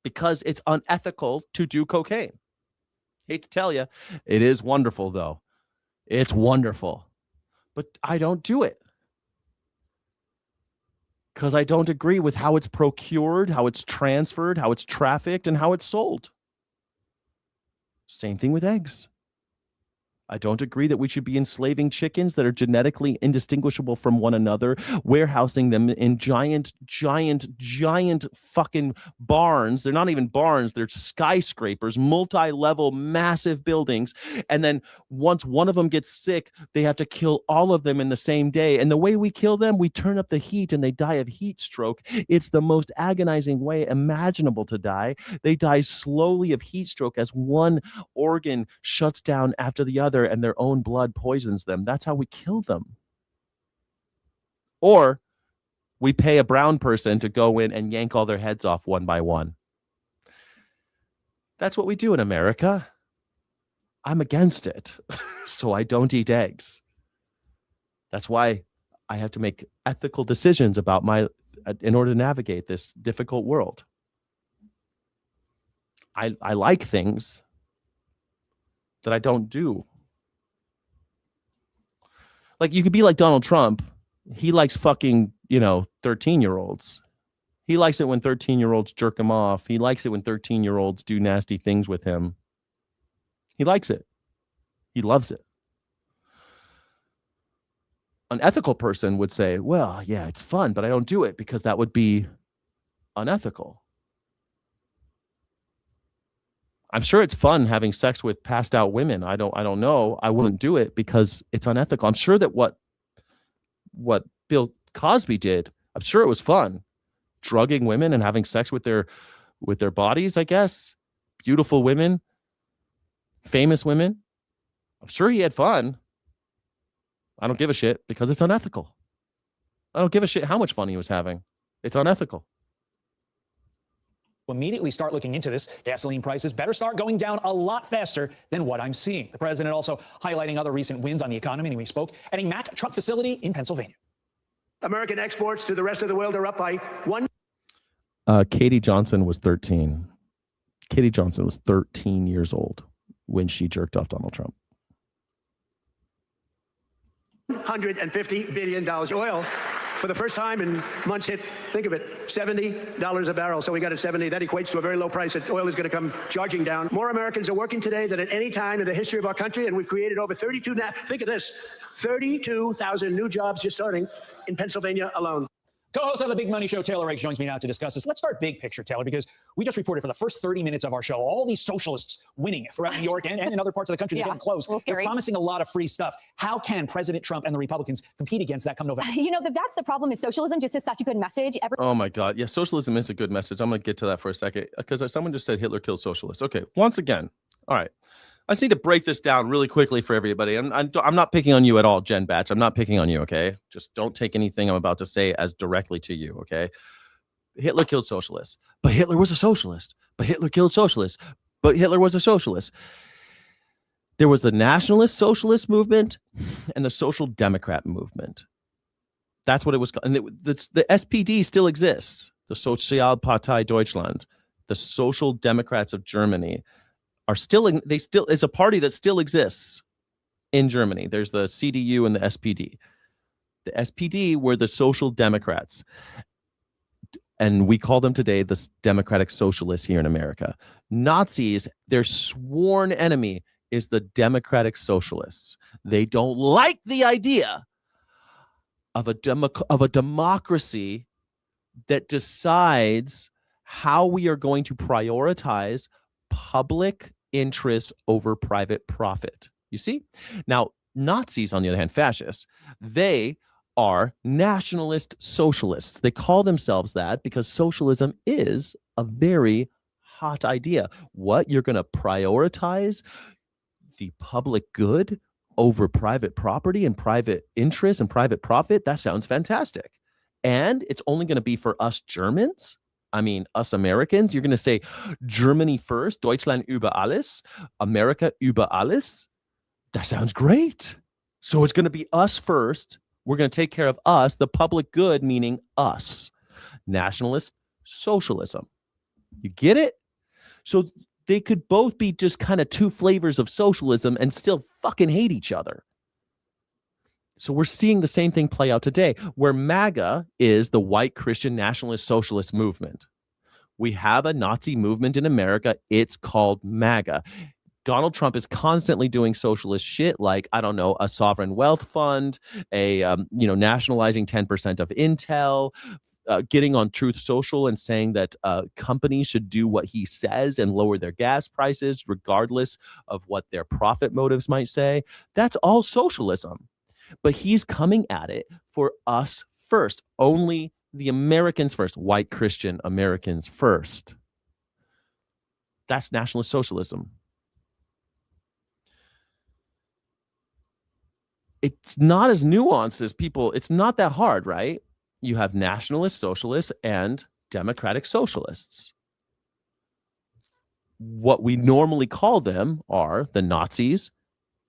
because it's unethical to do cocaine. Hate to tell you, it is wonderful, though. It's wonderful. But I don't do it because I don't agree with how it's procured, how it's transferred, how it's trafficked, and how it's sold. Same thing with eggs. I don't agree that we should be enslaving chickens that are genetically indistinguishable from one another, warehousing them in giant fucking barns. They're not even barns. They're skyscrapers, multi-level, massive buildings. And then once one of them gets sick, they have to kill all of them in the same day. And the way we kill them, we turn up the heat and they die of heat stroke. It's the most agonizing way imaginable to die. They die slowly of heat stroke as one organ shuts down after the other, and their own blood poisons them. That's how we kill them. Or we pay a brown person to go in and yank all their heads off one by one. That's what we do in America. I'm against it, so I don't eat eggs. That's why I have to make ethical decisions about in order to navigate this difficult world. I like things that I don't do. Like, you could be like Donald Trump. He likes fucking, 13-year-olds. He likes it when 13-year-olds jerk him off. He likes it when 13-year-olds do nasty things with him. He likes it. He loves it. An ethical person would say, well, yeah, it's fun, but I don't do it because that would be unethical. I'm sure it's fun having sex with passed out women. I don't know. I wouldn't do it because it's unethical. I'm sure that what Bill Cosby did, I'm sure it was fun. Drugging women and having sex with their bodies, I guess. Beautiful women, famous women. I'm sure he had fun. I don't give a shit because it's unethical. I don't give a shit how much fun he was having. It's unethical. Immediately start looking into this. Gasoline prices better start going down a lot faster than what I'm seeing. The president also highlighting other recent wins on the economy, and we spoke at a Mack truck facility in Pennsylvania. American exports to the rest of the world are up by 1. Katie Johnson was 13. Katie Johnson was 13 years old when she jerked off Donald Trump. $150 billion. Oil, for the first time in months, hit, think of it, $70 a barrel. So we got at 70. That equates to a very low price that oil is going to come charging down. More Americans are working today than at any time in the history of our country, and we've created over 32,000 new jobs just starting in Pennsylvania alone. Co-host of the Big Money Show, Taylor Rake, joins me now to discuss this. Let's start big picture, Taylor, because we just reported for the first 30 minutes of our show, all these socialists winning throughout New York and in other parts of the country. They're getting close. They're promising a lot of free stuff. How can President Trump and the Republicans compete against that come November? You know, that's the problem is socialism just is such a good message. Oh my God. Yeah, socialism is a good message. I'm going to get to that for a second because someone just said Hitler killed socialists. Okay, once again. All right. I just need to break this down really quickly for everybody. I'm not picking on you at all, Jen Batch. I'm not picking on you, okay? Just don't take anything I'm about to say as directly to you, okay? Hitler killed socialists, but Hitler was a socialist. But Hitler killed socialists, but Hitler was a socialist. There was the nationalist socialist movement and the social democrat movement. That's what it was. And the SPD still exists, the Sozialpartei Deutschland, the Social Democrats of Germany. Are still is a party that still exists in Germany. There's the CDU and the SPD. The SPD were the Social Democrats, and we call them today the Democratic Socialists here in America. Nazis, their sworn enemy is the Democratic Socialists. They don't like the idea of a democracy that decides how we are going to prioritize public interests over private profit. You see? Now, Nazis, on the other hand, fascists, they are nationalist socialists. They call themselves that because socialism is a very hot idea. What? You're going to prioritize the public good over private property and private interest and private profit? That sounds fantastic. And it's only going to be for us Germans? I mean, us Americans, you're going to say Germany first, Deutschland über alles, America über alles. That sounds great. So it's going to be us first. We're going to take care of us, the public good, meaning us. Nationalist socialism. You get it? So they could both be just kind of two flavors of socialism and still fucking hate each other. So we're seeing the same thing play out today, where MAGA is the white Christian nationalist socialist movement. We have a Nazi movement in America. It's called MAGA. Donald Trump is constantly doing socialist shit like, I don't know, a sovereign wealth fund, nationalizing 10% of Intel, getting on Truth Social and saying that companies should do what he says and lower their gas prices, regardless of what their profit motives might say. That's all socialism. But he's coming at it for us first. Only the Americans first. White Christian Americans first. That's nationalist socialism. It's not as nuanced as people. It's not that hard, right? You have nationalist socialists and democratic socialists. What we normally call them are the Nazis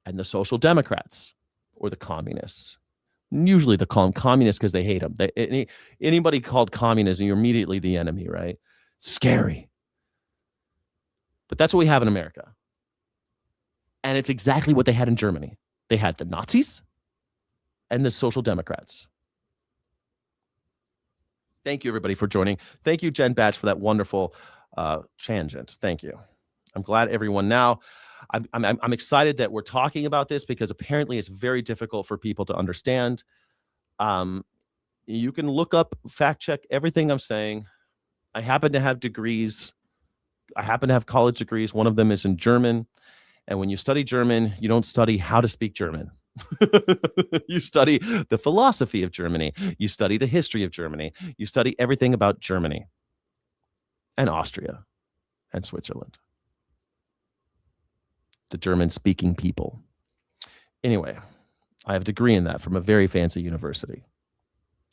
and the social democrats. Or the communists. Usually they call them communists because they hate them. Anybody called communism, you're immediately the enemy, right? Scary. But that's what we have in America. And it's exactly what they had in Germany. They had the Nazis and the Social Democrats. Thank you, everybody, for joining. Thank you, Jen Batch, for that wonderful tangent. Thank you. I'm glad everyone now... I'm excited that we're talking about this because apparently it's very difficult for people to understand. You can look up, fact check everything I'm saying. I happen to have degrees. I happen to have college degrees. One of them is in German. And when you study German, you don't study how to speak German. You study the philosophy of Germany. You study the history of Germany. You study everything about Germany and Austria and Switzerland. The German-speaking people. Anyway, I have a degree in that from a very fancy university.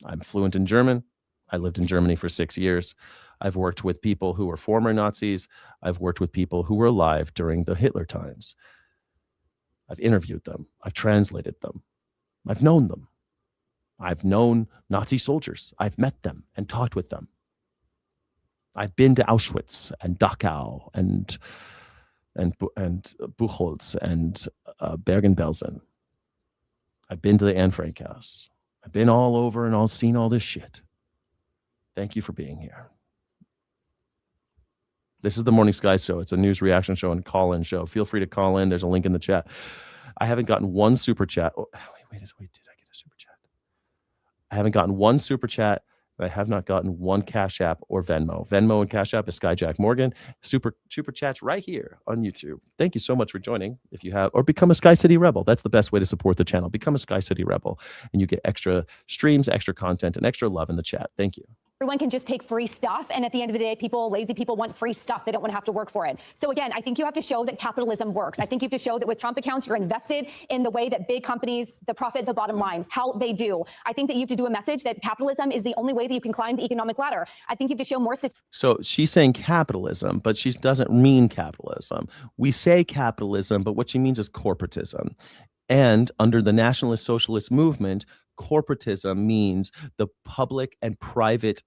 I'm fluent in German. I lived in Germany for 6 years. I've worked with people who were former Nazis. I've worked with people who were alive during the Hitler times. I've interviewed them. I've translated them. I've known them. I've known Nazi soldiers. I've met them and talked with them. I've been to Auschwitz and Dachau and Buchholz and Bergen-Belsen. I've been to the Anne Frank house. I've been all over and I've seen all this shit. Thank you for being here. This is the Morning Sky Show. It's a news reaction show and call-in show. Feel free to call in. There's a link in the chat. I haven't gotten one super chat. Oh, wait, did I get a super chat? I haven't gotten one super chat I have not gotten one Cash App or Venmo. Venmo and Cash App is Skyjack Morgan. Super chats right here on YouTube. Thank you so much for joining. If you have, or become a Sky City Rebel. That's the best way to support the channel. Become a Sky City Rebel, and you get extra streams, extra content, and extra love in the chat. Thank you. Everyone can just take free stuff. And at the end of the day, lazy people want free stuff. They don't want to have to work for it. So again, I think you have to show that capitalism works. I think you have to show that with Trump accounts, you're invested in the way that big companies, the profit, the bottom line, how they do. I think that you have to do a message that capitalism is the only way that you can climb the economic ladder. I think you have to show more statistics. So she's saying capitalism, but she doesn't mean capitalism. We say capitalism, but what she means is corporatism. And under the nationalist socialist movement, corporatism means the public and private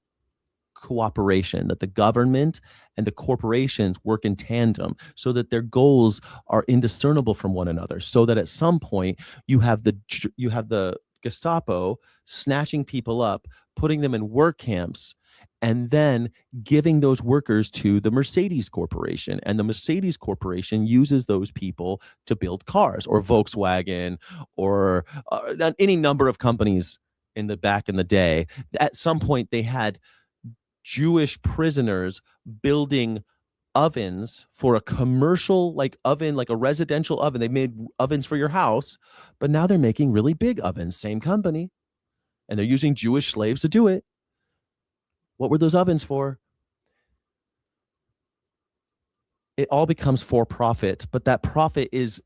cooperation, that the government and the corporations work in tandem so that their goals are indiscernible from one another, so that at some point you have the Gestapo snatching people up, putting them in work camps, and then giving those workers to the Mercedes Corporation. And the Mercedes Corporation uses those people to build cars, or Volkswagen, or any number of companies back in the day. At some point, they had Jewish prisoners building ovens for a commercial oven, like a residential oven. They made ovens for your house, but now they're making really big ovens, same company, and they're using Jewish slaves to do it. What were those ovens for? It all becomes for profit, but that profit is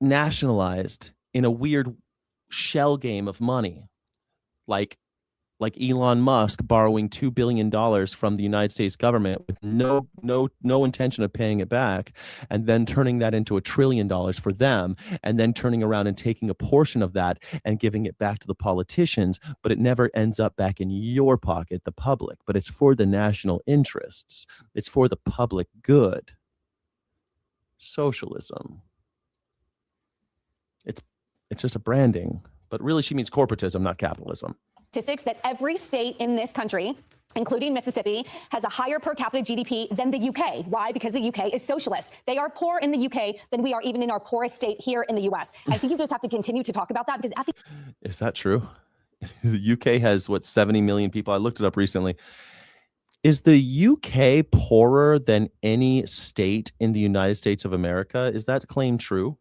nationalized in a weird shell game of money, like Elon Musk borrowing $2 billion from the United States government with no intention of paying it back, and then turning that into $1 trillion for them, and then turning around and taking a portion of that and giving it back to the politicians, but it never ends up back in your pocket, the public. But it's for the national interests. It's for the public good. Socialism. It's just a branding, but really she means corporatism, not capitalism. Statistics that every state in this country, including Mississippi, has a higher per capita GDP than the UK. Why? Because the UK is socialist. They are poor in the UK than we are even in our poorest state here in the US. I think you just have to continue to talk about that, because at the Is that true? The UK has 70 million people. I looked it up recently. Is the UK poorer than any state in the United States of America? Is that claim true?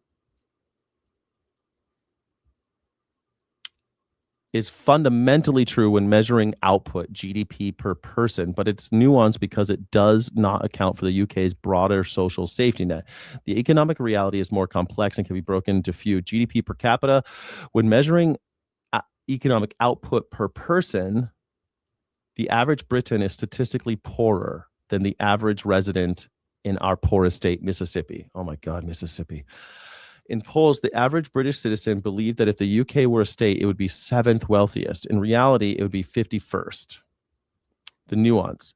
Is fundamentally true when measuring output, GDP per person, but it's nuanced because it does not account for the UK's broader social safety net. The economic reality is more complex and can be broken into few. GDP per capita, when measuring economic output per person, the average Briton is statistically poorer than the average resident in our poorest state, Mississippi. Oh my God, Mississippi. In polls, the average British citizen believed that if the UK were a state, it would be 7th wealthiest. In reality, it would be 51st. The nuance.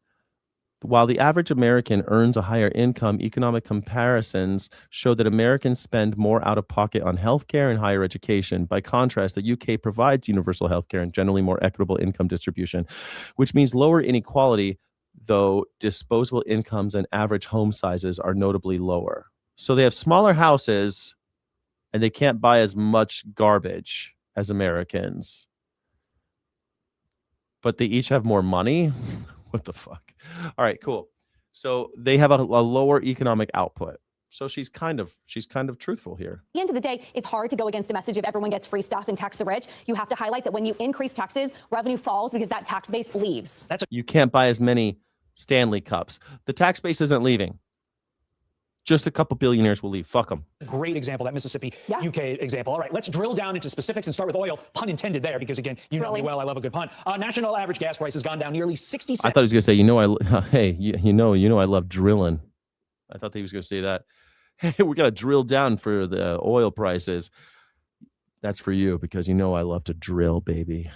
While the average American earns a higher income, economic comparisons show that Americans spend more out of pocket on healthcare and higher education. By contrast, the UK provides universal healthcare and generally more equitable income distribution, which means lower inequality, though disposable incomes and average home sizes are notably lower. So they have smaller houses, and they can't buy as much garbage as Americans. But they each have more money? What the fuck? All right, cool. So they have a lower economic output. So she's kind of truthful here. At the end of the day, it's hard to go against a message of everyone gets free stuff and tax the rich. You have to highlight that when you increase taxes, revenue falls because that tax base leaves. You can't buy as many Stanley Cups. The tax base isn't leaving. Just a couple billionaires will leave. Fuck them. Great example, that Mississippi UK example. All right, let's drill down into specifics and start with oil. Pun intended there, because again, you know me well. I love a good pun. National average gas price has gone down nearly 60 cents. I thought he was gonna say, I love drilling. I thought he was gonna say that. Hey, we gotta drill down for the oil prices. That's for you, because I love to drill, baby.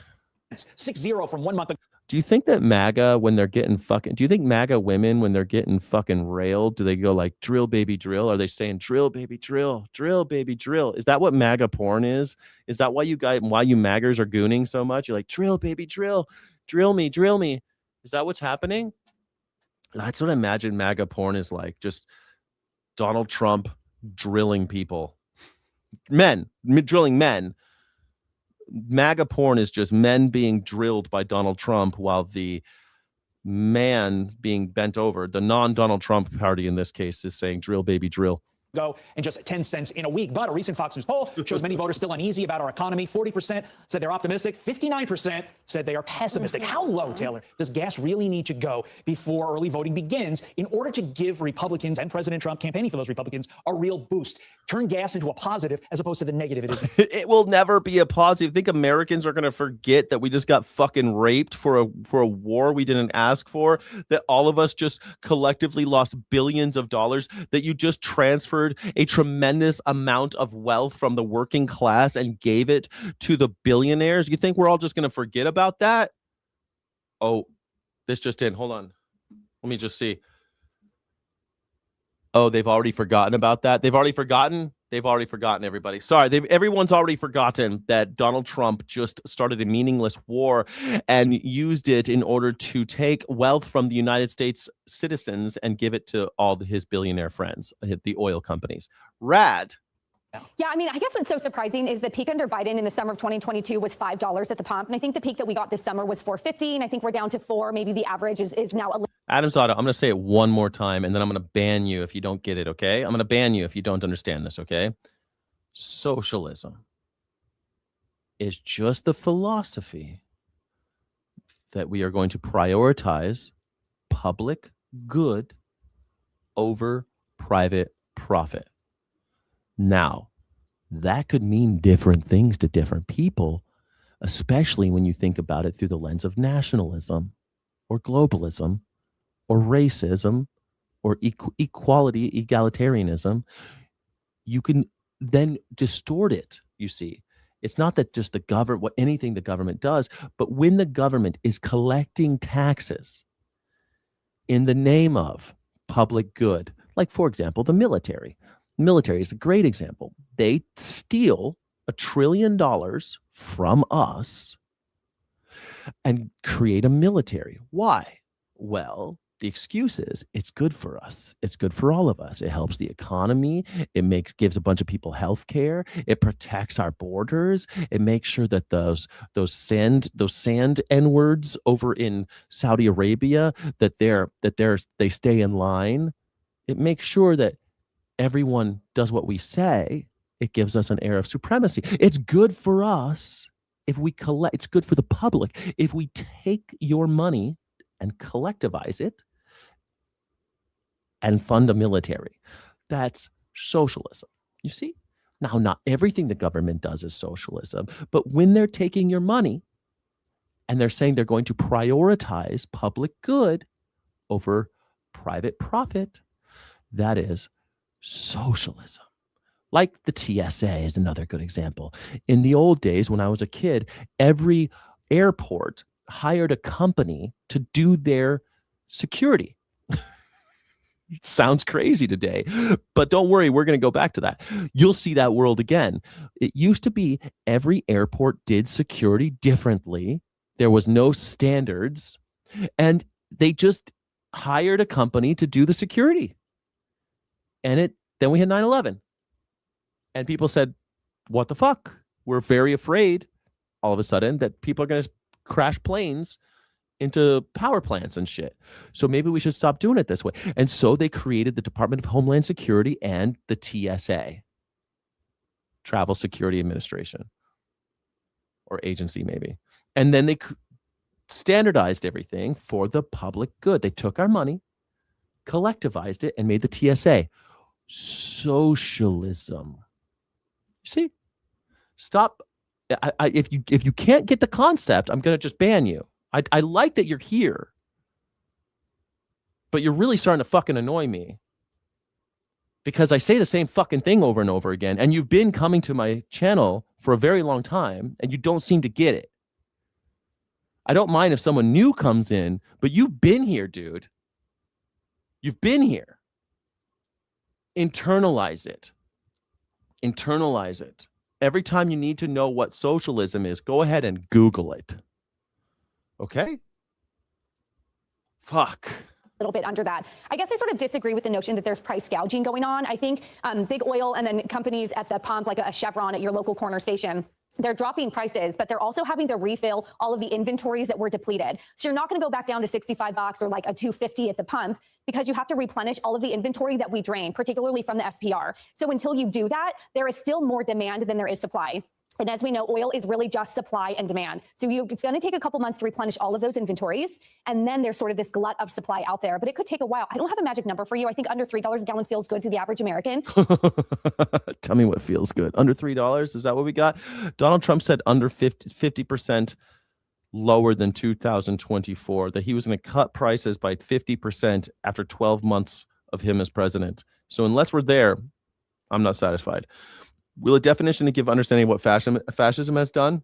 6-0 from 1 month ago. Do you think that MAGA, when they're getting do you think MAGA women, when they're getting fucking railed, do they go like, drill, baby, drill? Are they saying, drill, baby, drill, drill, baby, drill? Is that what MAGA porn is? Is that why you MAGAs are gooning so much? You're like, drill, baby, drill me, drill me. Is that what's happening? That's what I imagine MAGA porn is like. Just Donald Trump drilling people. Drilling men. MAGA porn is just men being drilled by Donald Trump while the man being bent over, the non-Donald Trump party in this case, is saying drill, baby, drill. Go and just 10 cents in a week. But a recent Fox News poll shows many voters still uneasy about our economy. 40% said they're optimistic. 59% said they are pessimistic. How low, Taylor, does gas really need to go before early voting begins in order to give Republicans and President Trump campaigning for those Republicans a real boost? Turn gas into a positive as opposed to the negative it is. It will never be a positive. I think Americans are going to forget that we just got fucking raped for a war we didn't ask for, that all of us just collectively lost billions of dollars, that you just transferred a tremendous amount of wealth from the working class and gave it to the billionaires. You think we're all just going to forget about that? Oh, this just in. Hold on. Let me just see. Oh, they've already forgotten about that. They've already forgotten. They've already forgotten, everybody. Sorry, everyone's already forgotten that Donald Trump just started a meaningless war and used it in order to take wealth from the United States citizens and give it to all his billionaire friends, the oil companies. Rad. Yeah, I mean, I guess what's so surprising is the peak under Biden in the summer of 2022 was $5 at the pump. And I think the peak that we got this summer was $4.50. And I think we're down to $4. Maybe the average is now Adam's Auto, I'm going to say it one more time, and then I'm going to ban you if you don't get it, okay? I'm going to ban you if you don't understand this, okay? Socialism is just the philosophy that we are going to prioritize public good over private profit. Now, that could mean different things to different people, especially when you think about it through the lens of nationalism or globalism or racism or equality, egalitarianism. You can then distort it, you see. It's not that just the government, anything the government does, but when the government is collecting taxes in the name of public good, like, for example, the military. Military is a great example. They steal $1 trillion from us and create a military. Why? Well, the excuse is it's good for us. It's good for all of us. It helps the economy. It gives a bunch of people health care. It protects our borders. It makes sure that those sand N-words over in Saudi Arabia, that they stay in line. It makes sure that everyone does what we say. It gives us an air of supremacy. It's good for us if we collect. It's good for the public if we take your money and collectivize it and fund a military. That's socialism. You see? Now, not everything the government does is socialism, but when they're taking your money and they're saying they're going to prioritize public good over private profit, that is socialism. Like the TSA is another good example. In the old days, when I was a kid, every airport hired a company to do their security. Sounds crazy today, but don't worry, we're going to go back to that. You'll see that world again. It used to be every airport did security differently. There was no standards, and they just hired a company to do the security. And then we had 9/11. And people said, what the fuck? We're very afraid all of a sudden that people are going to crash planes into power plants and shit. So maybe we should stop doing it this way. And so they created the Department of Homeland Security and the TSA, Travel Security Administration, or agency maybe. And then they standardized everything for the public good. They took our money, collectivized it, and made the TSA. Socialism. See? Stop. If you can't get the concept, I'm going to just ban you. I like that you're here, but you're really starting to fucking annoy me because I say the same fucking thing over and over again, and you've been coming to my channel for a very long time, and you don't seem to get it. I don't mind if someone new comes in, but you've been here, dude. You've been here. Internalize it. Internalize it. Every time you need to know what socialism is, go ahead and Google it. Okay? Fuck. A little bit under that. I guess I sort of disagree with the notion that there's price gouging going on. I think big oil and then companies at the pump, like a Chevron at your local corner station, they're dropping prices, but they're also having to refill all of the inventories that were depleted. So you're not going to go back down to $65 or like a $2.50 at the pump, because you have to replenish all of the inventory that we drain, particularly from the SPR. So until you do that, there is still more demand than there is supply. And as we know, oil is really just supply and demand. So it's going to take a couple months to replenish all of those inventories. And then there's sort of this glut of supply out there, but it could take a while. I don't have a magic number for you. I think under $3 a gallon feels good to the average American. Tell me what feels good. Under $3? Is that what we got? Donald Trump said under 50% lower than 2024, that he was going to cut prices by 50% after 12 months of him as president. So unless we're there, I'm not satisfied. Will a definition to give understanding of what fascism has done?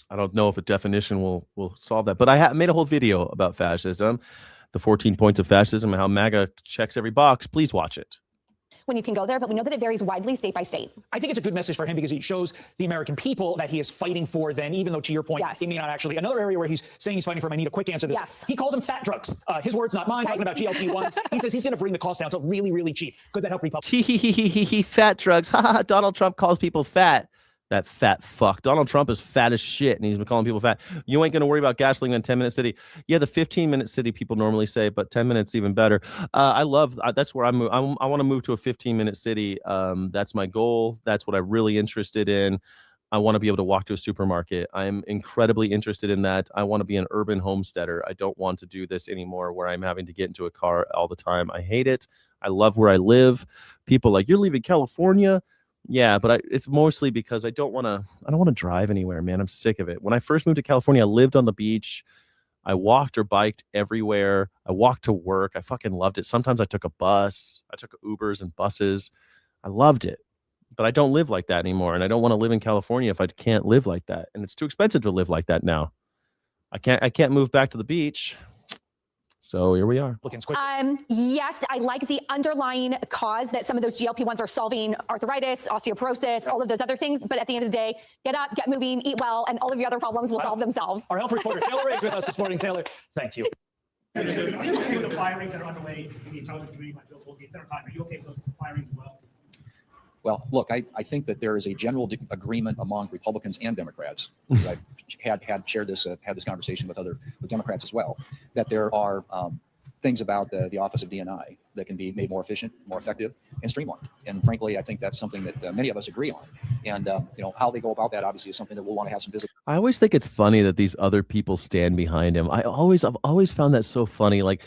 I don't know if a definition will solve that, but I made a whole video about fascism, the 14 points of fascism, and how MAGA checks every box. Please watch it. When you can go there, but we know that it varies widely state by state. I think it's a good message for him because it shows the American people that he is fighting for then, even though, to your point, it may not actually. Another area where he's saying he's fighting for him, I need a quick answer to this. He calls them fat drugs. His words, not mine, talking about GLP-1s. He says he's going to bring the cost down to really, really cheap. Could that help Republicans? Fat drugs. Donald Trump calls people fat. That fat fuck. Donald Trump is fat as shit, and he's been calling people fat. You ain't going to worry about gasoline in 10-minute city. Yeah, the 15-minute city people normally say, but 10 minutes even better. That's where I want to move to a 15-minute city. That's my goal. That's what I'm really interested in. I want to be able to walk to a supermarket. I'm incredibly interested in that. I want to be an urban homesteader. I don't want to do this anymore where I'm having to get into a car all the time. I hate it. I love where I live. People like, you're leaving California? Yeah, but it's mostly because I don't want to drive anywhere, man. I'm sick of it. When I first moved to California, I lived on the beach. I walked or biked everywhere. I walked to work. I fucking loved it. Sometimes I took a bus. I took Ubers and buses. I loved it. But I don't live like that anymore, and I don't want to live in California if I can't live like that. And it's too expensive to live like that now. I can't move back to the beach. So here we are. Yes, I like the underlying cause that some of those GLP-1s are solving: arthritis, osteoporosis, all of those other things. But at the end of the day, get up, get moving, eat well, and all of your other problems will solve themselves. Our health reporter, Taylor Ray, is with us this morning. Taylor, thank you. Are you okay with the firings that are underway in the intelligence community by Bill Pulte, et cetera? Are you okay with those firings as well? Well, look, I think that there is a general agreement among Republicans and Democrats. I've had this conversation with Democrats as well, that there are things about the Office of DNI that can be made more efficient, more effective, and streamlined. And frankly, I think that's something that many of us agree on. And how they go about that obviously is something that we'll want to have some visibility. I always think it's funny that these other people stand behind him. I've always found that so funny. Like,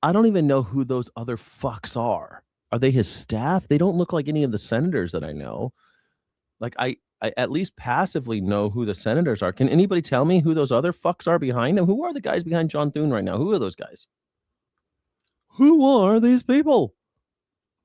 I don't even know who those other fucks are. Are they his staff? They don't look like any of the senators that I know. Like, I at least passively know who the senators are. Can anybody tell me who those other fucks are behind him? Who are the guys behind John Thune right now? Who are those guys? Who are these people?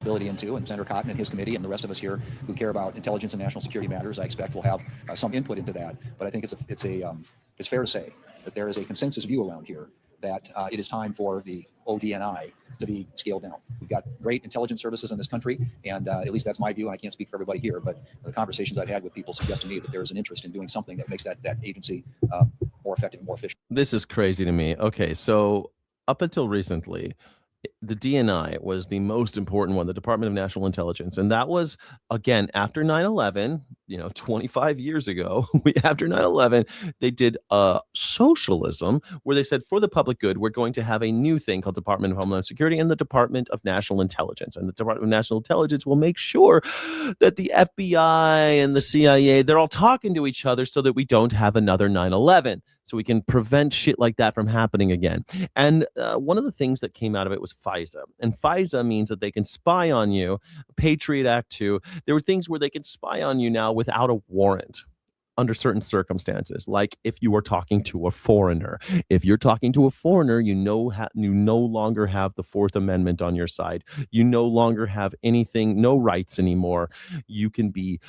Into, and Senator Cotton and his committee and the rest of us here who care about intelligence and national security matters, I expect will have some input into that. But I think it's fair to say that there is a consensus view around here that it is time for the ODNI to be scaled down. We've got great intelligence services in this country, and at least that's my view, and I can't speak for everybody here, but the conversations I've had with people suggest to me that there is an interest in doing something that makes that agency more effective and more efficient. This is crazy to me. Okay, so up until recently, the DNI was the most important one, the Department of National Intelligence. And that was, again, after 9/11, 25 years ago, after 9/11, they did socialism, where they said, for the public good, we're going to have a new thing called Department of Homeland Security and the Department of National Intelligence. And the Department of National Intelligence will make sure that the FBI and the CIA, they're all talking to each other so that we don't have another 9/11. So we can prevent shit like that from happening again. And one of the things that came out of it was FISA. And FISA means that they can spy on you. Patriot Act 2. There were things where they can spy on you now without a warrant under certain circumstances. Like if you were talking to a foreigner. If you're talking to a foreigner, you no longer have the Fourth Amendment on your side. You no longer have no rights anymore. You can be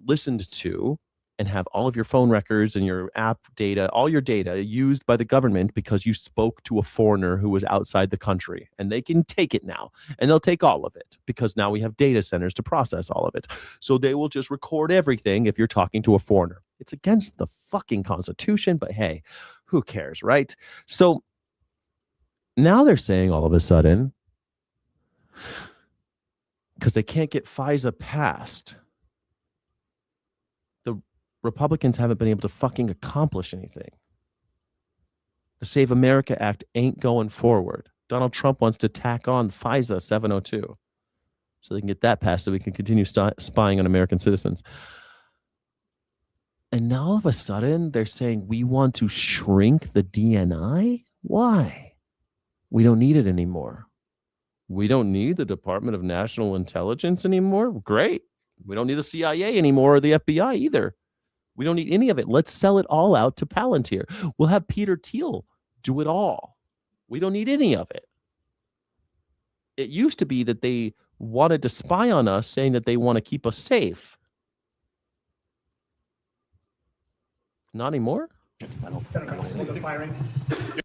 listened to and have all of your phone records and your app data, all your data used by the government because you spoke to a foreigner who was outside the country. And they can take it now, and they'll take all of it because now we have data centers to process all of it. So they will just record everything if you're talking to a foreigner. It's against the fucking Constitution, but hey, who cares, right? So now they're saying all of a sudden, because they can't get FISA passed, Republicans haven't been able to fucking accomplish anything. The Save America Act ain't going forward. Donald Trump wants to tack on FISA 702 so they can get that passed so we can continue spying on American citizens. And now all of a sudden they're saying we want to shrink the DNI? Why? We don't need it anymore. We don't need the Department of National Intelligence anymore? Great. We don't need the CIA anymore or the FBI either. We don't need any of it. Let's sell it all out to Palantir. We'll have Peter Thiel do it all. We don't need any of it. It used to be that they wanted to spy on us, saying that they want to keep us safe. Not anymore?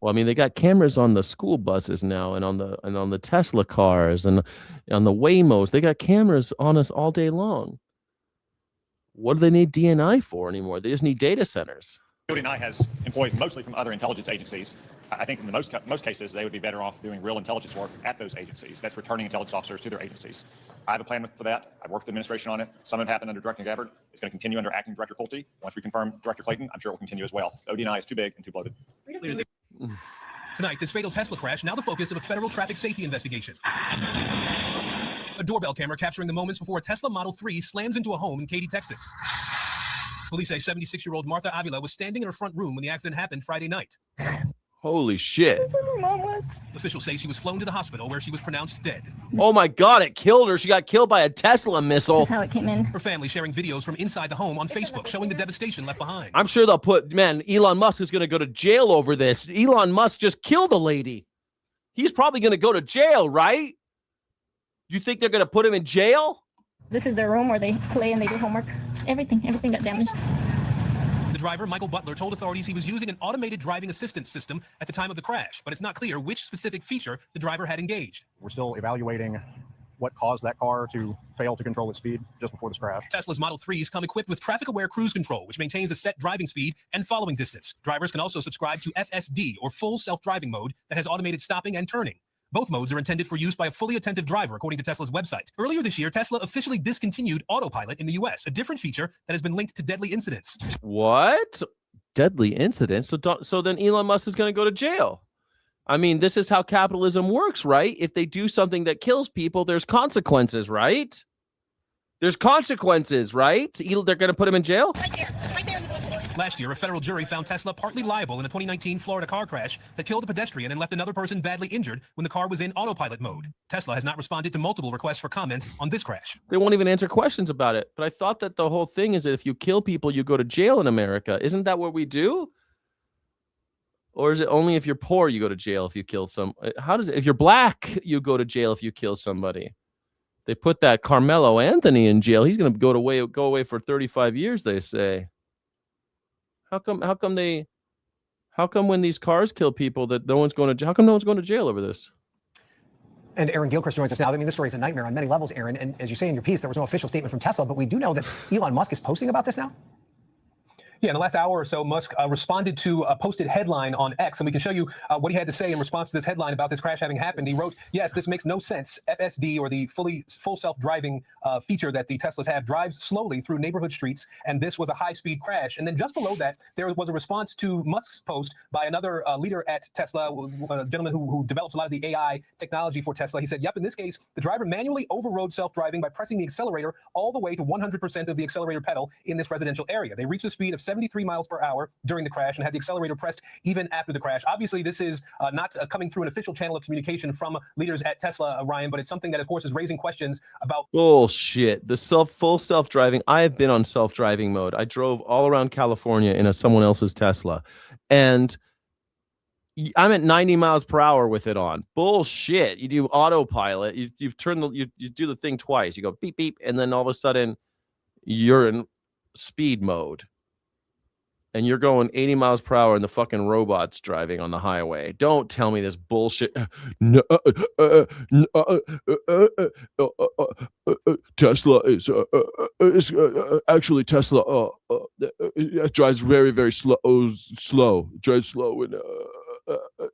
Well, I mean, they got cameras on the school buses now, and on the Tesla cars, and on the Waymos. They got cameras on us all day long. What do they need DNI for anymore? They just need data centers. DNI has employees mostly from other intelligence agencies. I think in the most cases, they would be better off doing real intelligence work at those agencies. That's returning intelligence officers to their agencies. I have a plan for that. I've worked with the administration on it. Some of it happened under Director Gabbard. It's going to continue under Acting Director Pulte. Once we confirm Director Clayton, I'm sure it will continue as well. ODNI is too big and too bloated. Tonight, this fatal Tesla crash, now the focus of a federal traffic safety investigation. A doorbell camera capturing the moments before a Tesla Model 3 slams into a home in Katy, Texas. Police say 76-year-old Martha Avila was standing in her front room when the accident happened Friday night. Holy shit. That's where her mom was. Officials say she was flown to the hospital where she was pronounced dead. Oh my God, it killed her. She got killed by a Tesla missile. That's how it came in. Her family sharing videos from inside the home on Facebook showing the devastation left behind. I'm sure they'll put, man, Elon Musk is going to go to jail over this. Elon Musk just killed a lady. He's probably going to go to jail, right? You think they're going to put him in jail? This is their room where they play and they do homework. Everything got damaged. The driver, Michael Butler, told authorities he was using an automated driving assistance system at the time of the crash, but it's not clear which specific feature the driver had engaged. We're still evaluating what caused that car to fail to control its speed just before this crash. Tesla's Model 3s come equipped with traffic-aware cruise control, which maintains a set driving speed and following distance. Drivers can also subscribe to FSD, or full self-driving mode, that has automated stopping and turning. Both modes are intended for use by a fully attentive driver, according to Tesla's website. Earlier this year, Tesla officially discontinued autopilot in the U.S., a different feature that has been linked to deadly incidents. What? Deadly incidents? So then Elon Musk is going to go to jail. I mean, this is how capitalism works, right? If they do something that kills people, there's consequences, right? There's consequences, right? They're going to put him in jail? Right there. Last year, a federal jury found Tesla partly liable in a 2019 Florida car crash that killed a pedestrian and left another person badly injured when the car was in autopilot mode. Tesla has not responded to multiple requests for comment on this crash. They won't even answer questions about it. But I thought that the whole thing is that if you kill people, you go to jail in America. Isn't that what we do? Or is it only if you're poor, you go to jail if you kill some? How does it? If you're black, you go to jail if you kill somebody. They put that Carmelo Anthony in jail. He's going to go away for 35 years, they say. How come when these cars kill people that no one's going to jail? How come no one's going to jail over this? And Aaron Gilchrist joins us now. I mean, this story is a nightmare on many levels, Aaron. And as you say in your piece, there was no official statement from Tesla, but we do know that Elon Musk is posting about this now. Yeah, in the last hour or so, Musk responded to a posted headline on X, and we can show you what he had to say in response to this headline about this crash having happened. He wrote, "Yes, this makes no sense. FSD, or the full self-driving feature that the Teslas have, drives slowly through neighborhood streets, and this was a high-speed crash." And then just below that, there was a response to Musk's post by another leader at Tesla, a gentleman who develops a lot of the AI technology for Tesla. He said, "Yep, in this case, the driver manually overrode self-driving by pressing the accelerator all the way to 100% of the accelerator pedal in this residential area. They reached a speed of 73 miles per hour during the crash and had the accelerator pressed even after the crash." Obviously, this is not coming through an official channel of communication from leaders at Tesla, Ryan, but it's something that, of course, is raising questions about bullshit. The full self-driving. I have been on self-driving mode. I drove all around California in someone else's Tesla, and I'm at 90 miles per hour with it on. Bullshit. You do autopilot. You turn you do the thing twice. You go beep beep, and then all of a sudden you're in speed mode. And you're going 80 miles per hour and the fucking robot's driving on the highway. Don't tell me this bullshit. Tesla is actually Tesla drives very, very slow. Drives slow and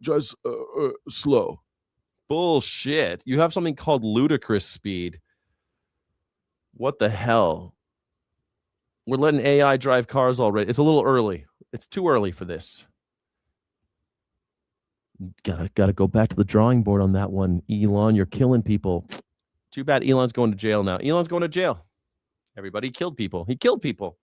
drives slow. Bullshit. You have something called ludicrous speed. What the hell? We're letting AI drive cars already. It's a little early. It's too early for this. Gotta go back to the drawing board on that one. Elon, you're killing people. Too bad Elon's going to jail now. Elon's going to jail. Everybody killed people. He killed people.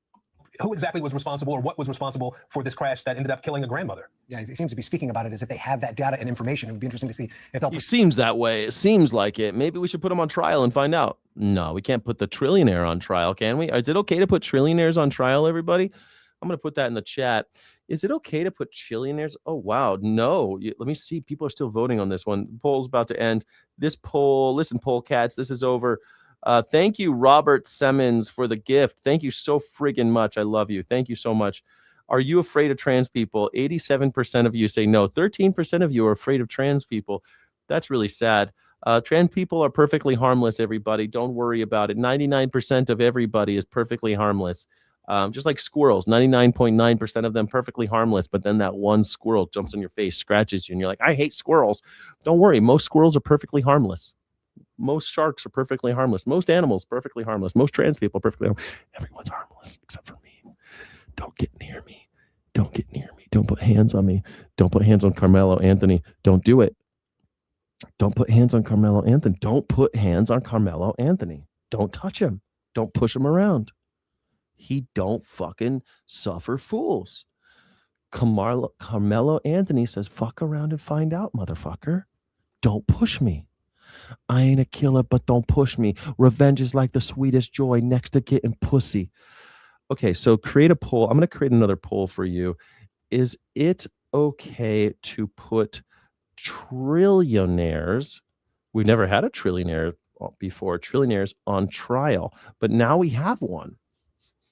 Who exactly was responsible, or what was responsible for this crash that ended up killing a grandmother? Yeah, he seems to be speaking about it as if they have that data and information. It would be interesting to see if they'll. He seems that way. It seems like it. Maybe we should put him on trial and find out. No, we can't put the trillionaire on trial, can we? Is it okay to put trillionaires on trial, everybody? I'm going to put that in the chat. Is it okay to put trillionaires? Oh, wow. No. Let me see. People are still voting on this one. The poll's about to end. This poll, listen, poll cats, this is over. Thank you, Robert Simmons, for the gift. Thank you so friggin' much. I love you. Thank you so much. Are you afraid of trans people? 87% of you say no. 13% of you are afraid of trans people. That's really sad. Trans people are perfectly harmless, everybody. Don't worry about it. 99% of everybody is perfectly harmless. Just like squirrels, 99.9% of them perfectly harmless. But then that one squirrel jumps on your face, scratches you, and you're like, I hate squirrels. Don't worry. Most squirrels are perfectly harmless. Most sharks are perfectly harmless. Most animals perfectly harmless. Most trans people perfectly harmless. Everyone's harmless except for me. Don't get near me. Don't get near me. Don't put hands on me. Don't put hands on Carmelo Anthony. Don't do it. Don't put hands on Carmelo Anthony. Don't put hands on Carmelo Anthony. Don't touch him. Don't push him around. He don't fucking suffer fools. Carmelo Anthony says, fuck around and find out, motherfucker. Don't push me. I ain't a killer, but don't push me. Revenge is like the sweetest joy next to getting pussy. Okay, so create a poll. I'm going to create another poll for you. Is it okay to put trillionaires? We've never had a trillionaire before. Trillionaires on trial, but now we have one.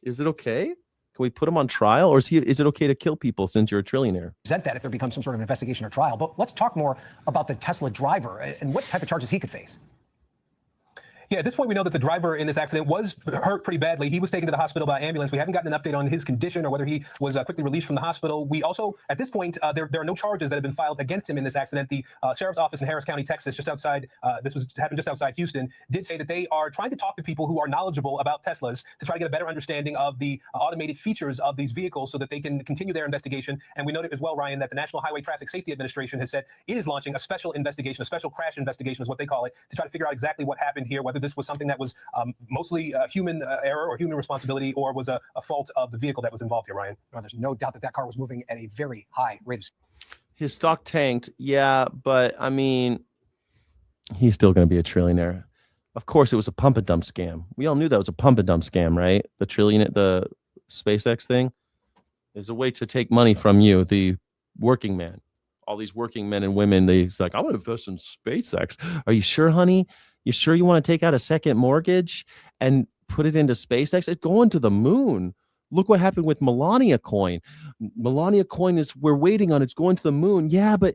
Is it okay? Can we put him on trial, or is it okay to kill people since you're a trillionaire? Present that if there becomes some sort of investigation or trial. But let's talk more about the Tesla driver and what type of charges he could face. Yeah, at this point, we know that the driver in this accident was hurt pretty badly. He was taken to the hospital by ambulance. We haven't gotten an update on his condition or whether he was quickly released from the hospital. We also, at this point, there are no charges that have been filed against him in this accident. The sheriff's office in Harris County, Texas, just outside, happened just outside Houston, did say that they are trying to talk to people who are knowledgeable about Teslas to try to get a better understanding of the automated features of these vehicles so that they can continue their investigation. And we noted as well, Ryan, that the National Highway Traffic Safety Administration has said it is launching a special investigation, a special crash investigation is what they call it, to try to figure out exactly what happened here, whether this was something that was mostly human error or human responsibility, or was a fault of the vehicle that was involved here, Ryan. Well, there's no doubt that that car was moving at a very high rate of speed. His stock tanked, yeah, but I mean, he's still going to be a trillionaire. Of course, it was a pump and dump scam. We all knew that was a pump and dump scam, right? The SpaceX thing is a way to take money from you, the working man. All these working men and women, they's like, I'm going to invest in SpaceX. Are you sure, honey? You sure you want to take out a second mortgage and put it into SpaceX? It's going to the moon. Look what happened with Melania coin. Melania coin is, we're waiting on, it's going to the moon. Yeah, but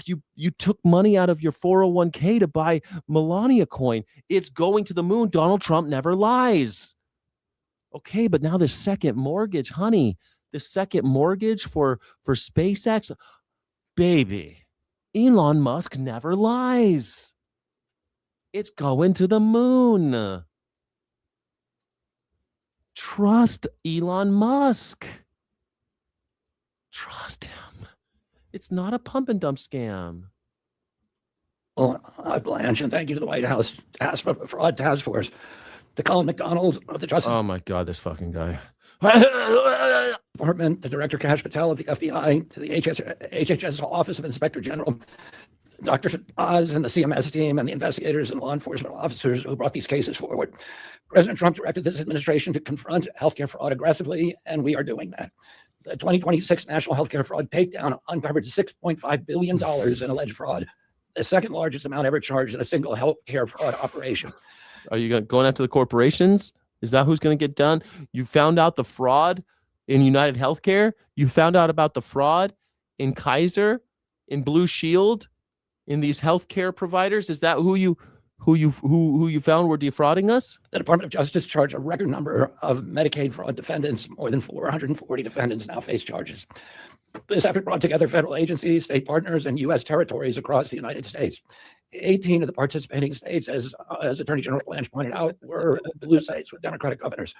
you took money out of your 401k to buy Melania coin. It's going to the moon. Donald Trump never lies. Okay, but now the second mortgage, honey, the second mortgage for SpaceX, baby, Elon Musk never lies. It's going to the moon. Trust Elon Musk. Trust him. It's not a pump and dump scam. Well, Blanche, and thank you to the White House Fraud Task Force, to Colin McDonald of the Justice. Oh my God, this fucking guy. Department, to Director Kash Patel of the FBI, to the HHS Office of Inspector General, Dr. Oz and the CMS team, and the investigators and law enforcement officers who brought these cases forward. President Trump directed this administration to confront healthcare fraud aggressively, and we are doing that. The 2026 National Healthcare Fraud Takedown uncovered $6.5 billion in alleged fraud, the second largest amount ever charged in a single healthcare fraud operation. Are you going after the corporations? Is that who's going to get done? You found out the fraud in United Healthcare. You found out about the fraud in Kaiser, in Blue Shield, in these healthcare providers. Is that who you found were defrauding us? The Department of Justice charged a record number of Medicaid fraud defendants. More than 440 defendants now face charges. This effort brought together federal agencies, state partners, and U.S. territories across the United States. 18 of the participating states, as Attorney General Blanche pointed out, were blue states with Democratic governors.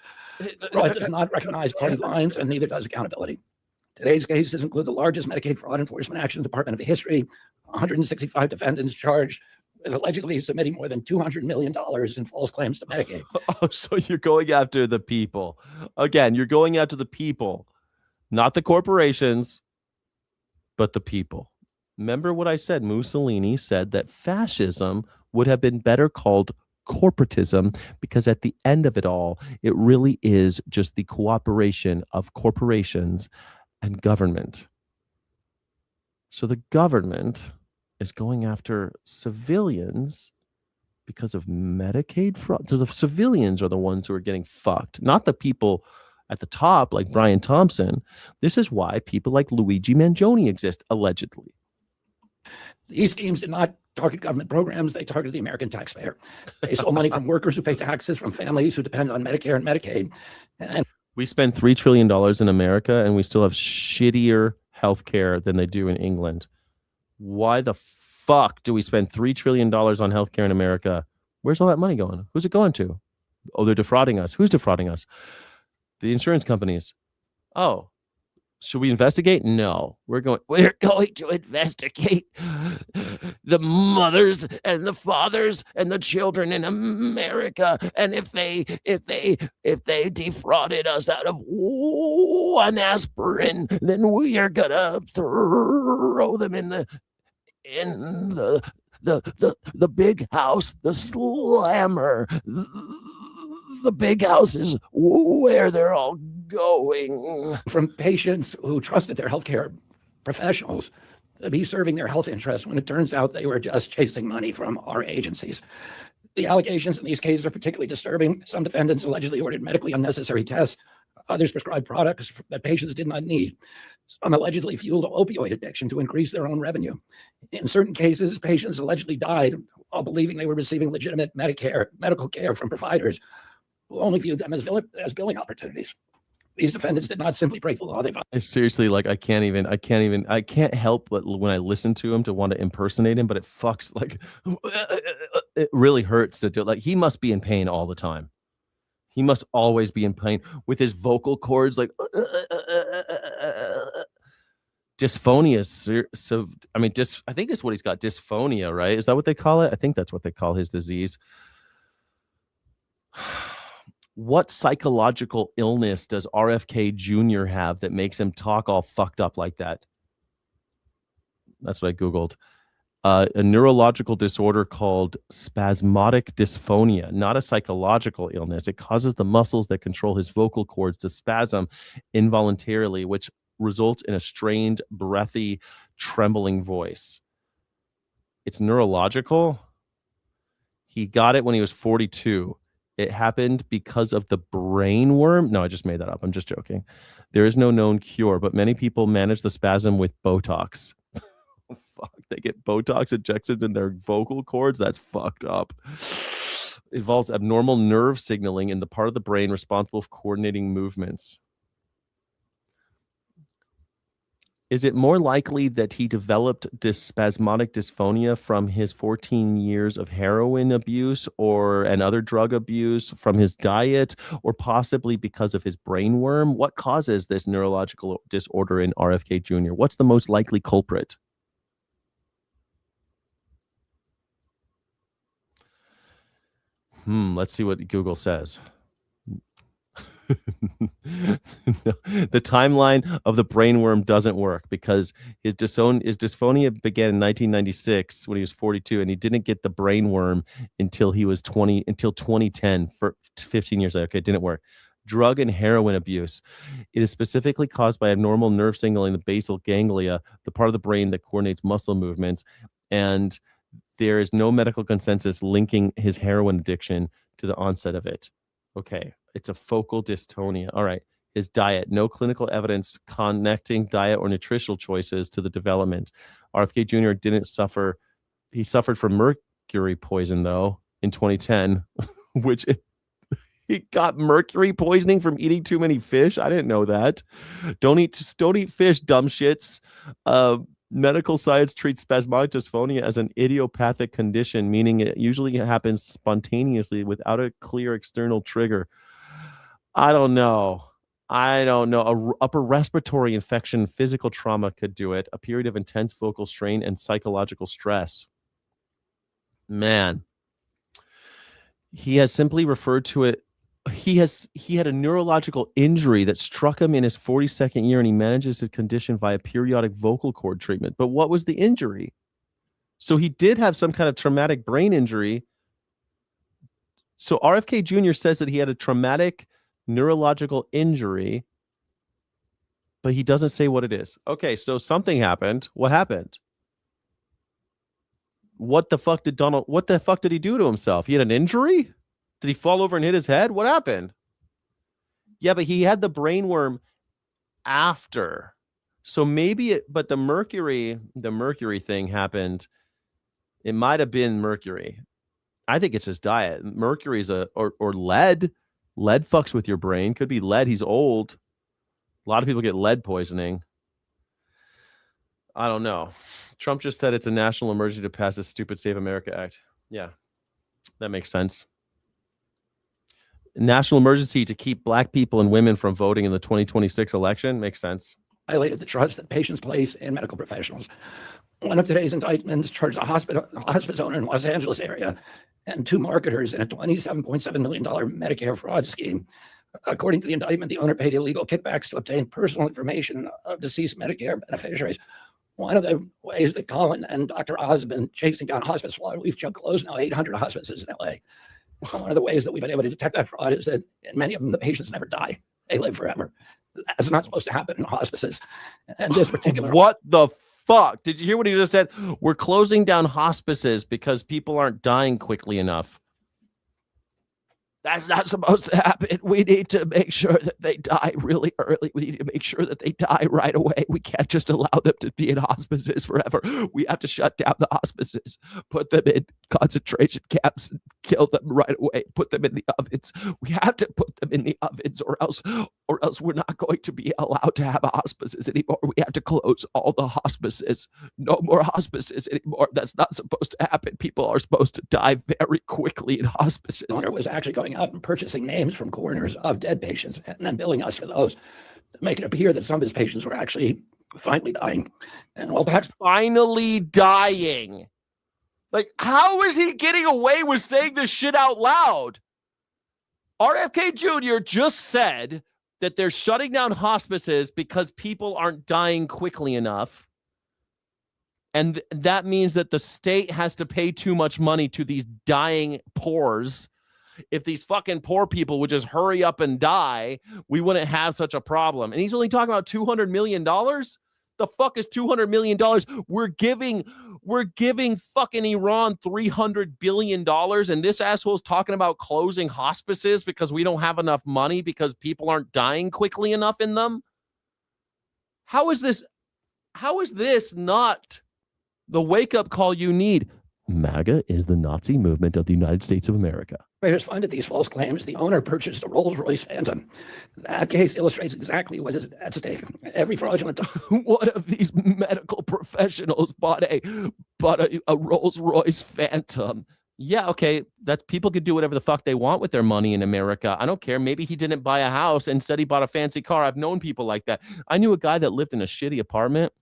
Fraud does not recognize party lines, and neither does accountability. Today's cases include the largest Medicaid fraud enforcement action in the Department of History, 165 defendants charged with allegedly submitting more than $200 million in false claims to Medicaid. Oh, so you're going after the people. Again, you're going after the people, not the corporations, but the people. Remember what I said? Mussolini said that fascism would have been better called corporatism, because at the end of it all, it really is just the cooperation of corporations and government. So the government is going after civilians because of Medicaid fraud. So the civilians are the ones who are getting fucked, not the people at the top like Brian Thompson. This is why people like Luigi Mangione exist, allegedly. These schemes did not target government programs. They targeted the American taxpayer. They stole money from workers who pay taxes, from families who depend on Medicare and Medicaid. And we spend $3 trillion in America, and we still have shittier health care than they do in England. Why the fuck do we spend $3 trillion on healthcare in America? Where's all that money going? Who's it going to? Oh, they're defrauding us. Who's defrauding us? The insurance companies. Oh, should we investigate? No, we're going to investigate the mothers and the fathers and the children in America. And if they defrauded us out of one aspirin, then we are gonna throw them in the big house, the slammer. The big house is where they're all going. From patients who trusted their healthcare professionals to be serving their health interests when it turns out they were just chasing money from our agencies. The allegations in these cases are particularly disturbing. Some defendants allegedly ordered medically unnecessary tests. Others prescribed products that patients did not need. Some allegedly fueled opioid addiction to increase their own revenue. In certain cases, patients allegedly died while believing they were receiving legitimate medical care from providers who only viewed them as billing opportunities. These defendants did not simply break the law. I seriously, like, I can't help but when I listen to him to want to impersonate him, but it fucks, like, it really hurts to do. Like, he must be in pain all the time. He must always be in pain with his vocal cords, like, dysphonia. So, I mean, I think that's what he's got, dysphonia, right? Is that what they call it? I think that's what they call his disease. What psychological illness does RFK Jr. have that makes him talk all fucked up like that? That's what I Googled. A neurological disorder called spasmodic dysphonia, not a psychological illness. It causes the muscles that control his vocal cords to spasm involuntarily, which results in a strained, breathy, trembling voice. It's neurological. He got it when he was 42. It happened because of the brain worm. No, I just made that up. I'm just joking. There is no known cure, but many people manage the spasm with Botox. Oh, fuck. They get Botox injections in their vocal cords. That's fucked up. It involves abnormal nerve signaling in the part of the brain responsible for coordinating movements. Is it more likely that he developed this spasmodic dysphonia from his 14 years of heroin abuse and other drug abuse, from his diet, or possibly because of his brain worm? What causes this neurological disorder in RFK Jr.? What's the most likely culprit? Let's see what Google says. The timeline of the brainworm doesn't work because his dysphonia began in 1996 when he was 42, and he didn't get the brainworm until he was 2010, for 15 years later. Okay, it didn't work. Drug and heroin abuse. It is specifically caused by abnormal nerve signaling in the basal ganglia, the part of the brain that coordinates muscle movements, and there is no medical consensus linking his heroin addiction to the onset of it. Okay, it's a focal dystonia. All right. His diet, no clinical evidence connecting diet or nutritional choices to the development. RFK Jr. didn't suffer. He suffered from mercury poison, though, in 2010, which He got mercury poisoning from eating too many fish. I didn't know that. Don't eat fish, dumb shits. Medical science treats spasmodic dysphonia as an idiopathic condition, meaning it usually happens spontaneously without a clear external trigger. I don't know. Upper respiratory infection, physical trauma could do it. A period of intense vocal strain and psychological stress. Man. He has simply referred to it. He had a neurological injury that struck him in his 42nd year, and he manages his condition via periodic vocal cord treatment. But what was the injury? So he did have some kind of traumatic brain injury. So RFK Jr. says that he had a traumatic neurological injury, but he doesn't say what it is. Okay, so something happened. What happened? What the fuck did he do to himself? He had an injury? Did he fall over and hit his head? What happened? Yeah, but he had the brain worm after. So maybe but the mercury thing happened. It might have been mercury. I think it's his diet. Mercury is or lead. Lead fucks with your brain. Could be lead. He's old. A lot of people get lead poisoning. I don't know. Trump just said it's a national emergency to pass this stupid Save America Act. Yeah, that makes sense. National emergency to keep black people and women from voting in the 2026 election makes sense. Violated the trust that patients place in medical professionals. One of today's indictments charged a hospice owner in Los Angeles area and two marketers in a $27.7 million Medicare fraud scheme. According to the indictment, the owner paid illegal kickbacks to obtain personal information of deceased Medicare beneficiaries. One of the ways that Colin and Dr. Oz have been chasing down hospice fraud, we've closed now 800 hospices in LA. One of the ways that we've been able to detect that fraud is that in many of them, the patients never die. They live forever. That's not supposed to happen in hospices. And this particular... What the fuck? Did you hear what he just said? We're closing down hospices because people aren't dying quickly enough. That's not supposed to happen. We need to make sure that they die really early. We need to make sure that they die right away. We can't just allow them to be in hospices forever. We have to shut down the hospices, put them in concentration camps, and kill them right away, put them in the ovens. We have to put them in the ovens or else we're not going to be allowed to have hospices anymore. We have to close all the hospices. No more hospices anymore. That's not supposed to happen. People are supposed to die very quickly in hospices. The owner was actually going out and purchasing names from coroners of dead patients and then billing us for those, to make it appear that some of his patients were actually finally dying. And well, perhaps finally dying. Like, how is he getting away with saying this shit out loud? RFK Jr. just said that they're shutting down hospices because people aren't dying quickly enough. And that means that the state has to pay too much money to these dying poors. If these fucking poor people would just hurry up and die, we wouldn't have such a problem. And he's only talking about $200 million. The fuck is $200 million? We're giving fucking Iran $300 billion. And this asshole's talking about closing hospices because we don't have enough money because people aren't dying quickly enough in them. How is this not the wake-up call you need? MAGA is the Nazi movement of the United States of America. Traders funded these false claims. The owner purchased a Rolls-Royce Phantom. That case illustrates exactly what is at stake. Every fraudulent... One of these medical professionals bought a Rolls-Royce Phantom. Yeah, okay, that's people could do whatever the fuck they want with their money in America. I don't care. Maybe he didn't buy a house. Instead, he bought a fancy car. I've known people like that. I knew a guy that lived in a shitty apartment.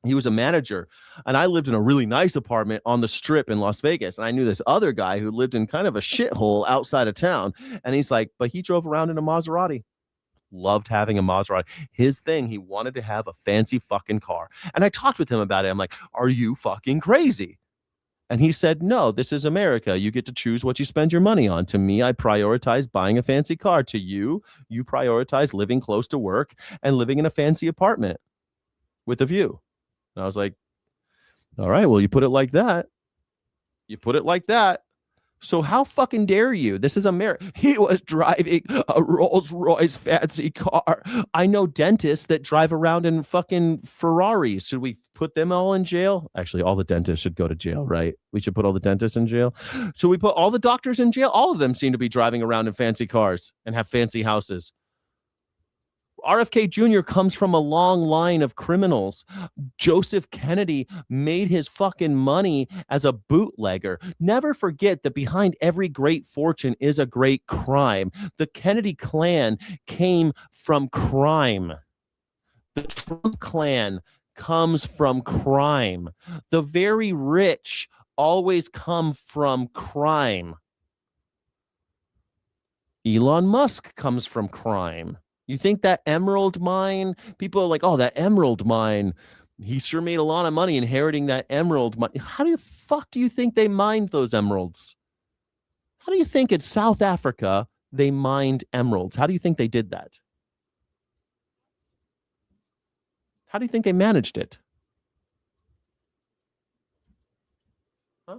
He was a manager, and I lived in a really nice apartment on the Strip in Las Vegas. And I knew this other guy who lived in kind of a shithole outside of town. And he's like, but he drove around in a Maserati. Loved having a Maserati. His thing, he wanted to have a fancy fucking car. And I talked with him about it. I'm like, are you fucking crazy? And he said, no, this is America. You get to choose what you spend your money on. To me, I prioritize buying a fancy car. To you, you prioritize living close to work and living in a fancy apartment with a view. And I was like, all right, well, you put it like that. So how fucking dare you? This is America. He was driving a Rolls-Royce fancy car. I know dentists that drive around in fucking Ferraris. Should we put them all in jail? Actually, all the dentists should go to jail, right? We should put all the dentists in jail. Should we put all the doctors in jail? All of them seem to be driving around in fancy cars and have fancy houses. RFK Jr. comes from a long line of criminals. Joseph Kennedy made his fucking money as a bootlegger. Never forget that behind every great fortune is a great crime. The Kennedy clan came from crime. The Trump clan comes from crime. The very rich always come from crime. Elon Musk comes from crime. You think that emerald mine, people are like, oh, that emerald mine, he sure made a lot of money inheriting that emerald mine. How the fuck do you think they mined those emeralds? How do you think in South Africa they mined emeralds? How do you think they did that? How do you think they managed it? Huh?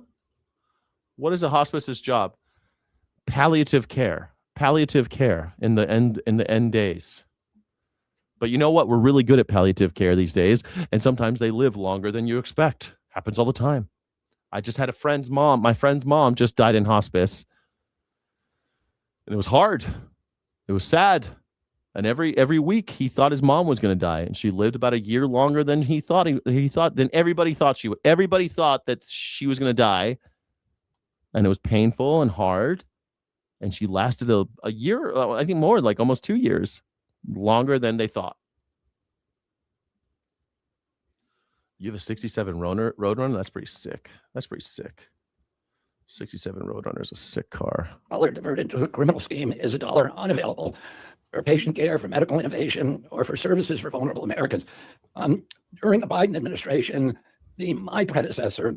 What is a hospice's job? Palliative care. Palliative care in the end days. But you know what? We're really good at palliative care these days, and sometimes they live longer than you expect. Happens all the time. I just had a friend's mom. My friend's mom just died in hospice, and it was hard. It was sad. And every week he thought his mom was going to die, and she lived about a year longer than he thought. He thought than everybody thought she would. Everybody thought that she was going to die, and it was painful and hard. And she lasted a year, I think more, like almost 2 years, longer than they thought. You have a 67 Roadrunner? That's pretty sick. That's pretty sick. 67 Roadrunner is a sick car. Dollar diverted to a criminal scheme is a dollar unavailable for patient care, for medical innovation, or for services for vulnerable Americans. During the Biden administration, my predecessor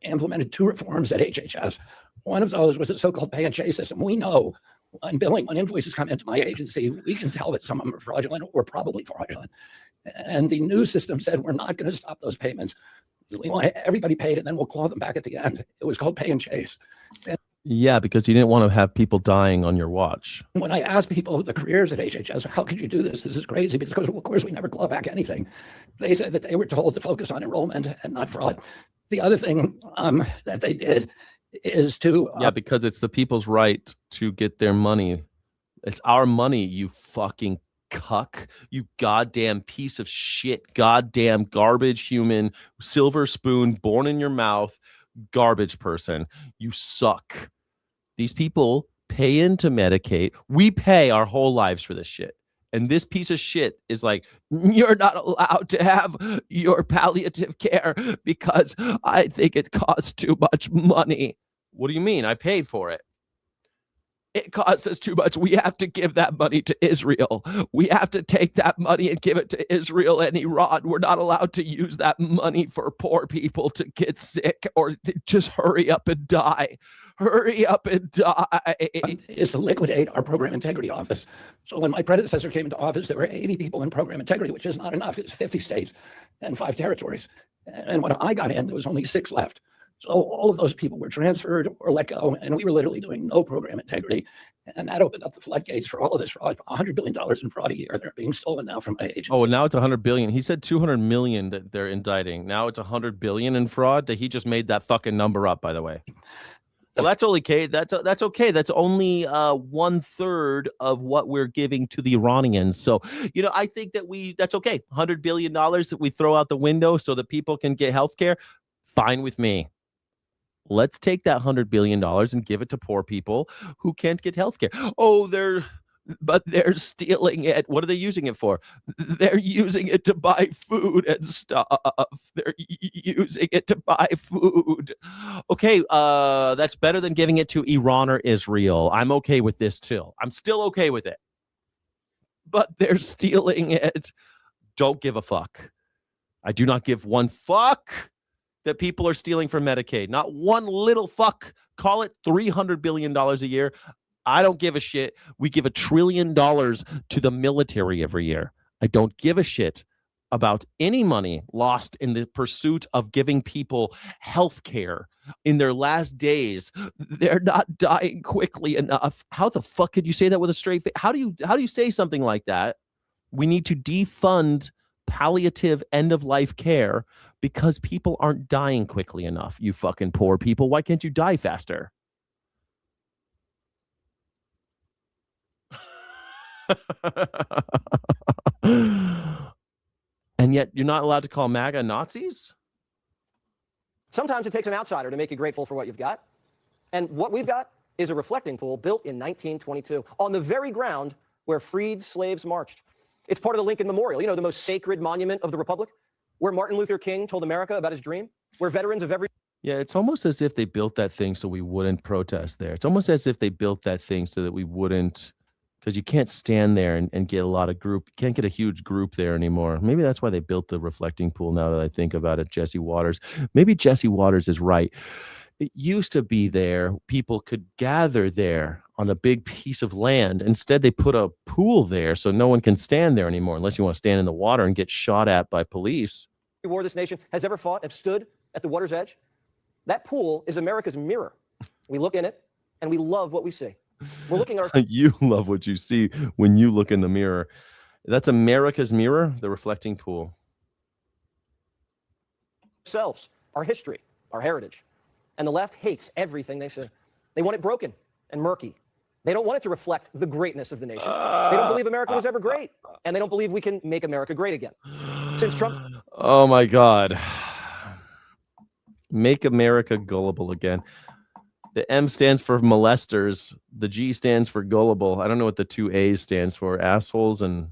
implemented 2 reforms at HHS. One of those was a so-called pay and chase system. We know when invoices come into my agency, we can tell that some of them are fraudulent or probably fraudulent. And the new system said, we're not going to stop those payments. We want everybody paid, and then we'll claw them back at the end. It was called pay and chase. And yeah, because you didn't want to have people dying on your watch. when I asked people the careers at HHS, how could you do this? This is crazy, because of course we never claw back anything. They said that they were told to focus on enrollment and not fraud. The other thing that they did is to yeah, because it's the people's right to get their money. It's our money, you fucking cuck, you goddamn piece of shit, goddamn garbage human, silver spoon born in your mouth, garbage person. You suck. These people pay into Medicaid. We pay our whole lives for this shit. And this piece of shit is like, you're not allowed to have your palliative care because I think it costs too much money. What do you mean? I paid for it. It costs us too much. We have to give that money to Israel. We have to take that money and give it to Israel and Iran. We're not allowed to use that money for poor people to get sick or to just hurry up and die. Hurry up and die. Is to liquidate our program integrity office. So when my predecessor came into office, there were 80 people in program integrity, which is not enough. It's 50 states and 5 territories. And when I got in, there was only 6 left. So all of those people were transferred or let go, and we were literally doing no program integrity. And that opened up the floodgates for all of this fraud. $100 billion in fraud a year. They're being stolen now from my agency. Oh, and now it's 100 billion. He said 200 million that they're indicting. Now it's 100 billion in fraud. That he just made that fucking number up, by the way. Well, that's okay. That's okay. That's only 1/3 of what we're giving to the Iranians. So, you know, I think that that's okay. $100 billion that we throw out the window so that people can get health care. Fine with me. Let's take that $100 billion and give it to poor people who can't get health care. Oh, they're stealing it. What are they using it for? They're using it to buy food and stuff. They're using it to buy food. Okay, that's better than giving it to Iran or Israel. I'm okay with this too. I'm still okay with it. But they're stealing it. Don't give a fuck. I do not give one fuck that people are stealing from Medicaid. Not one little fuck. Call it $300 billion a year. I don't give a shit. We give $1 trillion to the military every year. I don't give a shit. about any money lost in the pursuit of giving people health care in their last days. They're not dying quickly enough. How the fuck could you say that with a straight face? How do you say something like that? We need to defund palliative end-of-life care because people aren't dying quickly enough. You fucking poor people. Why can't you die faster? And yet you're not allowed to call MAGA Nazis? Sometimes it takes an outsider to make you grateful for what you've got. And what we've got is a reflecting pool built in 1922 on the very ground where freed slaves marched. It's part of the Lincoln Memorial, the most sacred monument of the Republic, where Martin Luther King told America about his dream, where veterans of every... Yeah, it's almost as if they built that thing so we wouldn't protest there. It's almost as if they built that thing so that we wouldn't, because you can't stand there and get a lot of group. You can't get a huge group there anymore. Maybe that's why they built the reflecting pool now that I think about it, Jesse Waters. Maybe Jesse Waters is right. It used to be there. People could gather there on a big piece of land. Instead, they put a pool there so no one can stand there anymore unless you want to stand in the water and get shot at by police. war this nation has ever fought have stood at the water's edge. That pool is America's mirror. We look in it and we love what we see. We're looking at our... You love what you see when you look in the mirror. That's America's mirror, the reflecting pool. Ourselves, our history, our heritage. And the left hates everything they say. They want it broken and murky. They don't want it to reflect the greatness of the nation. They don't believe America was ever great. And they don't believe we can make America great again. Since Trump... Oh, my God. Make America gullible again. The M stands for molesters. The G stands for gullible. I don't know what the two A's stands for. Assholes and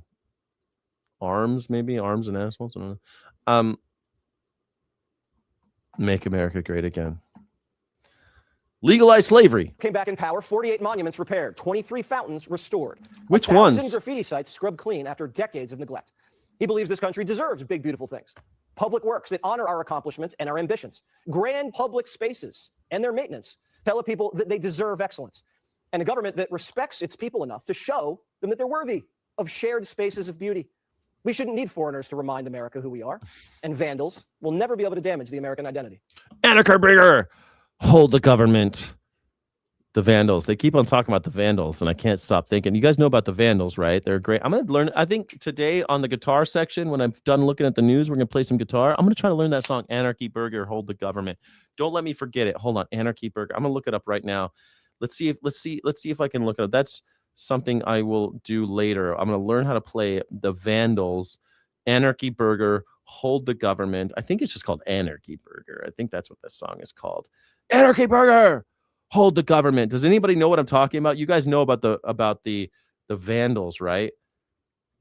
arms, maybe? Arms and assholes? I don't know. Make America great again. Legalize slavery. Came back in power, 48 monuments repaired, 23 fountains restored. Which 1,000 ones? graffiti sites scrubbed clean after decades of neglect. He believes this country deserves big, beautiful things. Public works that honor our accomplishments and our ambitions. Grand public spaces and their maintenance tell people that they deserve excellence. And a government that respects its people enough to show them that they're worthy of shared spaces of beauty. We shouldn't need foreigners to remind America who we are. And vandals will never be able to damage the American identity. Anarchy bringer. Hold the government. The Vandals. They keep on talking about the Vandals, and I can't stop thinking. You guys know about the Vandals, right? They're great. I'm going to learn. I think today on the guitar section, when I'm done looking at the news, we're going to play some guitar. I'm going to try to learn that song, Anarchy Burger, Hold the Government. Don't let me forget it. Hold on, Anarchy Burger. I'm going to look it up right now. Let's see if I can look it up. That's something I will do later. I'm going to learn how to play the Vandals, Anarchy Burger, Hold the Government. I think it's just called Anarchy Burger. I think that's what this song is called. Anarchy Burger. Hold the government. Does anybody know what I'm talking about? You guys know about the Vandals, right?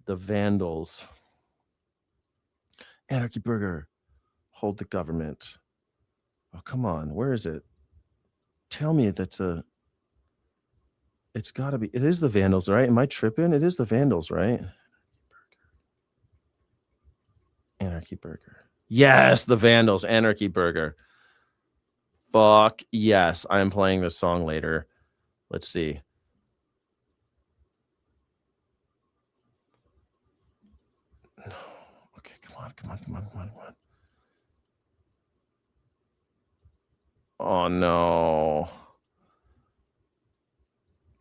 The Vandals. Anarchy Burger. Hold the government. Oh, come on. Where is it? Tell me it's got to be. It is the Vandals, right? Am I tripping? It is the Vandals, right? Anarchy Burger. Yes, the Vandals. Anarchy Burger. Fuck yes, I am playing this song later. Let's see. Okay, come on. Oh no.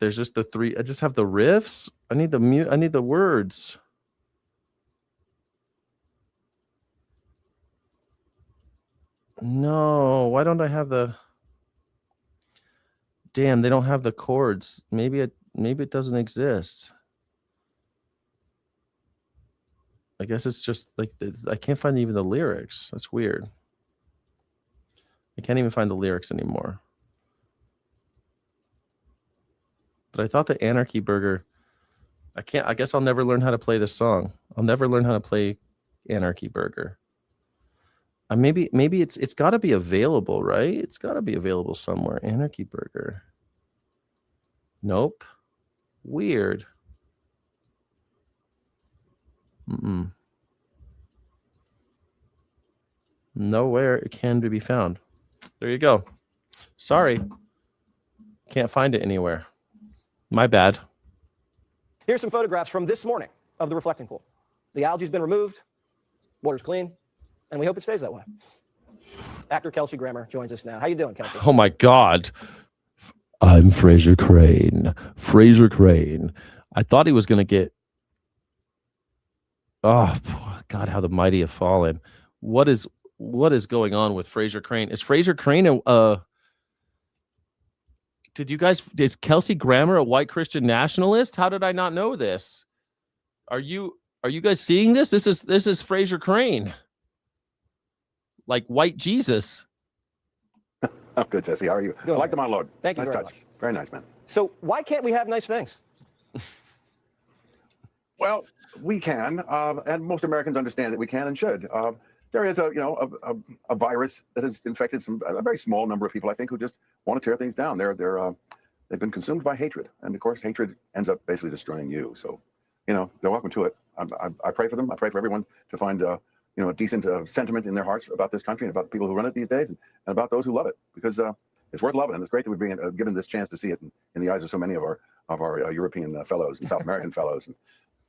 There's just the three. I just have the riffs. I need the words. No, why don't I have the... Damn, they don't have the chords. Maybe it doesn't exist. I guess it's just like I can't find even the lyrics. That's weird. I can't even find the lyrics anymore. But I thought the Anarchy Burger... I guess I'll never learn how to play this song. I'll never learn how to play Anarchy Burger. Maybe it's got to be available, right? It's got to be available somewhere. Anarchy Burger. Nope. Weird. Nowhere it can be found. There you go. Sorry. Can't find it anywhere. My bad. Here's some photographs from this morning of the reflecting pool. The algae's been removed. water's clean, and we hope it stays that way. Actor Kelsey Grammer joins us now. How you doing, Kelsey? Oh my God. I'm Fraser Crane. Fraser Crane. I thought he was going to get. Oh God, how the mighty have fallen. What is going on with Fraser Crane? Is Fraser Crane is Kelsey Grammer a white Christian nationalist? How did I not know this? Are you guys seeing this? This is Fraser Crane. Like white Jesus. I'm good, Jesse. How are you? I like the monologue. Thank you nice very touch. much. Very nice, man. So why can't we have nice things? Well, we can, and most Americans understand that we can and should. There is a virus that has infected a very small number of people, I think, who just want to tear things down. They've been consumed by hatred, and of course, hatred ends up basically destroying you. So, they're welcome to it. I pray for them. I pray for everyone to find a decent sentiment in their hearts about this country and about the people who run it these days, and about those who love it, because it's worth loving, and it's great that we're being given this chance to see it in the eyes of so many of our European fellows and South American fellows. And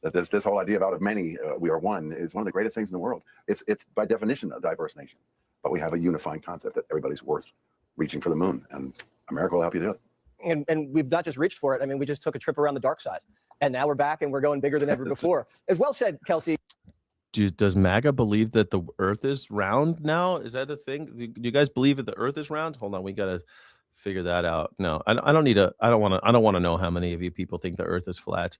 that this whole idea about of many we are one is one of the greatest things in the world. It's by definition a diverse nation, but we have a unifying concept that everybody's worth reaching for the moon, and America will help you do it. And we've not just reached for it. I mean, we just took a trip around the dark side, and now we're back and we're going bigger than ever before. As well said, Kelsey. Does MAGA believe that the Earth is round now? Is that a thing? Do you guys believe that the Earth is round? Hold on, we gotta figure that out. No, I don't need to. I don't want to know how many of you people think the Earth is flat.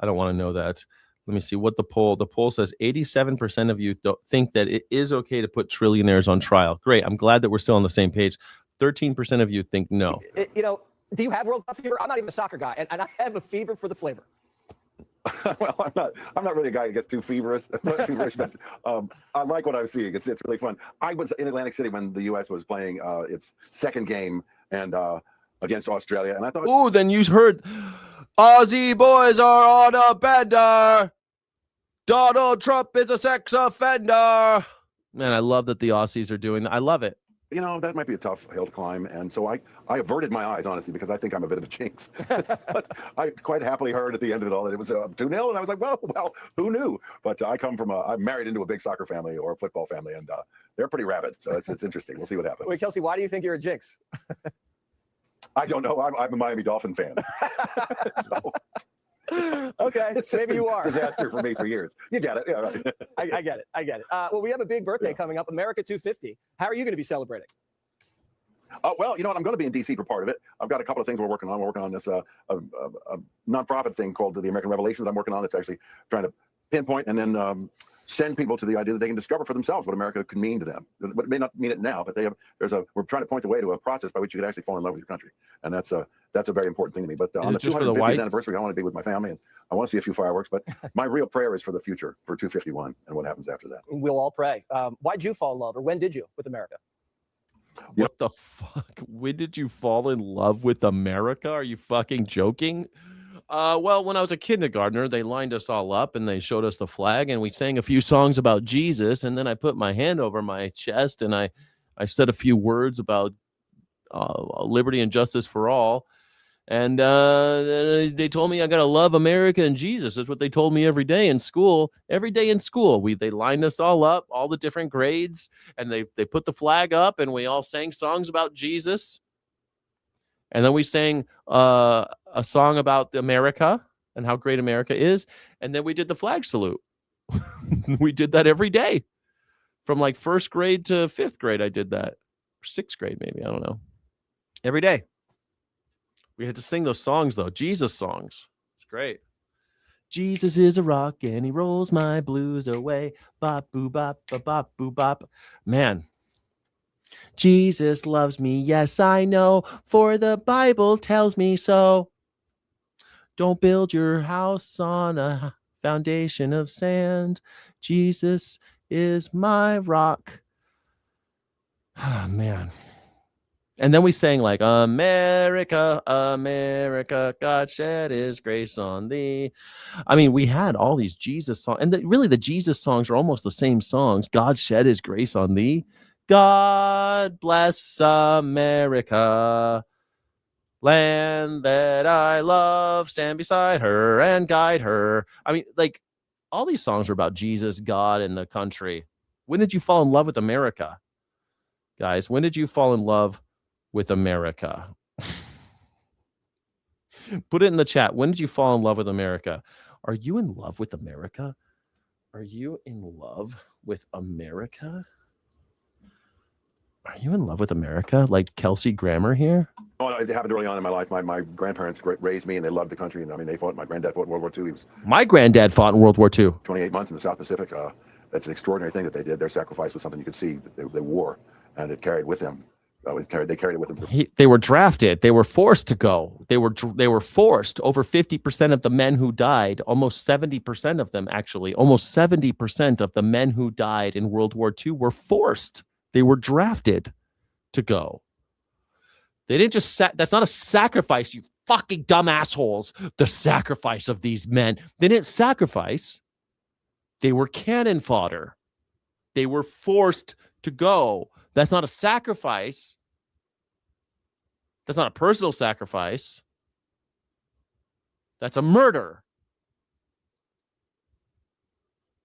I don't want to know that. Let me see what the poll says. 87% of you don't think that it is okay to put trillionaires on trial. Great. I'm glad that we're still on the same page. 13% of you think no. Do you have World Cup fever? I'm not even a soccer guy, and I have a fever for the flavor. Well, I'm not really a guy who gets too feverish, but I like what I'm seeing. It's really fun. I was in Atlantic City when the U.S. was playing its second game and against Australia, and I thought, oh, then you heard Aussie boys are on a bender. Donald Trump is a sex offender. Man, I love that the Aussies are doing that. I love it. That might be a tough hill to climb, and so I averted my eyes, honestly, because I think I'm a bit of a jinx. But I quite happily heard at the end of it all that it was 2-0, and I was like, well, who knew? But I'm married into a big soccer family or a football family, and they're pretty rabid, so it's interesting. We'll see what happens. Wait, Kelsey, why do you think you're a jinx? I don't know. I'm a Miami Dolphin fan. So. Okay, maybe you are. Disaster for me for years. You get it. Yeah, right. I get it. Well, we have a big birthday coming up, America 250. How are you going to be celebrating? Well, you know what? I'm going to be in D.C. for part of it. I've got a couple of things we're working on. We're working on this a nonprofit thing called the American Revelation that I'm working on. It's actually trying to pinpoint and then send people to the idea that they can discover for themselves what America could mean to them. But it may not mean it now, but we're trying to point the way to a process by which you could actually fall in love with your country, and that's a very important thing to me. But on the 250th anniversary, I want to be with my family, and I want to see a few fireworks. But my real prayer is for the future, for 251, and what happens after that. We'll all pray. Why'd you fall in love, or when did you, with America? What the fuck? When did you fall in love with America? Are you fucking joking? Well, when I was a kindergartner, they lined us all up and they showed us the flag and we sang a few songs about Jesus. And then I put my hand over my chest and I said a few words about liberty and justice for all. And they told me I got to love America and Jesus. That's what they told me every day in school. Every day in school, they lined us all up, all the different grades, and they put the flag up and we all sang songs about Jesus. And then we sang a song about America and how great America is. And then we did the flag salute. We did that every day. From like first grade to fifth grade, I did that. Or sixth grade, maybe. I don't know. Every day. We had to sing those songs, though. Jesus songs. It's great. Jesus is a rock and he rolls my blues away. Bop, boo, bop, bop, bop, boo, bop. Man. Jesus loves me, yes, I know, for the Bible tells me so. Don't build your house on a foundation of sand. Jesus is my rock. Oh, man. And then we sang like, America, America, God shed his grace on thee. I mean, we had all these Jesus songs. And really, the Jesus songs are almost the same songs. God shed his grace on thee. God bless America, land that I love, stand beside her and guide her. I mean, like, all these songs are about Jesus, God, and the country. When did you fall in love with America? Guys, when did you fall in love with America? Put it in the chat. When did you fall in love with America? Are you in love with America? Are you in love with America? Are you in love with America? Like Kelsey Grammer here? Oh, it happened early on in my life. My grandparents raised me, and they loved the country. And I mean, my granddad fought in World War II. He was My granddad fought in World War II. 28 months in the South Pacific. That's an extraordinary thing that they did. Their sacrifice was something you could see that they wore, and it carried with them. They carried it with them. They were drafted. They were forced to go. They were forced. Over 50% of the men who died, almost 70% of them actually, almost 70% of the men who died in World War II were forced. They were drafted to go. They didn't just that's not a sacrifice, you fucking dumb assholes. The sacrifice of these men. They didn't sacrifice. They were cannon fodder. They were forced to go. That's not a sacrifice. That's not a personal sacrifice. That's a murder.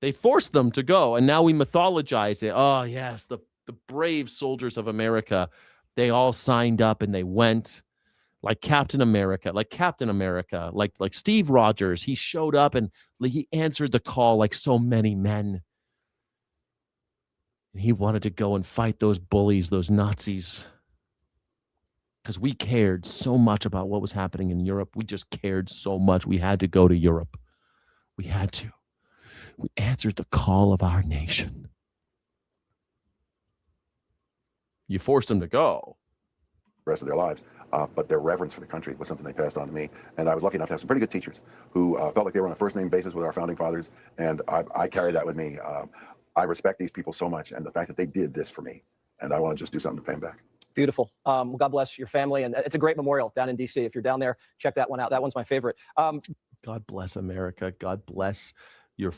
They forced them to go, and now we mythologize it. Oh, yes, the brave soldiers of America, they all signed up and they went like Captain America, like Steve Rogers. He showed up and he answered the call like so many men. And he wanted to go and fight those bullies, those Nazis. Because we cared so much about what was happening in Europe. We just cared so much. We had to go to Europe. We had to. We answered the call of our nation. You forced them to go. The rest of their lives. But their reverence for the country was something they passed on to me. And I was lucky enough to have some pretty good teachers who felt like they were on a first-name basis with our founding fathers. And I carry that with me. I respect these people so much, and the fact that they did this for me. And I want to just do something to pay them back. Beautiful. Well, God bless your family. And it's a great memorial down in D.C. If you're down there, check that one out. That one's my favorite. God bless America. God bless your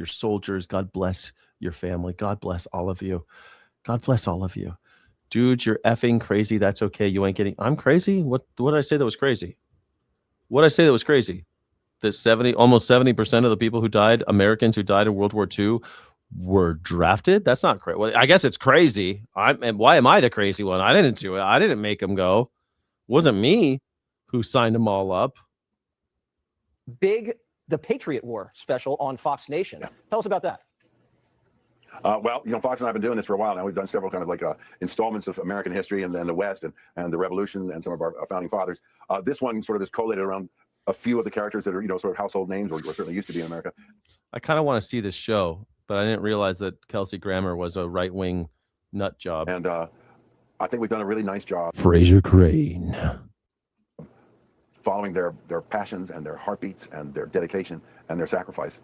soldiers. God bless your family. God bless all of you. God bless all of you. Dude, you're effing crazy. That's okay. You ain't getting... I'm crazy? What did I say that was crazy? What did I say that was crazy? That almost 70% of the people who died, Americans who died in World War II, were drafted? That's not crazy. Well, I guess it's crazy. And why am I the crazy one? I didn't do it. I didn't make them go. It wasn't me who signed them all up. The Patriot War special on Fox Nation. Yeah. Tell us about that. Well, Fox and I have been doing this for a while now. We've done several kind of installments of American history and then the West and the Revolution and some of our founding fathers. This one sort of is collated around a few of the characters that are, sort of household names or certainly used to be in America. I kind of want to see this show, but I didn't realize that Kelsey Grammer was a right-wing nut job. And I think we've done a really nice job. Fraser Crane. Following their passions and their heartbeats and their dedication and their sacrifice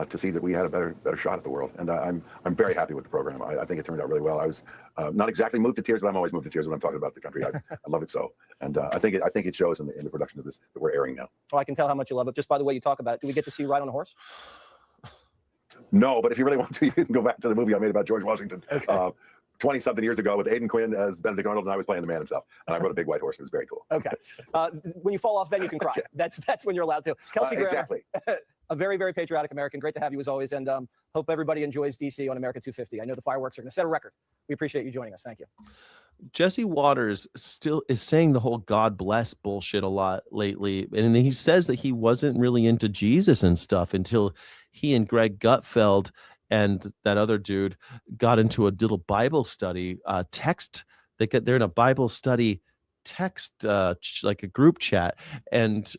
to see that we had a better shot at the world. And I'm very happy with the program. I think it turned out really well. I was not exactly moved to tears, but I'm always moved to tears when I'm talking about the country. I love it so. And I think it shows in the production of this that we're airing now. Well, I can tell how much you love it just by the way you talk about it. Do we get to see you ride on a horse? No, but if you really want to, you can go back to the movie I made about George Washington. Okay. 20-something years ago with Aidan Quinn as Benedict Arnold, and I was playing the man himself. And I rode a big white horse. It was very cool. Okay. When you fall off, then you can cry. That's when you're allowed to. Kelsey Grammer, exactly. A very, very patriotic American. Great to have you as always. And hope everybody enjoys DC on America 250. I know the fireworks are going to set a record. We appreciate you joining us. Thank you. Jesse Waters still is saying the whole God bless bullshit a lot lately. And he says that he wasn't really into Jesus and stuff until he and Greg Gutfeld and that other dude got into a little Bible study text. They're in a Bible study text, like a group chat, and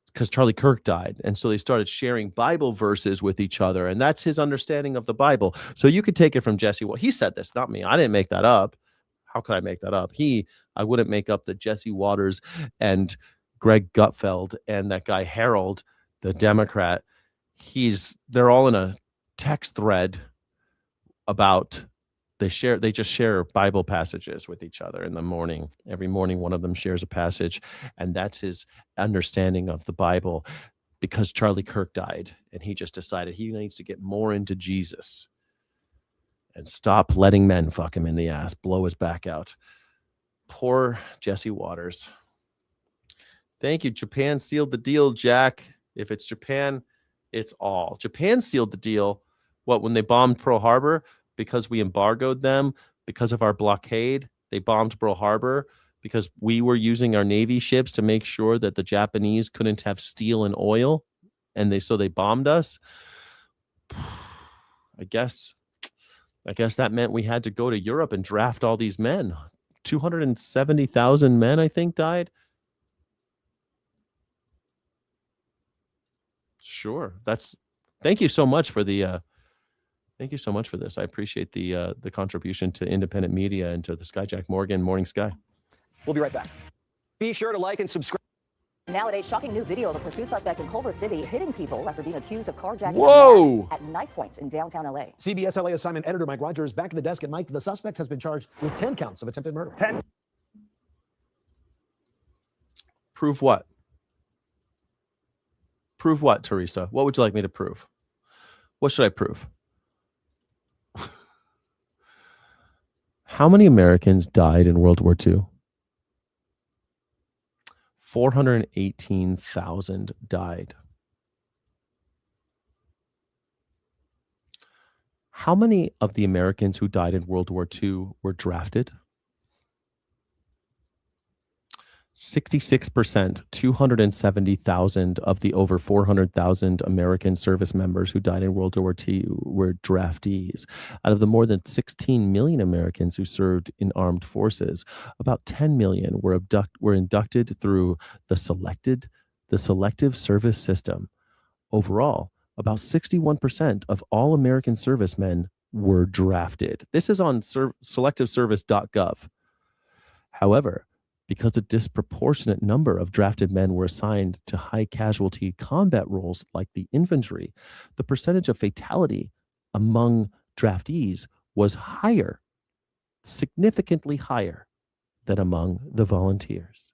because Charlie Kirk died. And so they started sharing Bible verses with each other. And that's his understanding of the Bible. So you could take it from Jesse. Well, he said this, not me. I didn't make that up. How could I make that up? I wouldn't make up that Jesse Waters and Greg Gutfeld and that guy Harold, the Democrat, they're all in a text thread about they just share Bible passages with each other in the morning. Every morning one of them shares a passage, and that's his understanding of the Bible, because Charlie Kirk died and he just decided he needs to get more into Jesus and stop letting men fuck him in the ass, blow his back out. Poor Jesse Waters. Thank you. Japan sealed the deal, Jack. If it's Japan, It's all. Japan sealed the deal. What, when they bombed Pearl Harbor? Because we embargoed them, because of our blockade, they bombed Pearl Harbor because we were using our Navy ships to make sure that the Japanese couldn't have steel and oil, and so they bombed us. I guess that meant we had to go to Europe and draft all these men. 270,000 men, I think, died. Sure. Thank you so much for the thank you so much for this. I appreciate the contribution to independent media and to the Skyjack Morgan Morning Sky. We'll be right back. Be sure to like and subscribe. Nowadays, shocking new video of a pursuit suspect in Culver City hitting people after being accused of carjacking Whoa! at knife point in downtown LA. CBS LA assignment editor Mike Rogers back at the desk. And Mike, the suspect has been charged with 10 counts of attempted murder. 10. Prove what? Prove what, Teresa? What would you like me to prove? What should I prove? How many Americans died in World War II? 418,000 died. How many of the Americans who died in World War II were drafted? 66%, 270,000 of the over 400,000 American service members who died in World War II were draftees. Out of the more than 16 million Americans who served in armed forces, about 10 million were inducted through the selective service system. Overall, about 61% of all American servicemen were drafted. This is on selectiveservice.gov. However, because a disproportionate number of drafted men were assigned to high casualty combat roles like the infantry, the percentage of fatality among draftees was higher, significantly higher than among the volunteers.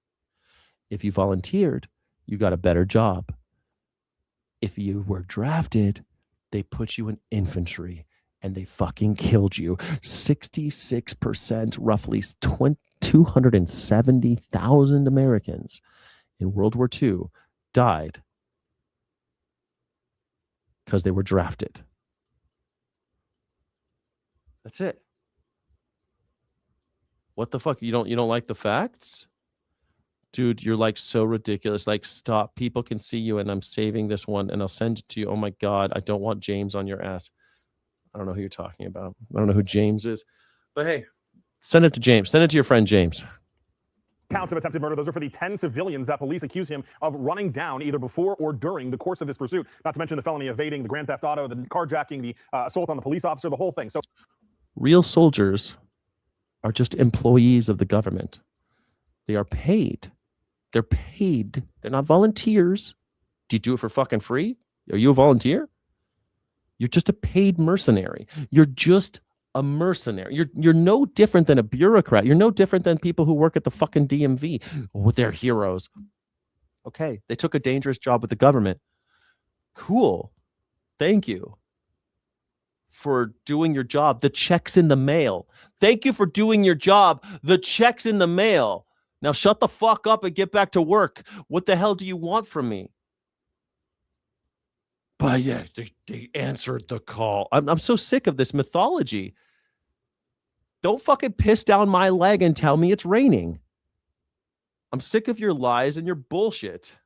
If you volunteered, you got a better job. If you were drafted, they put you in infantry and they fucking killed you. 66%, roughly 270,000 Americans in World War II died because they were drafted. That's it. What the fuck? You don't like the facts? Dude, you're like so ridiculous. Like, stop. People can see you, and I'm saving this one and I'll send it to you. Oh my God, I don't want James on your ass. I don't know who you're talking about. I don't know who James is. But hey, send it to James. Send it to your friend James. Counts of attempted murder. Those are for the 10 civilians that police accuse him of running down either before or during the course of this pursuit. Not to mention the felony evading, the grand theft auto, the carjacking, the assault on the police officer, the whole thing. So, real soldiers are just employees of the government. They are paid. They're paid. They're not volunteers. Do you do it for fucking free? Are you a volunteer? You're just a paid mercenary. You're just a mercenary. You're no different than a bureaucrat. You're no different than people who work at the fucking DMV. Oh, they're heroes. Okay, they took a dangerous job with the government. Cool. Thank you for doing your job. The check's in the mail. Thank you for doing your job. The check's in the mail. Now shut the fuck up and get back to work. What the hell do you want from me? But yeah, they answered the call. I'm so sick of this mythology. Don't fucking piss down my leg and tell me it's raining. I'm sick of your lies and your bullshit.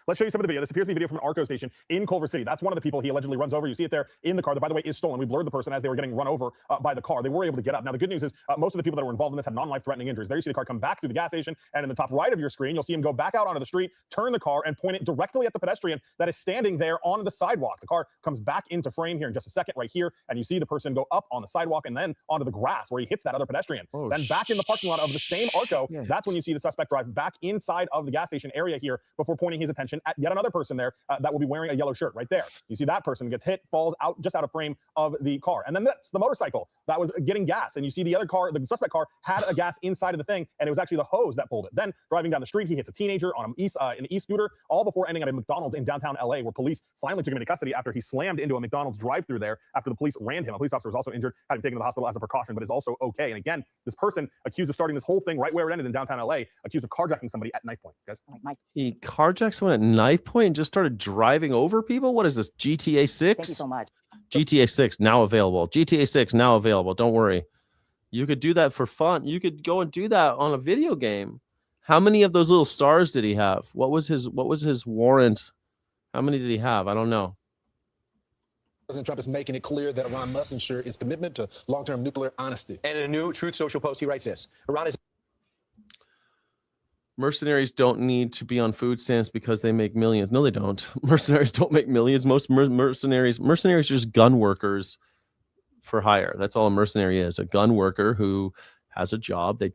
let's show you some of the video. This appears to be video from an ARCO station in Culver City. That's one of the people he allegedly runs over. You see it there in the car that, by the way, is stolen. We blurred the person as they were getting run over by the car. They were able to get up. Now, the good news is most of the people that were involved in this had non-life-threatening injuries. There you see the car come back through the gas station, and in the top right of your screen, you'll see him go back out onto the street, turn the car, and point it directly at the pedestrian that is standing there on the sidewalk. The car comes back into frame here in just a second right here, and you see the person go up on the sidewalk and then onto the grass where he hits that other pedestrian. Then back in the parking lot of the same ARCO, that's when you see the suspect drive back inside of the gas station area here before pointing his attention at yet another person there that will be wearing a yellow shirt right there. You see that person gets hit, falls out just out of frame of the car. And then that's the motorcycle that was getting gas. And you see the other car, the suspect car, had a gas inside of the thing, and it was actually the hose that pulled it. Then driving down the street, he hits a teenager on an e-scooter, all before ending at a McDonald's in downtown LA, where police finally took him into custody after he slammed into a McDonald's drive-through there after the police rammed him. A police officer was also injured, had him taken to the hospital as a precaution, but is also okay. And again, this person accused of starting this whole thing right where it ended in downtown LA, accused of carjacking somebody at knife point. Guys, he carjacked someone at knife point and just started driving over people? What is this, GTA 6? Thank you so much. GTA 6 now available. GTA 6 now available. Don't worry. You could do that for fun. You could go and do that on a video game. How many of those little stars did he have? What was his warrant? How many did he have? I don't know. President Trump is making it clear that Iran must ensure its commitment to long-term nuclear honesty. And in a new Truth Social post, he writes this: Iran is. Mercenaries don't need to be on food stamps because they make millions. No, they don't. Mercenaries don't make millions. Most mercenaries are just gun workers for hire. That's all a mercenary is. A gun worker who has a job. They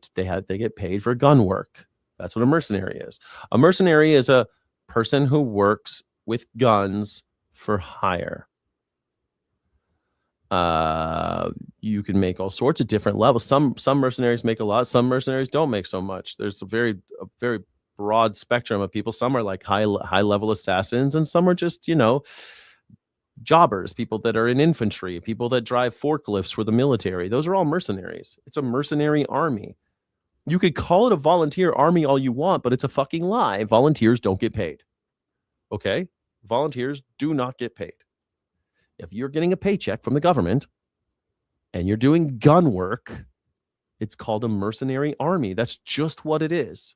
get paid for gun work. That's what a mercenary is. A mercenary is a person who works with guns for hire. You can make all sorts of different levels. Some mercenaries make a lot. Some mercenaries don't make so much. There's a very broad spectrum of people. Some are like high level assassins, and some are just, jobbers, people that are in infantry, people that drive forklifts for the military. Those are all mercenaries. It's a mercenary army. You could call it a volunteer army all you want, but it's a fucking lie. Volunteers don't get paid. Okay? Volunteers do not get paid. If you're getting a paycheck from the government and you're doing gun work, it's called a mercenary army. That's just what it is.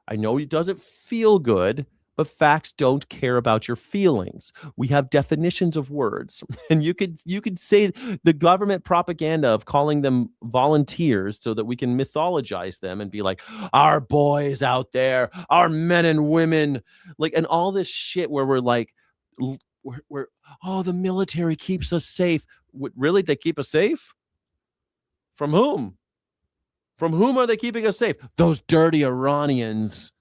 I know it doesn't feel good, but facts don't care about your feelings. We have definitions of words, and you could say the government propaganda of calling them volunteers so that we can mythologize them and be like, our boys out there, our men and women, like, and all this shit where we're like, we're the military keeps us safe. Really? They keep us safe? From whom? From whom are they keeping us safe? Those dirty Iranians.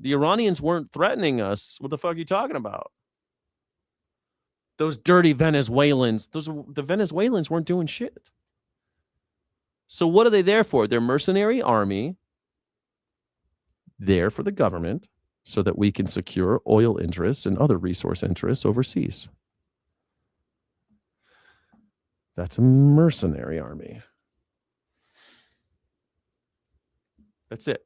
The Iranians weren't threatening us. What the fuck are you talking about? Those dirty Venezuelans. The Venezuelans weren't doing shit. So what are they there for? They're mercenary army. There for the government so that we can secure oil interests and other resource interests overseas. That's a mercenary army. That's it.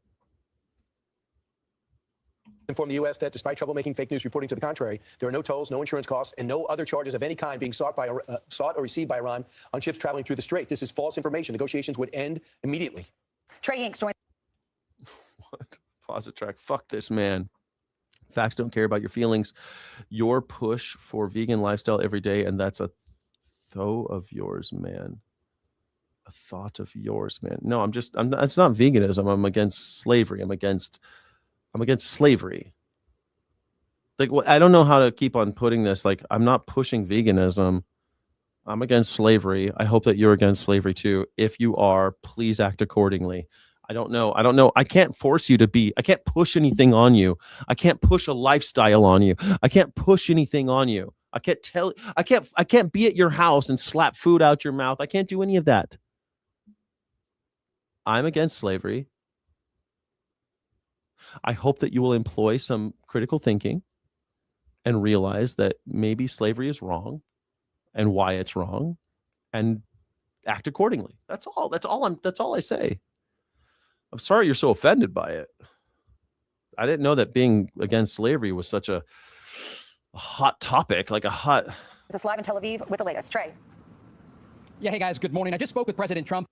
Inform the U.S. that despite troublemaking fake news reporting to the contrary, there are no tolls, no insurance costs, and no other charges of any kind being sought or received by Iran on ships traveling through the strait. This is false information. Negotiations would end immediately. Trey Yanks joined. What? Pause the track. Fuck this, man. Facts don't care about your feelings. Your push for vegan lifestyle every day, and that's a thought of yours, man. A thought of yours, man. No, it's not veganism. I'm against slavery. I'm against slavery. Like, I don't know how to keep on putting this. Like, I'm not pushing veganism. I'm against slavery. I hope that you're against slavery too. If you are, please act accordingly. I don't know. I can't force you to be. I can't push anything on you. I can't push a lifestyle on you. I can't push anything on you. I can't be at your house and slap food out your mouth. I can't do any of that. I'm against slavery. I hope that you will employ some critical thinking and realize that maybe slavery is wrong and why it's wrong and act accordingly. That's all I say. I'm sorry you're so offended by it. I didn't know that being against slavery was such a hot topic, like a hot. It's live in Tel Aviv with the latest. Trey. Yeah, hey guys, good morning. I just spoke with President Trump.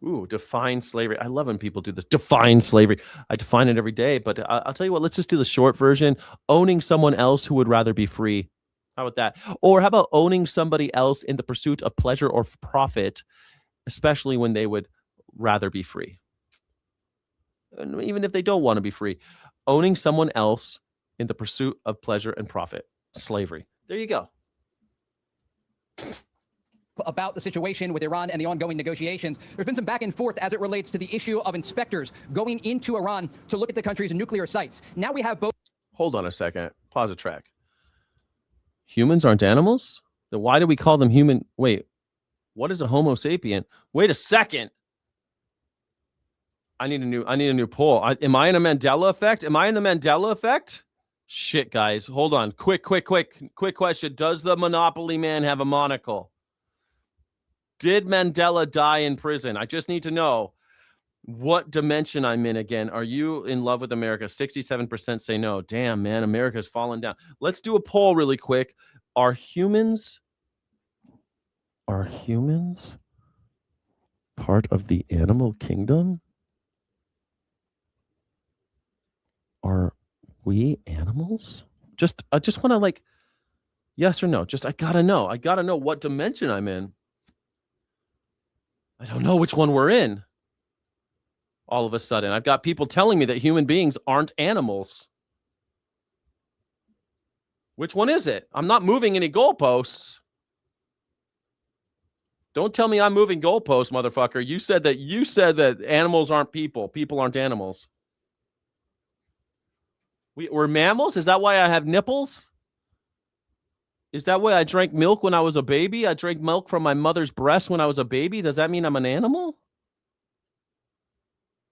Ooh, define slavery. I love when people do this. Define slavery. I define it every day, but I'll tell you what, let's just do the short version. Owning someone else who would rather be free. How about that? Or how about owning somebody else in the pursuit of pleasure or profit, especially when they would rather be free? And even if they don't want to be free, owning someone else in the pursuit of pleasure and profit. Slavery. There you go. About the situation with Iran and the ongoing negotiations. There's been some back and forth as it relates to the issue of inspectors going into Iran to look at the country's nuclear sites. Now we have both. Hold on a second. Pause the track. Humans aren't animals? Then why do we call them human? Wait, what is a Homo sapien? Wait a second. I need a new poll. Am I in a Mandela effect? Am I in the Mandela effect? Shit, guys. Hold on. Quick question. Does the Monopoly man have a monocle? Did Mandela die in prison? I just need to know. what dimension I'm in again. Are you in love with America? 67% say no. Damn, man, America's fallen down. Let's do a poll really quick. Are humans part of the animal kingdom? Are we animals? I just want to like, yes or no. I gotta know. I gotta know what dimension I'm in. I don't know which one we're in. All of a sudden, I've got people telling me that human beings aren't animals. Which one is it? I'm not moving any goalposts. Don't tell me I'm moving goalposts, motherfucker. You said that animals aren't people. People aren't animals. We're mammals? Is that why I have nipples? Is that why I drank milk when I was a baby? I drank milk from my mother's breast when I was a baby. Does that mean I'm an animal?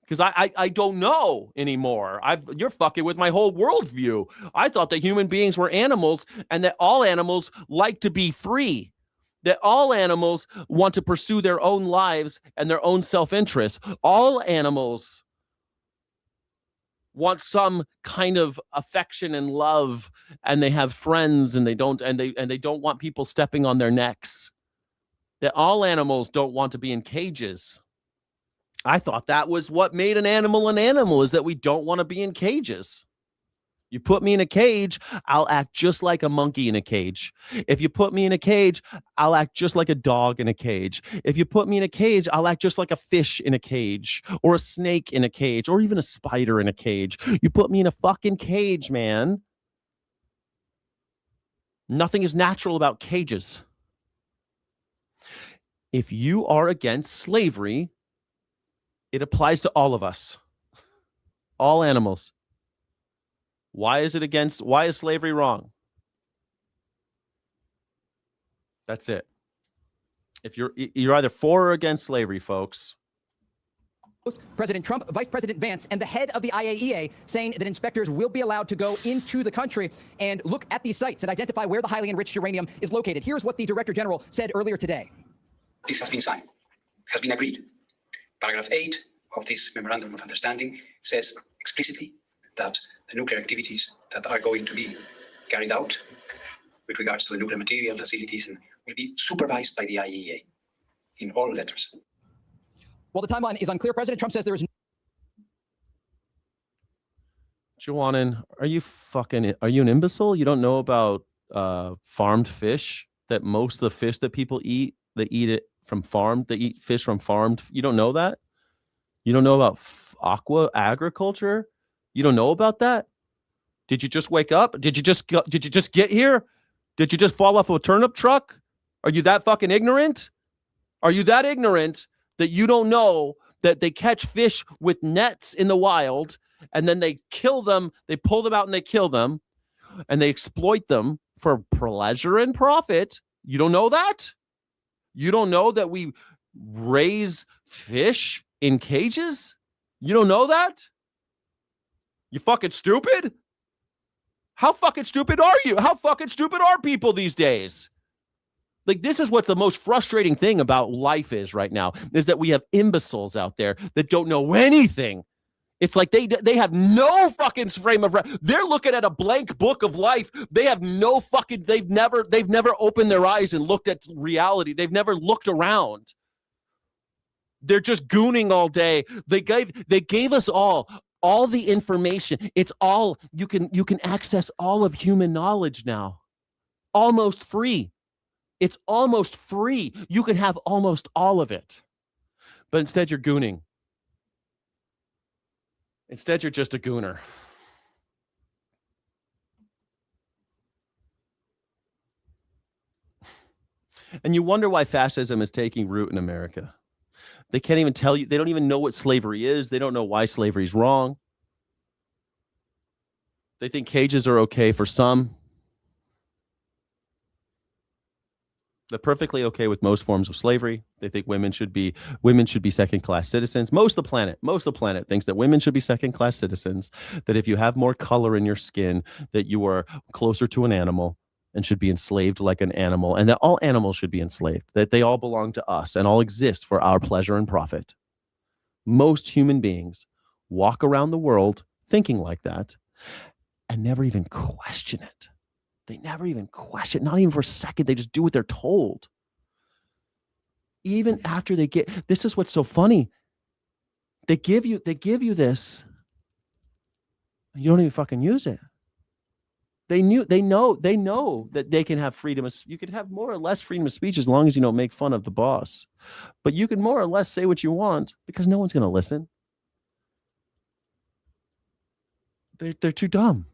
Because I don't know anymore. You're fucking with my whole worldview. I thought that human beings were animals and that all animals like to be free. That all animals want to pursue their own lives and their own self-interest. All animals want some kind of affection and love, and they have friends, and they don't want people stepping on their necks. That all animals don't want to be in cages. I thought that was what made an animal, is that we don't want to be in cages. You put me in a cage, I'll act just like a monkey in a cage. If you put me in a cage, I'll act just like a dog in a cage. If you put me in a cage, I'll act just like a fish in a cage, or a snake in a cage, or even a spider in a cage. You put me in a fucking cage, man. Nothing is natural about cages. If you are against slavery, it applies to all of us, all animals. Why is slavery wrong? That's it. If you're either for or against slavery, folks. President Trump, Vice President Vance, and the head of the IAEA saying that inspectors will be allowed to go into the country and look at these sites and identify where the highly enriched uranium is located. Here's what the Director General said earlier today. This has been signed, has been agreed. Paragraph 8 of this Memorandum of Understanding says explicitly that the nuclear activities that are going to be carried out with regards to the nuclear material facilities will be supervised by the IAEA in all letters. Well, the timeline is unclear. President Trump says there is Joannan, are you an imbecile? You don't know about farmed fish? That most of the fish that people eat, they eat fish from farmed. You don't know that? You don't know about agriculture? You don't know about that? Did you just wake up? Did you just get here? Did you just fall off a turnip truck? Are you that fucking ignorant? Are you that ignorant that you don't know that they catch fish with nets in the wild and then they kill them, they pull them out and they kill them and they exploit them for pleasure and profit? You don't know that? You don't know that we raise fish in cages? You don't know that? You fucking stupid? How fucking stupid are you? How fucking stupid are people these days? Like, this is what the most frustrating thing about life is right now, is that we have imbeciles out there that don't know anything. It's like they have no fucking frame of reference. They're looking at a blank book of life. They have no fucking, they've never opened their eyes and looked at reality. They've never looked around. They're just gooning all day. They gave us all the information. It's all, you can access all of human knowledge now. Almost free. It's almost free. You can have almost all of it. But instead you're gooning. Instead, you're just a gooner. And you wonder why fascism is taking root in America. They can't even tell you. They don't even know what slavery is. They don't know why slavery is wrong. They think cages are okay for some. They're perfectly okay with most forms of slavery. They think women should be second-class citizens. Most of the planet thinks that women should be second-class citizens, that if you have more color in your skin, that you are closer to an animal and should be enslaved like an animal, and that all animals should be enslaved, that they all belong to us and all exist for our pleasure and profit. Most human beings walk around the world thinking like that and never even question it. They never even question, not even for a second. They just do what they're told. Even after they get, this is what's so funny. They give you this. You don't even fucking use it. They know that they can have freedom of, you could have more or less freedom of speech as long as you don't make fun of the boss. But you can more or less say what you want because no one's going to listen. They're too dumb.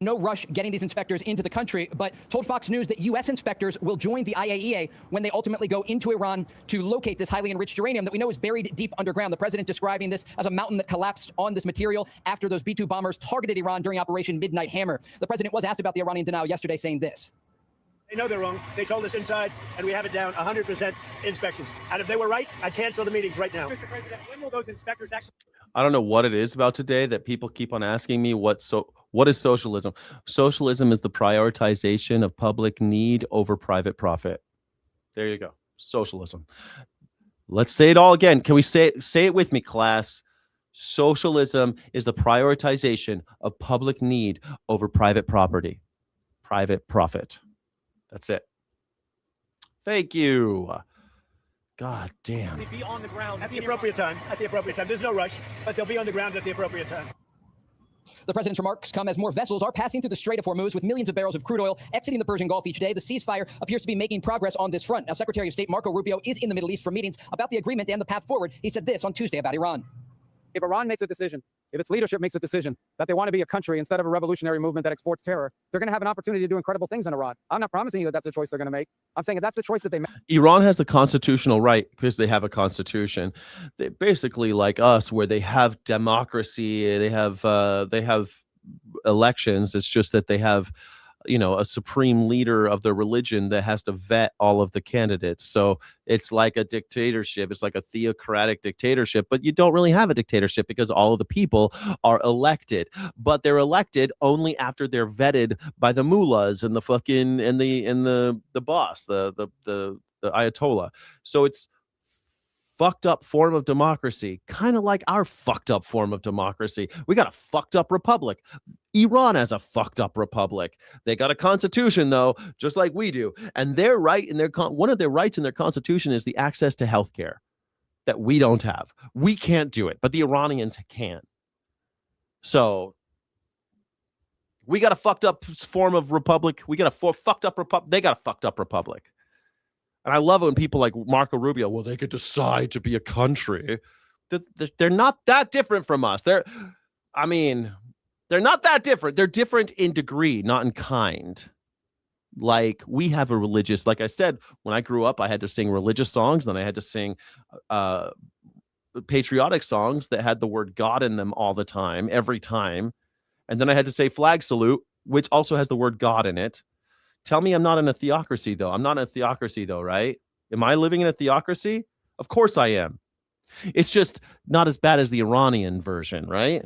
No rush getting these inspectors into the country, but told Fox News that U.S. inspectors will join the IAEA when they ultimately go into Iran to locate this highly enriched uranium that we know is buried deep underground. The president describing this as a mountain that collapsed on this material after those B-2 bombers targeted Iran during Operation Midnight Hammer. The president was asked about the Iranian denial yesterday, saying this. They know they're wrong. They told us inside, and we have it down 100% inspections. And if they were right, I'd cancel the meetings right now. Mr. President, when will those inspectors actually... I don't know what it is about today that people keep on asking me what is socialism? Socialism is the prioritization of public need over private profit. There you go. Socialism. Let's say it all again. Can we say it with me, class? Socialism is the prioritization of public need over private property, private profit. That's it. Thank you. God damn. They'll be on the ground at the appropriate time. At the appropriate time. There's no rush, but they'll be on the ground at the appropriate time. The president's remarks come as more vessels are passing through the Strait of Hormuz with millions of barrels of crude oil exiting the Persian Gulf each day. The ceasefire appears to be making progress on this front. Now, Secretary of State Marco Rubio is in the Middle East for meetings about the agreement and the path forward. He said this on Tuesday about Iran. If Iran makes a decision, if its leadership makes a decision that they want to be a country instead of a revolutionary movement that exports terror, they're going to have an opportunity to do incredible things in Iran. I'm not promising you that that's the choice they're going to make. I'm saying that that's the choice that they make. Iran has the constitutional right because they have a constitution. They basically like us, where they have democracy, they have elections. It's just that they have, a supreme leader of the religion that has to vet all of the candidates. So it's like a dictatorship. It's like a theocratic dictatorship, but you don't really have a dictatorship because all of the people are elected, but they're elected only after they're vetted by the mullahs and the fucking, and the boss, the Ayatollah. So it's fucked up form of democracy, kind of like our fucked up form of democracy. We got a fucked up republic. Iran has a fucked up republic. They got a constitution, though, just like we do. And their right in their one of their rights in their constitution is the access to healthcare that we don't have. We can't do it, but the Iranians can. So we got a fucked up form of republic. We got a fucked up republic. They got a fucked up republic. And I love it when people like Marco Rubio, well, they could decide to be a country. They're not that different from us. They're not that different. They're different in degree, not in kind. Like we have a religious, like I said, when I grew up, I had to sing religious songs. Then I had to sing patriotic songs that had the word God in them all the time, every time. And then I had to say flag salute, which also has the word God in it. Tell me I'm not in a theocracy, though. I'm not in a theocracy, though, right? Am I living in a theocracy? Of course I am. It's just not as bad as the Iranian version, right?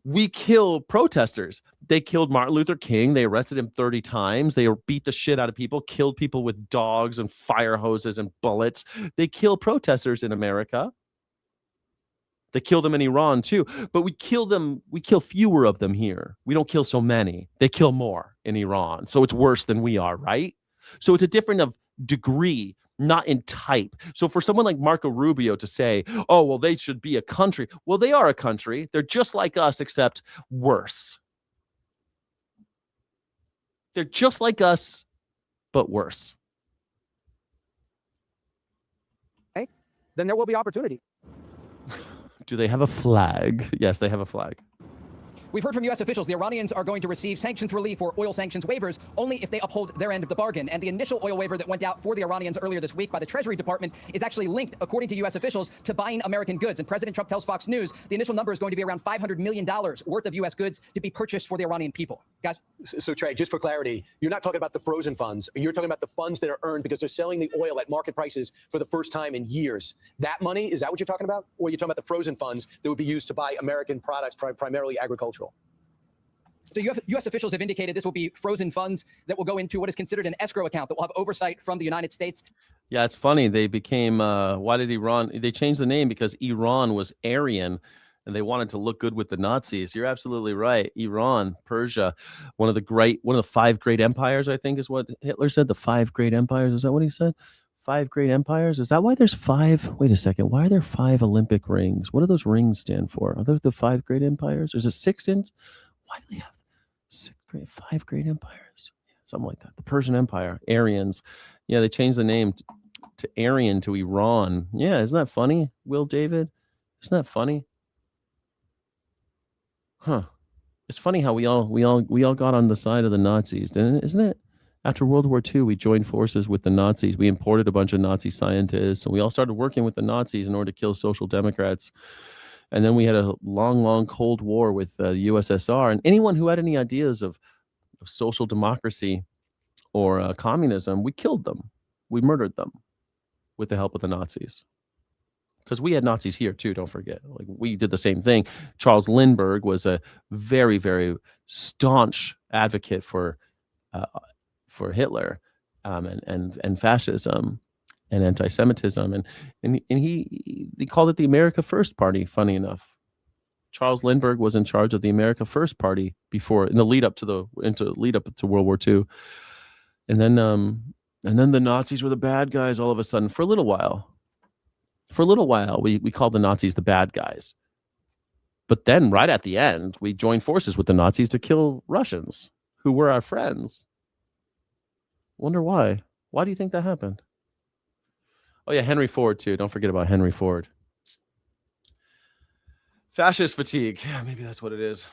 We kill protesters. They killed Martin Luther King. They arrested him 30 times. They beat the shit out of people, killed people with dogs and fire hoses and bullets. They kill protesters in America. They kill them in Iran too, but we kill fewer of them here. We don't kill so many. They kill more in Iran. So it's worse than we are, right? So it's a different of degree, not in type. So for someone like Marco Rubio to say, oh, well, they should be a country. Well, they are a country. They're just like us, except worse. They're just like us, but worse. Okay, then there will be opportunity. Do they have a flag? Yes, they have a flag. We've heard from U.S. officials the Iranians are going to receive sanctions relief or oil sanctions waivers only if they uphold their end of the bargain. And the initial oil waiver that went out for the Iranians earlier this week by the Treasury Department is actually linked, according to U.S. officials, to buying American goods. And President Trump tells Fox News the initial number is going to be around $500 million worth of U.S. goods to be purchased for the Iranian people. Guys? So, Trey, just for clarity, you're not talking about the frozen funds. You're talking about the funds that are earned because they're selling the oil at market prices for the first time in years. That money, is that what you're talking about? Or are you talking about the frozen funds that would be used to buy American products, primarily agricultural? So U.S. officials have indicated this will be frozen funds that will go into what is considered an escrow account that will have oversight from the United States. Yeah, it's funny. They became, why did Iran? They changed the name because Iran was Aryan and they wanted to look good with the Nazis. You're absolutely right. Iran, Persia, one of the 5 great empires, I think is what Hitler said. The 5 great empires. Is that what he said? 5 great empires. Is that why there's 5? Wait a second. Why are there 5 Olympic rings? What do those rings stand for? Are those the 5 great empires? Is it 6 inch? Why do they have 5 great empires? Something like that. The Persian Empire, Aryans. Yeah, they changed the name to Aryan to Iran. Yeah, isn't that funny, Will David? Isn't that funny? Huh. It's funny how we all got on the side of the Nazis, isn't it? After World War II, we joined forces with the Nazis. We imported a bunch of Nazi scientists, and we all started working with the Nazis in order to kill social democrats. And then we had a long, long Cold War with the USSR. And anyone who had any ideas of social democracy or communism, we killed them. We murdered them with the help of the Nazis. Because we had Nazis here too, don't forget. Like, we did the same thing. Charles Lindbergh was a very, very staunch advocate for Hitler and fascism and anti-Semitism, and he called it the America First Party. Funny enough, Charles Lindbergh was in charge of the America First Party in the lead up to World War II, and then the Nazis were the bad guys all of a sudden for a little while. For a little while, we called the Nazis the bad guys. But then right at the end, we joined forces with the Nazis to kill Russians who were our friends. Wonder why. Why do you think that happened? Oh, yeah, Henry Ford, too. Don't forget about Henry Ford. Fascist fatigue. Yeah, maybe that's what it is.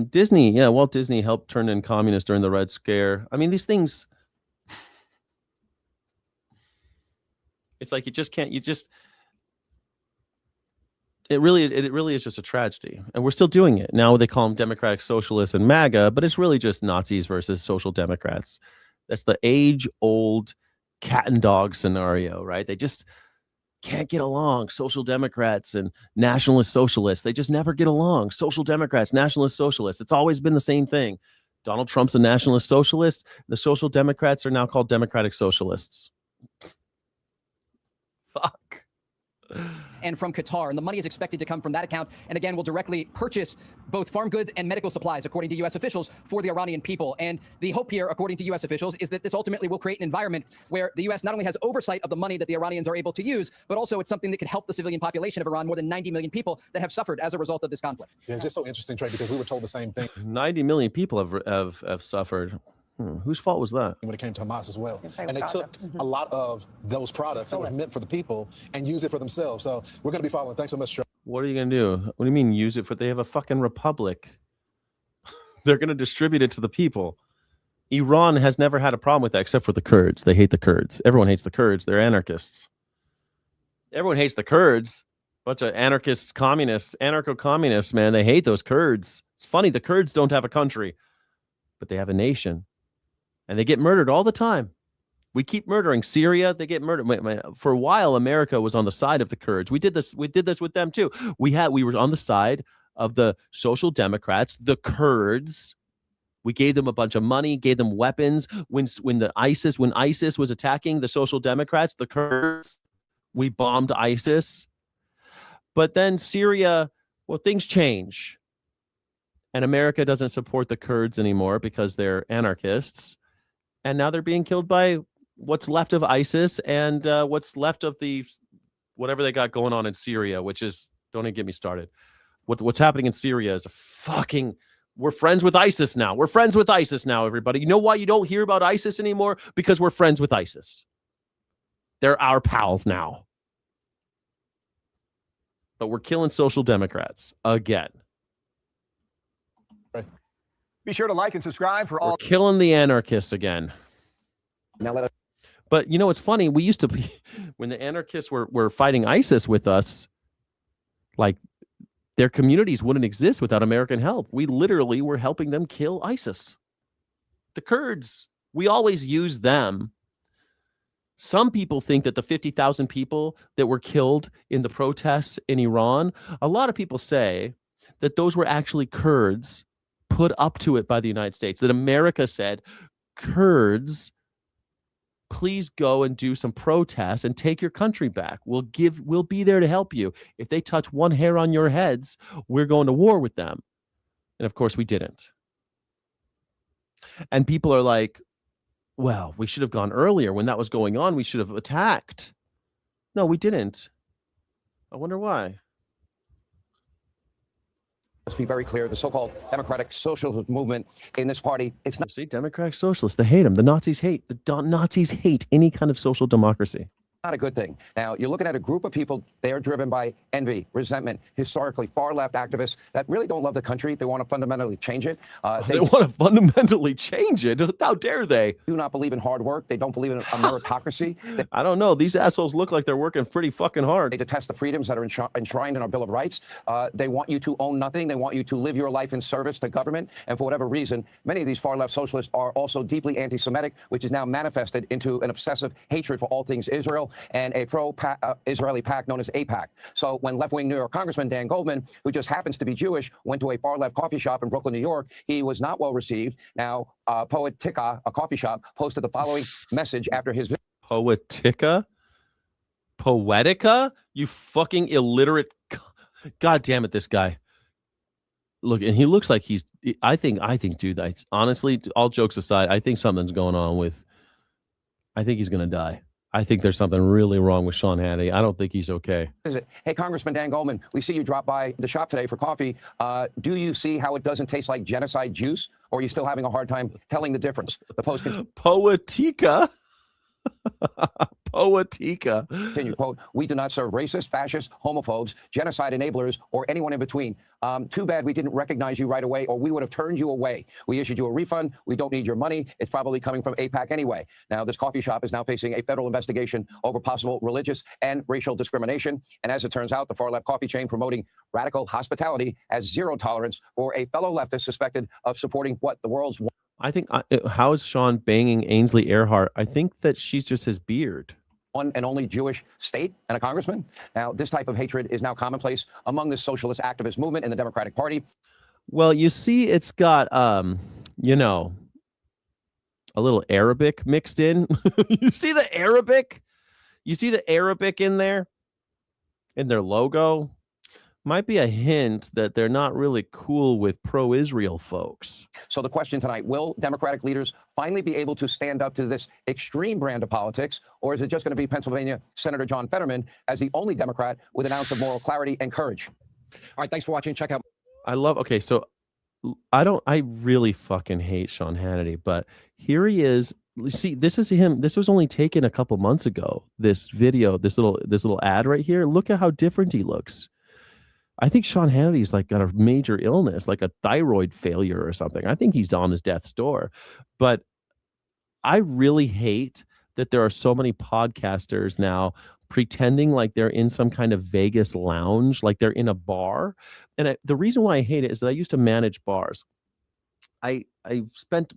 Disney. Yeah, Walt Disney helped turn in communists during the Red Scare. I mean, these things... It's like it really is just a tragedy. And we're still doing it. Now they call them democratic socialists and MAGA, but it's really just Nazis versus social democrats. That's the age-old cat and dog scenario, right? They just can't get along. Social democrats and nationalist socialists, they just never get along. Social democrats, nationalist socialists. It's always been the same thing. Donald Trump's a nationalist socialist. The social democrats are now called democratic socialists. Fuck. And from Qatar. And the money is expected to come from that account. And again, will directly purchase both farm goods and medical supplies, according to U.S. officials, for the Iranian people. And the hope here, according to U.S. officials, is that this ultimately will create an environment where the U.S. not only has oversight of the money that the Iranians are able to use, but also it's something that could help the civilian population of Iran, more than 90 million people that have suffered as a result of this conflict. Yeah, it's just so interesting, Trey, because we were told the same thing. 90 million people have suffered. Whose fault was that? When it came to Hamas as well. And they took a lot of those products that were meant for the people and used it for themselves. So we're going to be following. Thanks so much, Trey. What are you going to do? What do you mean use it for? They have a fucking republic. They're going to distribute it to the people. Iran has never had a problem with that except for the Kurds. They hate the Kurds. Everyone hates the Kurds. They're anarchists. Everyone hates the Kurds. Bunch of anarchists, communists, anarcho-communists, man. They hate those Kurds. It's funny. The Kurds don't have a country, but they have a nation. And they get murdered all the time. We keep murdering Syria. They get murdered. For a while, America was on the side of the Kurds. We did this with them too. We were on the side of the social democrats, the Kurds. We gave them a bunch of money, gave them weapons. When ISIS was attacking the social democrats, the Kurds, we bombed ISIS. But then Syria, well, things change. And America doesn't support the Kurds anymore because they're anarchists. And now they're being killed by what's left of ISIS and what's left of whatever they got going on in Syria, which is, don't even get me started. What's happening in Syria is we're friends with ISIS now. We're friends with ISIS now, everybody. You know why you don't hear about ISIS anymore? Because we're friends with ISIS. They're our pals now. But we're killing social democrats again. Be sure to like and subscribe for all. We're killing the anarchists again. Now But you know, it's funny. We used to be, when the anarchists were fighting ISIS with us, like their communities wouldn't exist without American help. We literally were helping them kill ISIS. The Kurds, we always use them. Some people think that the 50,000 people that were killed in the protests in Iran, a lot of people say that those were actually Kurds put up to it by the United States, that America said Kurds please go and do some protests and take your country back. We'll be there to help you. If they touch one hair on your heads, we're going to war with them. And of course we didn't. And people are like, well, we should have gone earlier. When that was going on, we should have attacked. No, we didn't. I wonder why. Let's be very clear. The so-called democratic socialist movement in this party, it's not. See, democratic socialists, they hate them. The Nazis hate. Nazis hate any kind of social democracy. Not a good thing. Now, you're looking at a group of people, they are driven by envy, resentment, historically far-left activists that really don't love the country. They want to fundamentally change it. They want to fundamentally change it? How dare they? Do not believe in hard work. They don't believe in a meritocracy. I don't know. These assholes look like they're working pretty fucking hard. They detest the freedoms that are enshrined in our Bill of Rights. They want you to own nothing. They want you to live your life in service to government. And for whatever reason, many of these far-left socialists are also deeply anti-Semitic, which is now manifested into an obsessive hatred for all things Israel and a pro-Israeli PAC known as AIPAC. So when left-wing New York Congressman Dan Goldman, who just happens to be Jewish, went to a far-left coffee shop in Brooklyn, New York, he was not well received. Now, Poetica, a coffee shop, posted the following message after his visit. Poetica? Poetica? You fucking illiterate. God damn it, this guy. Look, and he looks like he's, I think, dude, honestly, all jokes aside, I think something's going on with, I think he's going to die. I think there's something really wrong with Sean Hannity. I don't think he's okay. Hey, Congressman Dan Goldman, we see you drop by the shop today for coffee. Do you see how it doesn't taste like genocide juice, or are you still having a hard time telling the difference? The Post Poetica? Poetica. Continue, quote, we do not serve racists, fascists, homophobes, genocide enablers, or anyone in between. Too bad we didn't recognize you right away, or we would have turned you away. We issued you a refund. We don't need your money. It's probably coming from AIPAC anyway. Now, this coffee shop is now facing a federal investigation over possible religious and racial discrimination. And as it turns out, the far-left coffee chain promoting radical hospitality has zero tolerance for a fellow leftist suspected of supporting what the world's... I think, how is Sean banging Ainsley Earhart? I think that she's just his beard. One and only Jewish state and a congressman. Now, this type of hatred is now commonplace among the socialist activist movement in the Democratic Party. Well, you see, it's got, you know, a little Arabic mixed in. You see the Arabic? You see the Arabic in there? In their logo? Might be a hint that they're not really cool with pro-Israel folks. So the question tonight, will Democratic leaders finally be able to stand up to this extreme brand of politics, or is it just going to be Pennsylvania Senator John Fetterman as the only Democrat with an ounce of moral clarity and courage? All right, thanks for watching. Check out. Okay, so I really fucking hate Sean Hannity, but here he is. See, this is him. This was only taken a couple months ago. This video, this little ad right here. Look at how different he looks. I think Sean Hannity's like got a major illness, like a thyroid failure or something. I think he's on his death's door. But I really hate that there are so many podcasters now pretending like they're in some kind of Vegas lounge, like they're in a bar. And the reason why I hate it is that I used to manage bars. I've spent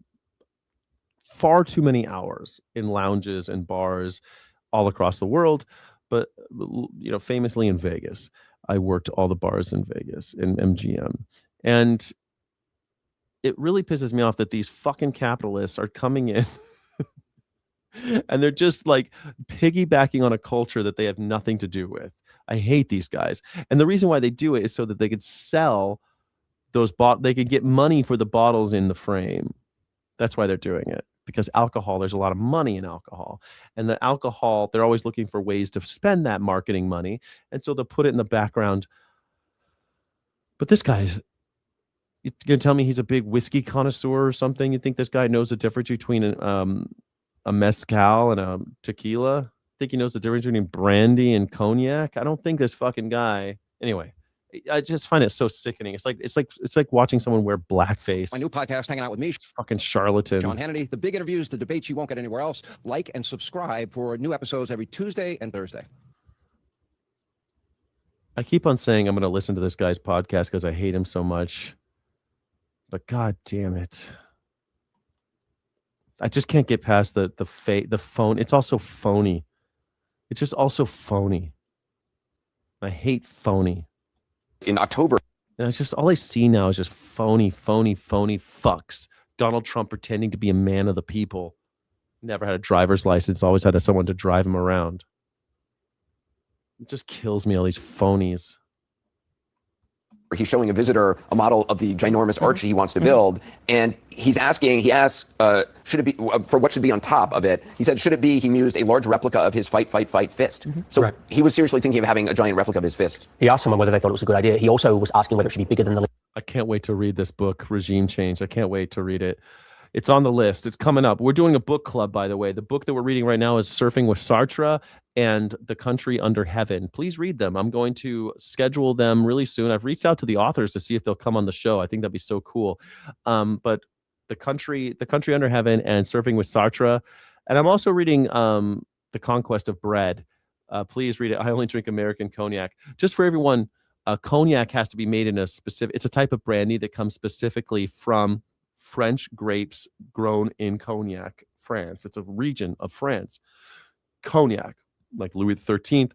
far too many hours in lounges and bars all across the world, but you know, famously in Vegas. I worked all the bars in Vegas in MGM. And it really pisses me off that these fucking capitalists are coming in and they're just like piggybacking on a culture that they have nothing to do with. I hate these guys. And the reason why they do it is so that they could sell those they could get money for the bottles in the frame. That's why they're doing it. Because alcohol, there's a lot of money in alcohol, and the alcohol, they're always looking for ways to spend that marketing money. And so they'll put it in the background. But this guy's, you're going to tell me he's a big whiskey connoisseur or something? You think this guy knows the difference between a mezcal and a tequila? Think he knows the difference between brandy and cognac? I don't think this fucking guy. Anyway, I just find it so sickening. It's like watching someone wear blackface. My new podcast, Hanging Out with Me. Fucking charlatan. John Hannity, the big interviews, the debates you won't get anywhere else. Like and subscribe for new episodes every Tuesday and Thursday. I keep on saying I'm going to listen to this guy's podcast because I hate him so much. But god damn it. I just can't get past the phone. It's also phony. It's just also phony. I hate phony. In October. And it's just all I see now is just phony fucks. Donald Trump pretending to be a man of the people. Never had a driver's license. Always had someone to drive him around. It just kills me, all these phonies. He's showing a visitor a model of the ginormous arch he wants to build, and he asks, should it be, for what should be on top of it? He said, should it be, he mused, a large replica of his fight fist. So he was seriously thinking of having a giant replica of his fist. He asked someone whether they thought it was a good idea. He also was asking whether it should be bigger than the... I can't wait to read this book, Regime Change. I can't wait to read it. It's on the list. It's coming up. We're doing a book club, by the way. The book that we're reading right now is Surfing with Sartre and The Country Under Heaven. Please read them. I'm going to schedule them really soon. I've reached out to the authors to see if they'll come on the show. I think that'd be so cool. But The Country Under Heaven and Surfing with Sartre. And I'm also reading The Conquest of Bread. Please read it. I only drink American cognac. Just for everyone, cognac has to be made in a specific... It's a type of brandy that comes specifically from French grapes grown in Cognac, France. It's a region of France. Cognac, like Louis XIII.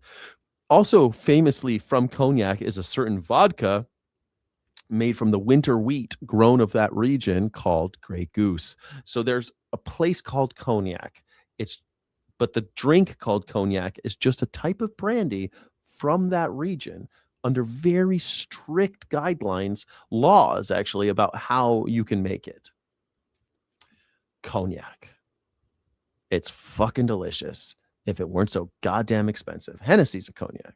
Also famously from Cognac is a certain vodka made from the winter wheat grown of that region called Grey Goose. So there's a place called Cognac. But the drink called Cognac is just a type of brandy from that region, under very strict guidelines, laws actually, about how you can make it. Cognac. It's fucking delicious if it weren't so goddamn expensive. Hennessy's a cognac.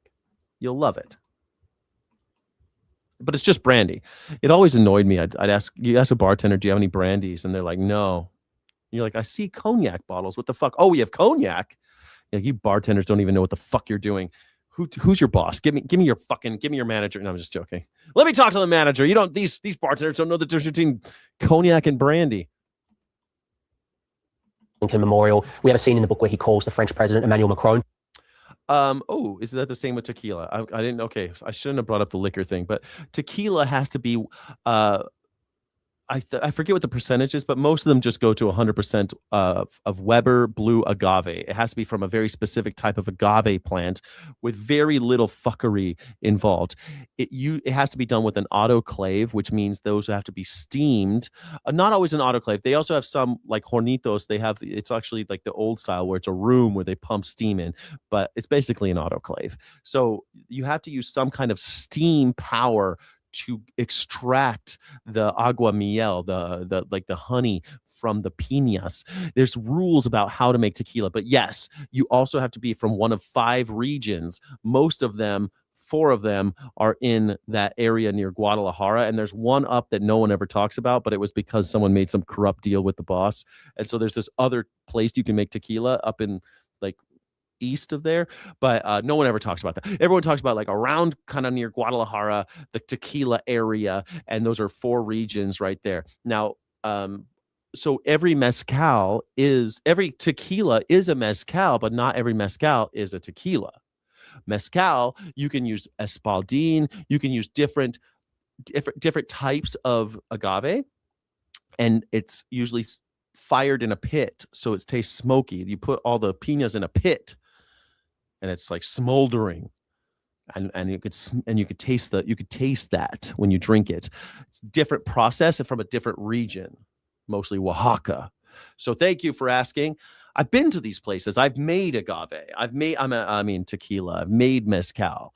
You'll love it. But it's just brandy. It always annoyed me. I'd ask a bartender, do you have any brandies? And they're like, no. And you're like, I see cognac bottles. What the fuck? Oh, we have cognac? Like, you bartenders don't even know what the fuck you're doing. Who's your boss? Give me your manager. No, I'm just joking. Let me talk to the manager. You don't, these bartenders don't know the difference between cognac and brandy. Lincoln Memorial. We have a scene in the book where he calls the French president, Emmanuel Macron. Oh, is that the same with tequila? I didn't, okay. I shouldn't have brought up the liquor thing, but tequila has to be, I forget what the percentage is, but most of them just go to 100% of Weber blue agave. It has to be from a very specific type of agave plant with very little fuckery involved. It has to be done with an autoclave, which means those have to be steamed. Not always an autoclave. They also have some, like Hornitos. It's actually like the old style where it's a room where they pump steam in, but it's basically an autoclave. So you have to use some kind of steam power to extract the agua miel, the honey from the piñas. There's rules about how to make tequila, but yes, you also have to be from one of 5 regions. Most of them, 4 of them, are in that area near Guadalajara, and there's one up that no one ever talks about, but it was because someone made some corrupt deal with the boss. And so there's this other place you can make tequila up in like east of there, but no one ever talks about that. Everyone talks about like around kind of near Guadalajara, the tequila area, and those are 4 regions right there. Now, so every tequila is a mezcal, but not every mezcal is a tequila. Mezcal, you can use espaldine, you can use different types of agave, and it's usually fired in a pit, so it tastes smoky. You put all the piñas in a pit, and it's like smoldering, and you could taste that when you drink it. It's a different process and from a different region, mostly Oaxaca. So thank you for asking. I've been to these places. I've made agave. Tequila. I've made mezcal.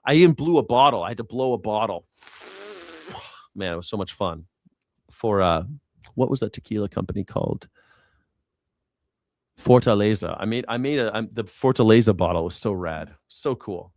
I even blew a bottle. I had to blow a bottle. Man, it was so much fun. For what was that tequila company called? Fortaleza. The Fortaleza bottle was so rad, so cool.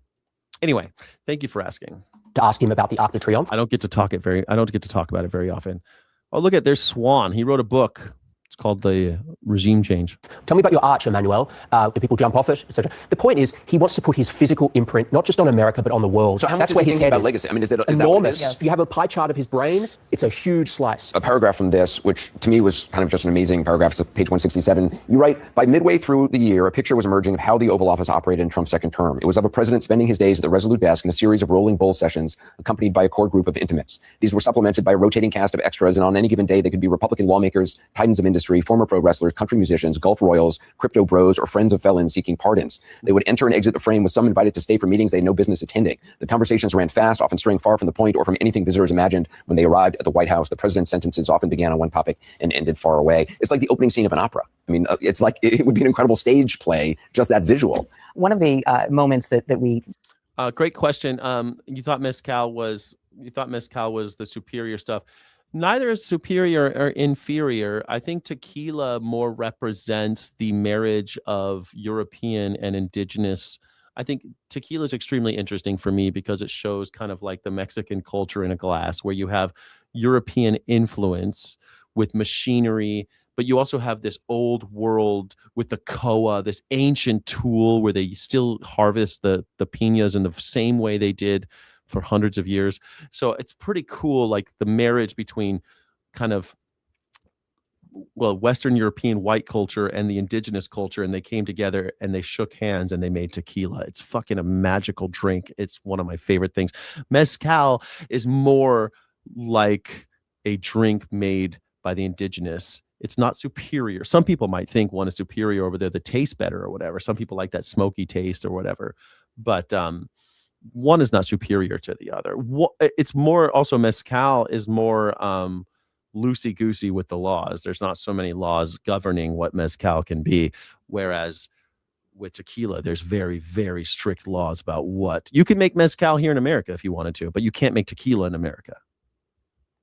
Anyway, thank you for asking. To ask him about the Arc de Triomphe. I don't get to talk about it very often. Oh, look there's Swan. He wrote a book. It's called The Regime Change. Tell me about your arch, Emmanuel. Do people jump off it, etc.? The point is, he wants to put his physical imprint not just on America but on the world. So how much is he thinking about legacy? I mean, is that enormous? Yes. You have a pie chart of his brain. It's a huge slice. A paragraph from this, which to me was kind of just an amazing paragraph. It's page 167. You write, by midway through the year, a picture was emerging of how the Oval Office operated in Trump's second term. It was of a president spending his days at the resolute desk in a series of rolling bull sessions, accompanied by a core group of intimates. These were supplemented by a rotating cast of extras, and on any given day, they could be Republican lawmakers, titans of industry, industry, former pro wrestlers, country musicians, Gulf royals, crypto bros, or friends of felons seeking pardons. They would enter and exit the frame with some invited to stay for meetings they had no business attending. The conversations ran fast, often straying far from the point or from anything visitors imagined when they arrived at the White House. The president's sentences often began on one topic and ended far away. It's like the opening scene of an opera. I mean, it's like it would be an incredible stage play, just that visual. One of the moments that we... Great question. You thought mezcal was the superior stuff. Neither is superior or inferior. I think tequila more represents the marriage of European and indigenous. I think tequila is extremely interesting for me because it shows kind of like the Mexican culture in a glass, where you have European influence with machinery, but you also have this old world with the koa, this ancient tool where they still harvest the piñas in the same way they did for hundreds of years. So it's pretty cool, like the marriage between kind of, well, Western European white culture and the indigenous culture, and they came together and they shook hands and they made tequila. It's fucking a magical drink. It's one of my favorite things. Mezcal is more like a drink made by the indigenous. It's not superior. Some people might think one is superior over there that tastes better or whatever. Some people like that smoky taste or whatever. But one is not superior to the other. It's more also, mezcal is more loosey-goosey with the laws. There's not so many laws governing what mezcal can be. Whereas with tequila, there's very, very strict laws about what. You can make mezcal here in America if you wanted to, but you can't make tequila in America.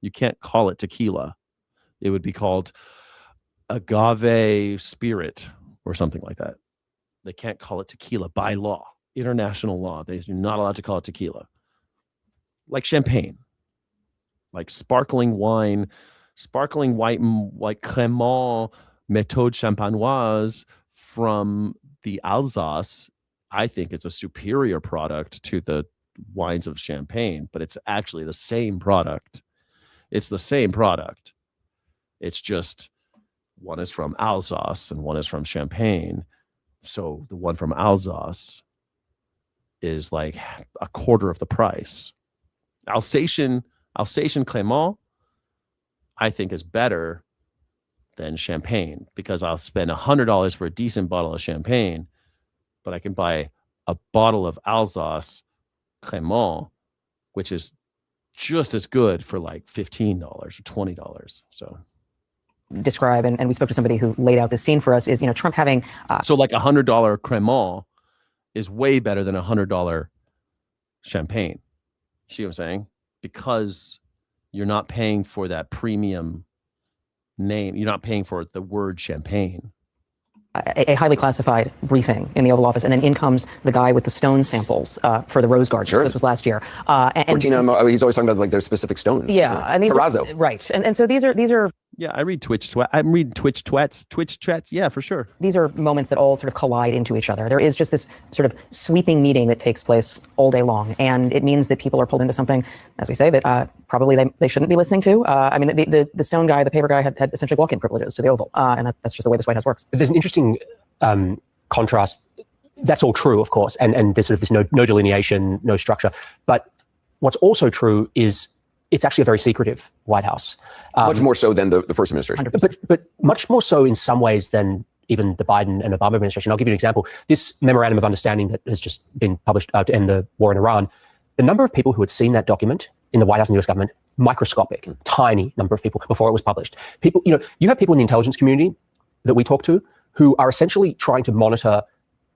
You can't call it tequila. It would be called agave spirit or something like that. They can't call it tequila by law, international law. They're not allowed to call it tequila. Like champagne, like sparkling wine, sparkling white, like Crémant Méthode Champenoise from the Alsace. I think it's a superior product to the wines of Champagne, but it's actually the same product. It's the same product. It's just one is from Alsace and one is from Champagne. So the one from Alsace is like a quarter of the price. Alsatian Crémant, I think, is better than Champagne because I'll spend $100 for a decent bottle of Champagne, but I can buy a bottle of Alsace Crémant, which is just as good for like $15 or $20. So describe, and we spoke to somebody who laid out this scene for us, is, you know, Trump having... so like $100 Crémant is way better than $100 Champagne. See what I'm saying? Because you're not paying for that premium name. You're not paying for the word Champagne. A highly classified briefing in the Oval Office, and then in comes the guy with the stone samples for the Rose Garden. Sure. This was last year. Cortina, he's always talking about like their specific stones. Yeah, and these Terrazzo. Right, and so these are. Yeah, I read I'm reading Twitch chats. Yeah, for sure. These are moments that all sort of collide into each other. There is just this sort of sweeping meeting that takes place all day long, and it means that people are pulled into something, as we say, that probably they shouldn't be listening to. I mean, the stone guy, the paper guy, had essentially walk-in privileges to the Oval, and that's just the way this White House works. There's an interesting contrast. That's all true, of course, and there's sort of this no delineation, no structure. But what's also true is it's actually a very secretive White House. Much more so than the first administration. But much more so in some ways than even the Biden and Obama administration. I'll give you an example. This memorandum of understanding that has just been published to end the war in Iran, the number of people who had seen that document in the White House and the US government, microscopic, tiny number of people before it was published. People, you know, you have people in the intelligence community that we talk to who are essentially trying to monitor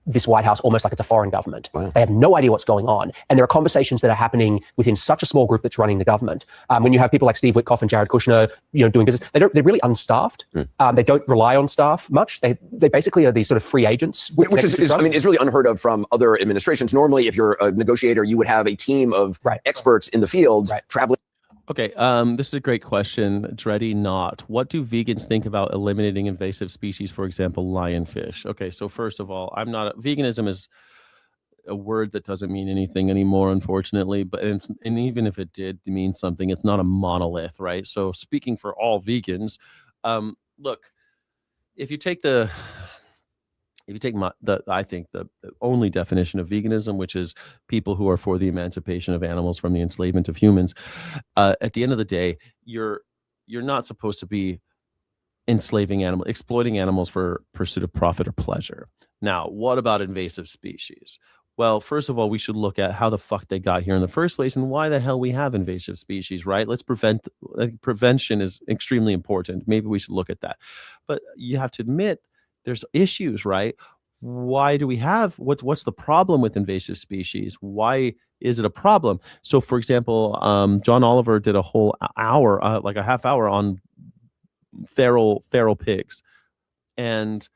this White House almost like it's a foreign government. Wow. They have no idea what's going on. And there are conversations that are happening within such a small group that's running the government. When you have people like Steve Witkoff and Jared Kushner, you know, doing business, they're really unstaffed. They don't rely on staff much. They basically are these sort of free agents. Which is I mean, it's really unheard of from other administrations. Normally, if you're a negotiator, you would have a team of experts in the field traveling. Okay, this is a great question. Dreddy Knott. What do vegans think about eliminating invasive species, for example, lionfish? Okay, so first of all, veganism is a word that doesn't mean anything anymore, unfortunately, but and even if it did mean something, it's not a monolith, right? So speaking for all vegans, look, if you take I think the only definition of veganism, which is people who are for the emancipation of animals from the enslavement of humans, at the end of the day, you're not supposed to be enslaving animals, exploiting animals for pursuit of profit or pleasure. Now, what about invasive species? Well, first of all, we should look at how the fuck they got here in the first place and why the hell we have invasive species, right? Let's prevention is extremely important. Maybe we should look at that. But you have to admit there's issues, right? Why do we have what's the problem with invasive species? Why is it a problem? So, for example, John Oliver did a whole hour, like a half hour on feral pigs, and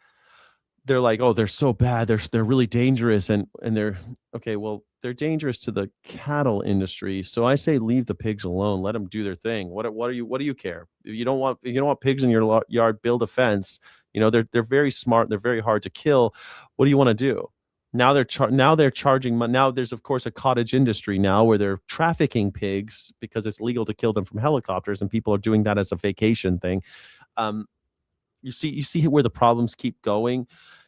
they're like, oh, they're so bad, they're really dangerous, and they're okay. Well, they're dangerous to the cattle industry, so I say leave the pigs alone, let them do their thing. What do you care? If you don't want pigs in your yard, build a fence. You know, they're very smart, they're very hard to kill. What do you want to do? Now they're charging money. Now there's, of course, a cottage industry now where they're trafficking pigs because it's legal to kill them from helicopters, and people are doing that as a vacation thing. You see where the problems keep going.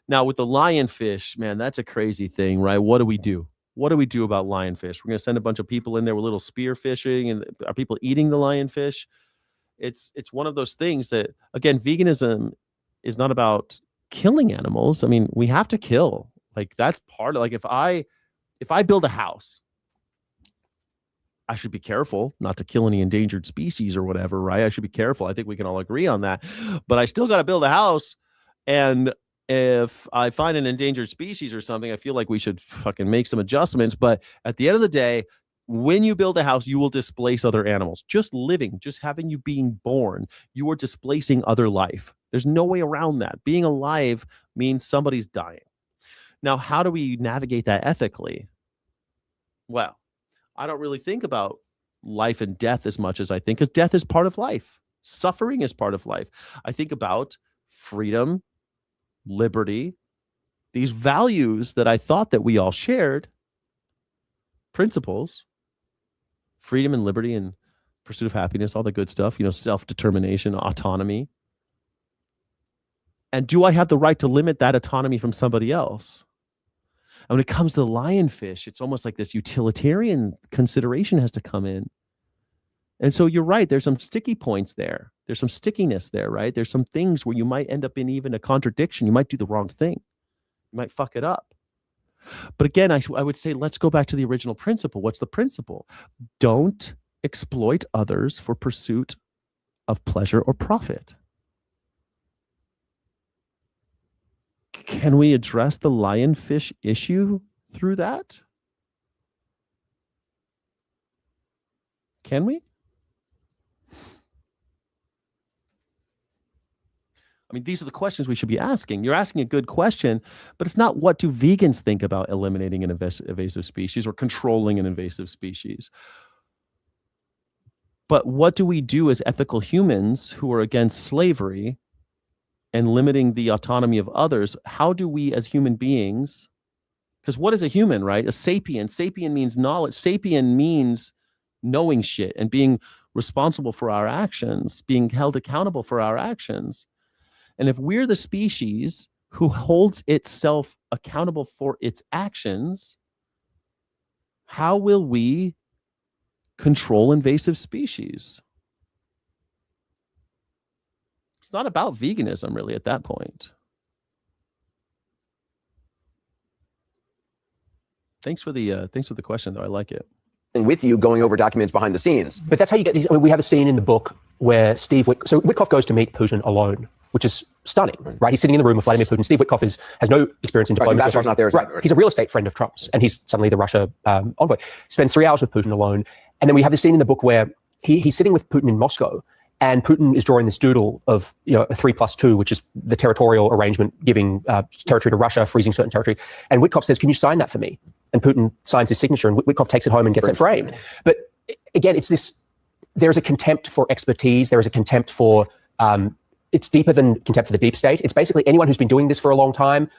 Now with the lionfish, man, that's a crazy thing, right? What do we do? What do we do about lionfish? We're going to send a bunch of people in there with little spear fishing, and are people eating the lionfish? It's one of those things that, again, veganism is not about killing animals. I mean, we have to kill. Like, that's part of, like, if I build a house, I should be careful not to kill any endangered species or whatever, right? I should be careful. I think we can all agree on that. But I still got to build a house. And if I find an endangered species or something, I feel like we should fucking make some adjustments. But at the end of the day, when you build a house, you will displace other animals. Just living, just having you being born, you are displacing other life. There's no way around that. Being alive means somebody's dying. Now, how do we navigate that ethically? Well, I don't really think about life and death as much as I think, because death is part of life. Suffering is part of life. I think about freedom, liberty, these values that I thought that we all shared, principles, freedom and liberty and pursuit of happiness, all the good stuff, self-determination, autonomy. And do I have the right to limit that autonomy from somebody else? And when it comes to the lionfish, it's almost like this utilitarian consideration has to come in. And so you're right. There's some sticky points there. There's some stickiness there, right? There's some things where you might end up in even a contradiction. You might do the wrong thing. You might fuck it up. But again, I would say, let's go back to the original principle. What's the principle? Don't exploit others for pursuit of pleasure or profit. Can we address the lionfish issue through that? Can we? I mean, these are the questions we should be asking. You're asking a good question, but it's not what do vegans think about eliminating an invasive species or controlling an invasive species. But what do we do as ethical humans who are against slavery and limiting the autonomy of others? How do we as human beings, because what is a human, right? A sapien. Sapien means knowledge. Sapien means knowing shit and being responsible for our actions, being held accountable for our actions. And if we're the species who holds itself accountable for its actions, how will we control invasive species? It's not about veganism, really, at that point. Thanks for the question, though. I like it. And with you going over documents behind the scenes. But that's how you get these. I mean, we have a scene in the book where so Witkoff goes to meet Putin alone, which is stunning, right? He's sitting in the room with Vladimir Putin. Steve Witkoff has no experience in diplomacy. The ambassador's not there. Right. He's a real estate friend of Trump's, and he's suddenly the Russia envoy. Spends 3 hours with Putin alone. And then we have this scene in the book where he's sitting with Putin in Moscow, and Putin is drawing this doodle of a 3+2, which is the territorial arrangement giving territory to Russia, freezing certain territory. And Witkoff says, "Can you sign that for me?" And Putin signs his signature, and Witkoff takes it home and gets it framed. But again, it's this. There's a contempt for expertise. There is a contempt for. It's deeper than contempt for the deep state. It's basically anyone who's been doing this for a long time.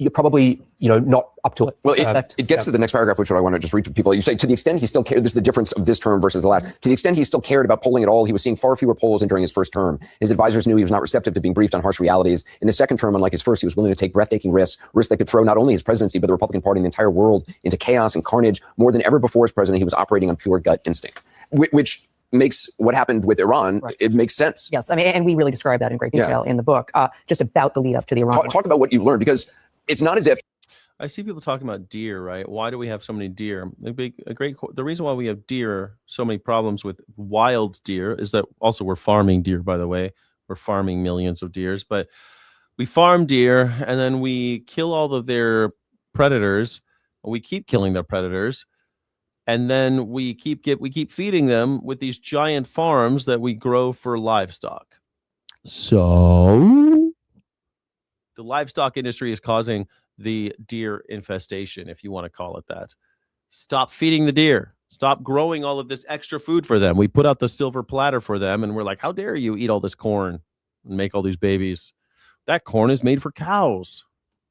You're probably, not up to it. Well, it gets to the next paragraph, which I want to just read to people. You say, to the extent he still cared, this is the difference of this term versus the last. To the extent he still cared about polling at all, he was seeing far fewer polls than during his first term. His advisors knew he was not receptive to being briefed on harsh realities. In his second term, unlike his first, he was willing to take breathtaking risks that could throw not only his presidency, but the Republican Party and the entire world into chaos and carnage. More than ever before as president, he was operating on pure gut instinct, which makes what happened with Iran, it makes sense. Yes, I mean, and we really describe that in great detail in the book, just about the lead up to the Iran war. Talk about what you've learned, because it's not as if I see people talking about deer, right? Why do we have so many deer? The reason why we have deer, so many problems with wild deer, is that also we're farming deer, by the way. We're farming millions of deers, but we farm deer and then we kill all of their predators. We keep killing their predators, and then we keep feeding them with these giant farms that we grow for livestock. So the livestock industry is causing the deer infestation, if you want to call it that. Stop feeding the deer. Stop growing all of this extra food for them. We put out the silver platter for them, and we're like, how dare you eat all this corn and make all these babies? That corn is made for cows.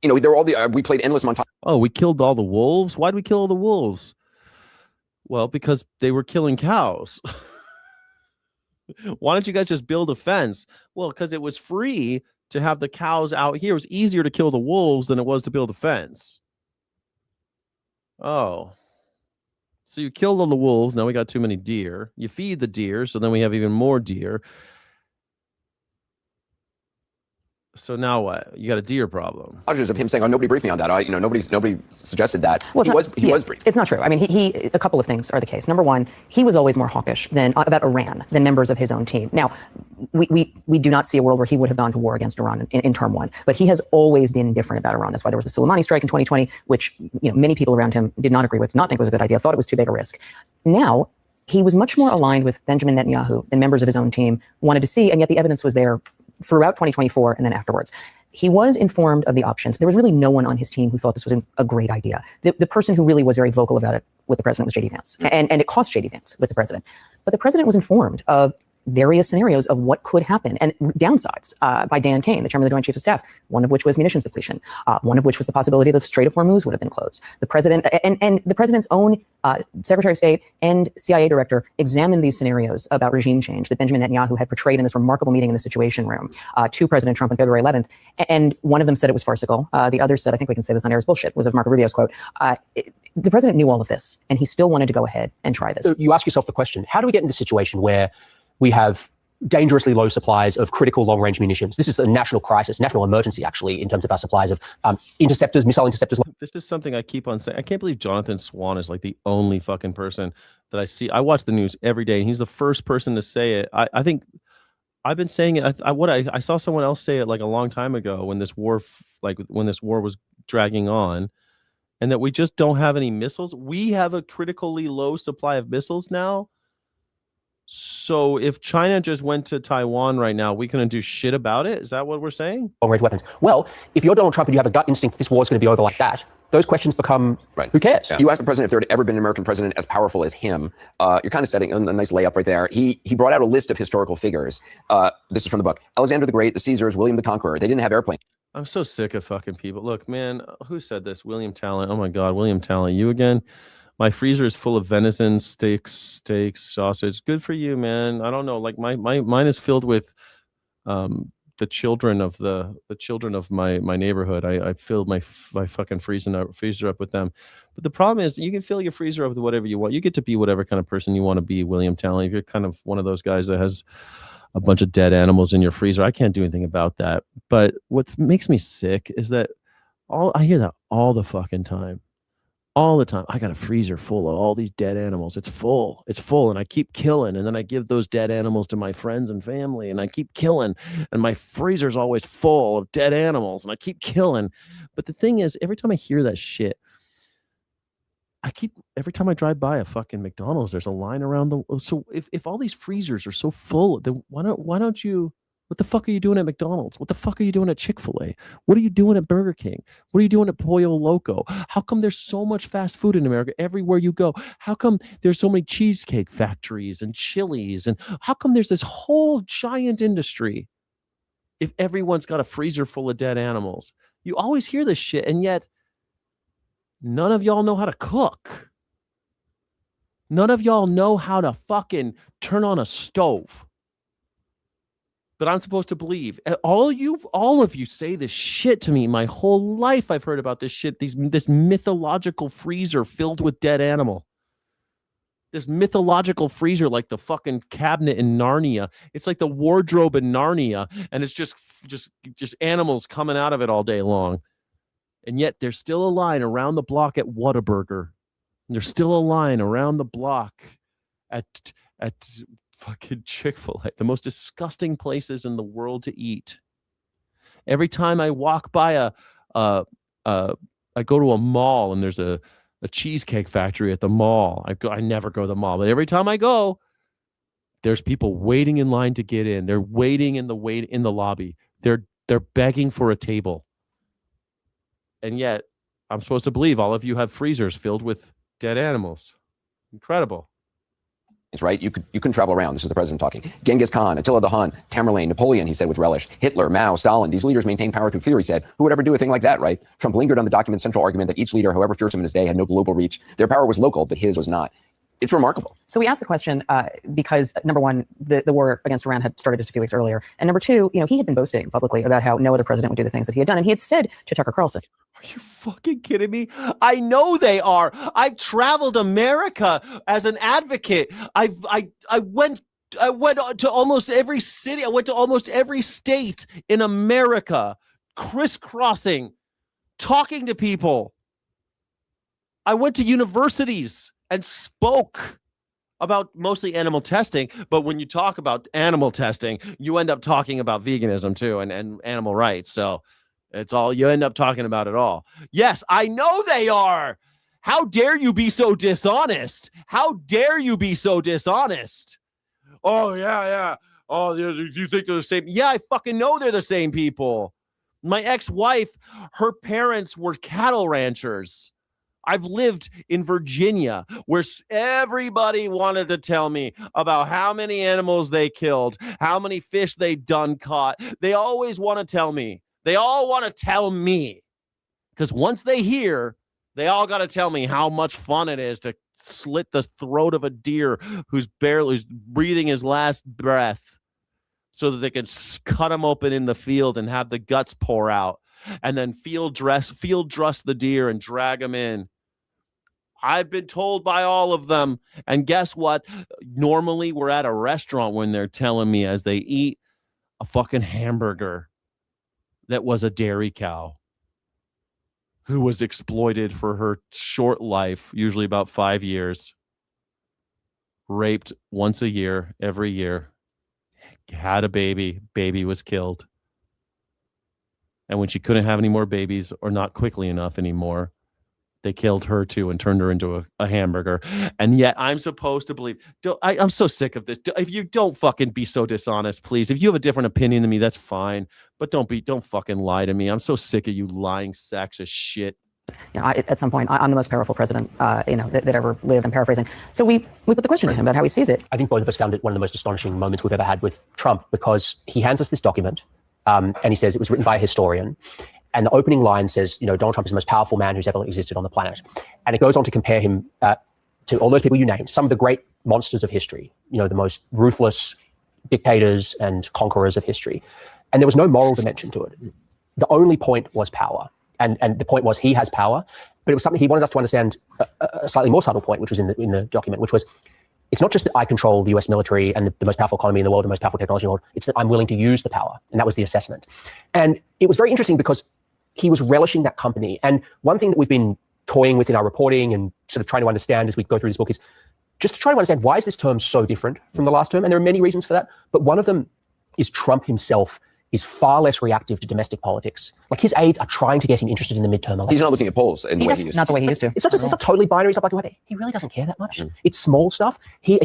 You know, they're all we played endless montage. Oh, we killed all the wolves? Why'd we kill all the wolves? Well, because they were killing cows. Why don't you guys just build a fence? Well, because it was free to have the cows out here. It was easier to kill the wolves than it was to build a fence. Oh. So you killed all the wolves. Now we got too many deer. You feed the deer, so then we have even more deer. So now what? You got a deer problem. Of him saying, "Oh, nobody briefed me on that." Nobody suggested that. Well, he was briefed. It's not true. I mean, a couple of things are the case. Number one, he was always more hawkish about Iran than members of his own team. Now, we do not see a world where he would have gone to war against Iran in term one, but he has always been different about Iran. That's why there was the Soleimani strike in 2020, which many people around him did not agree with, not think was a good idea, thought it was too big a risk. Now, he was much more aligned with Benjamin Netanyahu than members of his own team wanted to see, and yet the evidence was there throughout 2024 and then afterwards. He was informed of the options. There was really no one on his team who thought this was a great idea. The person who really was very vocal about it with the president was J.D. Vance. And it cost J.D. Vance with the president. But the president was informed of various scenarios of what could happen and downsides by Dan Kane, the chairman of the Joint Chiefs of Staff, one of which was munitions depletion, one of which was the possibility that the Strait of Hormuz would have been closed. The president and the president's own Secretary of State and CIA director examined these scenarios about regime change that Benjamin Netanyahu had portrayed in this remarkable meeting in the Situation Room to President Trump on February 11th. And one of them said it was farcical. The other said, I think we can say this on air, is bullshit, was of Marco Rubio's quote. The president knew all of this, and he still wanted to go ahead and try this. So you ask yourself the question, how do we get into a situation where we have dangerously low supplies of critical long-range munitions? This is a national crisis, national emergency, actually, in terms of our supplies of interceptors, missile interceptors. This is something I keep on saying. I can't believe Jonathan Swan is like the only fucking person that I see. I watch the news every day, and he's the first person to say it. I think I've been saying it. I saw someone else say it like a long time ago when this war was dragging on, and that we just don't have any missiles. We have a critically low supply of missiles now. So if China just went to Taiwan right now, we couldn't do shit about it? Is that what we're saying? Long-range weapons. Well, if you're Donald Trump and you have a gut instinct this war is going to be over like that, those questions become, who cares? Yeah. You asked the president if there had ever been an American president as powerful as him. You're kind of setting a nice layup right there. He brought out a list of historical figures. This is from the book. Alexander the Great, the Caesars, William the Conqueror. They didn't have airplanes. I'm so sick of fucking people. Look, man, who said this? William Talent. Oh my God, William Talent. You again? My freezer is full of venison, steaks, sausage. Good for you, man. I don't know. Like mine is filled with the children of my neighborhood. I filled my fucking freezer up with them. But the problem is, you can fill your freezer up with whatever you want. You get to be whatever kind of person you want to be, William Talent. If you're kind of one of those guys that has a bunch of dead animals in your freezer, I can't do anything about that. But what makes me sick is that I hear that all the fucking time. All the time. I got a freezer full of all these dead animals. It's full. And I keep killing. And then I give those dead animals to my friends and family. And I keep killing. And my freezer's always full of dead animals. And I keep killing. But the thing is, every time I hear that shit, every time I drive by a fucking McDonald's, there's a line around so if all these freezers are so full, then why don't you, what the fuck are you doing at McDonald's? What the fuck are you doing at Chick-fil-A? What are you doing at Burger King? What are you doing at Pollo Loco? How come there's so much fast food in America everywhere you go? How come there's so many cheesecake factories and Chili's? And how come there's this whole giant industry if everyone's got a freezer full of dead animals? You always hear this shit, and yet none of y'all know how to cook. None of y'all know how to fucking turn on a stove. That I'm supposed to believe. All of you say this shit to me. My whole life I've heard about this shit. This mythological freezer filled with dead animal. this mythological freezer like the fucking cabinet in Narnia. It's like the wardrobe in Narnia, and it's just animals coming out of it all day long. And yet there's still a line around the block at Whataburger. And there's still a line around the block at fucking Chick-fil-A, the most disgusting places in the world to eat. Every time I walk by I go to a mall and there's a cheesecake factory at the mall. I never go to the mall, but every time I go, there's people waiting in line to get in. They're waiting in the lobby. They're begging for a table. And yet, I'm supposed to believe all of you have freezers filled with dead animals. Incredible. It's right. You can travel around. This is the president talking. Genghis Khan, Attila the Hun, Tamerlane, Napoleon, he said with relish. Hitler, Mao, Stalin. These leaders maintain power through fear, he said. Who would ever do a thing like that, right? Trump lingered on the document's central argument that each leader, however fearsome in his day, had no global reach. Their power was local, but his was not. It's remarkable. So we asked the question because, number one, the war against Iran had started just a few weeks earlier. And number two, he had been boasting publicly about how no other president would do the things that he had done. And he had said to Tucker Carlson, "Are you fucking kidding me? I know they are. I've traveled America as an advocate. I went to almost every city. I went to almost every state in America, crisscrossing, talking to people. I went to universities and spoke about mostly animal testing. But when you talk about animal testing, you end up talking about veganism too and animal rights. So it's all you end up talking about it all. Yes, I know they are. How dare you be so dishonest? How dare you be so dishonest? Oh, yeah. Oh, you think they're the same? Yeah, I fucking know they're the same people. My ex-wife, her parents were cattle ranchers. I've lived in Virginia where everybody wanted to tell me about how many animals they killed, how many fish they done caught. They always want to tell me. They all want to tell me because once they hear, they all got to tell me how much fun it is to slit the throat of a deer who's breathing his last breath so that they can cut him open in the field and have the guts pour out and then field dress the deer and drag him in. I've been told by all of them. And guess what? Normally we're at a restaurant when they're telling me as they eat a fucking hamburger that was a dairy cow who was exploited for her short life, usually about 5 years, raped once a year, every year, had a baby was killed. And when she couldn't have any more babies or not quickly enough anymore, they killed her too and turned her into a hamburger. And yet I'm supposed to believe. I'm so sick of this. If you don't fucking be so dishonest, please. If you have a different opinion than me, that's fine. But don't fucking lie to me. I'm so sick of you lying sacks of shit. At some point, I'm the most powerful president, that ever lived. I'm paraphrasing. So we put the question to him about how he sees it. I think both of us found it one of the most astonishing moments we've ever had with Trump because he hands us this document and he says it was written by a historian. And the opening line says, Donald Trump is the most powerful man who's ever existed on the planet. And it goes on to compare him to all those people you named, some of the great monsters of history, the most ruthless dictators and conquerors of history. And there was no moral dimension to it. The only point was power. And the point was he has power, but it was something he wanted us to understand a slightly more subtle point, which was in the document, which was it's not just that I control the US military and the most powerful economy in the world, the most powerful technology in the world. It's that I'm willing to use the power. And that was the assessment. And it was very interesting because he was relishing that company. And one thing that we've been toying with in our reporting and sort of trying to understand as we go through this book is just to try to understand why is this term so different from the last term? And there are many reasons for that. But one of them is Trump himself is far less reactive to domestic politics. Like his aides are trying to get him interested in the midterm elections. He's not looking at polls in the way he used to. Not the way he used to. It's not totally binary. It's not black and white. He really doesn't care that much. It's small stuff. He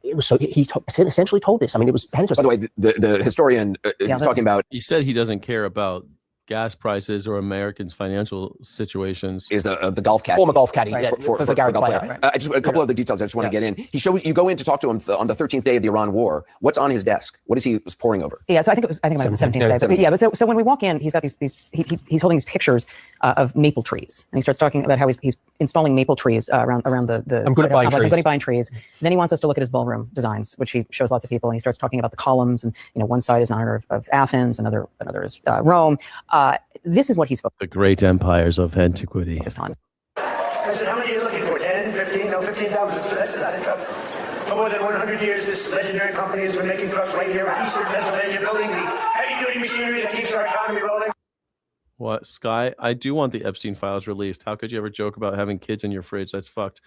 essentially told this. I mean, it was. By the way, the historian he's talking about. He said he doesn't care about gas prices or Americans' financial situations. Is the golf caddy. Former golf caddy, right, for Gary Player. Right. Just a couple of the details I just want to get in. You go in to talk to him on the 13th day of the Iran war. What's on his desk? What is he poring over? Yeah, so I think it might have been 17th day. But yeah, but so when we walk in, he's got he's holding these pictures of maple trees, and he starts talking about how he's installing maple trees around the. I'm good at buying trees. I'm good at buying trees. Then he wants us to look at his ballroom designs, which he shows lots of people, and he starts talking about the columns, and one side is in honor of Athens, another is Rome. This is what he's focused on. The great empires of antiquity. On. I said, how many are you looking for? 10, 15, no, 15? 15,000. So that's a lot of trucks. For more than 100 years, this legendary company has been making trucks right here in eastern Pennsylvania, building the heavy-duty machinery that keeps our economy rolling. What, Sky? I do want the Epstein files released. How could you ever joke about having kids in your fridge? That's fucked.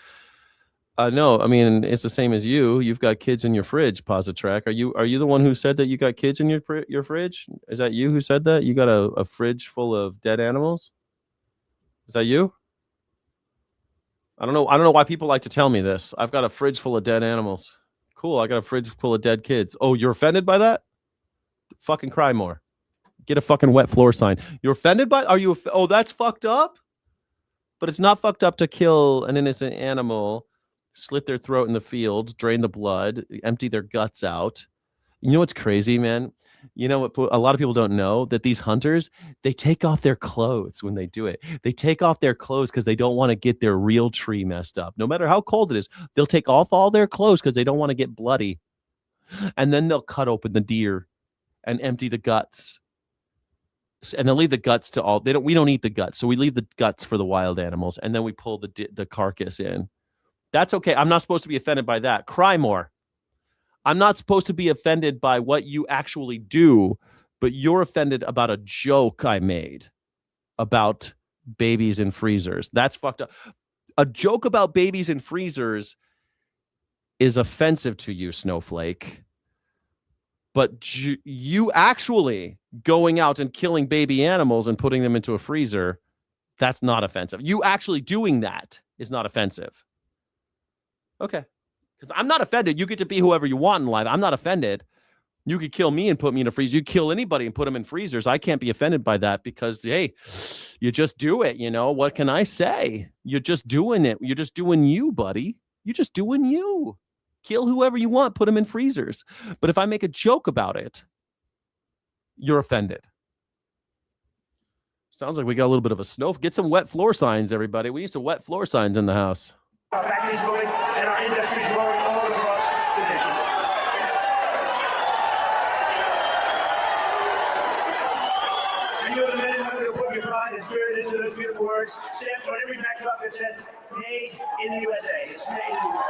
No, I mean, it's the same as you. You've got kids in your fridge, Positrack. Are you the one who said that you got kids in your fridge? Is that you who said that? You got a fridge full of dead animals? Is that you? I don't know why people like to tell me this. I've got a fridge full of dead animals. Cool, I got a fridge full of dead kids. Oh, you're offended by that? Fucking cry more. Get a fucking wet floor sign. You're offended by? Are you? Oh, that's fucked up? But it's not fucked up to kill an innocent animal, slit their throat in the field, drain the blood, empty their guts out. You know what's crazy, man? You know what a lot of people don't know? That these hunters, they take off their clothes when they do it. They take off their clothes because they don't want to get their real tree messed up. No matter how cold it is, they'll take off all their clothes because they don't want to get bloody. And then they'll cut open the deer and empty the guts. And they'll leave the guts to all. We don't eat the guts, so we leave the guts for the wild animals, and then we pull the carcass in. That's okay. I'm not supposed to be offended by that. Cry more. I'm not supposed to be offended by what you actually do, but you're offended about a joke I made about babies in freezers. That's fucked up. A joke about babies in freezers is offensive to you, Snowflake. But you actually going out and killing baby animals and putting them into a freezer, that's not offensive. You actually doing that is not offensive. Okay. Because I'm not offended. You get to be whoever you want in life. I'm not offended. You could kill me and put me in a freezer. You kill anybody and put them in freezers. I can't be offended by that because, hey, you just do it. You know, what can I say? You're just doing it. You're just doing you, buddy. You're just doing you. Kill whoever you want. Put them in freezers. But if I make a joke about it, you're offended. Sounds like we got a little bit of a snow. Get some wet floor signs, everybody. We need some wet floor signs in the house. Our factories rolling and our industries rolling all across the nation. And you are the men and women who put your pride and spirit into those beautiful words, stamped on every backdrop that said, "Made in the USA." It's made in the USA.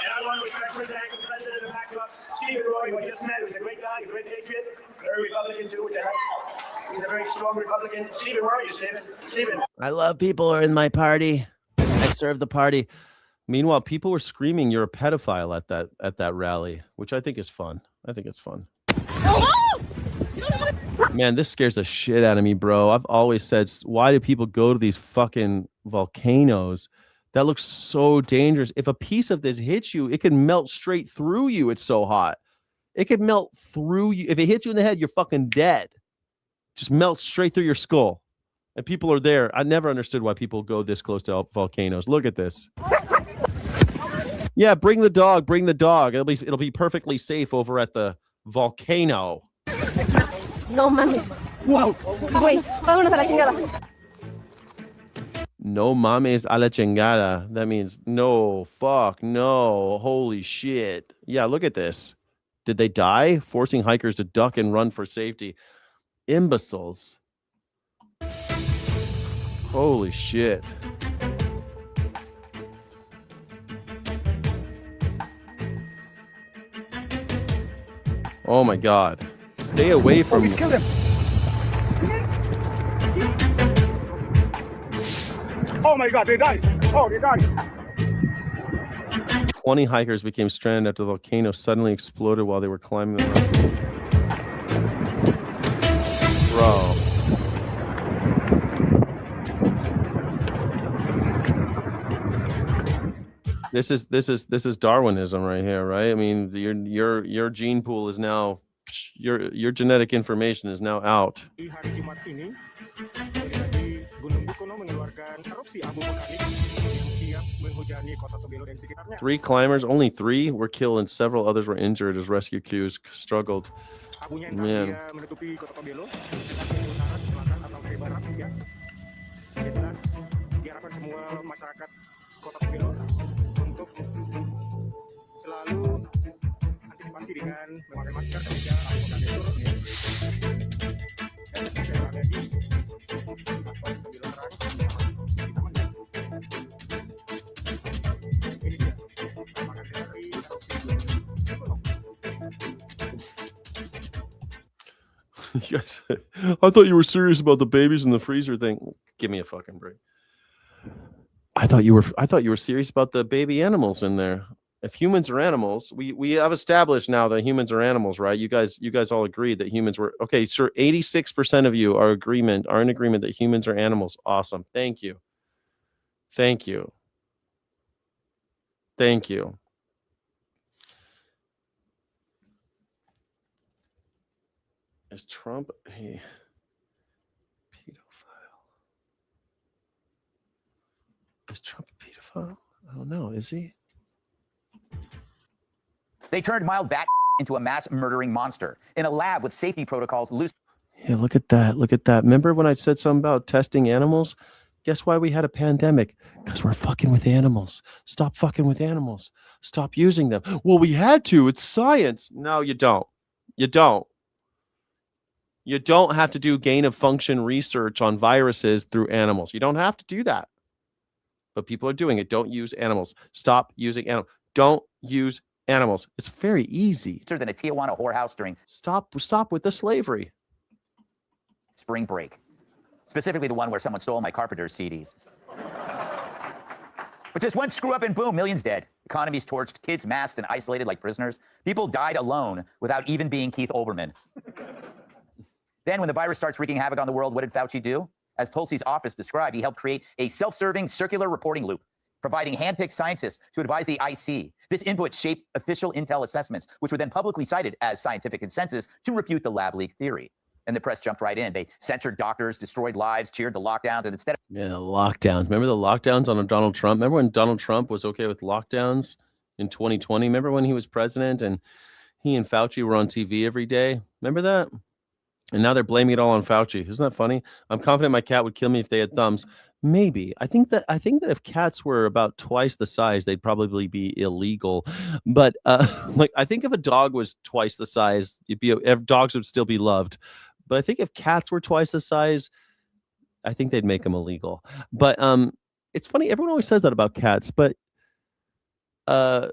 And I want to especially thank the president of the backdrops, Stephen Roy, who I just met, who's a great guy, a great patriot, very Republican too, which I like. He's a very strong Republican. Stephen, where are you, Stephen? Stephen. I love people who are in my party. I serve the party. Meanwhile, people were screaming, "You're a pedophile" at that rally, which I think is fun. I think it's fun. Man, this scares the shit out of me, bro. I've always said, why do people go to these fucking volcanoes? That looks so dangerous. If a piece of this hits you, it can melt straight through you. It's so hot. It could melt through you. If it hits you in the head, you're fucking dead. Just melts straight through your skull. And people are there. I never understood why people go this close to volcanoes. Look at this. Yeah, bring the dog. Bring the dog. It'll be perfectly safe over at the volcano. No mames. Wow. Güey, vámonos a la chingada. No mames a la chingada. That means no, fuck, no, holy shit. Yeah, look at this. Did they die? Forcing hikers to duck and run for safety. Imbeciles. Holy shit. Oh my god. Stay away from me. Killed him. Oh my god, they died. Oh, they died. 20 hikers became stranded after the volcano suddenly exploded while they were climbing the mountain. Bro. This is Darwinism right here, right? I mean, your gene pool is now your genetic information is now out. 3 climbers, only 3 were killed and several others were injured as rescue crews struggled. Man. Yes. I thought you were serious about the babies in the freezer thing. Give me a fucking break. I thought you were serious about the baby animals in there. If humans are animals, we have established now that humans are animals, right? You guys all agreed that humans were okay. Sure, 86% of you are in agreement that humans are animals. Awesome. Thank you. Thank you. Thank you. Is Trump a pedophile? Is Trump a pedophile? I don't know. Is he? They turned mild bat into a mass murdering monster in a lab with safety protocols loose. Yeah, look at that. Look at that. Remember when I said something about testing animals? Guess why we had a pandemic? Because we're fucking with animals. Stop fucking with animals. Stop using them. Well, we had to. It's science. No, you don't. You don't. You don't have to do gain of function research on viruses through animals. You don't have to do that. But people are doing it. Don't use animals. Stop using animals. Don't use animals. It's very easy. Than a Tijuana whorehouse during Stop with the slavery. spring break. Specifically the one where someone stole my Carpenter's CDs. But just one screw up and boom, millions dead. Economies torched, kids masked and isolated like prisoners. People died alone without even being Keith Olbermann. Then when the virus starts wreaking havoc on the world, what did Fauci do? As Tulsi's office described, he helped create a self-serving circular reporting loop, providing hand-picked scientists to advise the IC. This input shaped official intel assessments, which were then publicly cited as scientific consensus to refute the lab leak theory. And the press jumped right in. They censored doctors, destroyed lives, cheered the lockdowns, and instead of Lockdowns. Remember the lockdowns on Donald Trump? Remember when Donald Trump was okay with lockdowns in 2020? Remember when he was president and he and Fauci were on TV every day? Remember that? And now they're blaming it all on Fauci. Isn't that funny? I'm confident my cat would kill me if they had thumbs. Maybe. I think that if cats were about twice the size, they'd probably be illegal. But like I think if a dog was twice the size, dogs would still be loved. But I think if cats were twice the size, I think they'd make them illegal. But it's funny. Everyone always says that about cats, but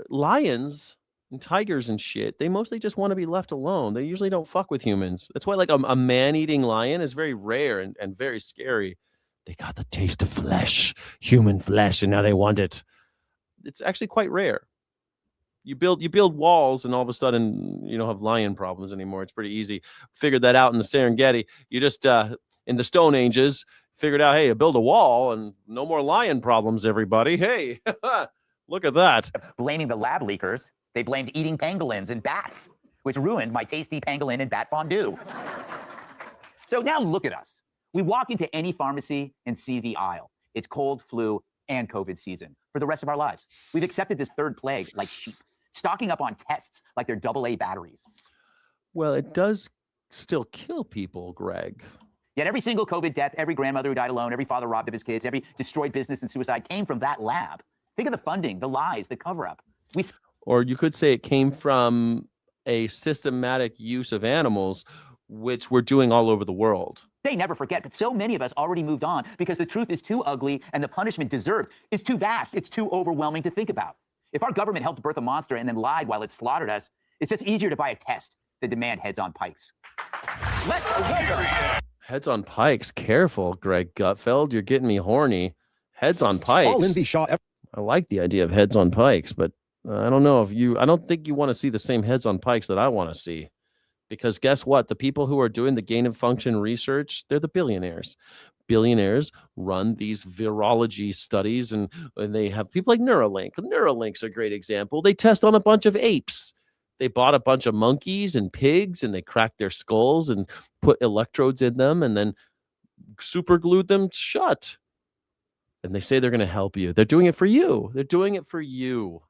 lions and tigers and shit, they mostly just want to be left alone. They usually don't fuck with humans. That's why like a man-eating lion is very rare and very scary. They got the taste of flesh, human flesh, and now they want it. It's actually quite rare. You build walls, and all of a sudden you don't have lion problems anymore. It's pretty easy. Figured that out in the Serengeti. You just in the Stone Ages figured out, hey, you build a wall and no more lion problems. Everybody, hey, look at that. blaming the lab leakers, they blamed eating pangolins and bats, which ruined my tasty pangolin and bat fondue. So now look at us. We walk into any pharmacy and see the aisle. It's cold, flu, and COVID season for the rest of our lives. We've accepted this third plague like sheep, stocking up on tests like they're AA batteries. Well, it does still kill people, Greg. Yet every single COVID death, every grandmother who died alone, every father robbed of his kids, every destroyed business and suicide came from that lab. Think of the funding, the lies, the cover-up. Or you could say it came from a systematic use of animals, which we're doing all over the world. They never forget, but so many of us already moved on because the truth is too ugly and the punishment deserved is too vast. It's too overwhelming to think about. If our government helped birth a monster and then lied while it slaughtered us, it's just easier to buy a test than demand heads on pikes. Let's welcome. Heads on pikes. Careful, Greg Gutfeld. You're getting me horny. Heads on pikes. All Lindsay Shaw. I like the idea of heads on pikes, but I don't know I don't think you want to see the same heads on pikes that I want to see. Because guess what? The people who are doing the gain of function research, they're the billionaires. Billionaires run these virology studies, and they have people like Neuralink. Neuralink's a great example. They test on a bunch of apes. They bought a bunch of monkeys and pigs, and they cracked their skulls and put electrodes in them and then super glued them shut. And they say they're going to help you. They're doing it for you. They're doing it for you.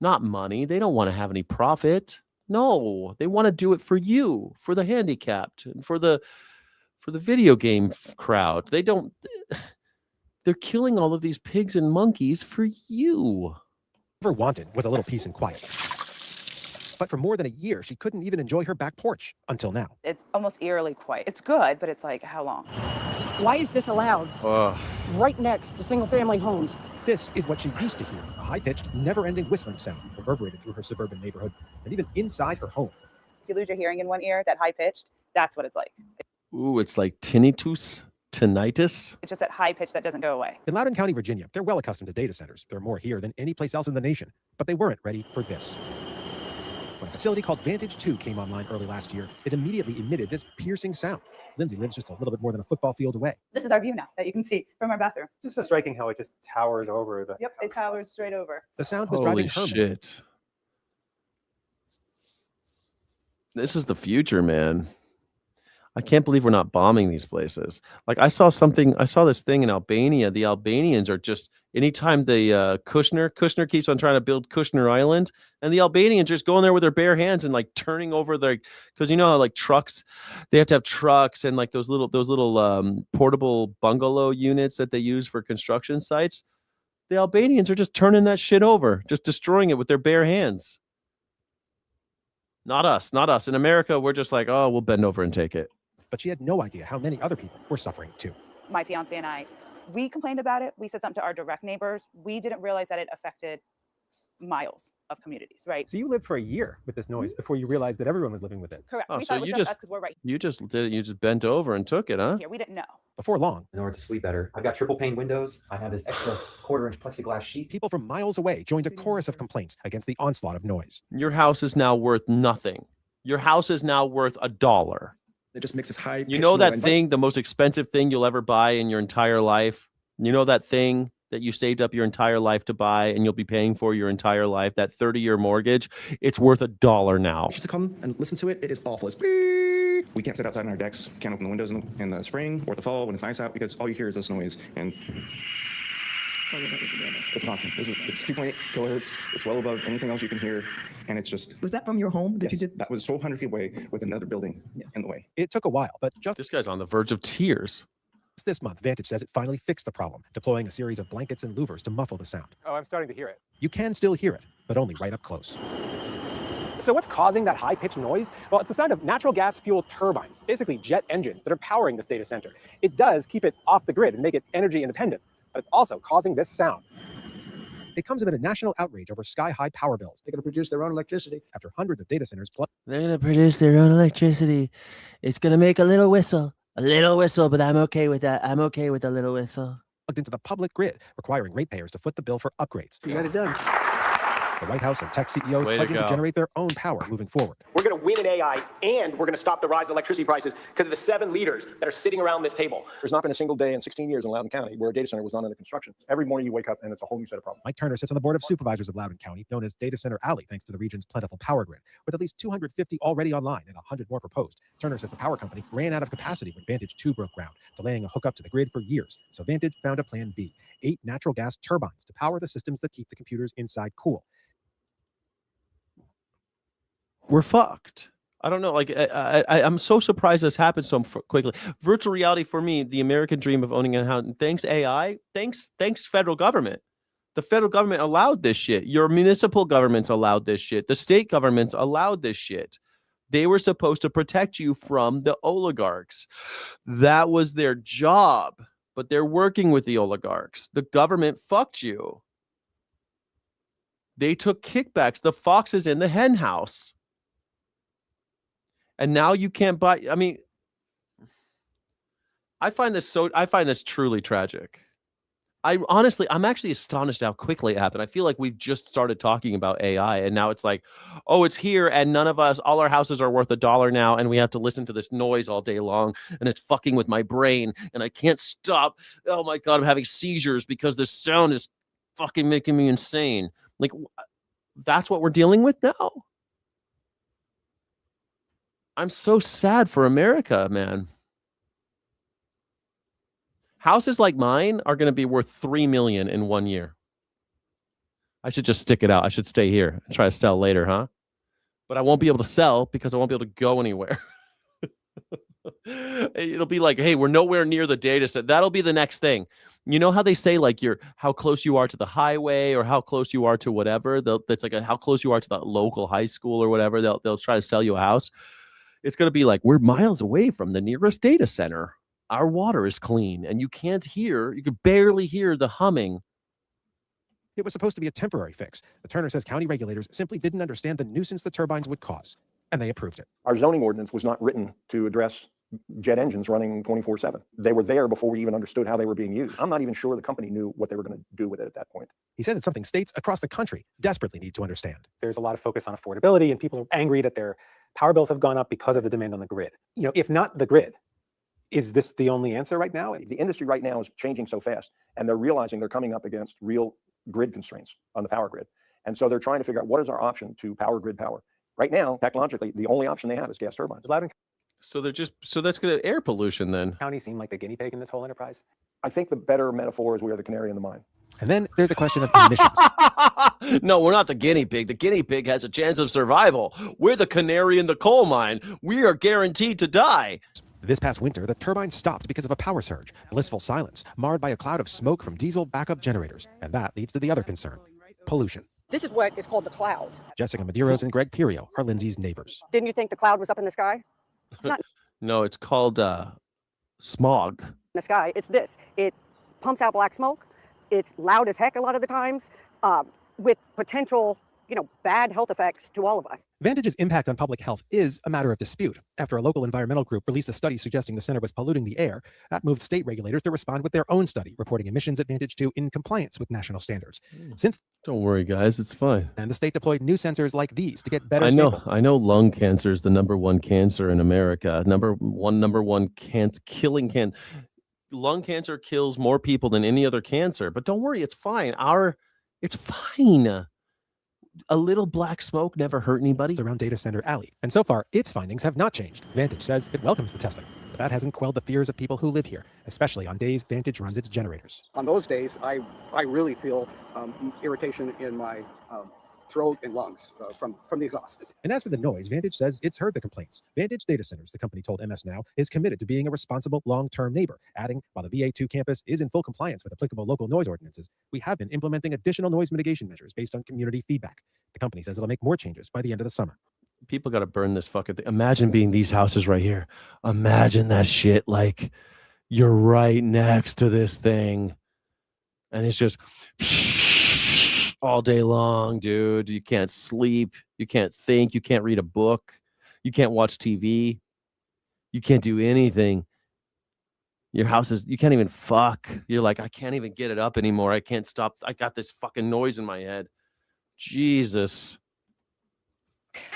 Not money. They don't want to have any profit. No, they want to do it for you, for the handicapped, and for the video game crowd. They're killing all of these pigs and monkeys for you. Ever wanted was a little peace and quiet. But for more than a year, she couldn't even enjoy her back porch until now. It's almost eerily quiet. It's good, but it's like, how long? Why is this allowed? Right next to single-family homes. This is what she used to hear, a high-pitched, never-ending whistling sound reverberated through her suburban neighborhood and even inside her home. If you lose your hearing in one ear, that high-pitched, That's what it's like. Ooh, it's like tinnitus. It's just that high pitch that doesn't go away. In Loudoun County, Virginia, they're well accustomed to data centers. There are more here than any place else in the nation, but they weren't ready for this. When a facility called Vantage 2 came online early last year, it immediately emitted this piercing sound. Lindsay lives just a little bit more than a football field away. This is our view now that you can see from our bathroom. It's just striking how it just towers over the. Yep, it towers straight over. The sound was Holy driving her mad. shit. This is the future, man. I can't believe we're not bombing these places. Like I saw this thing in Albania. The Albanians are just, anytime the Kushner keeps on trying to build Kushner Island, and the Albanians just go in there with their bare hands and like turning over because you know how like trucks, they have to have trucks and like those little portable bungalow units that they use for construction sites. The Albanians are just turning that shit over, just destroying it with their bare hands. Not us. In America, we're just like, oh, we'll bend over and take it. But she had no idea how many other people were suffering too. My fiance and I, we complained about it. We said something to our direct neighbors. We didn't realize that it affected miles of communities, right? So you lived for a year with this noise before you realized that everyone was living with it. Correct. Oh, We so thought it was you just us just 'cause we're right you just did it. You just bent over and took it, huh? here. We didn't know. Before long, in order to sleep better, I've got triple pane windows. I have this extra quarter-inch plexiglass sheet. people from miles away joined a chorus of complaints against the onslaught of noise. Your house is now worth nothing. Your house is now worth $1. It just makes this high. You know that thing, the most expensive thing you'll ever buy in your entire life? You know that thing that you saved up your entire life to buy and you'll be paying for your entire life, that 30-year mortgage? It's worth $1 now. You should come and listen to it. It is awful. It's we can't sit outside on our decks. Can't open the windows in the spring or the fall when it's nice out because all you hear is this noise. And it's constant. It's 2.8 kilohertz. It's well above anything else you can hear. And it's just. Was that from your home that you did? That was 1,200 feet away with another building in the way. It took a while, but just this guy's on the verge of tears. This month, Vantage says it finally fixed the problem, deploying a series of blankets and louvers to muffle the sound. Oh, I'm starting to hear it. You can still hear it, but only right up close. So what's causing that high-pitched noise? Well, it's the sound of natural gas fuel turbines, basically jet engines that are powering this data center. It does keep it off the grid and make it energy independent, but it's also causing this sound. It comes amid a national outrage over sky-high power bills. They're going to produce their own electricity. After hundreds of data centers They're going to produce their own electricity. It's going to make a little whistle, but I'm okay with that. I'm okay with a little whistle. Plugged into the public grid, requiring ratepayers to foot the bill for upgrades. You got it done. The White House and tech CEOs Way to pledging to go. generate their own power moving forward. We're going to win in AI, and we're going to stop the rise of electricity prices because of the 7 leaders that are sitting around this table. There's not been a single day in 16 years in Loudoun County where a data center was not under construction. Every morning you wake up and it's a whole new set of problems. Mike Turner sits on the board of supervisors of Loudoun County, known as Data Center Alley, thanks to the region's plentiful power grid. With at least 250 already online and 100 more proposed, Turner says the power company ran out of capacity when Vantage 2 broke ground, delaying a hookup to the grid for years. So Vantage found a plan B, 8 natural gas turbines to power the systems that keep the computers inside cool. We're fucked. I don't know. Like I'm so surprised this happened so quickly. Virtual reality for me, the American dream of owning a house. Thanks AI. Thanks federal government. The federal government allowed this shit. Your municipal governments allowed this shit. The state governments allowed this shit. They were supposed to protect you from the oligarchs. That was their job. But they're working with the oligarchs. The government fucked you. They took kickbacks. The fox is in the hen house. And now you can't buy. I mean, I find this truly tragic. I'm actually astonished how quickly it happened. I feel like we've just started talking about AI and now it's like, oh, it's here and none of us, all our houses are worth $1 now and we have to listen to this noise all day long and it's fucking with my brain and I can't stop. Oh my God, I'm having seizures because this sound is fucking making me insane. Like, that's what we're dealing with now? I'm so sad for America, man. Houses like mine are going to be worth $3 million in 1 year. I should just stick it out. I should stay here and try to sell later, huh? But I won't be able to sell because I won't be able to go anywhere. It'll be like, hey, we're nowhere near the data set. That'll be the next thing. You know how they say like how close you are to the highway or how close you are to whatever. That's like how close you are to the local high school or whatever. They'll try to sell you a house. It's going to be like, we're miles away from the nearest data center. Our water is clean and you could barely hear the humming. It was supposed to be a temporary fix. But Turner says county regulators simply didn't understand the nuisance the turbines would cause. and they approved it. Our zoning ordinance was not written to address jet engines running 24/7. They were there before we even understood how they were being used. I'm not even sure the company knew what they were going to do with it at that point. He says it's something states across the country desperately need to understand. There's a lot of focus on affordability, and people are angry that their power bills have gone up because of the demand on the grid. If not the grid, is this the only answer right now? The industry right now is changing so fast, and they're realizing they're coming up against real grid constraints on the power grid. And so they're trying to figure out what is our option to power grid power. Right now, technologically, the only option they have is gas turbines. So that's going to air pollution then. County seem like the guinea pig in this whole enterprise. I think the better metaphor is we are the canary in the mine. And then there's a question of emissions. No, we're not the guinea pig. The guinea pig has a chance of survival. We're the canary in the coal mine. We are guaranteed to die. This past winter, the turbine stopped because of a power surge. Blissful silence, marred by a cloud of smoke from diesel backup generators. And that leads to the other concern, pollution. This is what is called the cloud. Jessica Medeiros and Greg Pirio are Lindsay's neighbors. Didn't you think the cloud was up in the sky? It's not in No, it's called smog. the sky. It's this. It pumps out black smoke. It's loud as heck a lot of the times, with potential, bad health effects to all of us. Vantage's impact on public health is a matter of dispute. After a local environmental group released a study suggesting the center was polluting the air, that moved state regulators to respond with their own study, reporting emissions at Vantage 2 in compliance with national standards. Don't worry, guys, it's fine. And the state deployed new sensors like these to get better I know. samples. I know. Lung cancer is the #1 cancer in America. Number one killing cancer. Lung cancer kills more people than any other cancer. But don't worry, it's fine. It's fine. A little black smoke never hurt anybody. It's around Data Center Alley. And so far, its findings have not changed. Vantage says it welcomes the testing. But that hasn't quelled the fears of people who live here, especially on days Vantage runs its generators. On those days, I really feel irritation in my throat and lungs from the exhaust. And as for the noise, Vantage says it's heard the complaints. Vantage Data Centers, the company told MS Now, is committed to being a responsible long-term neighbor, adding, while the VA2 campus is in full compliance with applicable local noise ordinances, we have been implementing additional noise mitigation measures based on community feedback. The company says it'll make more changes by the end of the summer. People got to burn this fucking thing. Imagine being these houses right here. Imagine that shit. Like you're right next to this thing, and it's just all day long, dude. You can't sleep. You can't think. You can't read a book. You can't watch TV. You can't do anything. Your house is, you can't even fuck. You're like, I can't even get it up anymore. I can't stop. I got this fucking noise in my head. Jesus.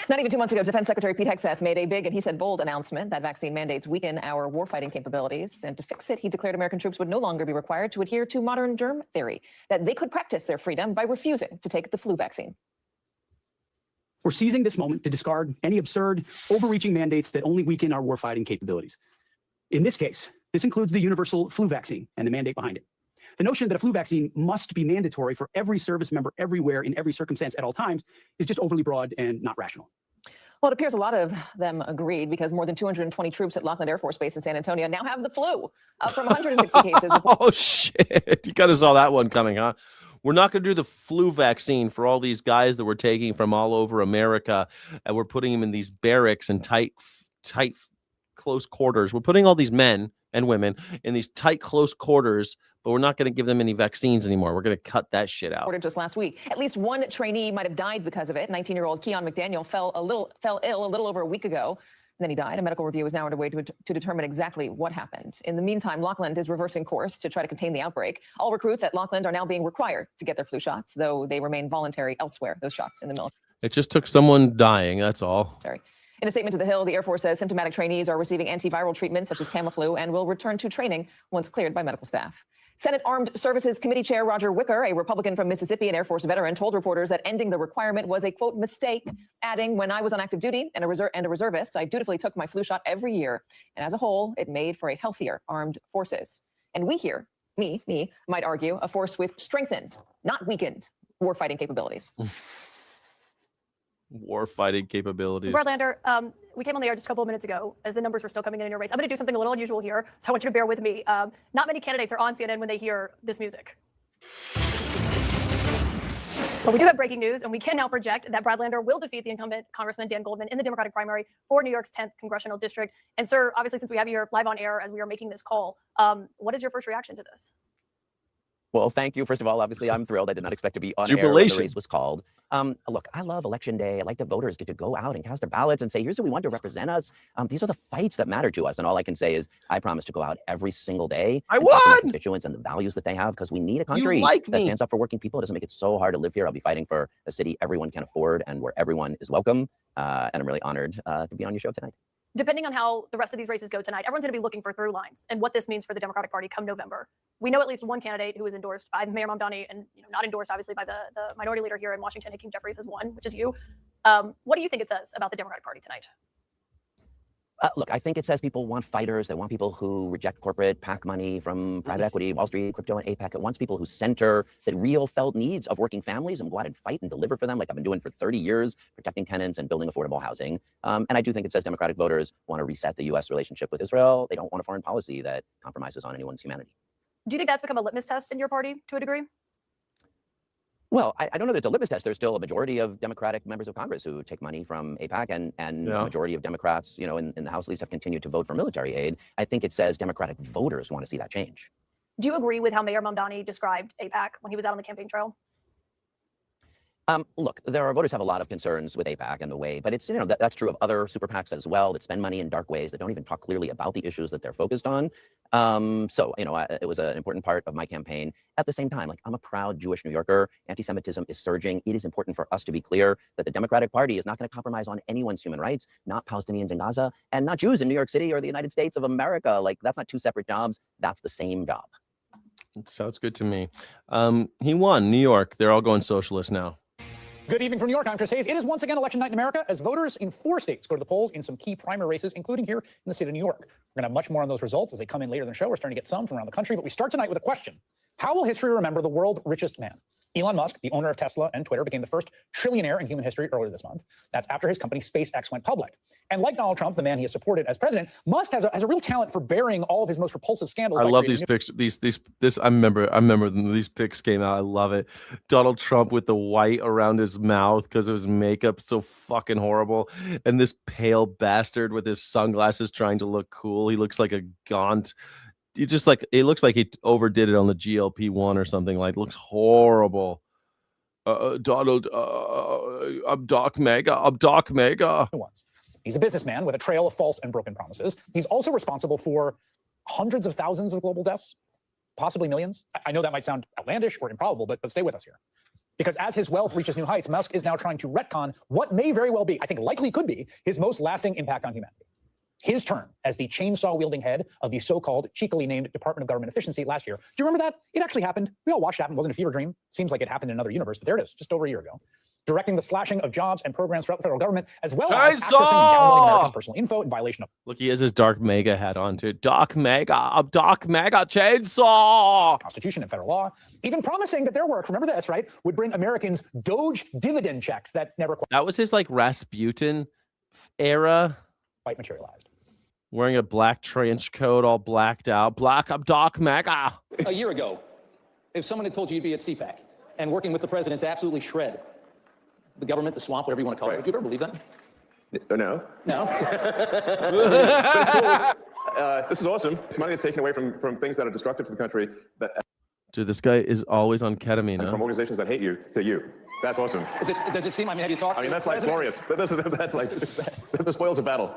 Not even 2 months ago, Defense Secretary Pete Hegseth made a big and he said bold announcement that vaccine mandates weaken our warfighting capabilities. And to fix it, he declared American troops would no longer be required to adhere to modern germ theory, that they could practice their freedom by refusing to take the flu vaccine. We're seizing this moment to discard any absurd, overreaching mandates that only weaken our warfighting capabilities. In this case, this includes the universal flu vaccine and the mandate behind it. The notion that a flu vaccine must be mandatory for every service member everywhere in every circumstance at all times is just overly broad and not rational. Well, it appears a lot of them agreed because more than 220 troops at Laughlin Air Force Base in San Antonio now have the flu, up from 160 cases. Oh, shit. You kind of saw that one coming, huh? We're not going to do the flu vaccine for all these guys that we're taking from all over America, and we're putting them in these barracks and tight, close quarters. We're putting all these men and women in these tight, close quarters, but we're not going to give them any vaccines anymore. We're going to cut that shit out. Just last week, at least one trainee might have died because of it. 19-year-old Keon McDaniel fell ill a little over a week ago. And then he died. A medical review is now underway to determine exactly what happened. In the meantime, Laughlin is reversing course to try to contain the outbreak. All recruits at Laughlin are now being required to get their flu shots, though they remain voluntary elsewhere, those shots in the military. It just took someone dying, that's all. In a statement to The Hill, the Air Force says symptomatic trainees are receiving antiviral treatments such as Tamiflu and will return to training once cleared by medical staff. Senate Armed Services Committee Chair Roger Wicker, a Republican from Mississippi and Air Force veteran, told reporters that ending the requirement was a, quote, mistake, adding, when I was on active duty and a reservist, I dutifully took my flu shot every year. And as a whole, it made for a healthier armed forces. And we here, me, might argue, a force with strengthened, not weakened, warfighting capabilities. War-fighting capabilities. Bartlander, we came on the air just a couple of minutes ago as the numbers were still coming in your race. I'm going to do something a little unusual here, so I want you to bear with me. Not many candidates are on CNN when they hear this music. But we do have breaking news, and we can now project that Bartlander will defeat the incumbent Congressman Dan Goldman in the Democratic primary for New York's 10th congressional district. And sir, obviously, since we have you live on air as we are making this call, what is your first reaction to this? Well, thank you. First of all, obviously, I'm thrilled. I did not expect to be on air when the Jubilation. race was called. Look, I love Election Day. I like that voters get to go out and cast their ballots and say, here's who we want to represent us. These are the fights that matter to us. And all I can say is I promise to go out every single day. I and talk to my won! constituents and the values that they have, because we need a country like that me. stands up for working people. It doesn't make it so hard to live here. I'll be fighting for a city everyone can afford and where everyone is welcome. And I'm really honored to be on your show tonight. Depending on how the rest of these races go tonight, everyone's going to be looking for through lines and what this means for the Democratic Party come November. We know at least one candidate who is endorsed by Mayor Mamdani and not endorsed, obviously, by the minority leader here in Washington, Hakeem Jeffries, is one, which is you. What do you think it says about the Democratic Party tonight? Look, I think it says people want fighters. They want people who reject corporate PAC money from private equity, Wall Street, crypto, and APAC. It wants people who center the real felt needs of working families and go out and fight and deliver for them, like I've been doing for 30 years, protecting tenants and building affordable housing. And I do think it says Democratic voters want to reset the U.S. relationship with Israel. They don't want a foreign policy that compromises on anyone's humanity. Do you think that's become a litmus test in your party to a degree? Well, I don't know that it's a litmus test. There's still a majority of Democratic members of Congress who take money from AIPAC, and a majority of Democrats, in the House at least, have continued to vote for military aid. I think it says Democratic voters want to see that change. Do you agree with how Mayor Mamdani described AIPAC when he was out on the campaign trail? Look, there are voters have a lot of concerns with AIPAC and the way, but it's, that's true of other super PACs as well that spend money in dark ways, that don't even talk clearly about the issues that they're focused on. It was an important part of my campaign. At the same time, I'm a proud Jewish New Yorker. Anti-Semitism is surging. It is important for us to be clear that the Democratic Party is not going to compromise on anyone's human rights, not Palestinians in Gaza, and not Jews in New York City or the United States of America. That's not two separate jobs. That's the same job. Sounds good to me. He won New York. They're all going socialist now. Good evening from New York. I'm Chris Hayes. It is once again election night in America as voters in 4 states go to the polls in some key primary races, including here in the state of New York. We're going to have much more on those results as they come in later in the show. We're starting to get some from around the country, but we start tonight with a question. How will history remember the world's richest man? Elon Musk, the owner of Tesla and Twitter, became the first trillionaire in human history earlier this month. That's after his company SpaceX went public. And like Donald Trump, the man he has supported as president, Musk has a real talent for burying all of his most repulsive scandals. I love these pics. I remember when these pics came out. I love it. Donald Trump with the white around his mouth because of his makeup, so fucking horrible. And this pale bastard with his sunglasses trying to look cool. He looks like a gaunt. It looks like he overdid it on the GLP-1 or something. Looks horrible. Donald, I'm Doc MAGA. I'm Doc MAGA. He's a businessman with a trail of false and broken promises. He's also responsible for hundreds of thousands of global deaths, possibly millions. I know that might sound outlandish or improbable, but stay with us here. Because as his wealth reaches new heights, Musk is now trying to retcon what may very well be, I think likely could be, his most lasting impact on humanity. His turn as the chainsaw-wielding head of the so-called cheekily named Department of Government Efficiency last year. Do you remember that? It actually happened. We all watched it happen. It wasn't a fever dream. Seems like it happened in another universe, but there it is, just over a year ago. Directing the slashing of jobs and programs throughout the federal government, as well as accessing and downloading Americans' personal info in violation of... Look, he has his Dark MAGA hat on too. Doc MAGA. I'm Doc MAGA. Chainsaw. Constitution and federal law. Even promising that their work, remember this, right, would bring Americans Doge dividend checks that never quite... That was his Rasputin era. Quite materialized. Wearing a black trench coat, all blacked out. I'm Doc MAGA. A year ago, if someone had told you you'd be at CPAC and working with the president to absolutely shred the government, the swamp, whatever you want to call it, would you ever believe that? No. No? But it's cool. This is awesome. It's money that's taken away from things that are destructive to the country. Dude, this guy is always on ketamine. And from organizations that hate you to you. That's awesome. Does it seem, have you talked to that's glorious. That's like the spoils of battle,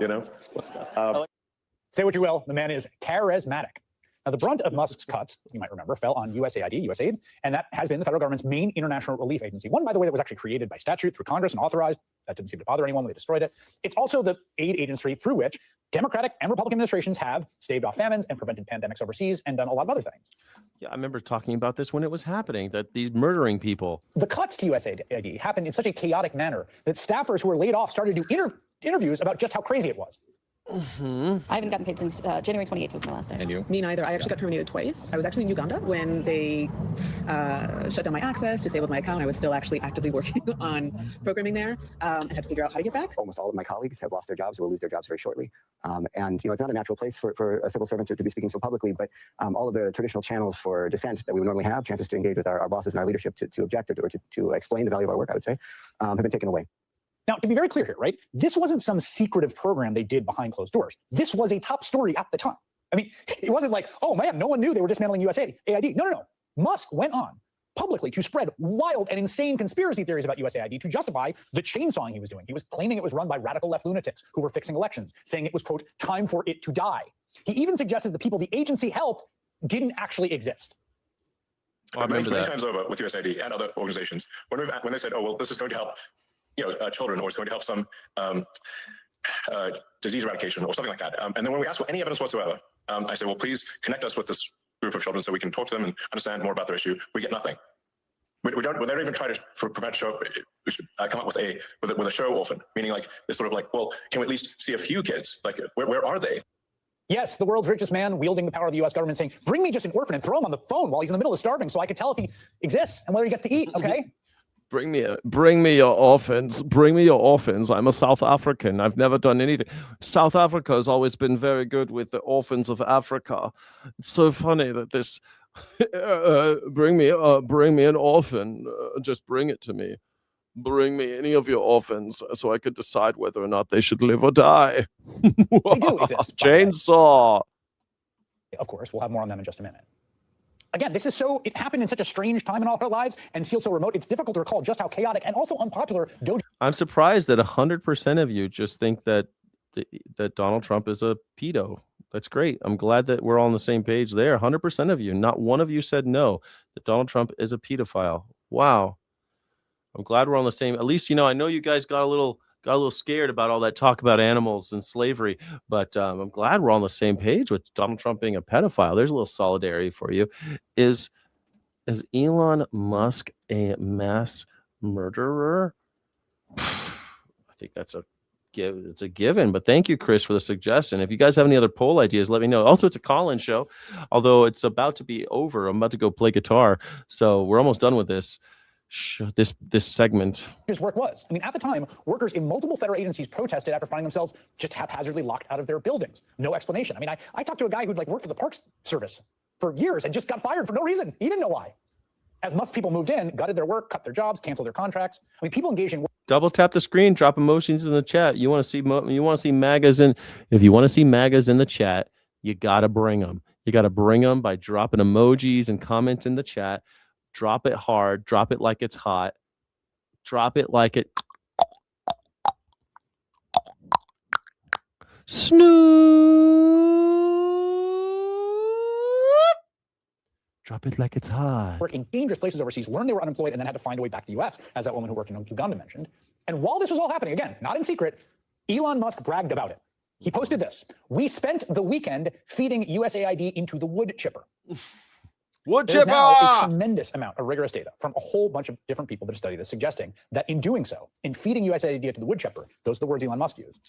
Say what you will, the man is charismatic. Now, the brunt of Musk's cuts, you might remember, fell on USAID, and that has been the federal government's main international relief agency. One, by the way, that was actually created by statute through Congress and authorized. That didn't seem to bother anyone when they destroyed it. It's also the aid agency through which Democratic and Republican administrations have staved off famines and prevented pandemics overseas and done a lot of other things. Yeah, I remember talking about this when it was happening, that these murdering people. The cuts to USAID happened in such a chaotic manner that staffers who were laid off started to do interviews about just how crazy it was. I haven't gotten paid since January 28th was my last day. And you? Me neither. I actually got terminated twice. I was actually in Uganda when they shut down my access, disabled my account. I was still actually actively working on programming there and had to figure out how to get back. Almost all of my colleagues have lost their jobs or will lose their jobs very shortly. And it's not a natural place for a civil servant to be speaking so publicly, but all of the traditional channels for dissent that we would normally have, chances to engage with our bosses and our leadership to object or to explain the value of our work, I would say, have been taken away. Now, to be very clear here, right? This wasn't some secretive program they did behind closed doors. This was a top story at the time. I mean, it wasn't like, oh man, no one knew they were dismantling USAID. No. Musk went on publicly to spread wild and insane conspiracy theories about USAID to justify the chainsawing he was doing. He was claiming it was run by radical left lunatics who were fixing elections, saying it was, quote, time for it to die. He even suggested the people the agency helped didn't actually exist. Many times over with USAID and other organizations, when they said, oh, well, this is going to help children, or it's going to help some disease eradication or something like that. And then when we ask for any evidence whatsoever, I say, well, please connect us with this group of children so we can talk to them and understand more about their issue. We get nothing. We don't even try to prevent show. We should come up with a show orphan, meaning like this sort of like, well, can we at least see a few kids? Like, where are they? Yes, the world's richest man wielding the power of the U.S. government saying, bring me just an orphan and throw him on the phone while he's in the middle of starving so I can tell if he exists and whether he gets to eat, okay? Bring me your orphans. Bring me your orphans. I'm a South African. I've never done anything. South Africa has always been very good with the orphans of Africa. It's so funny that this bring me an orphan. Just bring it to me. Bring me any of your orphans so I could decide whether or not they should live or die. They do exist. Chainsaw. Of course, we'll have more on them in just a minute. Again, it happened in such a strange time in all our lives and feels so remote, it's difficult to recall just how chaotic and also unpopular Doge. I'm surprised that 100% of you just think that Donald Trump is a pedo. That's great. I'm glad that we're all on the same page there. 100% of you, not one of you said no, that Donald Trump is a pedophile. Wow. I'm glad we're on the same. At least, I know you guys got a little scared about all that talk about animals and slavery, but I'm glad we're on the same page with Donald Trump being a pedophile. There's a little solidarity for you. Is Elon Musk a mass murderer? I think it's a given, but thank you, Chris, for the suggestion. If you guys have any other poll ideas, let me know. Also, it's a call-in show, although it's about to be over. I'm about to go play guitar, so we're almost done with this segment. His work was. I mean, at the time, workers in multiple federal agencies protested after finding themselves just haphazardly locked out of their buildings. No explanation. I mean, I talked to a guy who'd worked for the Parks Service for years and just got fired for no reason. He didn't know why. As Musk people moved in, gutted their work, cut their jobs, canceled their contracts. I mean, people engaged in work. Double tap the screen, drop emotions in the chat. You want to see MAGAs in? If you want to see MAGAs in the chat, you gotta bring them. You gotta bring them by dropping emojis and comment in the chat. Drop it hard. Drop it like it's hot. Drop it like it. Snoop. Drop it like it's hot. Work in dangerous places overseas, learned they were unemployed, and then had to find a way back to the U.S., as that woman who worked in Uganda mentioned. And while this was all happening, again, not in secret, Elon Musk bragged about it. He posted this. We spent the weekend feeding USAID into the wood chipper. There's now a tremendous amount of rigorous data from a whole bunch of different people that have studied this, suggesting that in doing so, in feeding USAID to the wood chipper, those are the words Elon Musk used.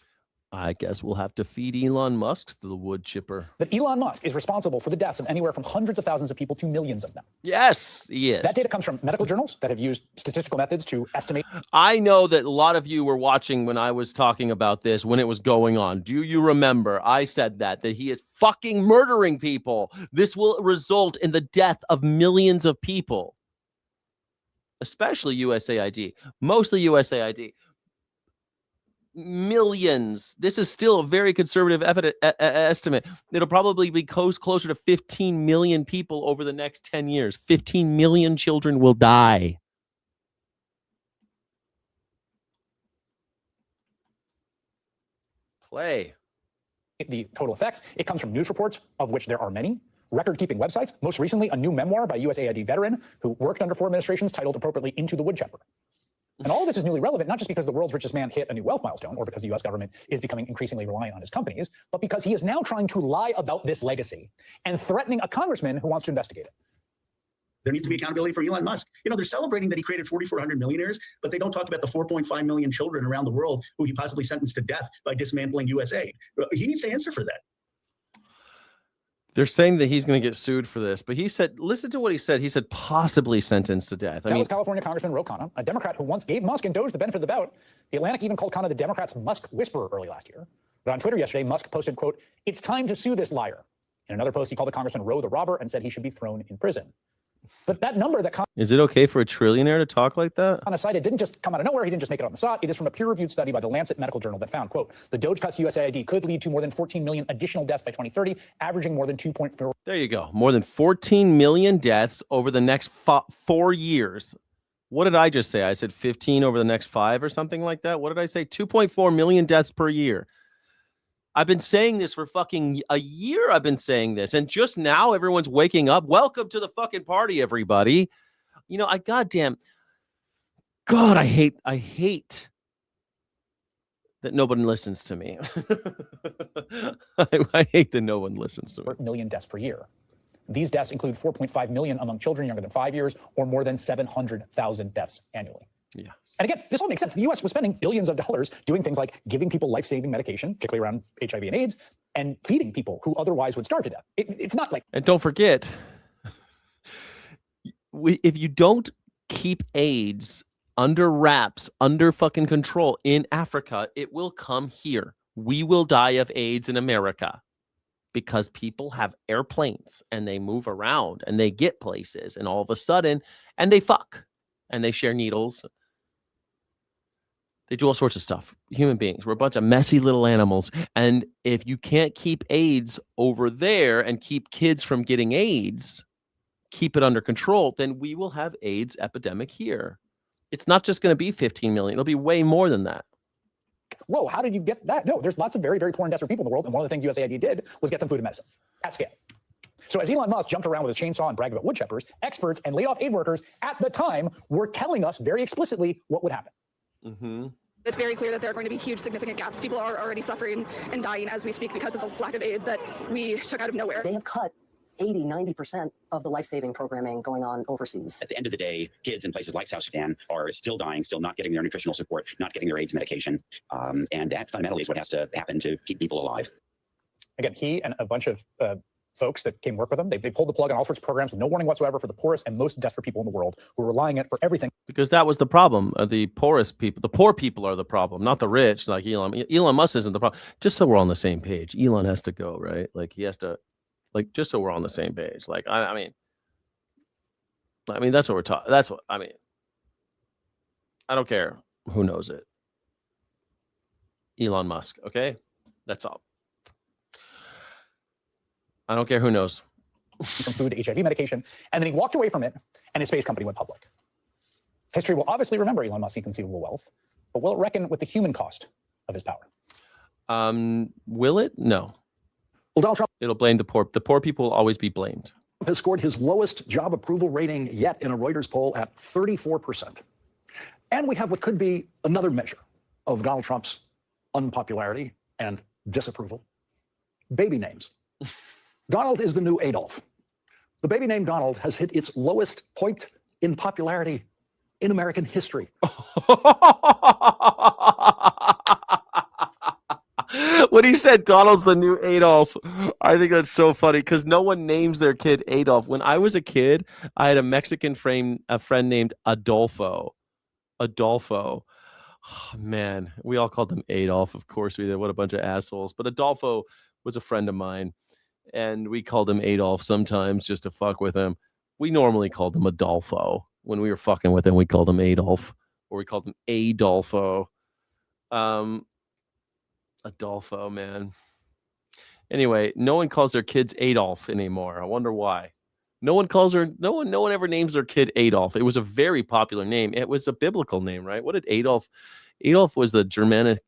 I guess we'll have to feed Elon Musk to the wood chipper. That Elon Musk is responsible for the deaths of anywhere from hundreds of thousands of people to millions of them. Yes, he is. That data comes from medical journals that have used statistical methods to estimate. I know that a lot of you were watching when I was talking about this, when it was going on. Do you remember? I said that he is fucking murdering people. This will result in the death of millions of people, especially USAID, mostly USAID. Millions. This is still a very conservative estimate. It'll probably be closer to 15 million people over the next 10 years. 15 million children will die. Play. The total effects. It comes from news reports, of which there are many. Record-keeping websites. Most recently, a new memoir by USAID veteran who worked under 4 administrations titled appropriately Into the Wood Chipper. And all of this is newly relevant, not just because the world's richest man hit a new wealth milestone or because the U.S. government is becoming increasingly reliant on his companies, but because he is now trying to lie about this legacy and threatening a congressman who wants to investigate it. There needs to be accountability for Elon Musk. They're celebrating that he created 4,400 millionaires, but they don't talk about the 4.5 million children around the world who he possibly sentenced to death by dismantling USAID. He needs to answer for that. They're saying that he's going to get sued for this, but he said, listen to what he said. He said possibly sentenced to death. That was California Congressman Ro Khanna, a Democrat who once gave Musk and Doge the benefit of the doubt. The Atlantic even called Khanna the Democrats' Musk whisperer early last year. But on Twitter yesterday, Musk posted, quote, "It's time to sue this liar." In another post, he called the Congressman Ro the robber and said he should be thrown in prison. But that number that Is it okay for a trillionaire to talk like that? on a site, it didn't just come out of nowhere. He didn't just make it on the spot. It is from a peer-reviewed study by the Lancet Medical Journal that found, quote, the Doge cuts USAID could lead to more than 14 million additional deaths by 2030, averaging more than 2.4. There you go. More than 14 million deaths over the next 4 years. What did I just say? I said 15 over the next 5 or something like that. What did I say? 2.4 million deaths per year. I've been saying this for fucking a year. I've been saying this. And just now everyone's waking up. Welcome to the fucking party, everybody. You know, I hate that nobody listens to me. I hate that no one listens to me. Million deaths per year. These deaths include 4.5 million among children younger than 5 years, or more than 700,000 deaths annually. Yeah. And again, this all makes sense. The U.S. was spending billions of dollars doing things like giving people life-saving medication, particularly around HIV and AIDS, and feeding people who otherwise would starve to death. It's not like... And don't forget, if you don't keep AIDS under wraps, under fucking control in Africa, it will come here. We will die of AIDS in America because people have airplanes and they move around and they get places and all of a sudden, and they fuck and they share needles. They do all sorts of stuff. Human beings, we're a bunch of messy little animals. And if you can't keep AIDS over there and keep kids from getting AIDS, keep it under control, then we will have AIDS epidemic here. It's not just going to be 15 million. It'll be way more than that. Whoa, how did you get that? No, there's lots of very, very poor and desperate people in the world. And one of the things USAID did was get them food and medicine at scale. So as Elon Musk jumped around with a chainsaw and bragged about wood choppers, experts and laid off aid workers at the time were telling us very explicitly what would happen. Mm-hmm. It's very clear that there are going to be huge, significant gaps. People are already suffering and dying as we speak because of the lack of aid that we took out of nowhere. They have cut 80, 90% of the life-saving programming going on overseas. At the end of the day, kids in places like South Sudan are still dying, still not getting their nutritional support, not getting their AIDS medication. And that fundamentally is what has to happen to keep people alive. Again, he and a bunch of folks that came work with him, they pulled the plug on all sorts of programs with no warning whatsoever for the poorest and most desperate people in the world who are relying on it for everything. Because that was the problem. The poorest people, the poor people are the problem, not the rich. Like Elon. Elon Musk isn't the problem. Just so we're on the same page, Elon has to go, right? Like he has to, like, just so we're on the same page. Like I mean, that's what we're talking. That's what I mean. I don't care who knows it. Elon Musk. Okay, that's all. I don't care who knows. From food to HIV medication. And then he walked away from it and his space company went public. History will obviously remember Elon Musk's inconceivable wealth, but will it reckon with the human cost of his power? Will it? No. Well, Donald Trump It'll blame the poor. The poor people will always be blamed. has scored his lowest job approval rating yet in a Reuters poll at 34%. And we have what could be another measure of Donald Trump's unpopularity and disapproval: baby names. Donald is the new Adolf. The baby name Donald has hit its lowest point in popularity in American history. When he said Donald's the new Adolf, I think that's so funny because no one names their kid Adolf. When I was a kid, I had a Mexican friend named Adolfo. Oh, man, we all called him Adolf. Of course we did. What a bunch of assholes. But Adolfo was a friend of mine, and we called him Adolf sometimes just to fuck with him. We normally called him Adolfo. When we were fucking with him, we called him Adolf, or we called him Adolfo. Adolfo, man. Anyway, no one calls their kids Adolf anymore. I wonder why. No one ever names their kid Adolf. It was a very popular name. It was a biblical name, right? What did Adolf was the Germanic.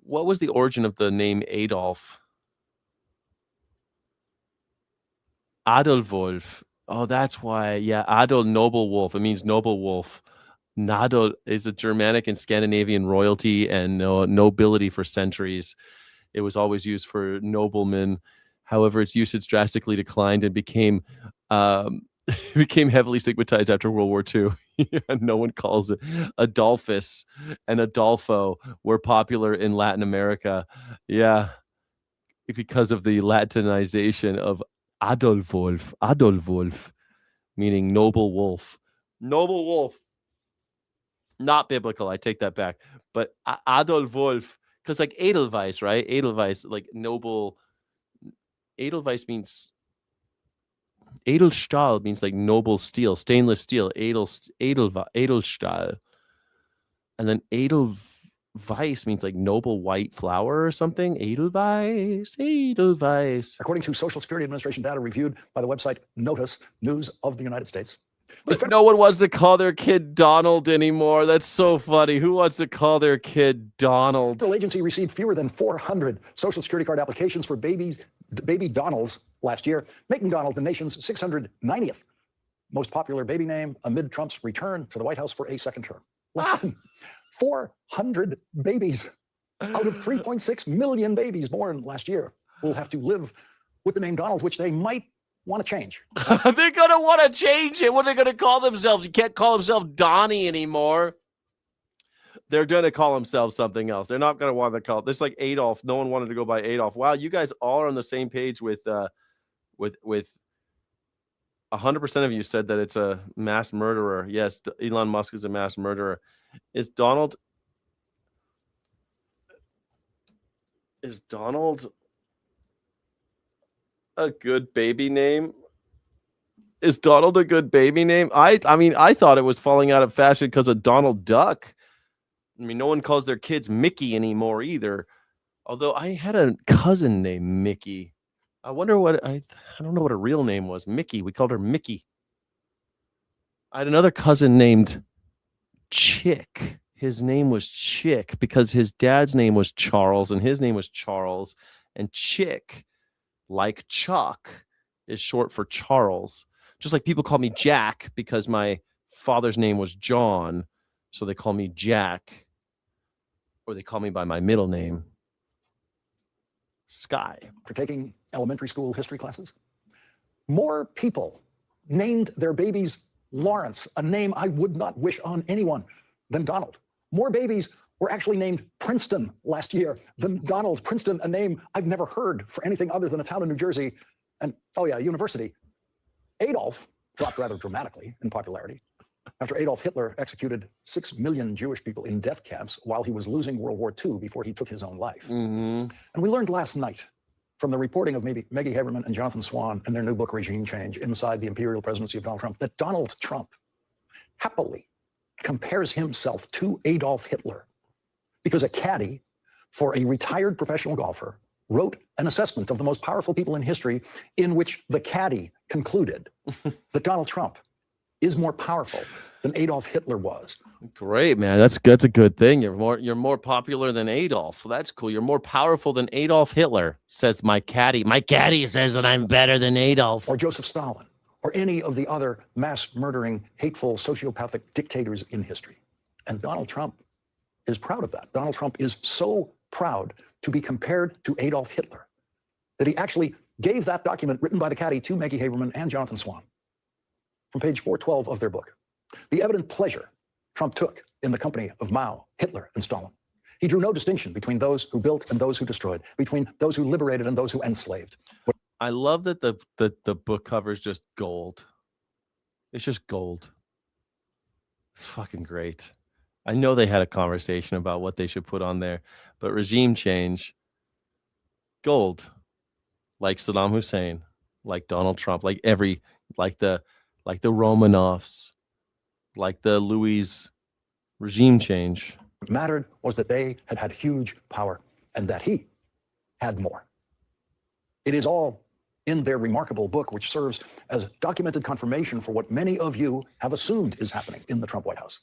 What was the origin of the name Adolf? Adolwolf. Oh, that's why. Yeah, Adol, noble wolf. It means noble wolf. Nadol is a Germanic and Scandinavian royalty and nobility for centuries. It was always used for noblemen. However, its usage drastically declined and became heavily stigmatized after World War II. No one calls it. Adolphus and Adolfo were popular in Latin America. Yeah, because of the Latinization of Adolwolf, meaning noble wolf. Noble wolf. Not biblical. I take that back. But Adolwolf, because like Edelweiss, right? Edelweiss, like noble. Edelweiss means Edelstahl means like noble steel, stainless steel, Edelstahl. And then Edelweiss means like noble white flower or something. Edelweiss. According to Social Security Administration data reviewed by the website Notice, News of the United States. But no one wants to call their kid Donald anymore. That's so funny. Who wants to call their kid Donald? The federal agency received fewer than 400 Social Security card applications for baby Donalds last year, making Donald the nation's 690th most popular baby name amid Trump's return to the White House for a second term. Less than 400 babies out of 3.6 million babies born last year will have to live with the name Donald, which they might want to change. They're going to want to change it. What are they going to call themselves? You can't call themselves Donnie anymore. They're going to call themselves something else. They're not going to want to call it. This like Adolf. No one wanted to go by Adolf. Wow, you guys all are on the same page with 100% of you said that it's a mass murderer. Yes, Elon Musk is a mass murderer. Is Donald a good baby name? Is Donald a good baby name? I mean, I thought it was falling out of fashion because of Donald Duck. I mean, no one calls their kids Mickey anymore either. Although I had a cousin named Mickey. I wonder what I don't know what her real name was. Mickey. We called her Mickey. I had another cousin named Chick. His name was Chick because his dad's name was Charles and his name was Charles. And Chick, like Chuck, is short for Charles. Just like people call me Jack because my father's name was John. So they call me Jack. Or they call me by my middle name, Sky. For taking elementary school history classes, more people named their babies Lawrence, a name I would not wish on anyone, than Donald. More babies were actually named Princeton last year than Donald. Princeton, a name I've never heard for anything other than a town in New Jersey. And, oh yeah, university. Adolf dropped rather dramatically in popularity after Adolf Hitler executed 6 million Jewish people in death camps while he was losing World War II before he took his own life. And we learned last night from the reporting of Maggie Haberman and Jonathan Swan in their new book, Regime Change, Inside the Imperial Presidency of Donald Trump, that Donald Trump happily compares himself to Adolf Hitler because a caddy for a retired professional golfer wrote an assessment of the most powerful people in history in which the caddy concluded that Donald Trump is more powerful than Adolf Hitler was. Great, man. That's a good thing. You're more popular than Adolf. That's cool. You're more powerful than Adolf Hitler, says my caddy. My caddy says that I'm better than Adolf. Or Joseph Stalin, or any of the other mass murdering, hateful, sociopathic dictators in history. And Donald Trump is proud of that. Donald Trump is so proud to be compared to Adolf Hitler that he actually gave that document written by the caddy to Maggie Haberman and Jonathan Swan from page 412 of their book. The evident pleasure Trump took in the company of Mao, Hitler, and Stalin. He drew no distinction between those who built and those who destroyed, between those who liberated and those who enslaved. I love that the book cover is just gold. It's just gold. It's fucking great. I know they had a conversation about what they should put on there, but regime change, gold, like Saddam Hussein, like Donald Trump, like the Romanovs, like the Louis, regime change. What mattered was that they had had huge power and that he had more. It is all in their remarkable book, which serves as documented confirmation for what many of you have assumed is happening in the Trump White House.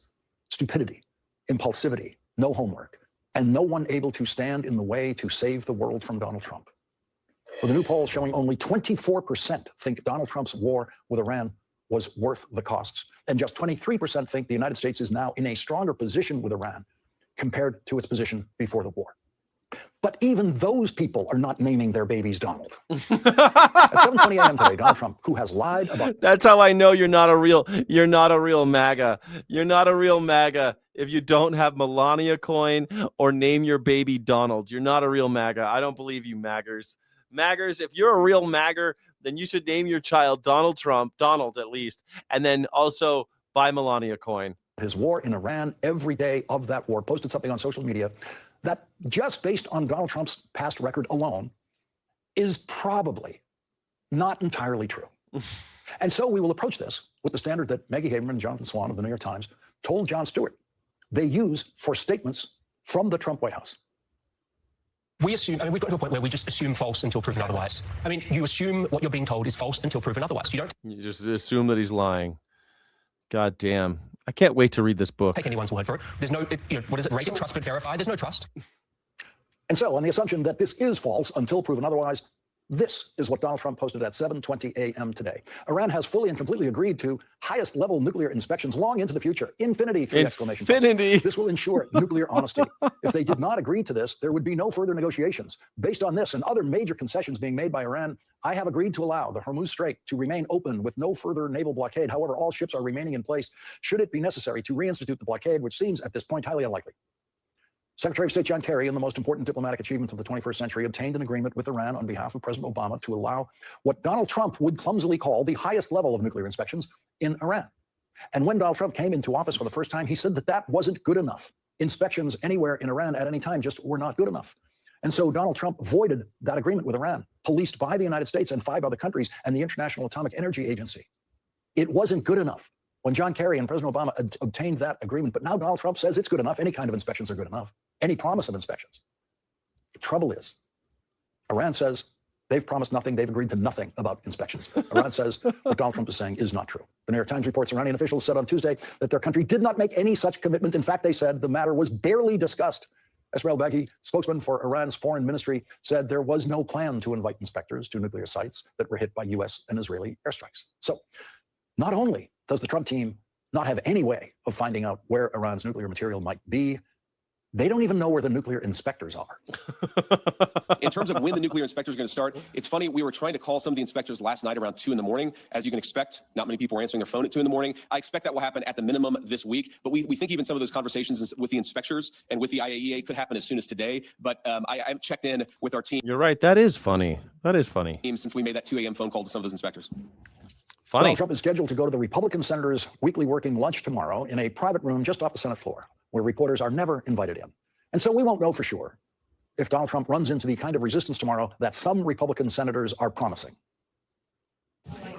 Stupidity, impulsivity, no homework, and no one able to stand in the way to save the world from Donald Trump. With a new poll showing only 24% think Donald Trump's war with Iran was worth the costs, and just 23% think the United States is now in a stronger position with Iran compared to its position before the war. But even those people are not naming their babies Donald. At 7:20 a.m. today, Donald Trump, who has lied about... That's how I know you're not a real MAGA. You're not a real MAGA if you don't have Melania coin or name your baby Donald. You're not a real MAGA. I don't believe you MAGers. MAGers, if you're a real MAGger, then you should name your child Donald Trump, Donald at least, and then also buy Melania coin. His war in Iran, every day of that war, posted something on social media that just based on Donald Trump's past record alone is probably not entirely true. And so we will approach this with the standard that Maggie Haberman and Jonathan Swan of the New York Times told Jon Stewart they use for statements from the Trump White House. We assume, I mean, we've got to a point where we just assume false until proven otherwise. I mean, you assume what you're being told is false until proven otherwise. You just assume that he's lying. God damn. I can't wait to read this book. Take anyone's word for it. There's no, what is it? Reagan, trust but verify. There's no trust. And so on the assumption that this is false until proven otherwise, this is what Donald Trump posted at 7:20 a.m. today. Iran has fully and completely agreed to highest level nuclear inspections long into the future. Infinity, three exclamation points. This will ensure nuclear honesty. If they did not agree to this, there would be no further negotiations. Based on this and other major concessions being made by Iran, I have agreed to allow the Hormuz Strait to remain open with no further naval blockade. However, all ships are remaining in place should it be necessary to reinstitute the blockade, which seems at this point highly unlikely. Secretary of State John Kerry, in the most important diplomatic achievement of the 21st century, obtained an agreement with Iran on behalf of President Obama to allow what Donald Trump would clumsily call the highest level of nuclear inspections in Iran. And when Donald Trump came into office for the first time, he said that that wasn't good enough. Inspections anywhere in Iran at any time just were not good enough. And so Donald Trump voided that agreement with Iran, policed by the United States and 5 other countries and the International Atomic Energy Agency. It wasn't good enough when John Kerry and President Obama obtained that agreement. But now Donald Trump says it's good enough. Any kind of inspections are good enough. Any promise of inspections. The trouble is, Iran says they've promised nothing. They've agreed to nothing about inspections. Iran says what Donald Trump is saying is not true. The New York Times reports Iranian officials said on Tuesday that their country did not make any such commitment. In fact, they said the matter was barely discussed. Esmail Baghi, spokesman for Iran's foreign ministry, said there was no plan to invite inspectors to nuclear sites that were hit by U.S. and Israeli airstrikes. So not only does the Trump team not have any way of finding out where Iran's nuclear material might be, they don't even know where the nuclear inspectors are. In terms of when the nuclear inspectors are going to start, it's funny, we were trying to call some of the inspectors last night around 2 in the morning. As you can expect, not many people were answering their phone at 2 in the morning. I expect that will happen at the minimum this week, but we think even some of those conversations with the inspectors and with the IAEA could happen as soon as today. But I've checked in with our team. You're right. That is funny. That is funny. Since we made that 2 a.m. phone call to some of those inspectors. Funny. Donald Trump is scheduled to go to the Republican senators' weekly working lunch tomorrow in a private room just off the Senate floor, where reporters are never invited in. And so we won't know for sure if Donald Trump runs into the kind of resistance tomorrow that some Republican senators are promising.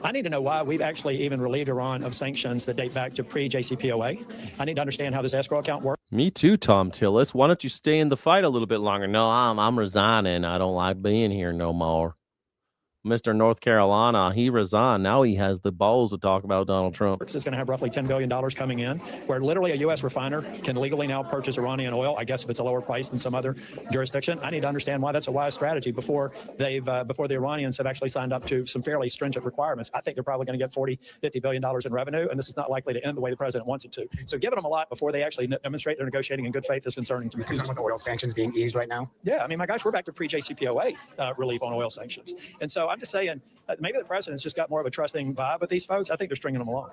I need to know why we've actually even relieved Iran of sanctions that date back to pre-JCPOA. I need to understand how this escrow account works. Me too, Tom Tillis. Why don't you stay in the fight a little bit longer? No, I'm resigning. I don't like being here no more. Mr. North Carolina, he resigned. Now he has the balls to talk about Donald Trump. It's going to have roughly $10 billion coming in, where literally a U.S. refiner can legally now purchase Iranian oil, I guess if it's a lower price than some other jurisdiction. I need to understand why that's a wise strategy before the Iranians have actually signed up to some fairly stringent requirements. I think they're probably going to get $40-50 billion in revenue, and this is not likely to end the way the president wants it to. So giving them a lot before they actually demonstrate they're negotiating in good faith is concerning to me. With the oil sanctions being eased right now? Yeah, I mean, my gosh, we're back to pre-JCPOA relief on oil sanctions. And so I'm just saying, maybe the president's just got more of a trusting vibe with these folks. I think they're stringing them along.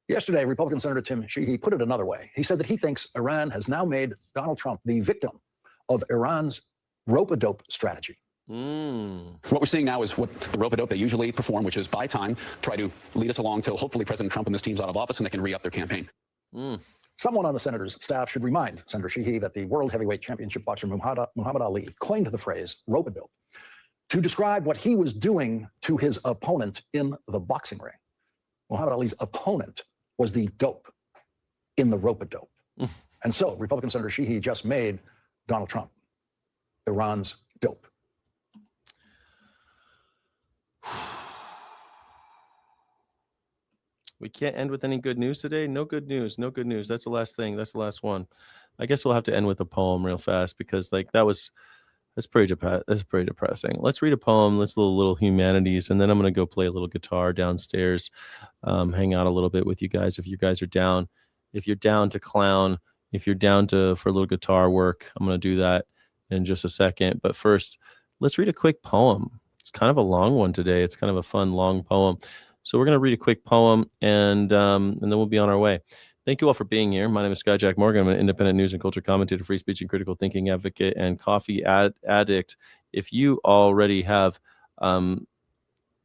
Yesterday, Republican Senator Tim Sheehy put it another way. He said that he thinks Iran has now made Donald Trump the victim of Iran's rope-a-dope strategy. What we're seeing now is what the rope-a-dope they usually perform, which is buy time, try to lead us along till hopefully President Trump and his team's out of office and they can re-up their campaign. Someone on the senator's staff should remind Senator Sheehy that the World Heavyweight Championship boxer Muhammad Ali coined the phrase rope-a-dope to describe what he was doing to his opponent in the boxing ring. Muhammad Ali's opponent was the dope in the rope-a-dope. And so Republican Senator Sheehy just made Donald Trump Iran's dope. We can't end with any good news today. No good news. No good news. That's the last thing. That's the last one. I guess we'll have to end with a poem real fast because that's pretty depressing. Let's read a poem. Let's do a little humanities, and then I'm going to go play a little guitar downstairs, hang out a little bit with you guys. If you guys are down, if you're down to clown, if you're down for a little guitar work, I'm going to do that in just a second. But first, let's read a quick poem. It's kind of a long one today. It's kind of a fun, long poem. So we're going to read a quick poem, and then we'll be on our way. Thank you all for being here. My name is Skyjack Morgan. I'm an independent news and culture commentator, free speech and critical thinking advocate, and coffee addict. If you already have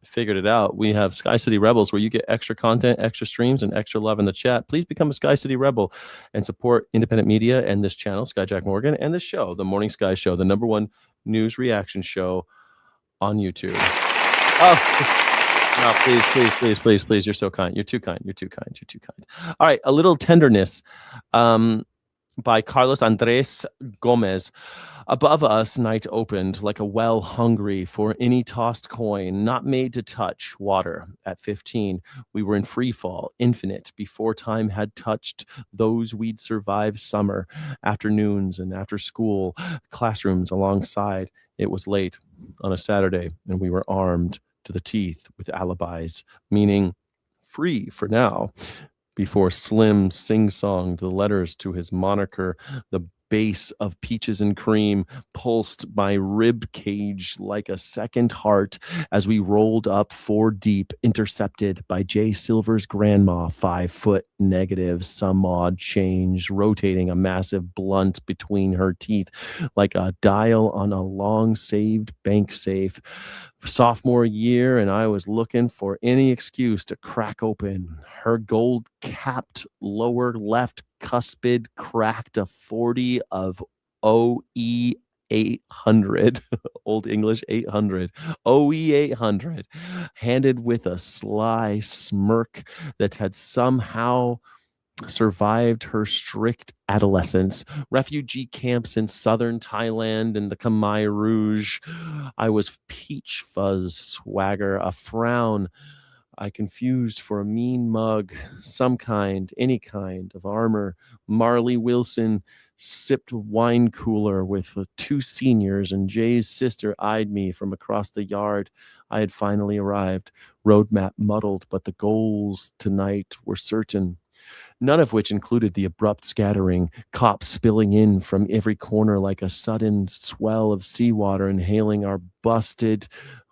figured it out, we have Sky City Rebels, where you get extra content, extra streams, and extra love in the chat. Please become a Sky City Rebel and support independent media and this channel, Skyjack Morgan, and this show, The Morning Sky Show, the #1 news reaction show on YouTube. No, please. You're so kind. You're too kind. You're too kind. You're too kind. All right, a little tenderness by Carlos Andres Gomez. Above us, night opened like a well hungry for any tossed coin, not made to touch water. At 15, we were in free fall, infinite, before time had touched those we'd survived summer, afternoons and after school, classrooms alongside. It was late on a Saturday, and we were armed to the teeth with alibis, meaning free for now. Before Slim sing-songed the letters to his moniker, the bass of Peaches and Cream pulsed my rib cage like a second heart as we rolled up 4 deep, intercepted by Jay Silver's grandma, 5 foot negative, some odd change, rotating a massive blunt between her teeth like a dial on a long-saved bank safe. Sophomore year, and I was looking for any excuse to crack open her gold-capped lower left cuspid, cracked a 40 of OE 800, Old English 800, OE 800, handed with a sly smirk that had somehow survived her strict adolescence, refugee camps in southern Thailand and the Khmer Rouge. I was peach fuzz swagger, a frown I confused for a mean mug, some kind, any kind of armor. Marley Wilson sipped wine cooler with 2 seniors, and Jay's sister eyed me from across the yard. I had finally arrived, roadmap muddled, but the goals tonight were certain. None of which included the abrupt scattering, cops spilling in from every corner like a sudden swell of seawater inhaling our busted,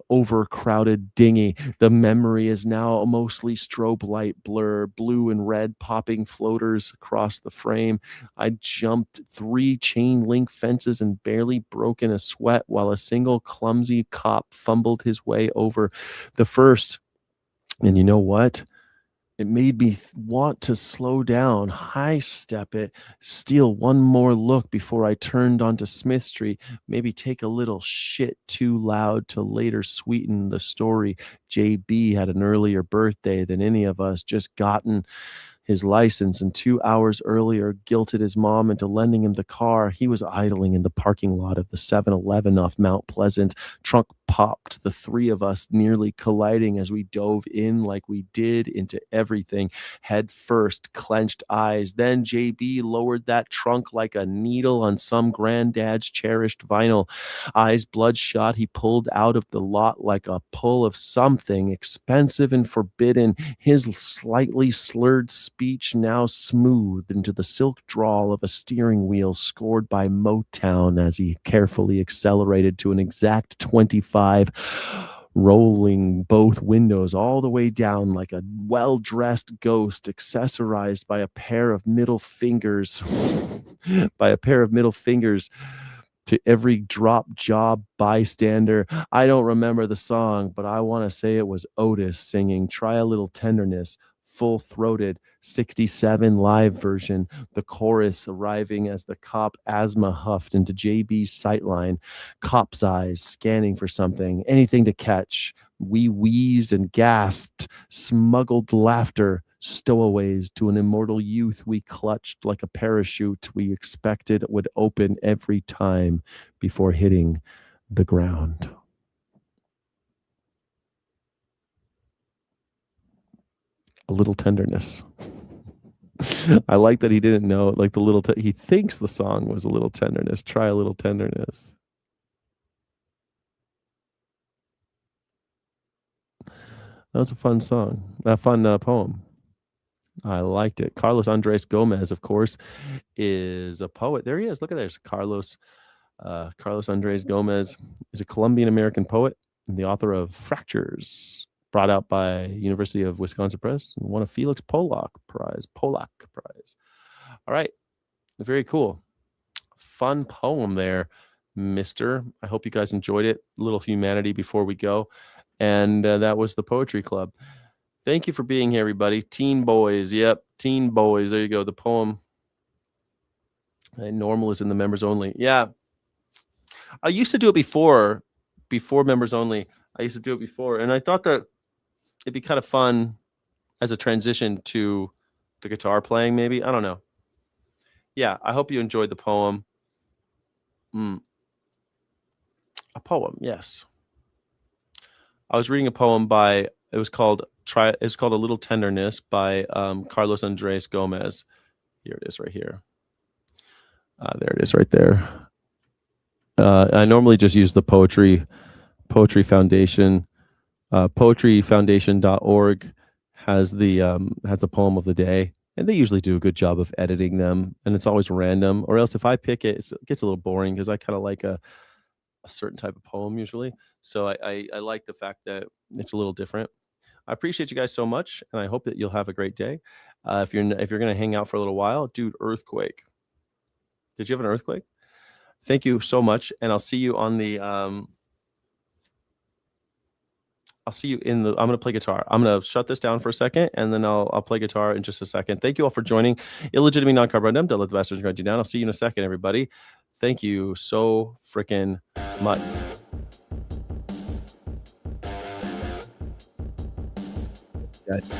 overcrowded dinghy. The memory is now a mostly strobe light blur, blue and red popping floaters across the frame. I jumped 3 chain link fences and barely broke in a sweat while a single clumsy cop fumbled his way over the first. And you know what? It made me want to slow down, high step it, steal one more look before I turned onto Smith Street, maybe take a little shit too loud to later sweeten the story. JB had an earlier birthday than any of us, just gotten his license, and 2 hours earlier guilted his mom into lending him the car. He was idling in the parking lot of the 7-Eleven off Mount Pleasant. Trunk popped, the 3 of us nearly colliding as we dove in like we did into everything, head first, clenched eyes. Then JB lowered that trunk like a needle on some granddad's cherished vinyl. Eyes bloodshot, he pulled out of the lot like a pull of something expensive and forbidden, his slightly slurred speech now smoothed into the silk drawl of a steering wheel scored by Motown as he carefully accelerated to an exact 25, rolling both windows all the way down like a well-dressed ghost, accessorized by a pair of middle fingers to every drop job bystander. I don't remember the song, but I want to say it was Otis singing Try a Little Tenderness, full-throated, 67 live version, the chorus arriving as the cop asthma huffed into JB's sightline, cop's eyes scanning for something, anything to catch. We wheezed and gasped, smuggled laughter, stowaways to an immortal youth we clutched like a parachute we expected would open every time before hitting the ground. A little tenderness. I like that he didn't know, like the little, he thinks the song was a little tenderness. Try a little tenderness. That was a fun song, a fun poem. I liked it. Carlos Andres Gomez, of course, is a poet. There he is. Look at this. Carlos Andres Gomez is a Colombian-American poet and the author of Fractures, brought out by University of Wisconsin Press, and won a Felix Polak Prize. All right. Very cool. Fun poem there, mister. I hope you guys enjoyed it. A little humanity before we go. And that was the Poetry Club. Thank you for being here, everybody. Teen Boys. Yep. Teen Boys. There you go. The poem. And normal is in the members only. Yeah. I used to do it before members only. I used to do it before. And I thought that it'd be kind of fun as a transition to the guitar playing, maybe. I don't know. Yeah, I hope you enjoyed the poem. A poem, yes. I was reading a poem by, it's called A Little Tenderness by Carlos Andres Gomez. Here it is right here. There it is right there. I normally just use the Poetry Foundation. Poetryfoundation.org has the poem of the day, and they usually do a good job of editing them, and it's always random, or else if I pick it, it gets a little boring because I kind of like a certain type of poem usually. So I like the fact that it's a little different. I appreciate you guys so much, and I hope that you'll have a great day. If you're going to hang out for a little while, dude, earthquake. Did you have an earthquake? Thank you so much, and I'll see you on the I'll see you in the, I'm going to play guitar. I'm going to shut this down for a second, and then I'll play guitar in just a second. Thank you all for joining. Illegitimate non-carbon. Don't let the bastards grind you down. I'll see you in a second, everybody. Thank you so freaking much. Guys.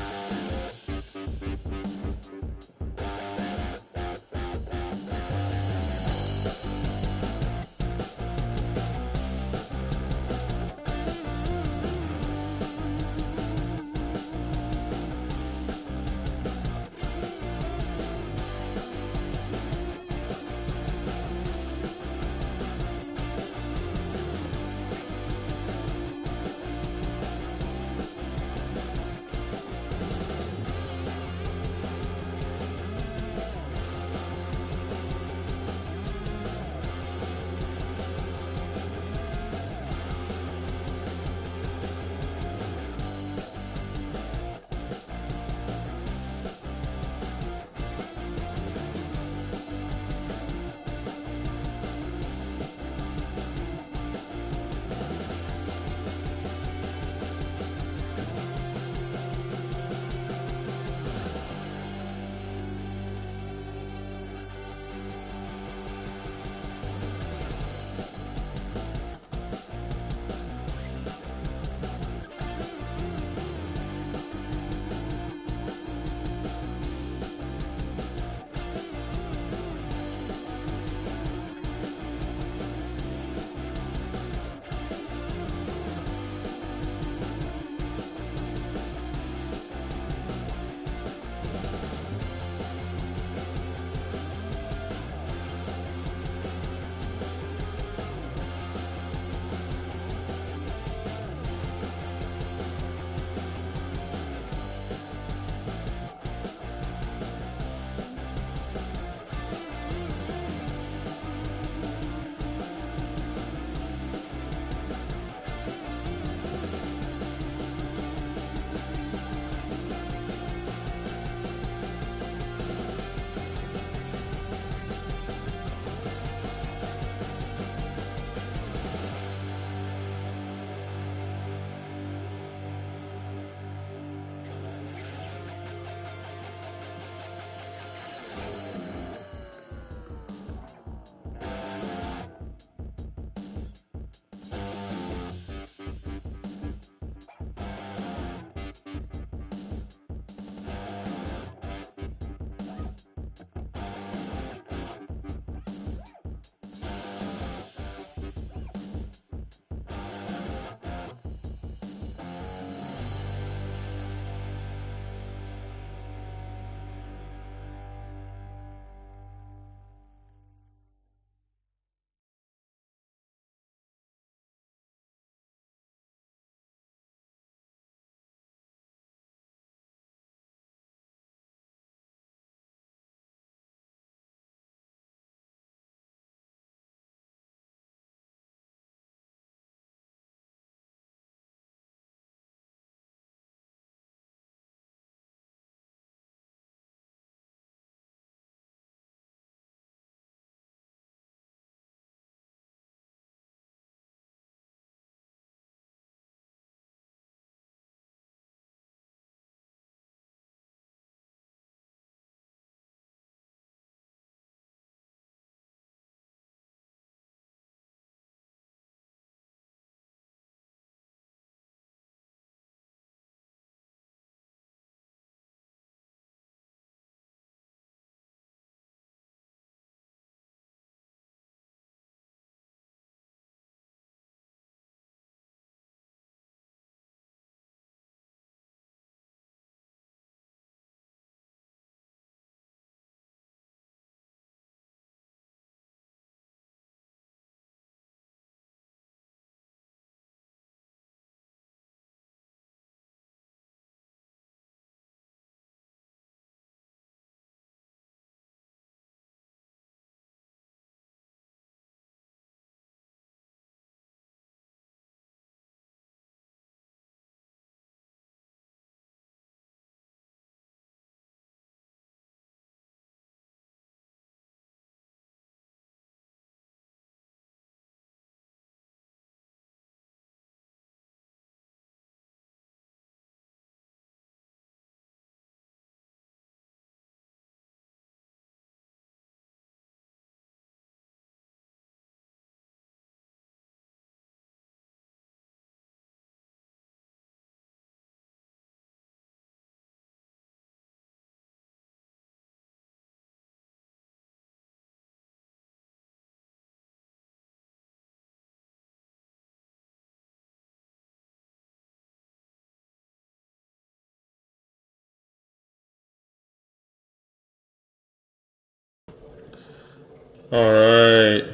All right.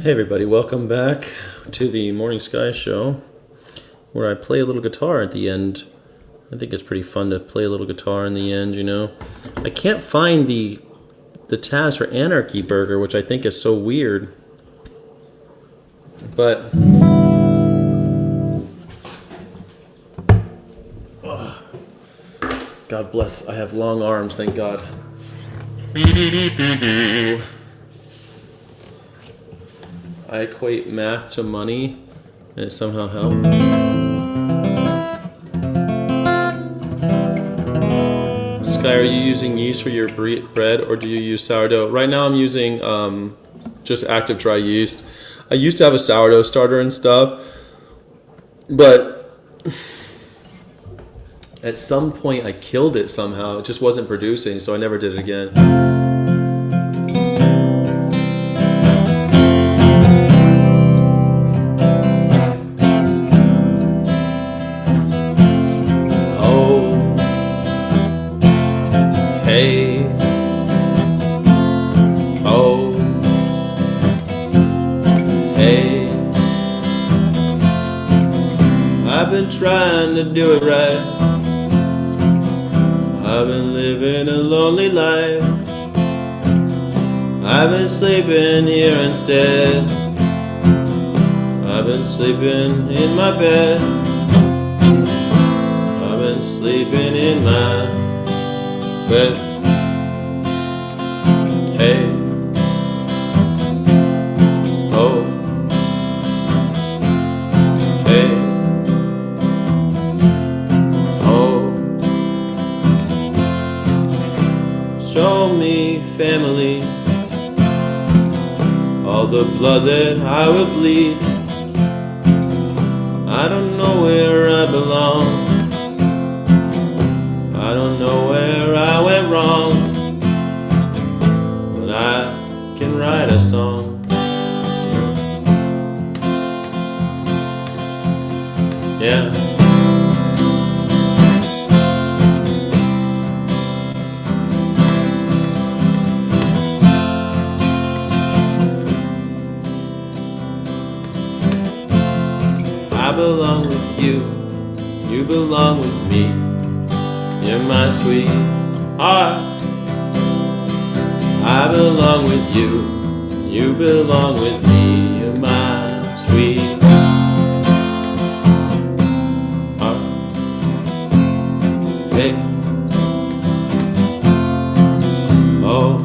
Hey everybody, welcome back to the Morning Sky Show, where I play a little guitar at the end. I think it's pretty fun to play a little guitar in the end, you know. I can't find the tabs for Anarchy Burger, which I think is so weird. But God bless, I have long arms, thank God. I equate math to money, and it somehow helped. Sky, are you using yeast for your bread, or do you use sourdough? Right now I'm using just active dry yeast. I used to have a sourdough starter and stuff, but at some point I killed it somehow. It just wasn't producing, so I never did it again. Trying to do it right. I've been living a lonely life. I've been sleeping here instead. I've been sleeping in my bed. I've been sleeping in my bed. Hey. Oh. Hey. Show me family, all the blood that I will bleed. I don't know where I belong. I don't know where I went wrong, but I can write a song. Yeah. I belong with you, you belong with me. You're my sweetheart. I belong with you, you belong with me. You're my sweetheart. Hey. Oh.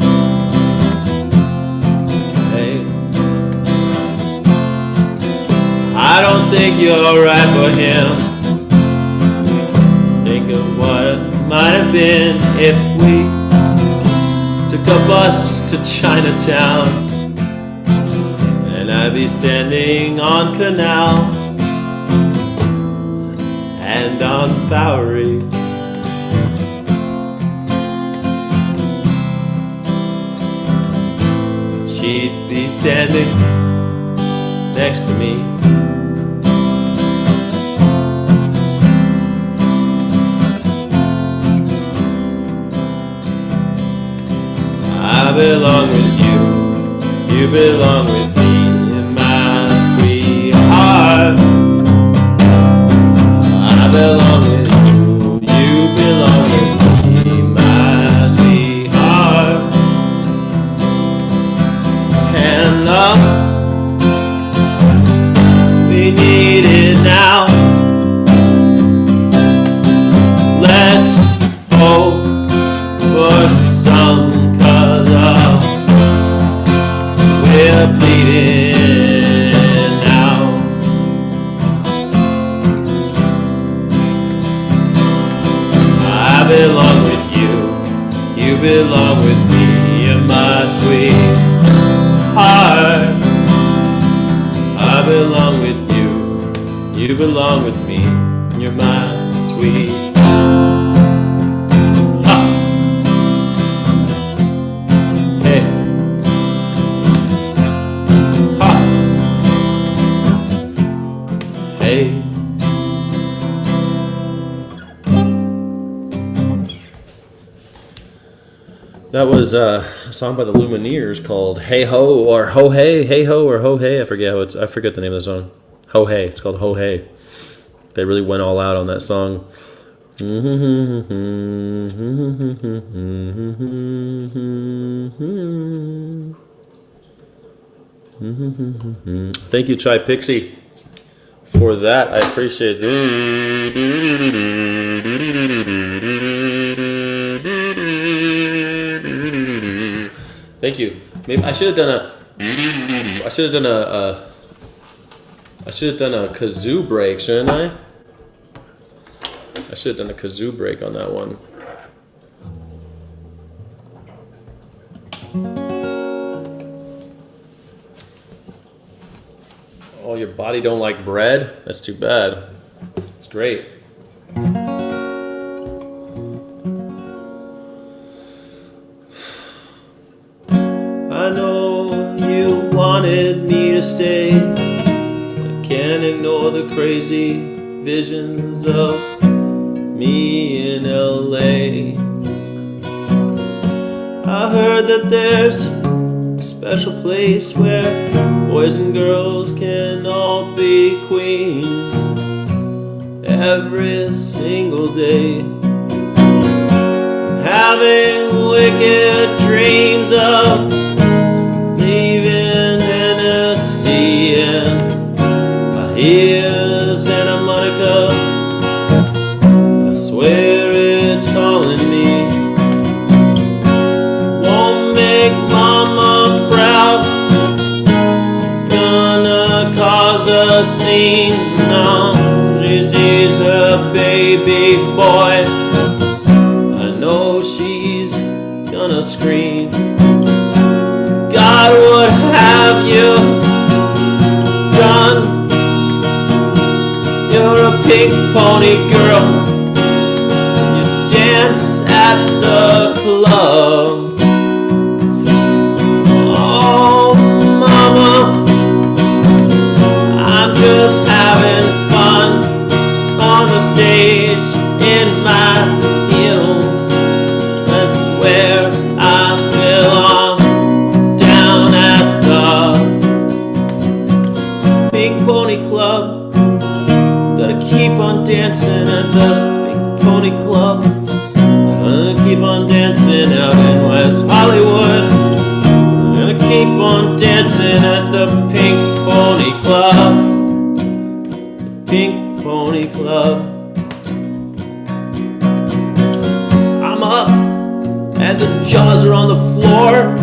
I don't think you're right for him. Think of what might have been if we took a bus to Chinatown, and I'd be standing on Canal and on Bowery. She'd be standing next to me. I belong with you, you belong with me, my sweetheart. I belong with you, you belong with me, my sweetheart. And love, we need it now. Let's hope for some. We're bleeding now. I belong with you, you belong with me. You're my sweetheart. I belong with you, you belong with me. You're my sweetheart. That was a song by the Lumineers called "Hey Ho" or "Ho Hey," "Hey Ho" or "Ho Hey." I forget I forget the name of the song. "Ho Hey." It's called "Ho Hey." They really went all out on that song. Thank you, Chai Pixie, for that. I appreciate it. Thank you. Maybe I should have done a. I should have done a kazoo break, shouldn't I? I should have done a kazoo break on that one. Oh, your body don't like bread? That's too bad. It's great. I know you wanted me to stay. I can't ignore the crazy visions of me in LA. I heard that there's a special place where boys and girls can all be queens every single day. Having wicked dreams of leaving Tennessee, and I hear Santa Monica, I swear it's calling me. Won't make mama proud, it's gonna cause a scene. No, she sees her baby boy, I know she's gonna scream. God, what have you done? You're a pink pony girl, you dance at the club. Oh, mama, I'm just having fun on the stage in my heels. That's where I belong, down at the Pink Pony Club. Gotta keep on dancing at the Pink Pony Club. Gonna keep on dancing out in West Hollywood. Gonna keep on dancing at the Pink Pony Club. The Pink Pony Club. I'm up and the jaws are on the floor.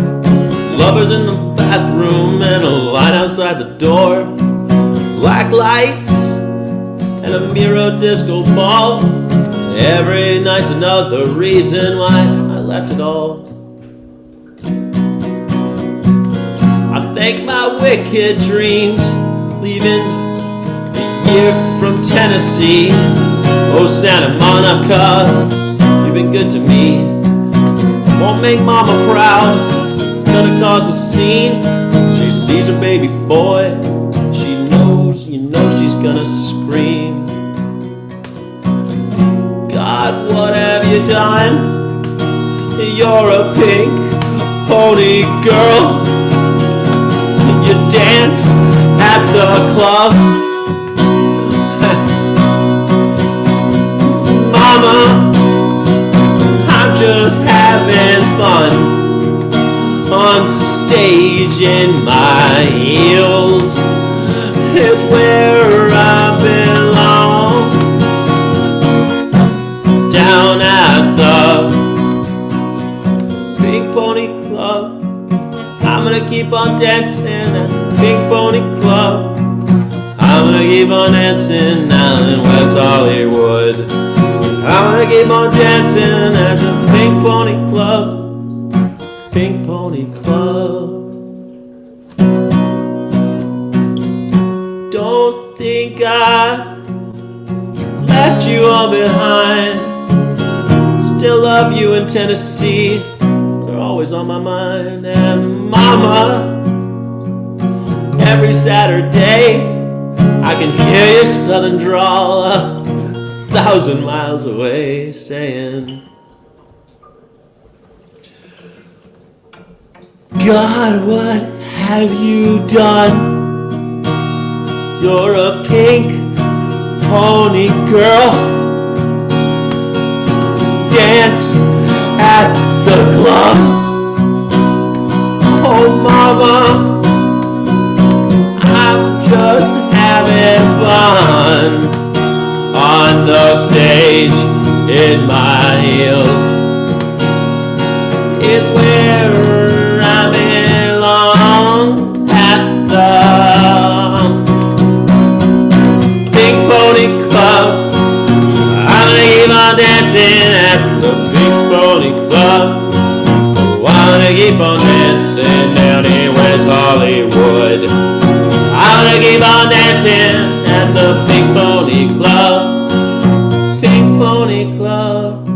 Lovers in the bathroom and a line outside the door. Black lights and a Miro disco ball. Every night's another reason why I left it all. I thank my wicked dreams, leaving the year from Tennessee. Oh, Santa Monica, you've been good to me. Won't make mama proud, it's gonna cause a scene. She sees her baby boy, she knows, you know she's gonna scream. God, what have you done? You're a pink pony girl, you dance at the club. Mama, I'm just having fun on stage in my heels. It's where I belong, down at the Pink Pony Club. I'm gonna keep on dancing at the Pink Pony Club. I'm gonna keep on dancing down in West Hollywood. I'm gonna keep on dancing at the Pink Pony Club. Pink Pony Club. Don't think I left you all behind. Still love you in Tennessee. You're always on my mind. And mama, every Saturday I can hear your southern drawl 1,000 miles away saying, God, what have you done? You're a pink pony girl. Dance at the club. Oh, mama, I'm just having fun on the stage in my heels. It's where I belong at the Pink Pony Club. I'm gonna keep on dancing at the Pink Pony Club. I'm gonna keep on dancing down in West Hollywood. I'm gonna keep on dancing at the Pink Pony Club. Pink Pony Club.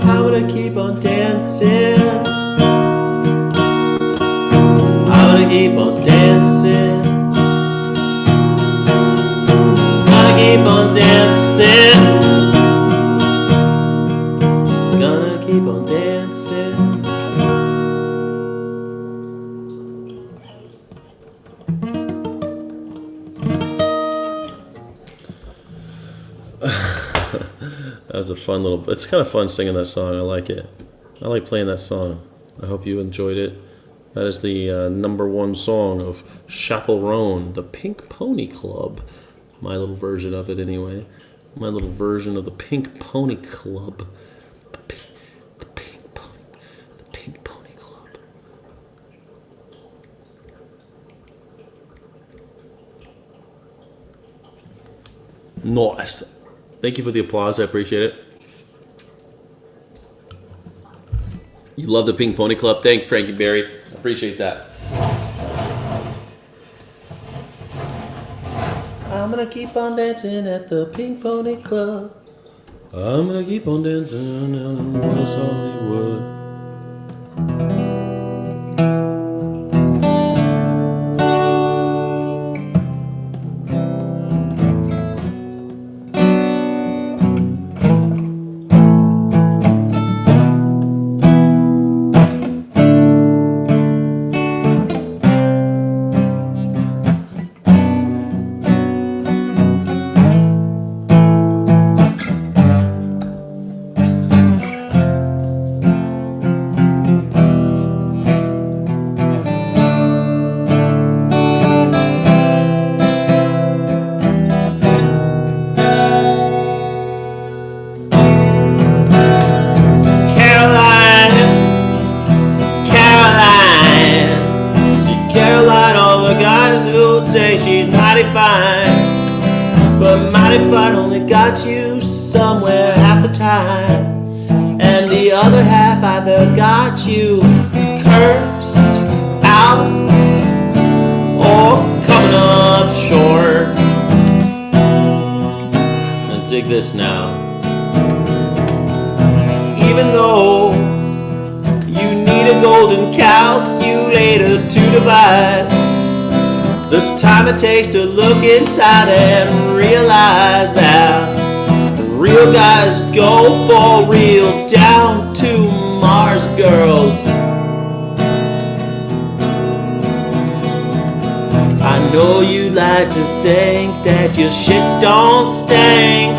I'm gonna keep on dancing. I'm gonna keep on dancing. Gonna keep on dancing. Gonna keep on dancing. That was a fun little, it's kind of fun singing that song. I like it. I like playing that song. I hope you enjoyed it. That is the #1 song of Chaperone, the Pink Pony Club. My little version of it anyway. My little version of the Pink Pony Club. The Pink Pony Club. Nice. Thank you for the applause. I appreciate it. You love the Pink Pony Club. Thank you, Frankie Berry. I appreciate that. I'm gonna keep on dancing at the Pink Pony Club. I'm gonna keep on dancing in West Hollywood. You somewhere half the time, and the other half either got you cursed out or coming up short. And dig this now. Even though you need a golden calculator to divide the time it takes to look inside and realize that real guys go for real, down to Mars girls. I know you like to think that your shit don't stink,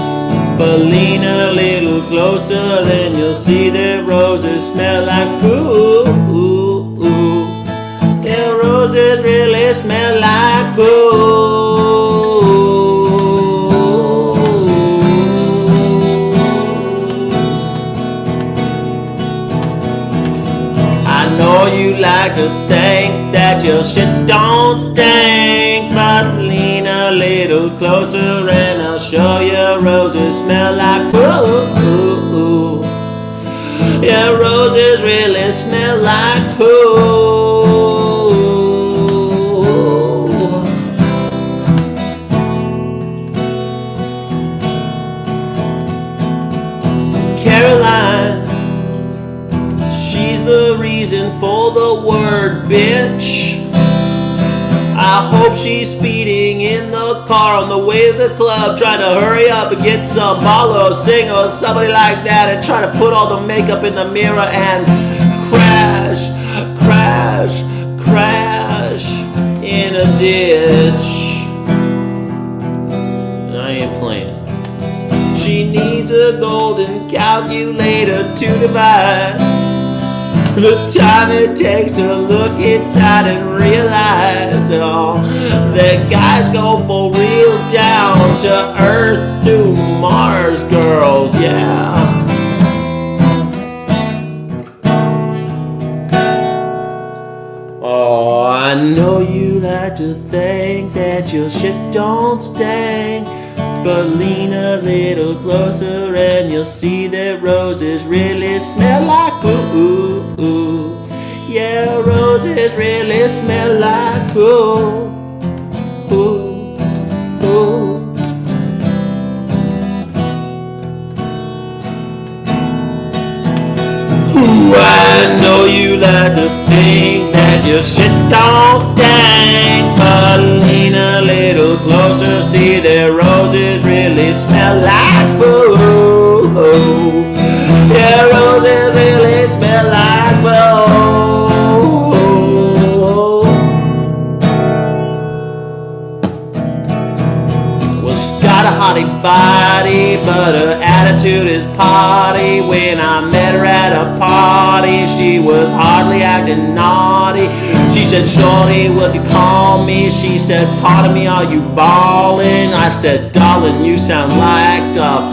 but lean a little closer and you'll see that roses smell like poo. Yeah, roses really smell like poo. I know you like to think that your shit don't stink, but lean a little closer and I'll show you roses smell like poo. Yeah, roses really smell like poo. Caroline, she's the reason for the word bitch. I hope she's speeding in the car on the way to the club, trying to hurry up and get some baller or singer or somebody like that, and try to put all the makeup in the mirror and crash, crash, crash in a ditch. I ain't playing. She needs a golden calculator to divide the time it takes to look inside and realize that guys go for real down to Earth to Mars girls, yeah. Oh, I know you like to think that your shit don't stink, but lean a little closer and you'll see that roses really smell like ooh, ooh. Yeah, roses really smell like ooh, ooh, ooh. Ooh, I know you like to think that your shit don't stink, but lean a little closer, see that roses really smell like ooh. Yeah, roses really smell like ooh. Well, she got a hottie body, but her attitude is potty. When I met her at a party, she was hardly acting naughty. She said, shorty, what you call me? She said, pardon me, are you ballin'? I said, darling, you sound like a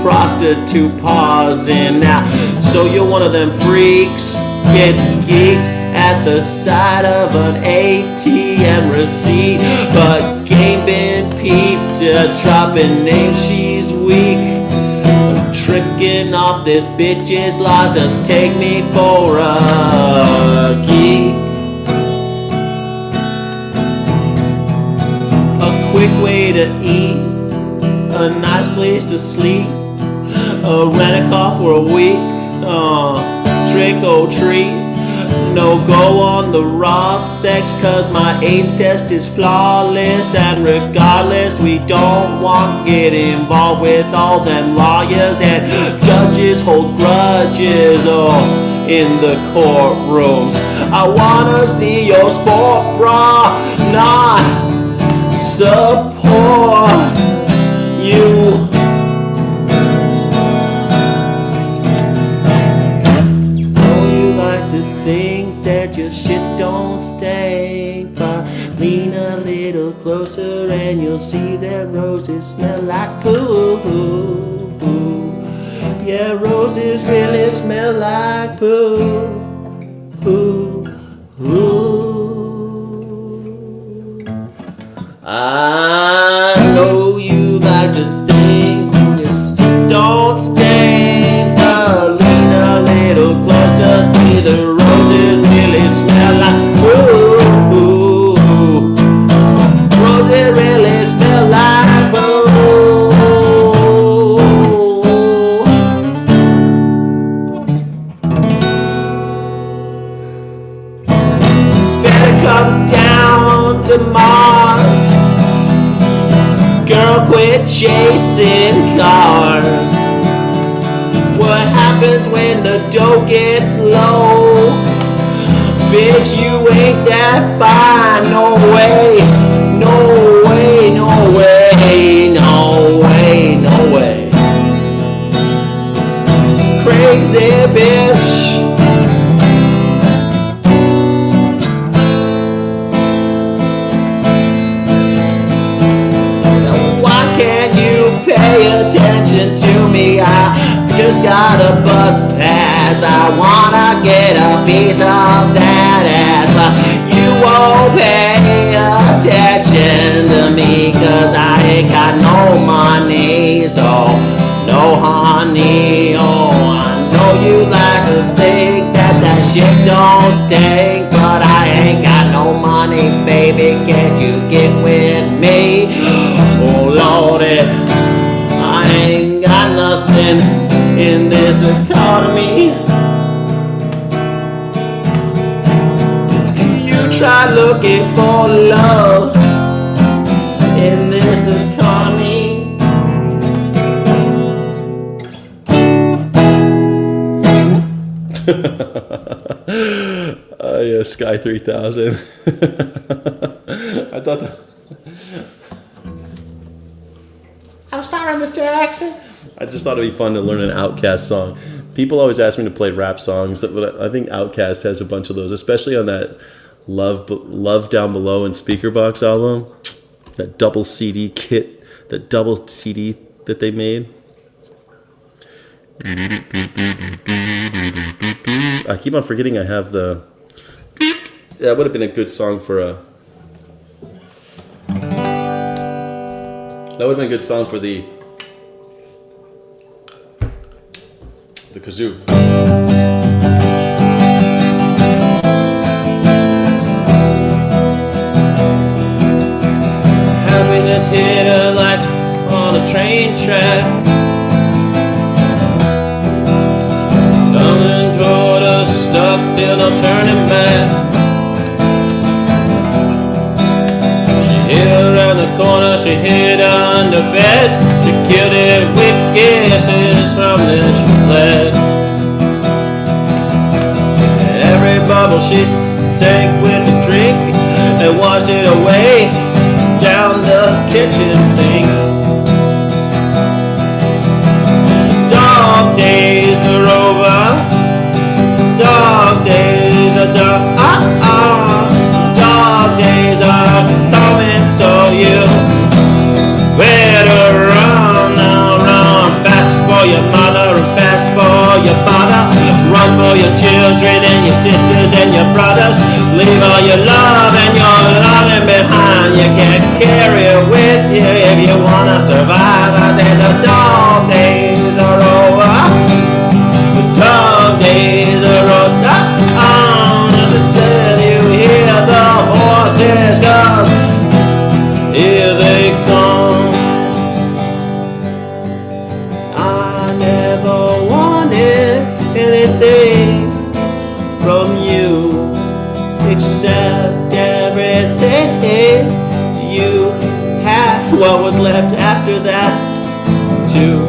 prostitute pausing now. So you're one of them freaks, gets geeked at the sight of an ATM receipt, but game been peeped, dropping names, she's weak. Tricking off this bitch's license, take me for a geek. A quick way to eat, a nice place to sleep, rent a car for a week, trick or treat. No go on the raw sex, cause my AIDS test is flawless. And regardless, we don't want to get involved with all them lawyers and judges hold grudges in the courtrooms. I wanna see your sport bra, not support you. Think that your shit don't stink, but lean a little closer and you'll see that roses smell like poo. Yeah, roses really smell like poo. I know you like to think your shit don't stink, but lean a little closer, see the roses really smell like ooh. Roses really smell like ooh. Better come down to Mars, girl, quit chasing cars. What happens when the dough gets low? Bitch, you ain't that fine. No way, no way, no way, no way, no way. Crazy bitch. Why can't you pay attention to me? I just got a bus pass, I wanna get a piece of that ass, but you won't pay attention to me, cause I ain't got no money, so no honey. Oh, I know you like to think that that shit don't stink, but I ain't got no money, baby, can't you get with me? Oh lordy, I ain't got nothing in this economy. You try looking for love in this economy. Yeah, Sky 3000. I thought that. I'm sorry, Mr. Jackson. I just thought it'd be fun to learn an Outkast song. People always ask me to play rap songs, but I think Outkast has a bunch of those, especially on that Love Down Below and Speakerbox album. That double CD kit, that double CD that they made. I keep on forgetting I have the... That would have been a good song for a... That would have been a good song for the kazoo. Happiness hit her like on a train track, coming toward us, stuck till no turning back. She hid around the corner, she hid under beds, she killed it with kisses, from then she fled. Every bubble she sank with a drink and washed it away down the kitchen sink. Dog days are over. Dog days are done. Dog days are coming, so you better run now, run fast for your mother and fast for your father. Run for your children and your sisters and your brothers. Leave all your love and your loving behind. You can't carry it with you if you wanna survive. I said the dog days are over. The dog days are over. Until you hear the horses come, here they come. I never wanted anything from you except everything you had. What was left after that too?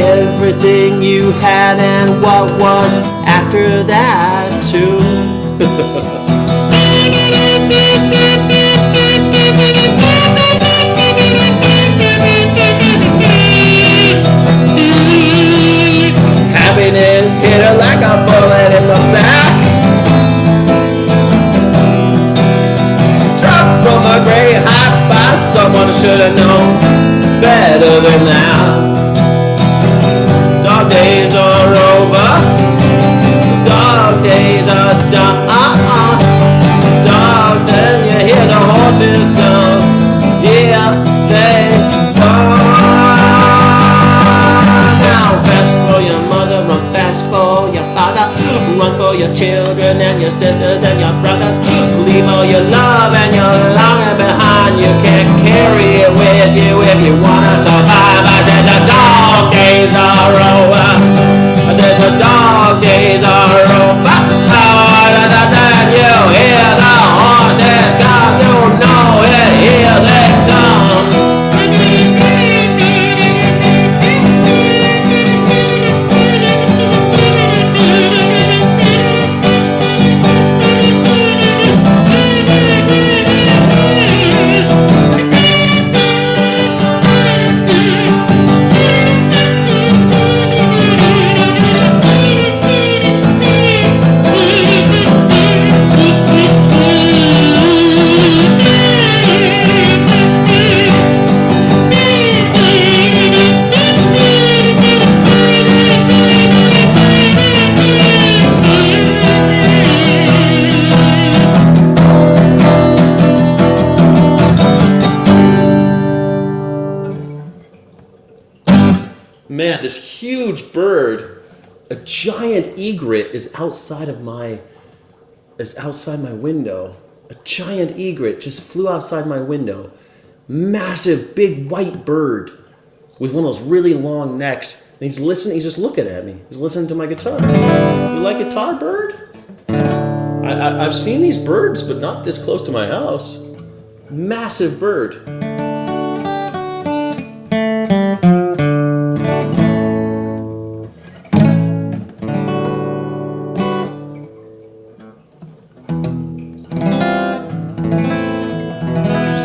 Everything you had and what was after that too. Happiness hit her like a bullet in the back, struck from a great height by someone who should have known better than that. Dog days are over. Dog days are done. Dog, then you hear the horses come. Yeah, they come. Now fast for your mother, run fast for your father. Run for your children and your sisters and your brothers. Leave all your love and your longing behind. You can't carry it with you if you wanna survive. I said the dog days are over. I said the dog days are over. Then you hear the horses come. You know it, here they come. Man, this huge bird, a giant egret, is outside my window. A giant egret just flew outside my window. Massive, big white bird with one of those really long necks. And he's listening. He's just looking at me. He's listening to my guitar. You like guitar, bird? I've seen these birds, but not this close to my house. Massive bird.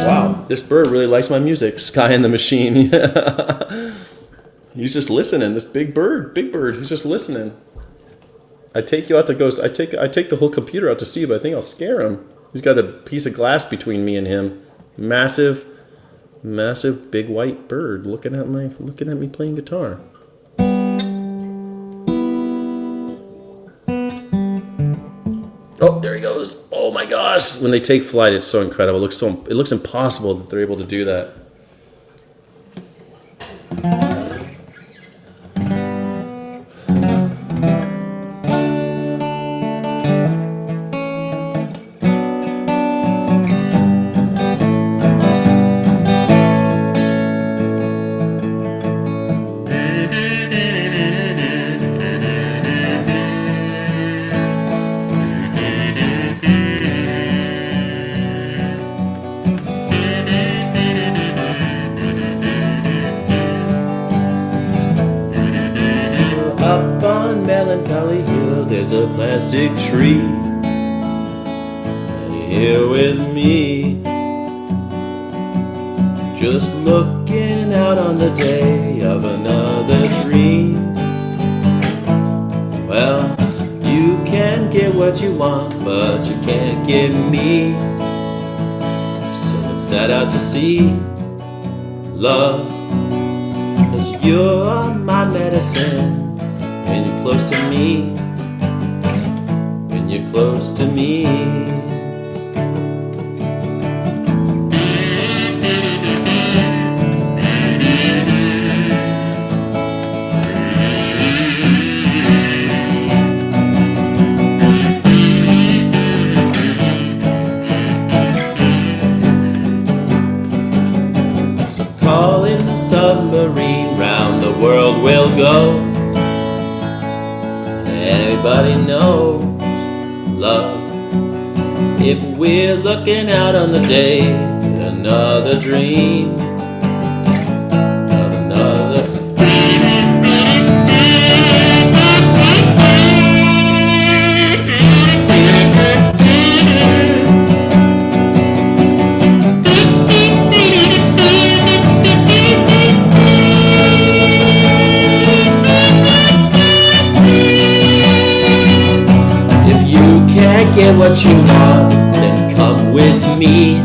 Wow, this bird really likes my music. Sky and the Machine. He's just listening. This big bird. He's just listening. I take you out to go. I take the whole computer out to see, but I think I'll scare him. He's got a piece of glass between me and him. Massive big white bird looking at me playing guitar. Oh, there he goes. Oh my gosh. When they take flight, it's so incredible. It looks impossible that they're able to do that. Up on Melancholy Hill, there's a plastic tree. Here with me, just looking out on the day of another dream. Well, you can get what you want, but you can't get me. So let's set out to see love, 'cause you're my medicine. When you're close to me, when you're close to me. So call in the submarine, round the world we'll go. Everybody knows love. If we're looking out on the day, another dream of another. Can't get what you want, then come with me.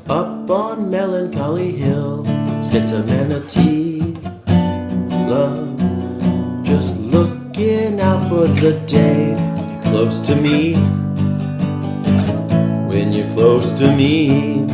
Up on Melancholy Hill sits a manatee. Love, just looking out for the day. You're close to me, when you're close to me.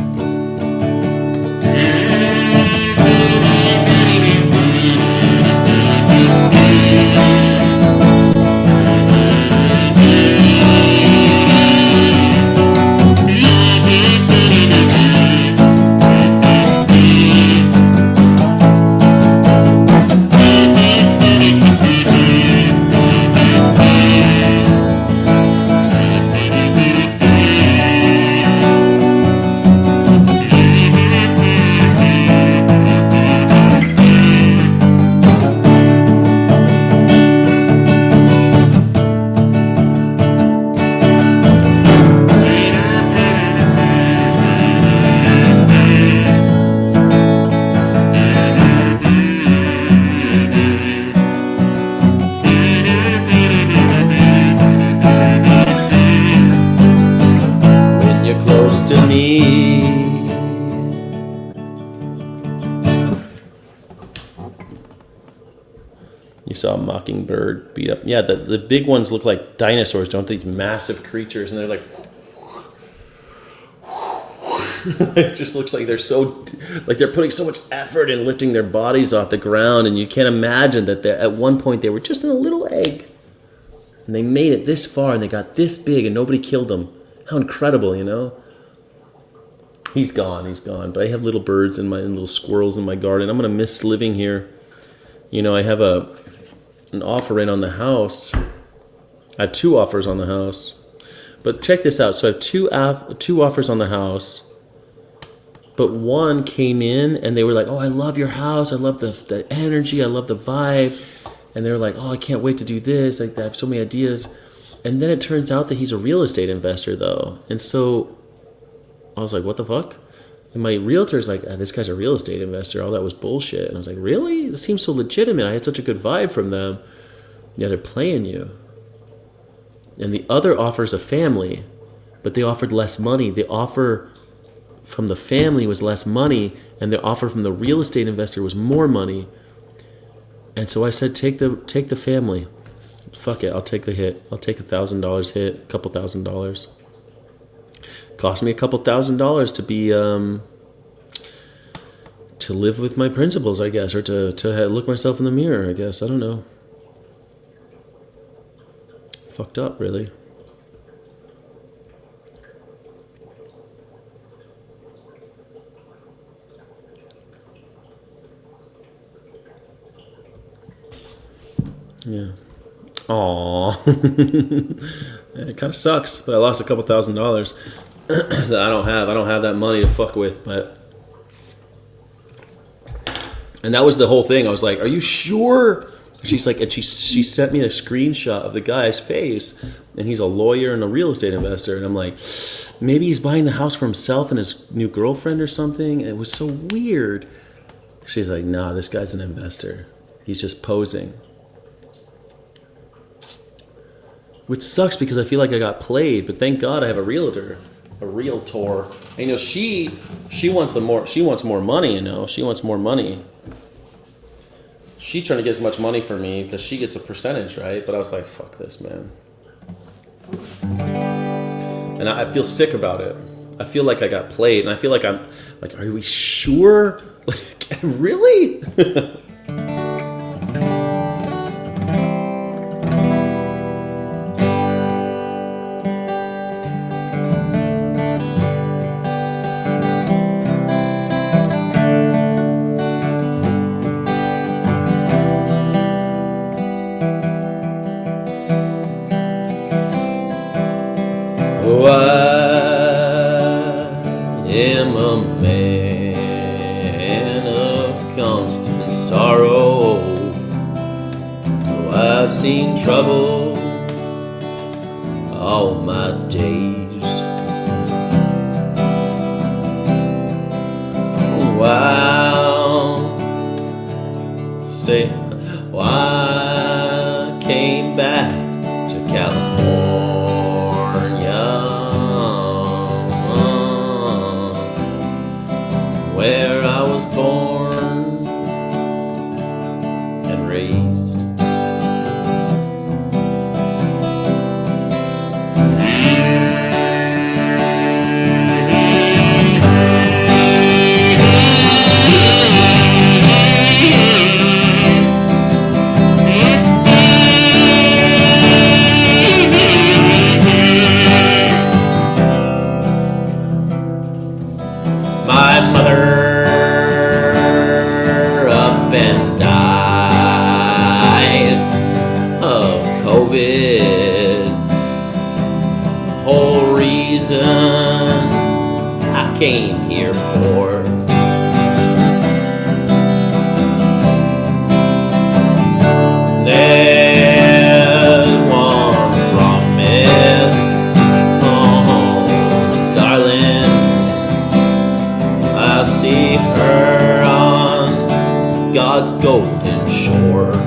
To me. You saw a mockingbird beat up. Yeah, the big ones look like dinosaurs, don't they? These massive creatures, and they're like it just looks like they're putting so much effort in lifting their bodies off the ground, and you can't imagine that at one point they were just in a little egg, and they made it this far, and they got this big, and nobody killed them. How incredible, you know? He's gone. But I have little birds and little squirrels in my garden. I'm gonna miss living here. You know, I have an offer in on the house. I have 2 offers on the house. But check this out. So I have two offers on the house, but one came in and they were like, "Oh, I love your house. I love the energy. I love the vibe." And they were like, "Oh, I can't wait to do this. Like, I have so many ideas." And then it turns out that he's a real estate investor, though. And so I was like, "What the fuck?" And my realtor's like, "This guy's a real estate investor. All that was bullshit." And I was like, "Really? This seems so legitimate. I had such a good vibe from them." Yeah, they're playing you. And the other offer's a family, but they offered less money. The offer from the family was less money, and the offer from the real estate investor was more money. And so I said, take the family. Fuck it, I'll take the hit. I'll take $1,000 hit, a couple $1,000. Cost me a couple $1,000 to be to live with my principles, I guess, or to look myself in the mirror, I guess. I don't know. Fucked up, really. Yeah. Aww. It kind of sucks, but I lost a couple $1,000 that I don't have. I don't have that money to fuck with, but. And that was the whole thing. I was like, "Are you sure?" She's like, and she sent me a screenshot of the guy's face, and he's a lawyer and a real estate investor. And I'm like, maybe he's buying the house for himself and his new girlfriend or something. And it was so weird. She's like, "Nah, this guy's an investor. He's just posing." Which sucks because I feel like I got played, but thank God I have a realtor. And, you know, she wants more money, you know. She wants more money. She's trying to get as much money for me because she gets a percentage, right? But I was like, fuck this, man. And I feel sick about it. I feel like I got played, and I feel like I'm like, are we sure? Like, really? Oh, I am a man of constant sorrow. Oh, I've seen trouble all my days. Wow. Say, why I came back to California, where I was born and raised. My mother up and died of COVID. Whole reason I came here for. There's one promise, oh, darling. I see her on God's golden shore.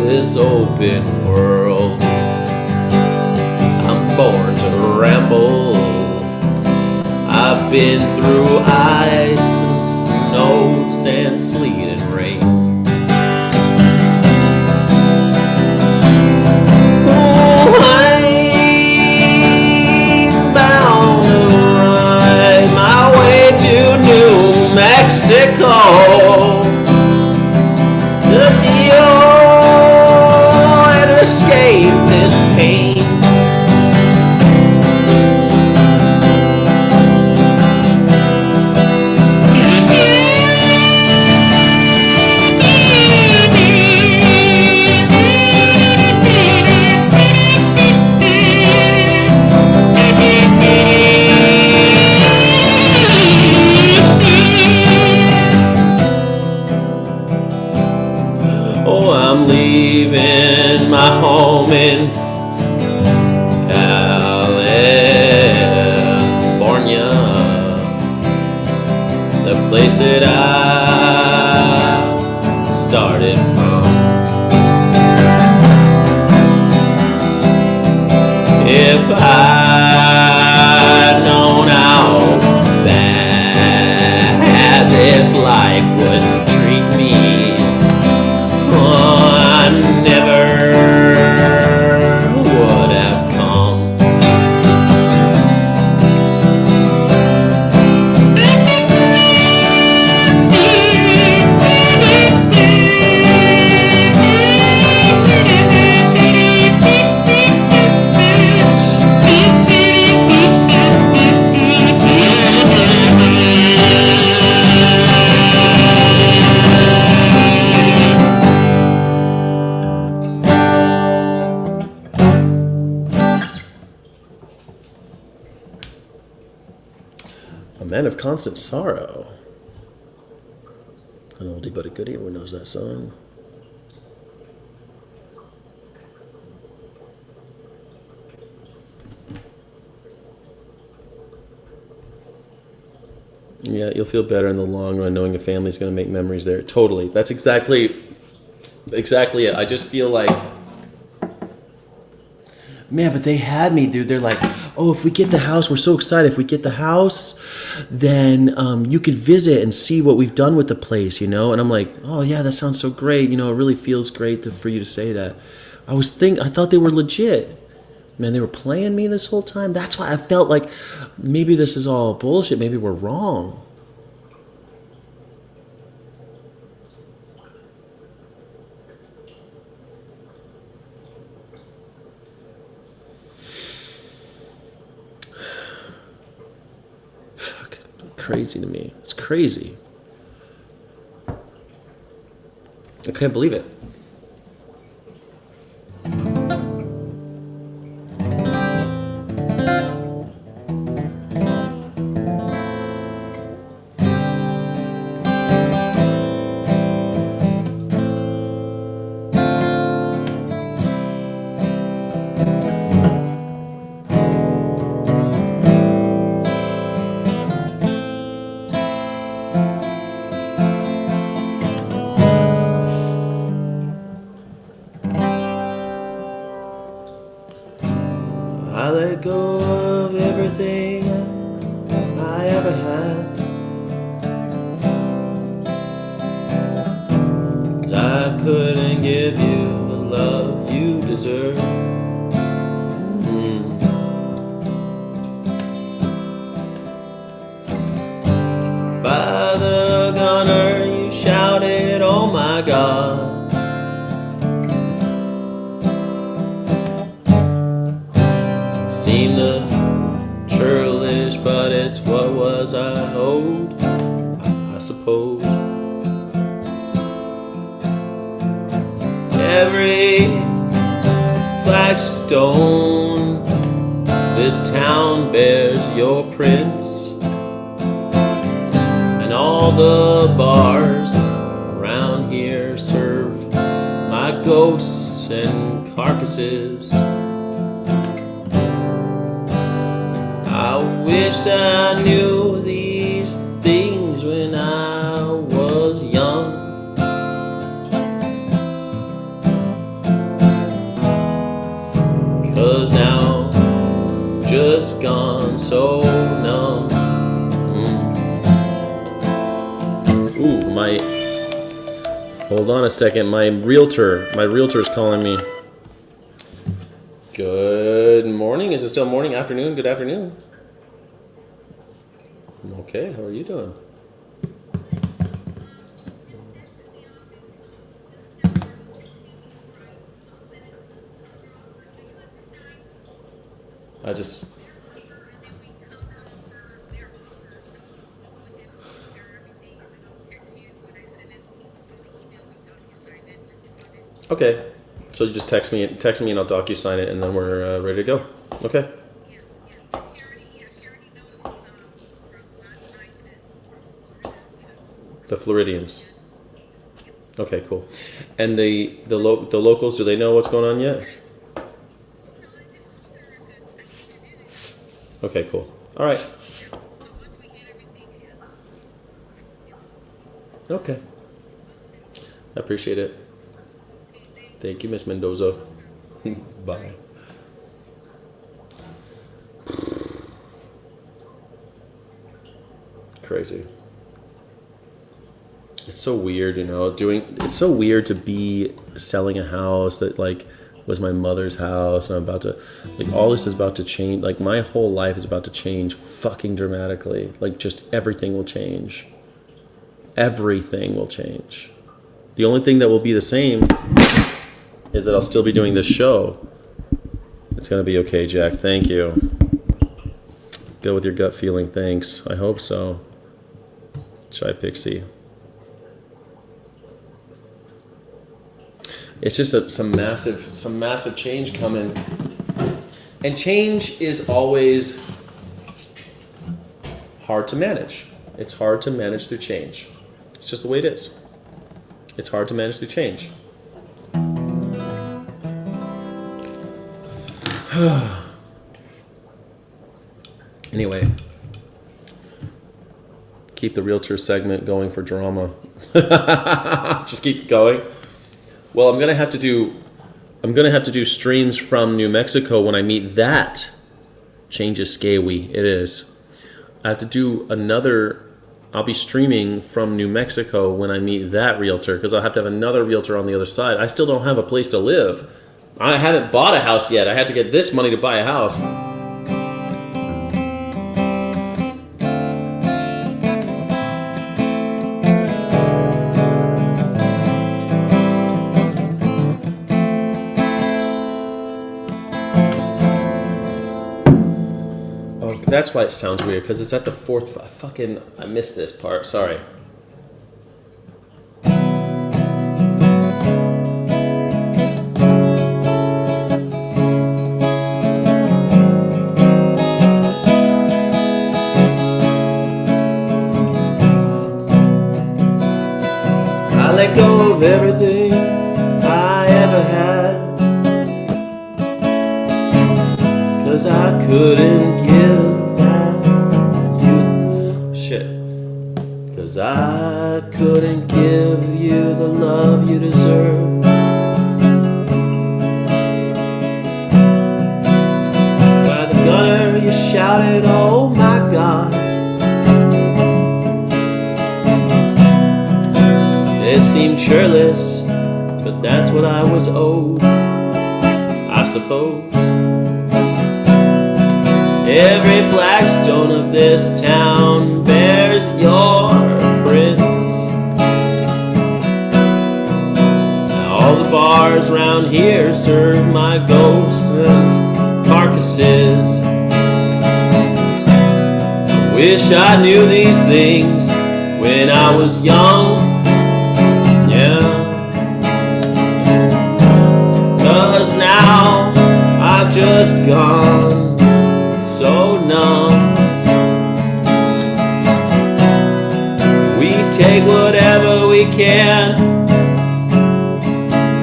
This open world, I'm born to ramble. I've been through ice and snows and sleet and rain. Oh, I'm bound to rhyme. Men of Constant Sorrow. An oldie but a goodie. Everyone knows that song. Yeah, you'll feel better in the long run knowing your family's going to make memories there. Totally. That's exactly it. I just feel like, man, but they had me, dude. They're like, oh, if we get the house, we're so excited. If we get the house, then you could visit and see what we've done with the place, And I'm like, oh, yeah, that sounds so great. It really feels great for you to say that. I thought they were legit. Man, they were playing me this whole time. That's why I felt like maybe this is all bullshit. Maybe we're wrong. Fuck, crazy to me. It's crazy. I can't believe it. I let go of everything I ever had. 'Cause I couldn't give you the love you deserve. By the gunner you shouted, oh my God. Seemed churlish, but it's what was I owed, I suppose. Every flagstone this town bears your prints, and all the bars around here serve my ghosts and carcasses. I wish I knew these things when I was young. 'Cause now I'm just gone so numb. Ooh, hold on a second, my realtor's calling me. Good morning. Is it still morning? Afternoon? Good afternoon. Okay, how are you doing? Okay, so you just text me and I'll DocuSign it and then we're ready to go. Okay. The Floridians. Okay, cool. And the locals, do they know what's going on yet? Okay, cool. All right. Okay. I appreciate it. Thank you, Miss Mendoza. Bye. Crazy. It's so weird, it's so weird to be selling a house that was my mother's house, and I'm about to, all this is about to change. My whole life is about to change fucking dramatically. Just everything will change. Everything will change. The only thing that will be the same is that I'll still be doing this show. It's gonna be okay, Jack. Thank you. Go with your gut feeling. Thanks. I hope so. Shy Pixie. It's just some massive change coming. And change is always hard to manage. It's hard to manage through change. It's just the way it is. It's hard to manage through change. Anyway, keep the realtor segment going for drama. Just keep going. Well, I'm gonna have to do streams from New Mexico when I meet that. Change is scary. It is. I have to do another. I'll be streaming from New Mexico when I meet that realtor because I'll have to have another realtor on the other side. I still don't have a place to live. I haven't bought a house yet. I had to get this money to buy a house. That's why it sounds weird, because it's at the fourth. I missed this part. Sorry. I let go of everything I ever had, 'cause I couldn't give Cause I couldn't give you the love you deserve. By the gunner you shouted, oh my God. It seemed cheerless, but that's what I was owed, I suppose. Every flagstone of this town bears your prints. All the bars round here serve my ghosts and carcasses. I wish I knew these things when I was young, yeah. 'Cause now I've just gone so numb. We take whatever we can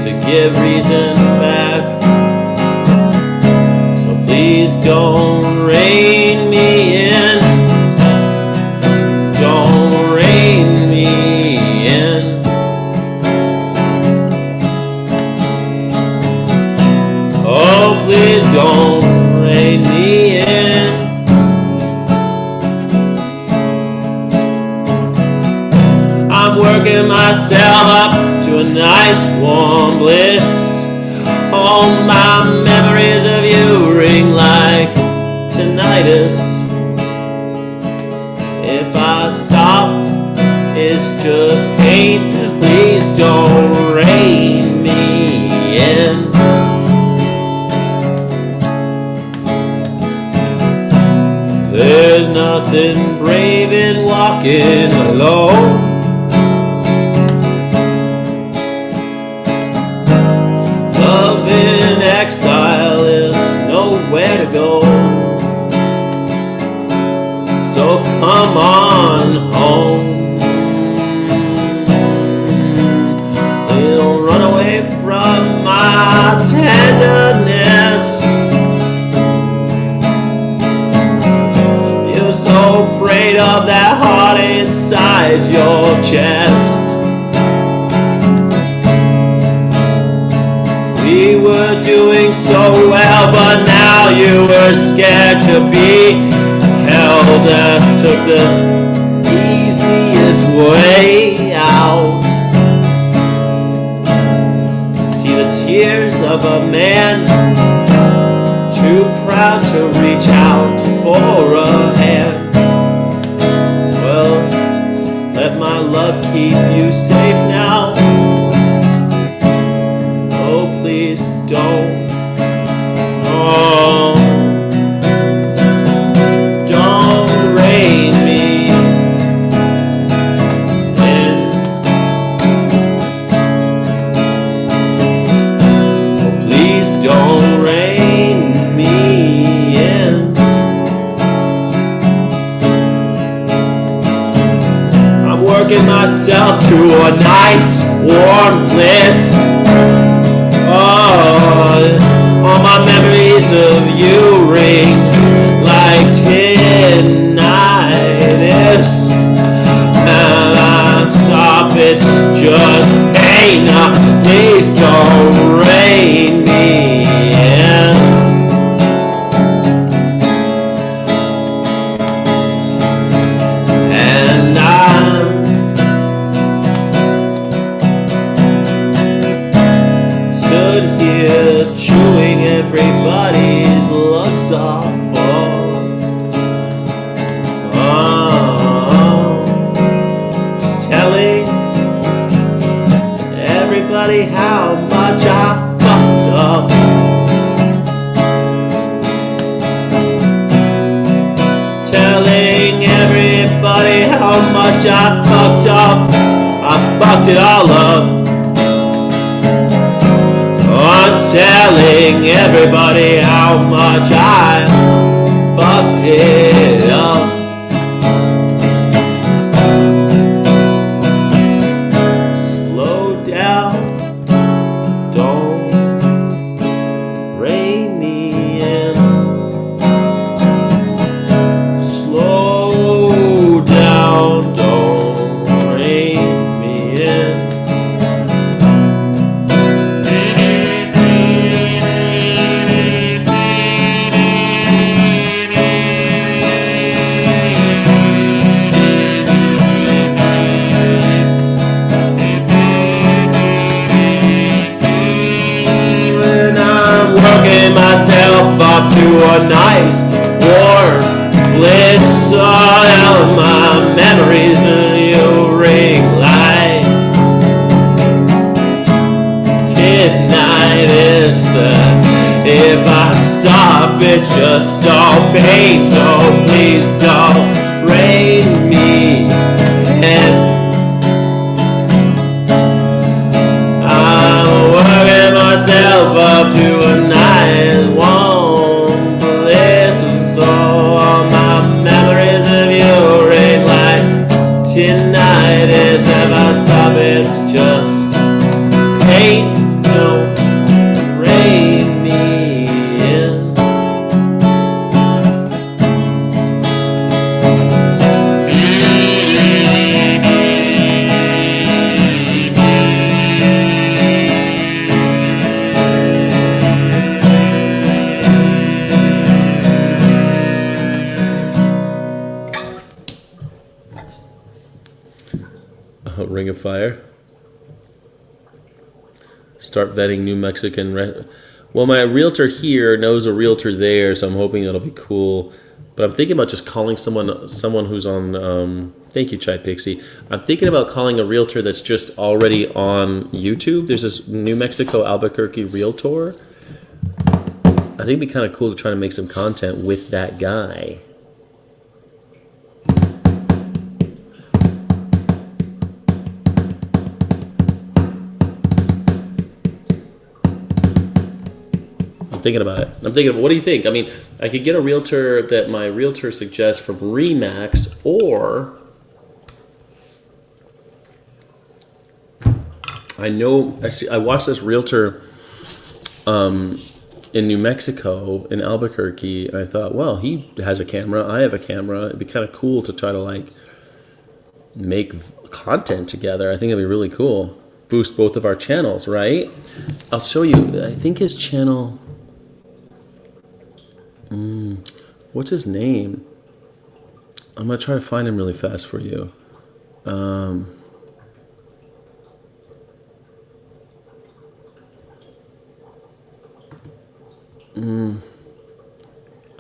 to give reason back. So please don't rein me in. Don't rein me in. Oh, please don't rein me in. I'm working myself up to a nice warm bliss. All my memories of you ring like tinnitus. If I stop, it's just pain. Please don't rein me in. There's nothing brave in walking alone. Love in exile is nowhere to go. So come on home. Don't run away from my tenderness. You're so afraid of that heart inside your chest. We were doing so well, but now you were scared to be held and took the easiest way out. See the tears of a man too proud to reach out for a hand. Well, let my love keep you safe now. Please don't, oh, don't rein me in. Oh, please don't rein me in. up to a nice warm bliss. Oh, all my memories of you ring like tinnitus. And stop, it's just pain. Now, please don't rein me in. And I'm stood here chewing everybody's looks off. Telling everybody how much I fucked up. Telling everybody how much I fucked up. I fucked it all up. I'm telling everybody how much I fucked it up. Slow down, don't rein me in. Slow down, don't rein me in. Working myself up to a nice warm bliss. All my memories of you ring like tinnitus. If I stop, it's just all pain. So please don't rein me in. Working myself up to a nice warm bliss. All my memories of you ring like tinnitus. If I stop, it's just pain. Don't rein me in. Ring of Fire. Start vetting New Mexican. Well, my realtor here knows a realtor there, so I'm hoping it'll be cool. But I'm thinking about just calling someone who's on. Thank you, Chai Pixie. I'm thinking about calling a realtor that's just already on YouTube. There's this New Mexico Albuquerque realtor. I think it'd be kind of cool to try to make some content with that guy. Thinking about it. I'm thinking, what do you think? I mean, I could get a realtor that my realtor suggests from Remax, or I watched this realtor in New Mexico, in Albuquerque, and I thought, well, he has a camera, I have a camera. It'd be kind of cool to try to like make content together. I think it'd be really cool. Boost both of our channels, right? I'll show you. I think his channel. What's his name? I'm gonna try to find him really fast for you.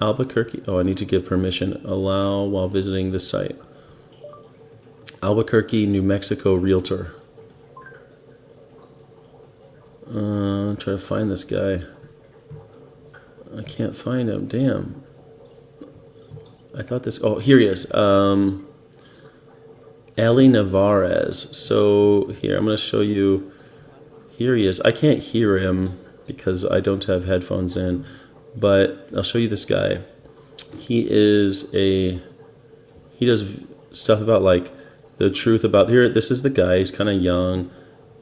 Albuquerque. Oh, I need to give permission. Allow while visiting the site. Albuquerque, New Mexico realtor. Try to find this guy. I can't find him. Damn. I thought this. Oh, here he is. Eli Navarez. So here, I'm going to show you. Here he is. I can't hear him because I don't have headphones in, but I'll show you this guy. He does stuff about like the truth about here. This is the guy. He's kind of young,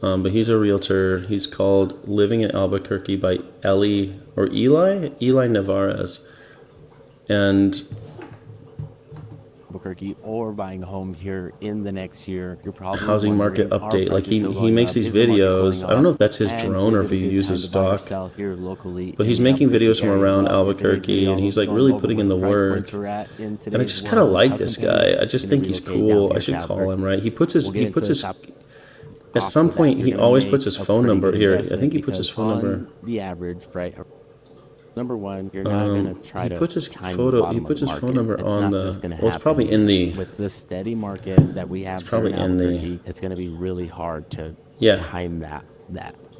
but he's a realtor. He's called Living in Albuquerque by Eli Navarez, and Albuquerque or buying a home here in the next year, you're probably housing market update. Like he makes these videos. I don't know if that's his drone or if he uses stock, but he's making videos from around Albuquerque, and he's like really putting in the work. And I just kind of like this guy. I just think he's cool. I should call him, right? He puts his at some point he always puts his phone number here. I think he puts his phone number. The average, right? Number one, you're not going to try to. He puts his photo. He puts his phone number on the. Well, it's probably in the. With the steady market that we have, it's probably in the. It's going to be really hard to time that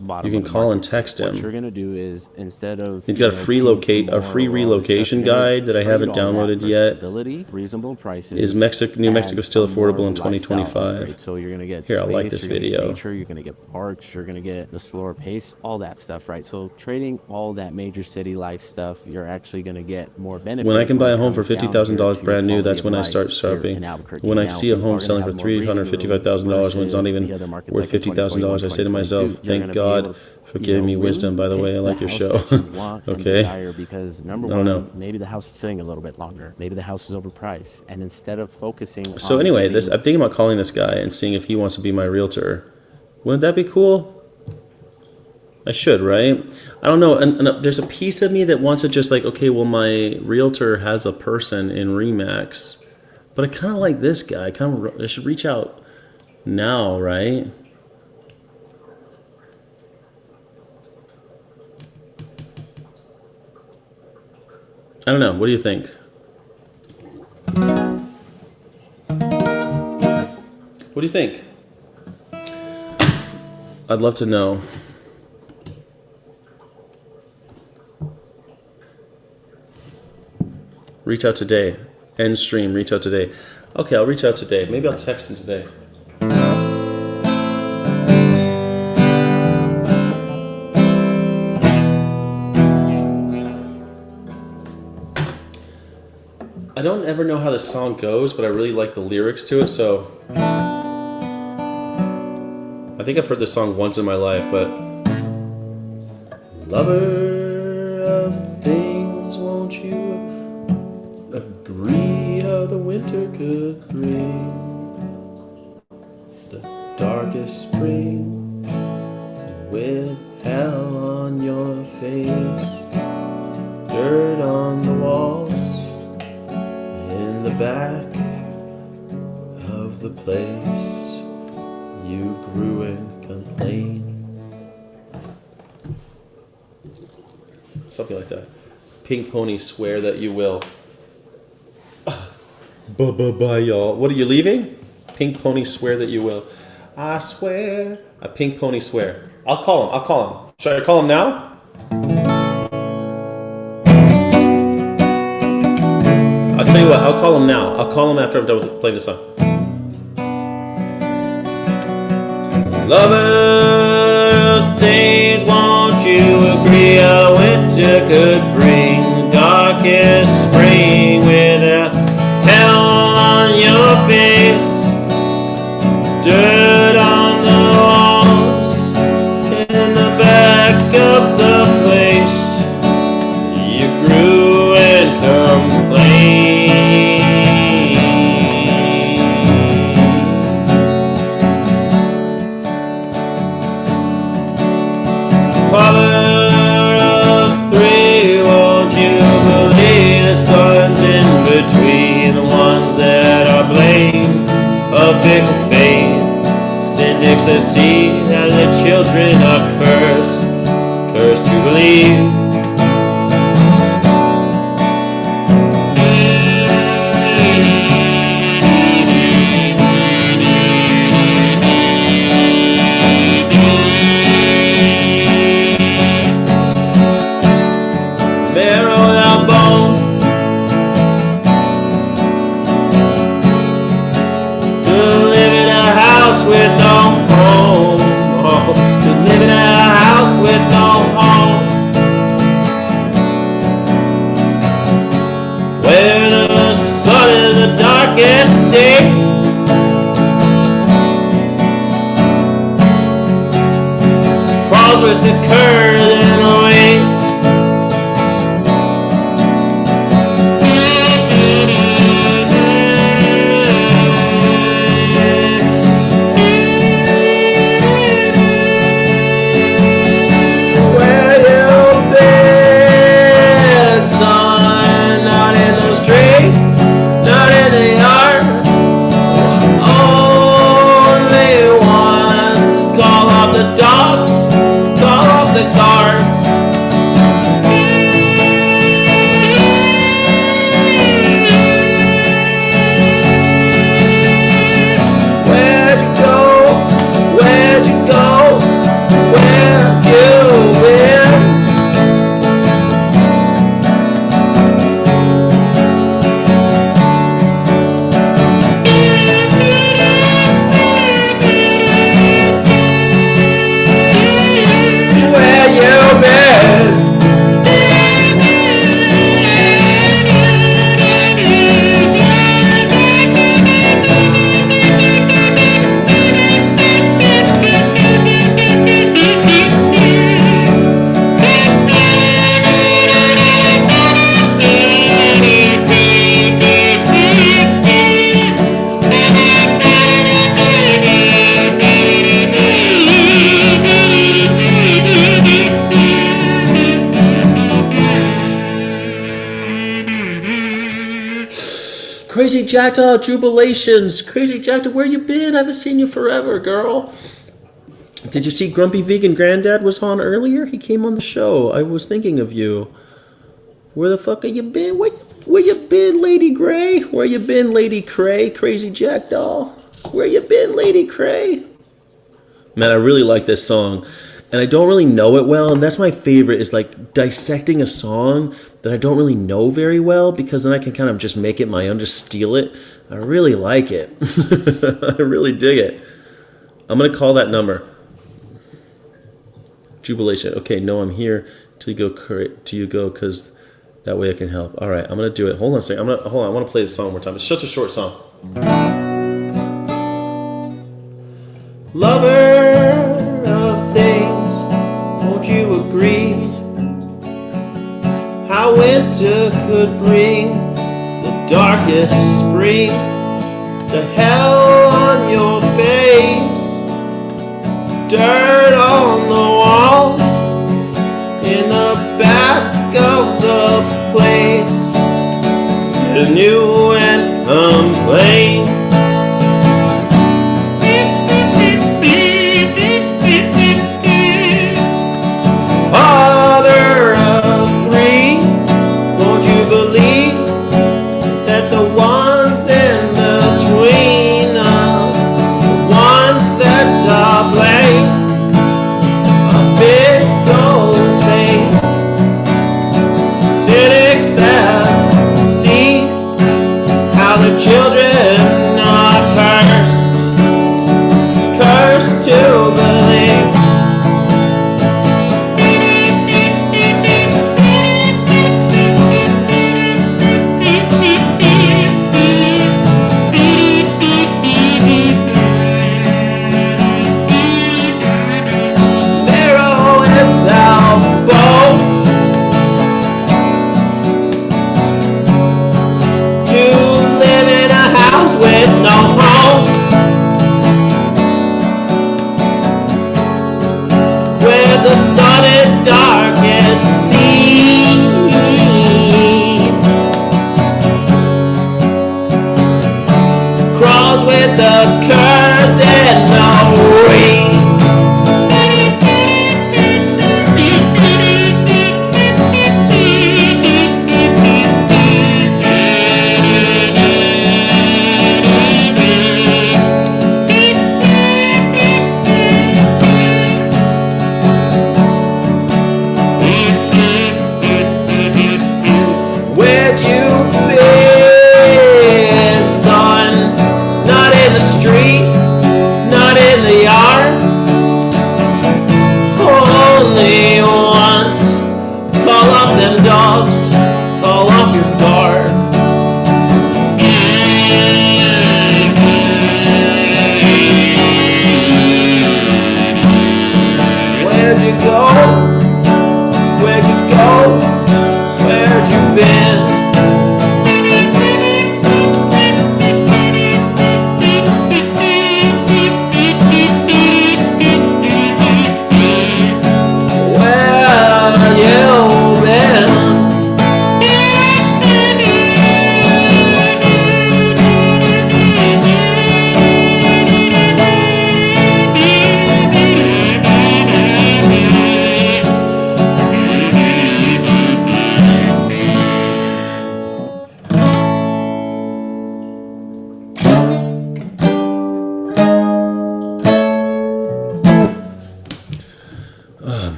bottom. You can call and text him. What you're going to do is instead of. He's got a free relocation guide that I haven't downloaded yet. Reasonable prices. Is New Mexico still affordable in 2025? So you're going to get. Here, I like this video. You're going to get parks. You're going to get the slower pace. All that stuff, right? So trading all that major city life stuff, you're actually going to get more benefit. When I can buy a home for $50,000 brand new, that's when I start shopping. When I see a home selling for $355,000 when it's not even worth $50,000, I say to myself, thank God for giving me wisdom. By the way, I like your show. Okay. Because number one, maybe the house is sitting a little bit longer. Maybe the house is overpriced. And instead of focusing So anyway, I'm thinking about calling this guy and seeing if he wants to be my realtor. Wouldn't that be cool? I should, right? I don't know. And there's a piece of me that wants to just like, okay, well, my realtor has a person in Remax, but I kind of like this guy. I should reach out now, right? I don't know. What do you think? What do you think? I'd love to know. Reach out today. End stream. Reach out today. Okay, I'll reach out today. Maybe I'll text him today. I don't ever know how this song goes, but I really like the lyrics to it, so I think I've heard this song once in my life, but lover of things, won't you agree how the winter could bring the darkest spring with hell on your face, dirt on the walls in the back of the place you grew and complained. Something like that. Pink pony, swear that you will. Bye, y'all. What, are you leaving? Pink pony, swear that you will. I swear. A pink pony, swear. I'll call him. Should I call him now? I'll tell you what, I'll call him now. I'll call him after I'm done with playing the song. Lover, things, won't you agree a winter could bring the darkest spring without hell on your face, dirt on the walls in the back of the place you grew and complained. Father of three, won't you believe the sons in between, the ones that are blamed of fickle faith, syndics that see that the children are cursed to believe. Marrow without bone, to live in a house with no home, to live in a house with no home, where the sun is the darkest day, with the curves and the wings. Where you been, son? Not in the street, not in the yard. Only once. Call off the dogs, call off the guards. Where'd you go? Where'd you go? Where'd you been? Where you been? Crazy Jackdaw, jubilations. Crazy Jackdaw, where you been? I haven't seen you forever, girl. Did you see Grumpy Vegan Granddad was on earlier? He came on the show. I was thinking of you. Where the fuck have you been? Where you been, Lady Gray? Where you been, Lady Cray? Crazy Jackdaw. Where you been, Lady Cray? Man, I really like this song. And I don't really know it well. And that's my favorite, is like dissecting a song that I don't really know very well, because then I can kind of just make it my own, just steal it. I really like it. I really dig it. I'm going to call that number. Jubilation. Okay, no, I'm here till you go, because that way I can help. All right, I'm going to do it. Hold on a second. Hold on. I want to play this song one more time. It's such a short song. Lover of things, won't you agree? How winter could bring the darkest spring to hell on your face, dirt on the walls in the back of the place, renew and complain. Father of three, won't you believe that the ones in between us, the ones that are blame, are fickle fate. Cynics have to see how the children are cursed to believe. With no home, where the sun is dark as sea, crawls with the curse and no rain. Where'd you go?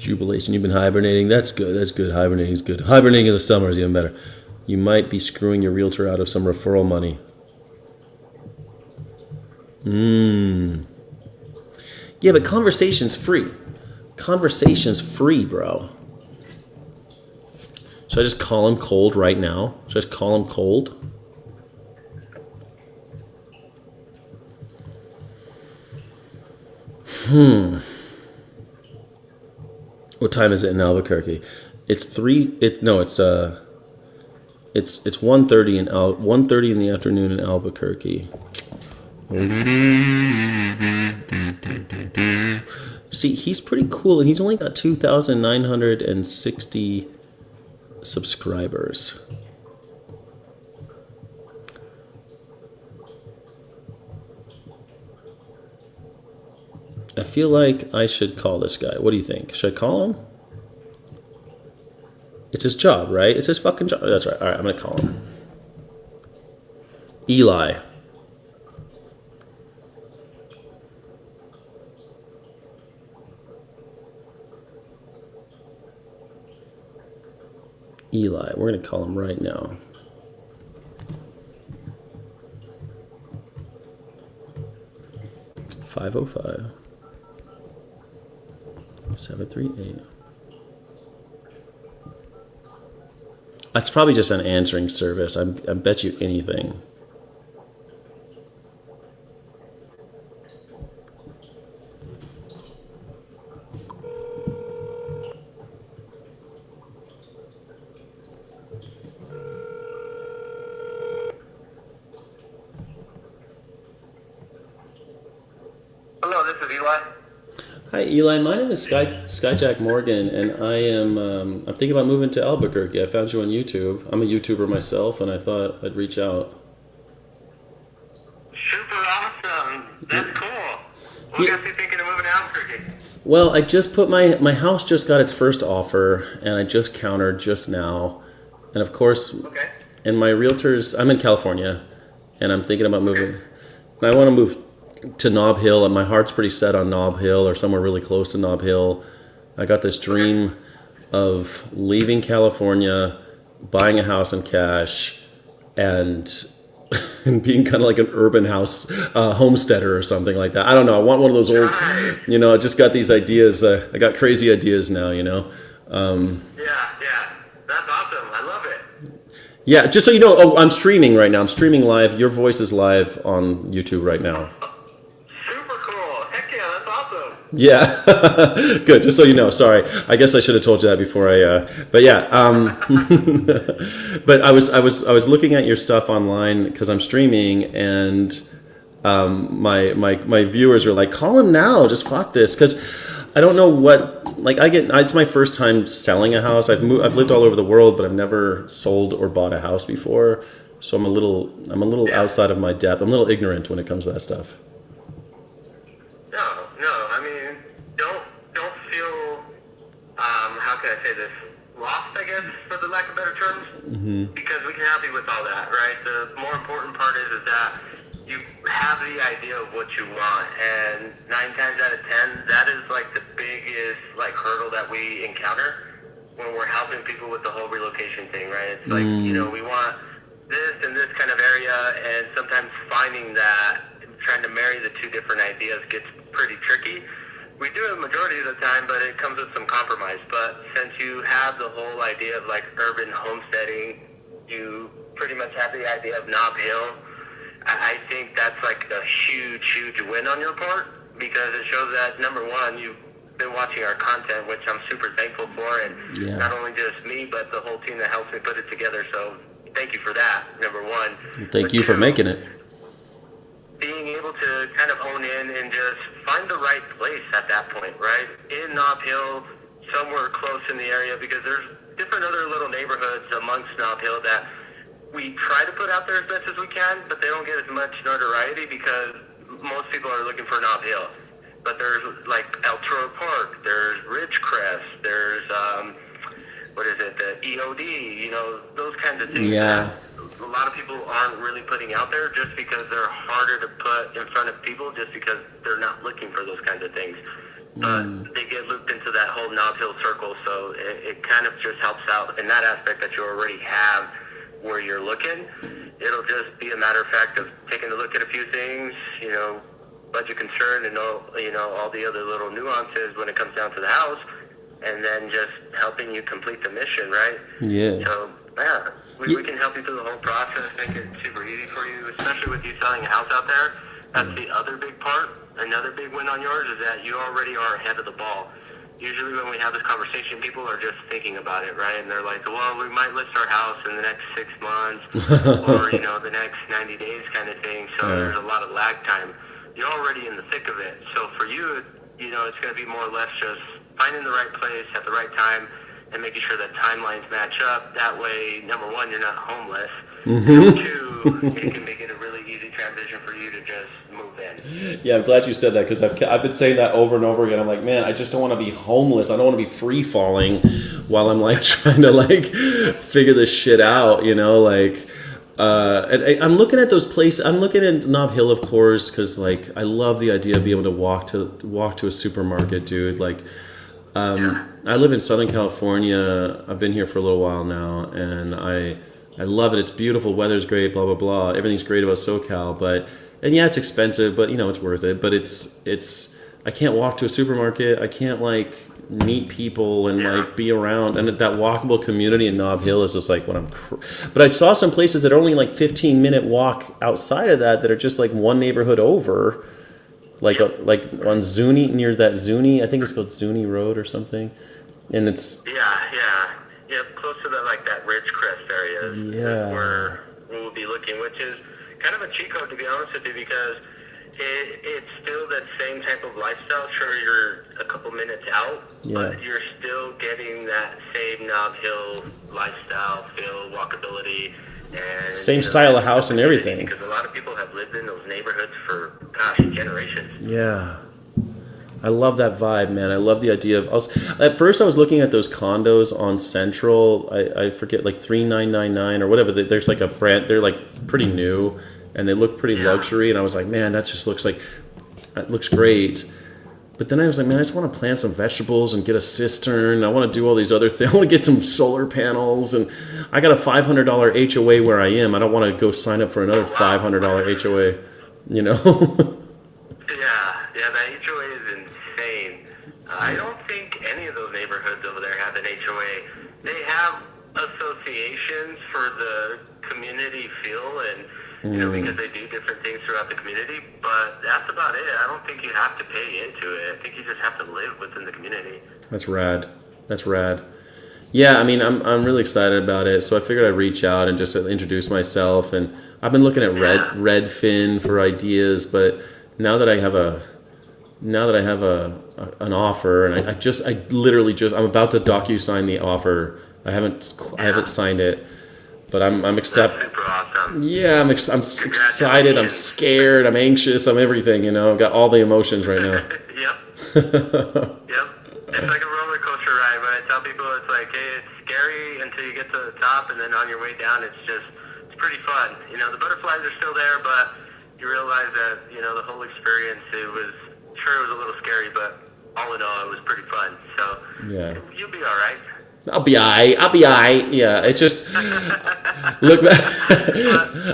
Jubilation. You've been hibernating. That's good. That's good. Hibernating is good. Hibernating in the summer is even better. You might be screwing your realtor out of some referral money. Yeah, but conversation's free. Conversation's free, bro. Should I just call him cold right now? Should I just call him cold? What time is it in Albuquerque? It's 1:30 in 1:30 in the afternoon in Albuquerque. See, he's pretty cool, and he's only got 2,960 subscribers. I feel like I should call this guy. What do you think? Should I call him? It's his job, right? It's his fucking job. That's right. All right, I'm gonna call him. Eli. Eli. We're gonna call him right now. (505) 738. That's probably just an answering service. I bet you anything. Hello, this is Eli. Hi, Eli. My name is Skyjack Morgan, and I'm thinking about moving to Albuquerque. I found you on YouTube. I'm a YouTuber myself, and I thought I'd reach out. Super awesome. That's cool. What got you thinking of moving to Albuquerque? Well, I just put my house just got its first offer, and I just countered just now, and of course, and my realtors. I'm in California, and I'm thinking about moving. I want to move to Nob Hill, and my heart's pretty set on Nob Hill or somewhere really close to Nob Hill. I got this dream of leaving California, buying a house in cash, and being kind of like an urban house homesteader or something like that. I don't know. I want one of those old, I just got these ideas. I got crazy ideas now, Yeah, that's awesome. I love it. Yeah, just so you know, I'm streaming right now. I'm streaming live. Your voice is live on YouTube right now. Yeah, good. Just so you know, sorry. I guess I should have told you that before but yeah. But I was looking at your stuff online because I'm streaming, and my viewers were like, "Call him now, just fuck this," because I don't know what. Like it's my first time selling a house. I've lived all over the world, but I've never sold or bought a house before. So I'm a little outside of my depth. I'm a little ignorant when it comes to that stuff. How can I say this? Lost, I guess, for the lack of better terms, because we can help you with all that, right? The more important part is that you have the idea of what you want, and 9 times out of 10, that is like the biggest hurdle that we encounter when we're helping people with the whole relocation thing, right? It's like, we want this and this kind of area, and sometimes finding that, trying to marry the two different ideas gets pretty tricky. We do it a majority of the time, but it comes with some compromise. But since you have the whole idea of urban homesteading, you pretty much have the idea of Nob Hill. I think that's a huge, huge win on your part, because it shows that, number one, you've been watching our content, which I'm super thankful for, and not only just me, but the whole team that helps me put it together. So thank you for that, number one. Thank you for making it. Being able to kind of hone in and just find the right place at that point, right? In Nob Hill, somewhere close in the area, because there's different other little neighborhoods amongst Nob Hill that we try to put out there as best as we can, but they don't get as much notoriety because most people are looking for Nob Hill. But there's El Toro Park, there's Ridgecrest, there's, the EOD, those kinds of things. Yeah. A lot of people aren't really putting out there just because they're harder to put in front of people, just because they're not looking for those kinds of things. But they get looped into into that whole Nob Hill circle. So it kind of just helps out in that aspect that you already have where you're looking. It'll just be a matter of fact of taking a look at a few things, you know, budget concern and all, you know, all the other little nuances when it comes down to the house, and then just helping you complete the mission, right? Yeah. So, yeah, we can help you through the whole process, make it super easy for you, especially with you selling a house out there. That's the other big part. Another big win on yours is that you already are ahead of the ball. Usually when we have this conversation, people are just thinking about it, right? And they're like, well, we might list our house in the next 6 months or, you know, the next 90 days kind of thing. So there's a lot of lag time. You're already in the thick of it. So for you, you know, it's going to be more or less just finding the right place at the right time and making sure that timelines match up. That way, number one, you're not homeless. Number two, it can make it a really easy transition for you to just move in. Yeah, I'm glad you said that, because I've been saying that over and over again. I'm like, man, I just don't want to be homeless. I don't want to be free falling while I'm like trying to like figure this shit out, you know, like. And I'm looking at those places. I'm looking at Nob Hill, of course, because like I love the idea of being able to walk to a supermarket, dude. Like, I live in Southern California. I've been here for a little while now, and I love it. It's beautiful. Weather's great. Blah blah blah. Everything's great about SoCal, and yeah, it's expensive, but you know it's worth it. But it's I can't walk to a supermarket. I can't like meet people and like be around, and that walkable community in Nob Hill is just like what I'm. But I saw some places that are only like 15-minute walk outside of that are just like one neighborhood over, like on Zuni, near that Zuni. I think it's called Zuni Road or something, and it's close to that Ridgecrest area. Yeah. Is where we'll be looking, which is kind of a cheat code, to be honest with you, because it's still that same type of lifestyle. Sure, you're a couple minutes out, but you're still getting that same Nob Hill lifestyle, feel, walkability, and same style of house and everything. Because a lot of people have lived in those neighborhoods for generations. Yeah. I love that vibe, man. I love the idea of. At first, I was looking at those condos on Central. I forget, like 3999 or whatever. There's like a brand. They're like pretty new, and they look pretty luxury. And I was like, man, that just looks great. But then I was like, man, I just want to plant some vegetables and get a cistern. I want to do all these other things. I want to get some solar panels, and I got a $500 HOA where I am. I don't want to go sign up for another $500 HOA. You know. Yeah, that HOA is insane. I don't think any of those neighborhoods over there have an HOA. They have associations for the community feel and, you know, because they do different things throughout the community, but that's about it. I don't think you have to pay into it. I think you just have to live within the community. That's rad. Yeah, I mean, I'm really excited about it. So I figured I'd reach out and just introduce myself. And I've been looking at Redfin for ideas, but now that I have an offer, and I literally I'm about to DocuSign the offer. I haven't signed it, but I'm excited. Super awesome. Yeah, I'm excited. I'm scared. I'm anxious. I'm everything. You know, I've got all the emotions right now. Yep. It's like a roller coaster ride. When I tell people, it's like, hey, it's scary until you get to the top, and then on your way down, it's pretty fun. You know, the butterflies are still there, but you realize that, you know, the whole experience, it was a little scary, but all in all, it was pretty fun. So you'll be all right. I'll be aight. Yeah, it's just look back.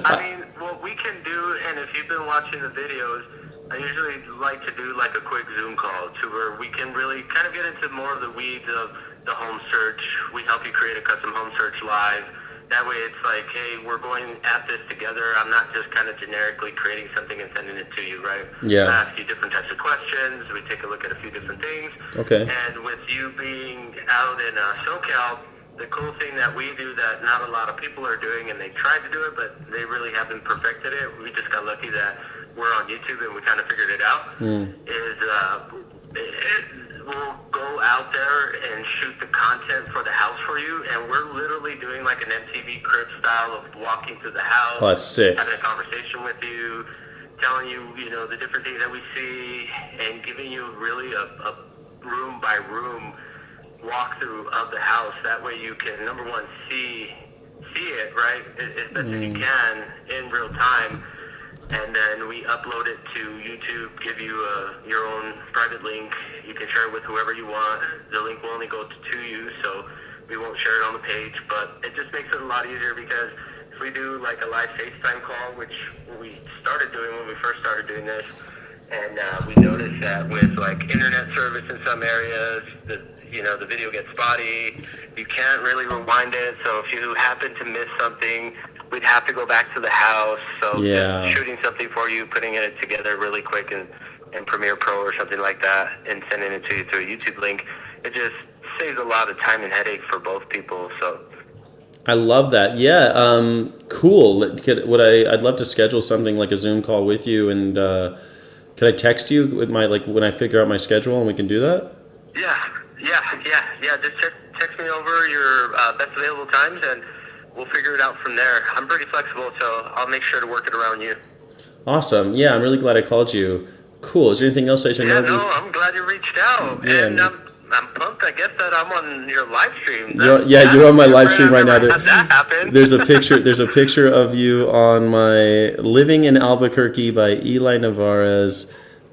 I mean, what we can do, and if you've been watching the videos, I usually like to do like a quick Zoom call to where we can really kind of get into more of the weeds of the home search. We help you create a custom home search live. That way it's like, hey, we're going at this together. I'm not just kind of generically creating something and sending it to you, right? Yeah. I ask you different types of questions. We take a look at a few different things. Okay. And with you being out in SoCal, the cool thing that we do that not a lot of people are doing, and they tried to do it, but they really haven't perfected it. We just got lucky that we're on YouTube and we kind of figured it out. We'll go out there and shoot the content for the house for you, and we're literally doing like an MTV Crib style of walking through the house. Oh, that's sick. Having a conversation with you, telling you, you know, the different things that we see, and giving you really a room by room walkthrough of the house. That way you can, number one, see it, right, as best as you can in real time. And then we upload it to YouTube, give you your own private link, You can share it with whoever you want. The link will only go to you, so we won't share it on the page. But it just makes it a lot easier because if we do like a live FaceTime call, which we started doing when we first started doing this, and we noticed that with like internet service in some areas, the video gets spotty. You can't really rewind it. So if you happen to miss something, we'd have to go back to the house. So just shooting something for you, putting it together really quick in Premiere Pro or something like that, and sending it to you through a YouTube link, it just saves a lot of time and headache for both people. So I love that. Yeah, cool. I'd love to schedule something like a Zoom call with you, and can I text you with when I figure out my schedule and we can do that? Yeah. Just text me over your best available times, and we'll figure it out from there. I'm pretty flexible, so I'll make sure to work it around you. Awesome. Yeah, I'm really glad I called you. Cool. Is there anything else I should know? No, I'm glad you reached out, and I'm pumped. I guess that I'm on your live stream. You're on my live stream right now. Had that happen. There's a picture. There's a picture of you on my "Living in Albuquerque" by Eli Navarez.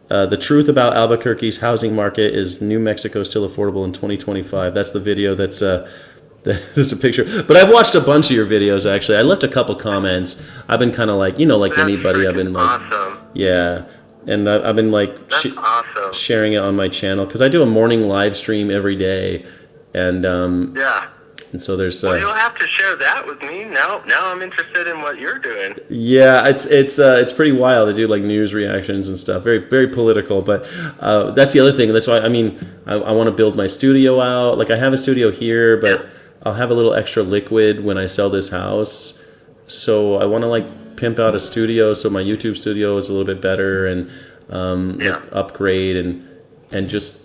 The truth about Albuquerque's housing market is New Mexico still affordable in 2025. That's the video. That's a picture. But I've watched a bunch of your videos actually. I left a couple comments. I've been kind of like anybody. I've been like, awesome. Yeah. And I've been like sharing it on my channel because I do a morning live stream every day, and and so there's. Well, you'll have to share that with me. Now I'm interested in what you're doing. Yeah, it's pretty wild to do like news reactions and stuff. Very very political, but that's the other thing. That's why I want to build my studio out. Like I have a studio here, but I'll have a little extra liquid when I sell this house. So I want to pimp out a studio so my YouTube studio is a little bit better and upgrade and just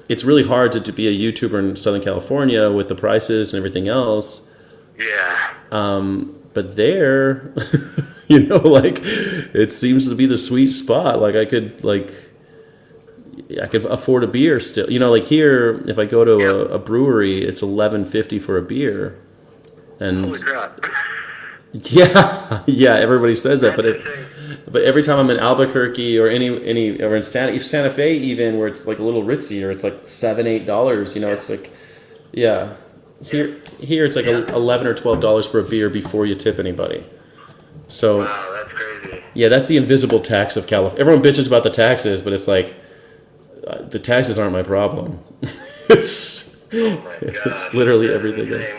it's really hard to be a YouTuber in Southern California with the prices and everything else. Yeah. But there, it seems to be the sweet spot. I could afford a beer still. Here, if I go to a brewery, it's $11.50 for a beer. And holy crap. Yeah, everybody says that, but every time I'm in Albuquerque or or in Santa Fe even, where it's like a little ritzier, it's like $7-8. It's like, here it's like $11 or $12 for a beer before you tip anybody. So wow, that's crazy. Yeah, that's the invisible tax of California. Everyone bitches about the taxes, but it's like the taxes aren't my problem. It's literally everything else.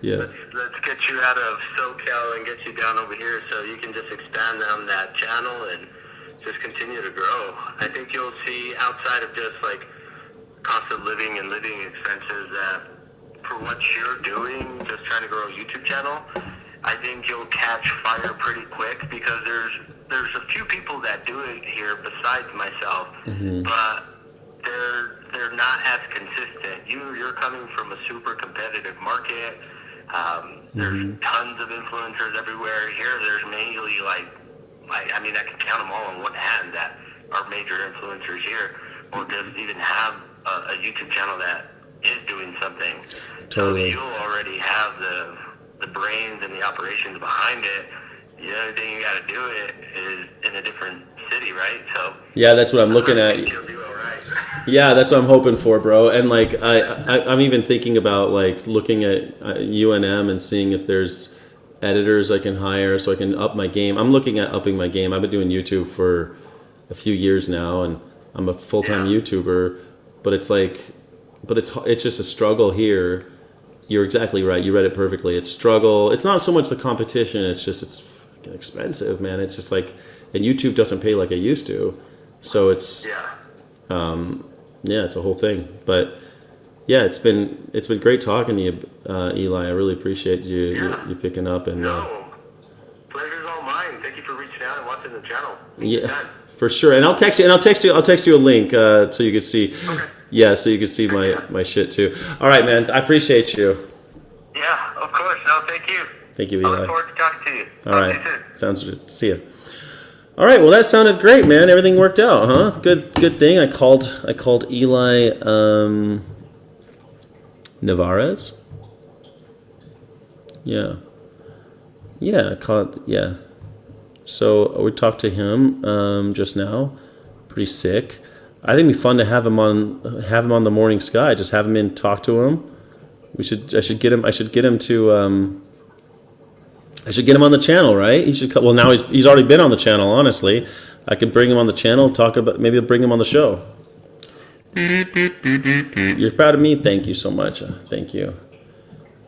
Yeah. Let's get you out of SoCal and get you down over here so you can just expand on that channel and just continue to grow. I think you'll see outside of just cost of living and living expenses that for what you're doing, just trying to grow a YouTube channel, I think you'll catch fire pretty quick because there's a few people that do it here besides myself, but they're not as consistent. You're coming from a super competitive market. There's tons of influencers everywhere. Here, there's mainly I can count them all on one hand that are major influencers here, or just even have a YouTube channel that is doing something. Totally. So you'll already have the brains and the operations behind it. The only thing you got to do it is in a different city, right? So yeah, that's what I'm looking at. You'll do all right. Yeah, that's what I'm hoping for, bro. And I'm even thinking about looking at UNM and seeing if there's editors I can hire so I can up my game. I'm looking at upping my game. I've been doing YouTube for a few years now, and I'm a full-time YouTuber. But it's just a struggle here. You're exactly right. You read it perfectly. It's struggle. It's not so much the competition. It's fucking expensive, man. It's just and YouTube doesn't pay like it used to. So it's it's a whole thing. But yeah, it's been great talking to you, Eli. I really appreciate you picking up and. Pleasure's all mine. Thank you for reaching out and watching the channel. Yeah, for sure. And I'll text you a link so you can see. Okay. Yeah, so you can see my shit too. All right, man. I appreciate you. Yeah, of course. No, thank you. Thank you, Eli. I look forward to talking to you. All right. Sounds good. See ya. All right. Well, that sounded great, man. Everything worked out, huh? Good thing. I called Eli Navarez. Yeah. Yeah. So we talked to him just now. Pretty sick. I think it'd be fun to have him on the Morning Sky. Just have him in, talk to him. I should get him to. I should get him on the channel, right? He should. Well, now he's already been on the channel. Honestly, I could bring him on the channel. Maybe I'll bring him on the show. You're proud of me. Thank you so much. Thank you.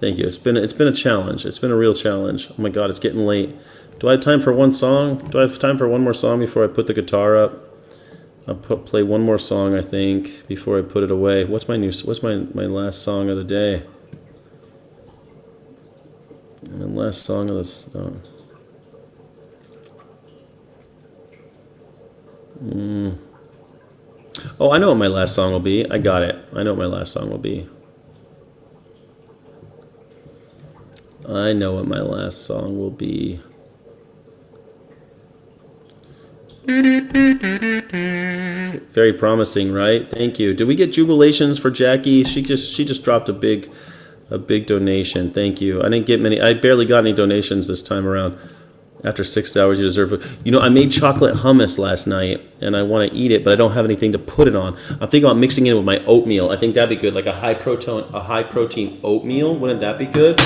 It's been a challenge. It's been a real challenge. Oh my God, it's getting late. Do I have time for one song? Do I have time for one more song before I put the guitar up? I'll play one more song, I think, before I put it away. What's my last song of the day? My last song of this. Oh, I know what my last song will be. I got it. I know what my last song will be. I know what my last song will be. Very promising, right? Thank you. Did we get jubilations for Jackie? She just dropped a big donation. Thank you. I didn't get many. I barely got any donations this time around. After 6 hours, you deserve it. You know, I made chocolate hummus last night, and I want to eat it, but I don't have anything to put it on. I'm thinking about mixing it with my oatmeal. I think that'd be good, like a high protein oatmeal. Wouldn't that be good?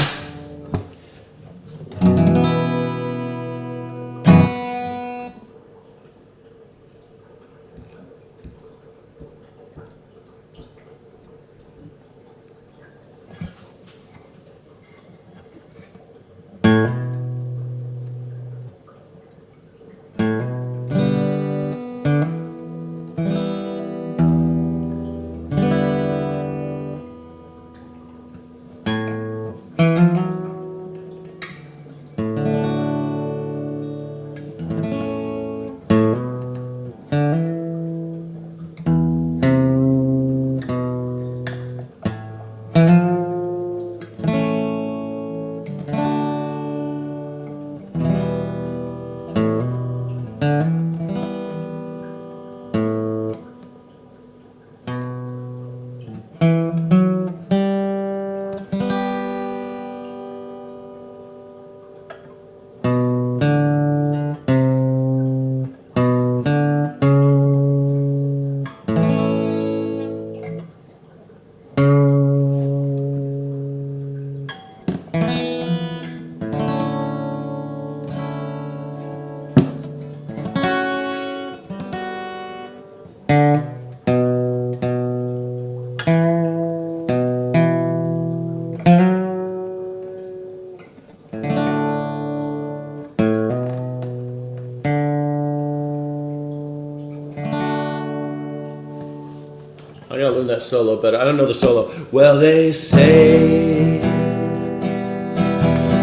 I gotta learn that solo better. I don't know the solo. Well, they say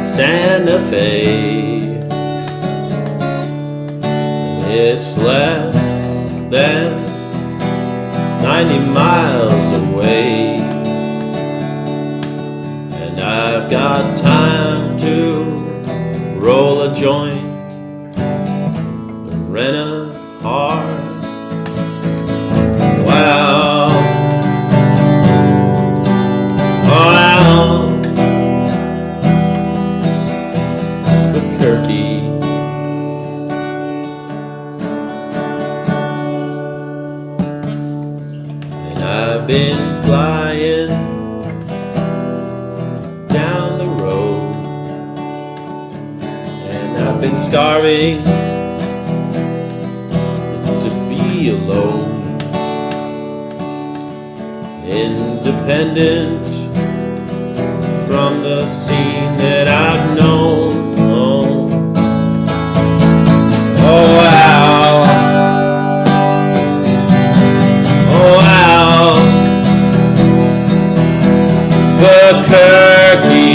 Santa Fe, it's less than 90 miles away, and I've got time to roll a joint and rent a car. Wow. Turkey. And I've been flying down the road, and I've been starving to be alone, independent from the scene that I've known. Oh wow, oh wow, Bukkirky.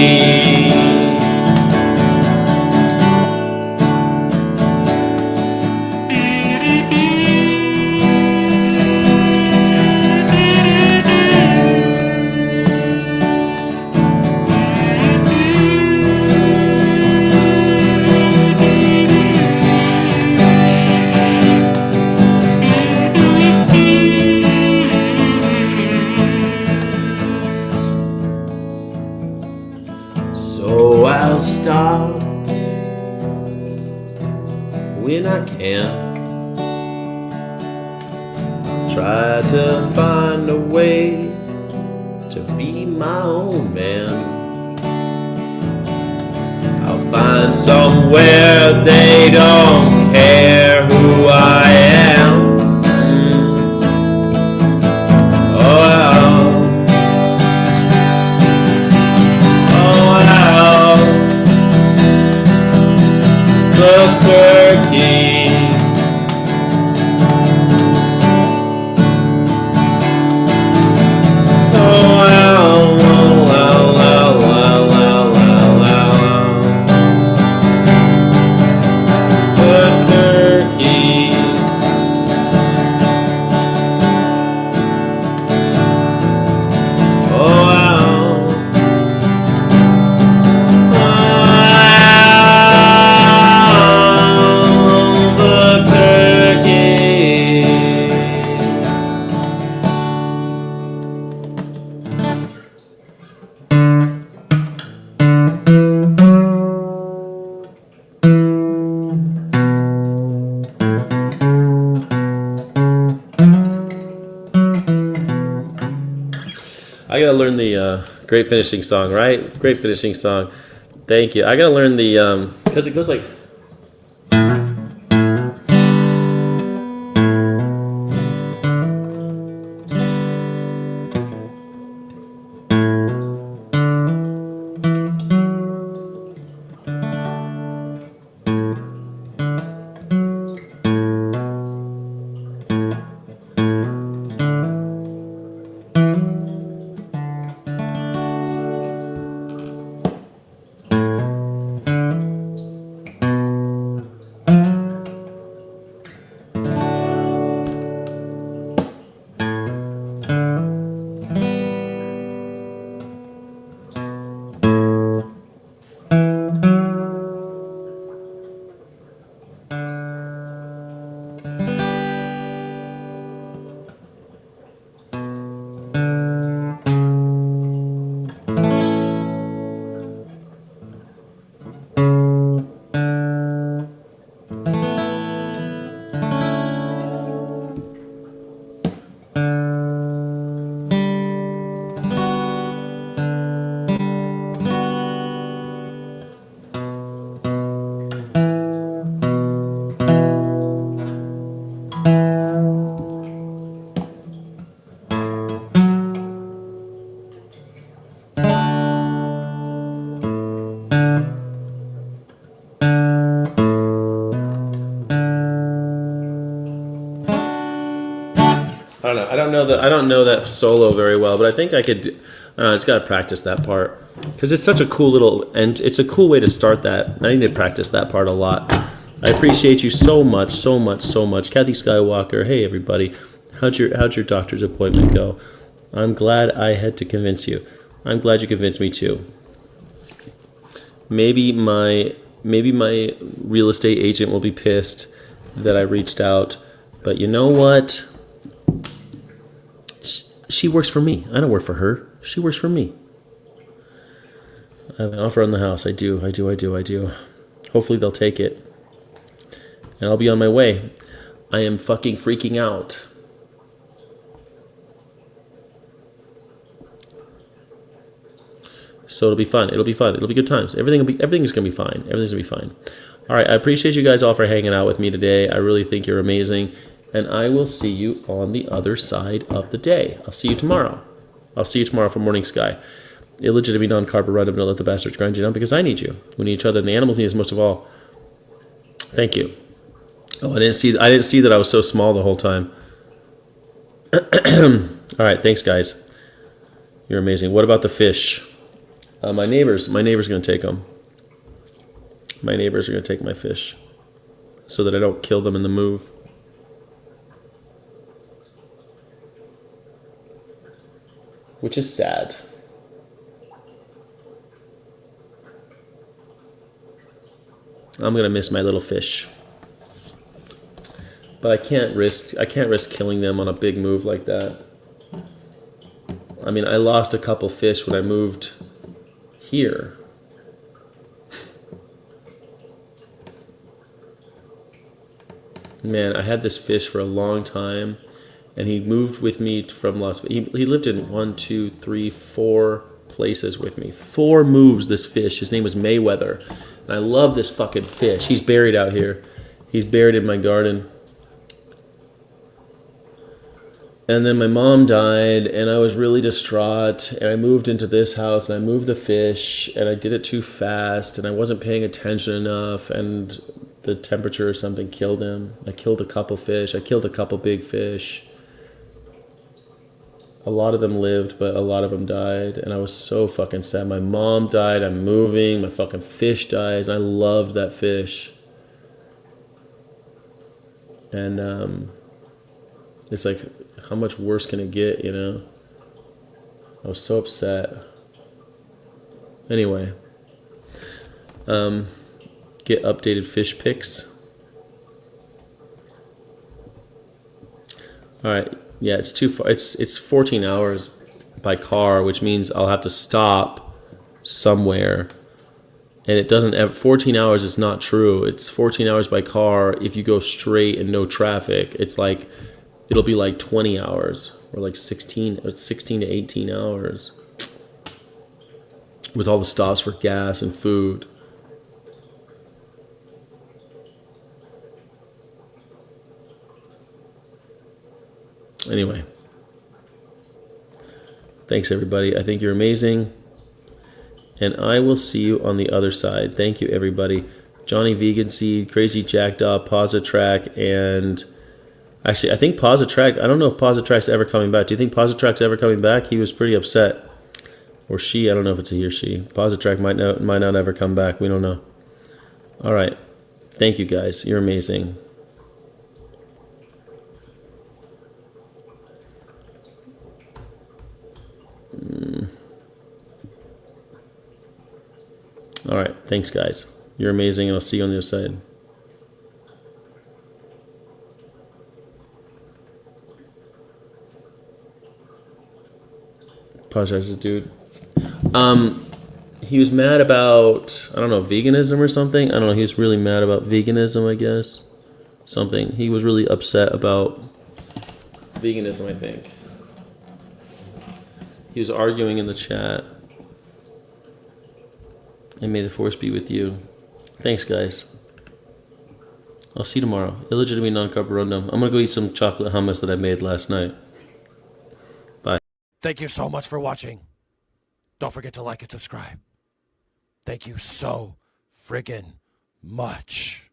I'll stop when I can. try to find a way to be my own man. I'll find somewhere they don't care who I am. Oh well. Oh well. The turkey. I gotta learn the great finishing song, right? Great finishing song. Thank you. I gotta learn the because it goes like. I don't know that solo very well, but I think I could. I just got to practice that part because it's such a cool little, and it's a cool way to start that. I need to practice that part a lot. I appreciate you so much, so much, so much, Kathy Skywalker. Hey everybody, how'd your doctor's appointment go? I'm glad I had to convince you. I'm glad you convinced me too. Maybe my real estate agent will be pissed that I reached out, but you know what? She works for me. I don't work for her. She works for me. I have an offer on the house. I do. Hopefully they'll take it. And I'll be on my way. I am fucking freaking out. So it'll be fun. It'll be good times. Everything is gonna be fine. Everything's gonna be fine. All right. I appreciate you guys all for hanging out with me today. I really think you're amazing. And I will see you on the other side of the day. I'll see you tomorrow. For Morning Sky. Illegitimate non-carb run of no let the bastards grind you down because I need you. We need each other and the animals need us most of all. Thank you. Oh, I didn't see that I was so small the whole time. All right, thanks guys. You're amazing. What about the fish? My neighbor's going to take them. My neighbors are going to take my fish so that I don't kill them in the move. Which is sad. I'm gonna miss my little fish. But I can't risk killing them on a big move like that. I mean, I lost a couple fish when I moved here. Man, I had this fish for a long time, and he moved with me from Las Vegas. He lived in 4 places with me. 4 moves, this fish. His name was Mayweather. And I love this fucking fish. He's buried out here. He's buried in my garden. And then my mom died, and I was really distraught, and I moved into this house, and I moved the fish, and I did it too fast, and I wasn't paying attention enough, and the temperature or something killed him. I killed a couple fish. I killed a couple big fish. A lot of them lived, but a lot of them died, and I was so fucking sad. My mom died, I'm moving, my fucking fish dies. I loved that fish. And it's like, how much worse can it get, you know? I was so upset. Anyway, get updated fish pics. All right, yeah, it's too far. It's 14 hours by car, which means I'll have to stop somewhere. And it doesn't, 14 hours is not true. It's 14 hours by car. If you go straight and no traffic, it's like, it'll be like 20 hours or like 16 to 18 hours with all the stops for gas and food. Anyway, thanks everybody. I think you're amazing. And I will see you on the other side. Thank you everybody. Johnny Vegan Seed, Crazy Jackdaw, Positrack, and actually I think Positrack, I don't know if Positrack's ever coming back. Do you think Positrack's ever coming back? He was pretty upset. Or she, I don't know if it's a he or she. Positrack might not ever come back. We don't know. All right. Thank you guys. You're amazing. All right. Thanks, guys. You're amazing, and I'll see you on the other side. Apologizes, dude. He was mad about, I don't know, veganism or something. I don't know. He was really mad about veganism, I guess. Something. He was really upset about veganism, I think. He was arguing in the chat. And may the force be with you. Thanks, guys. I'll see you tomorrow. Illegitimately non-carborundum. I'm going to go eat some chocolate hummus that I made last night. Bye. Thank you so much for watching. Don't forget to like and subscribe. Thank you so friggin' much.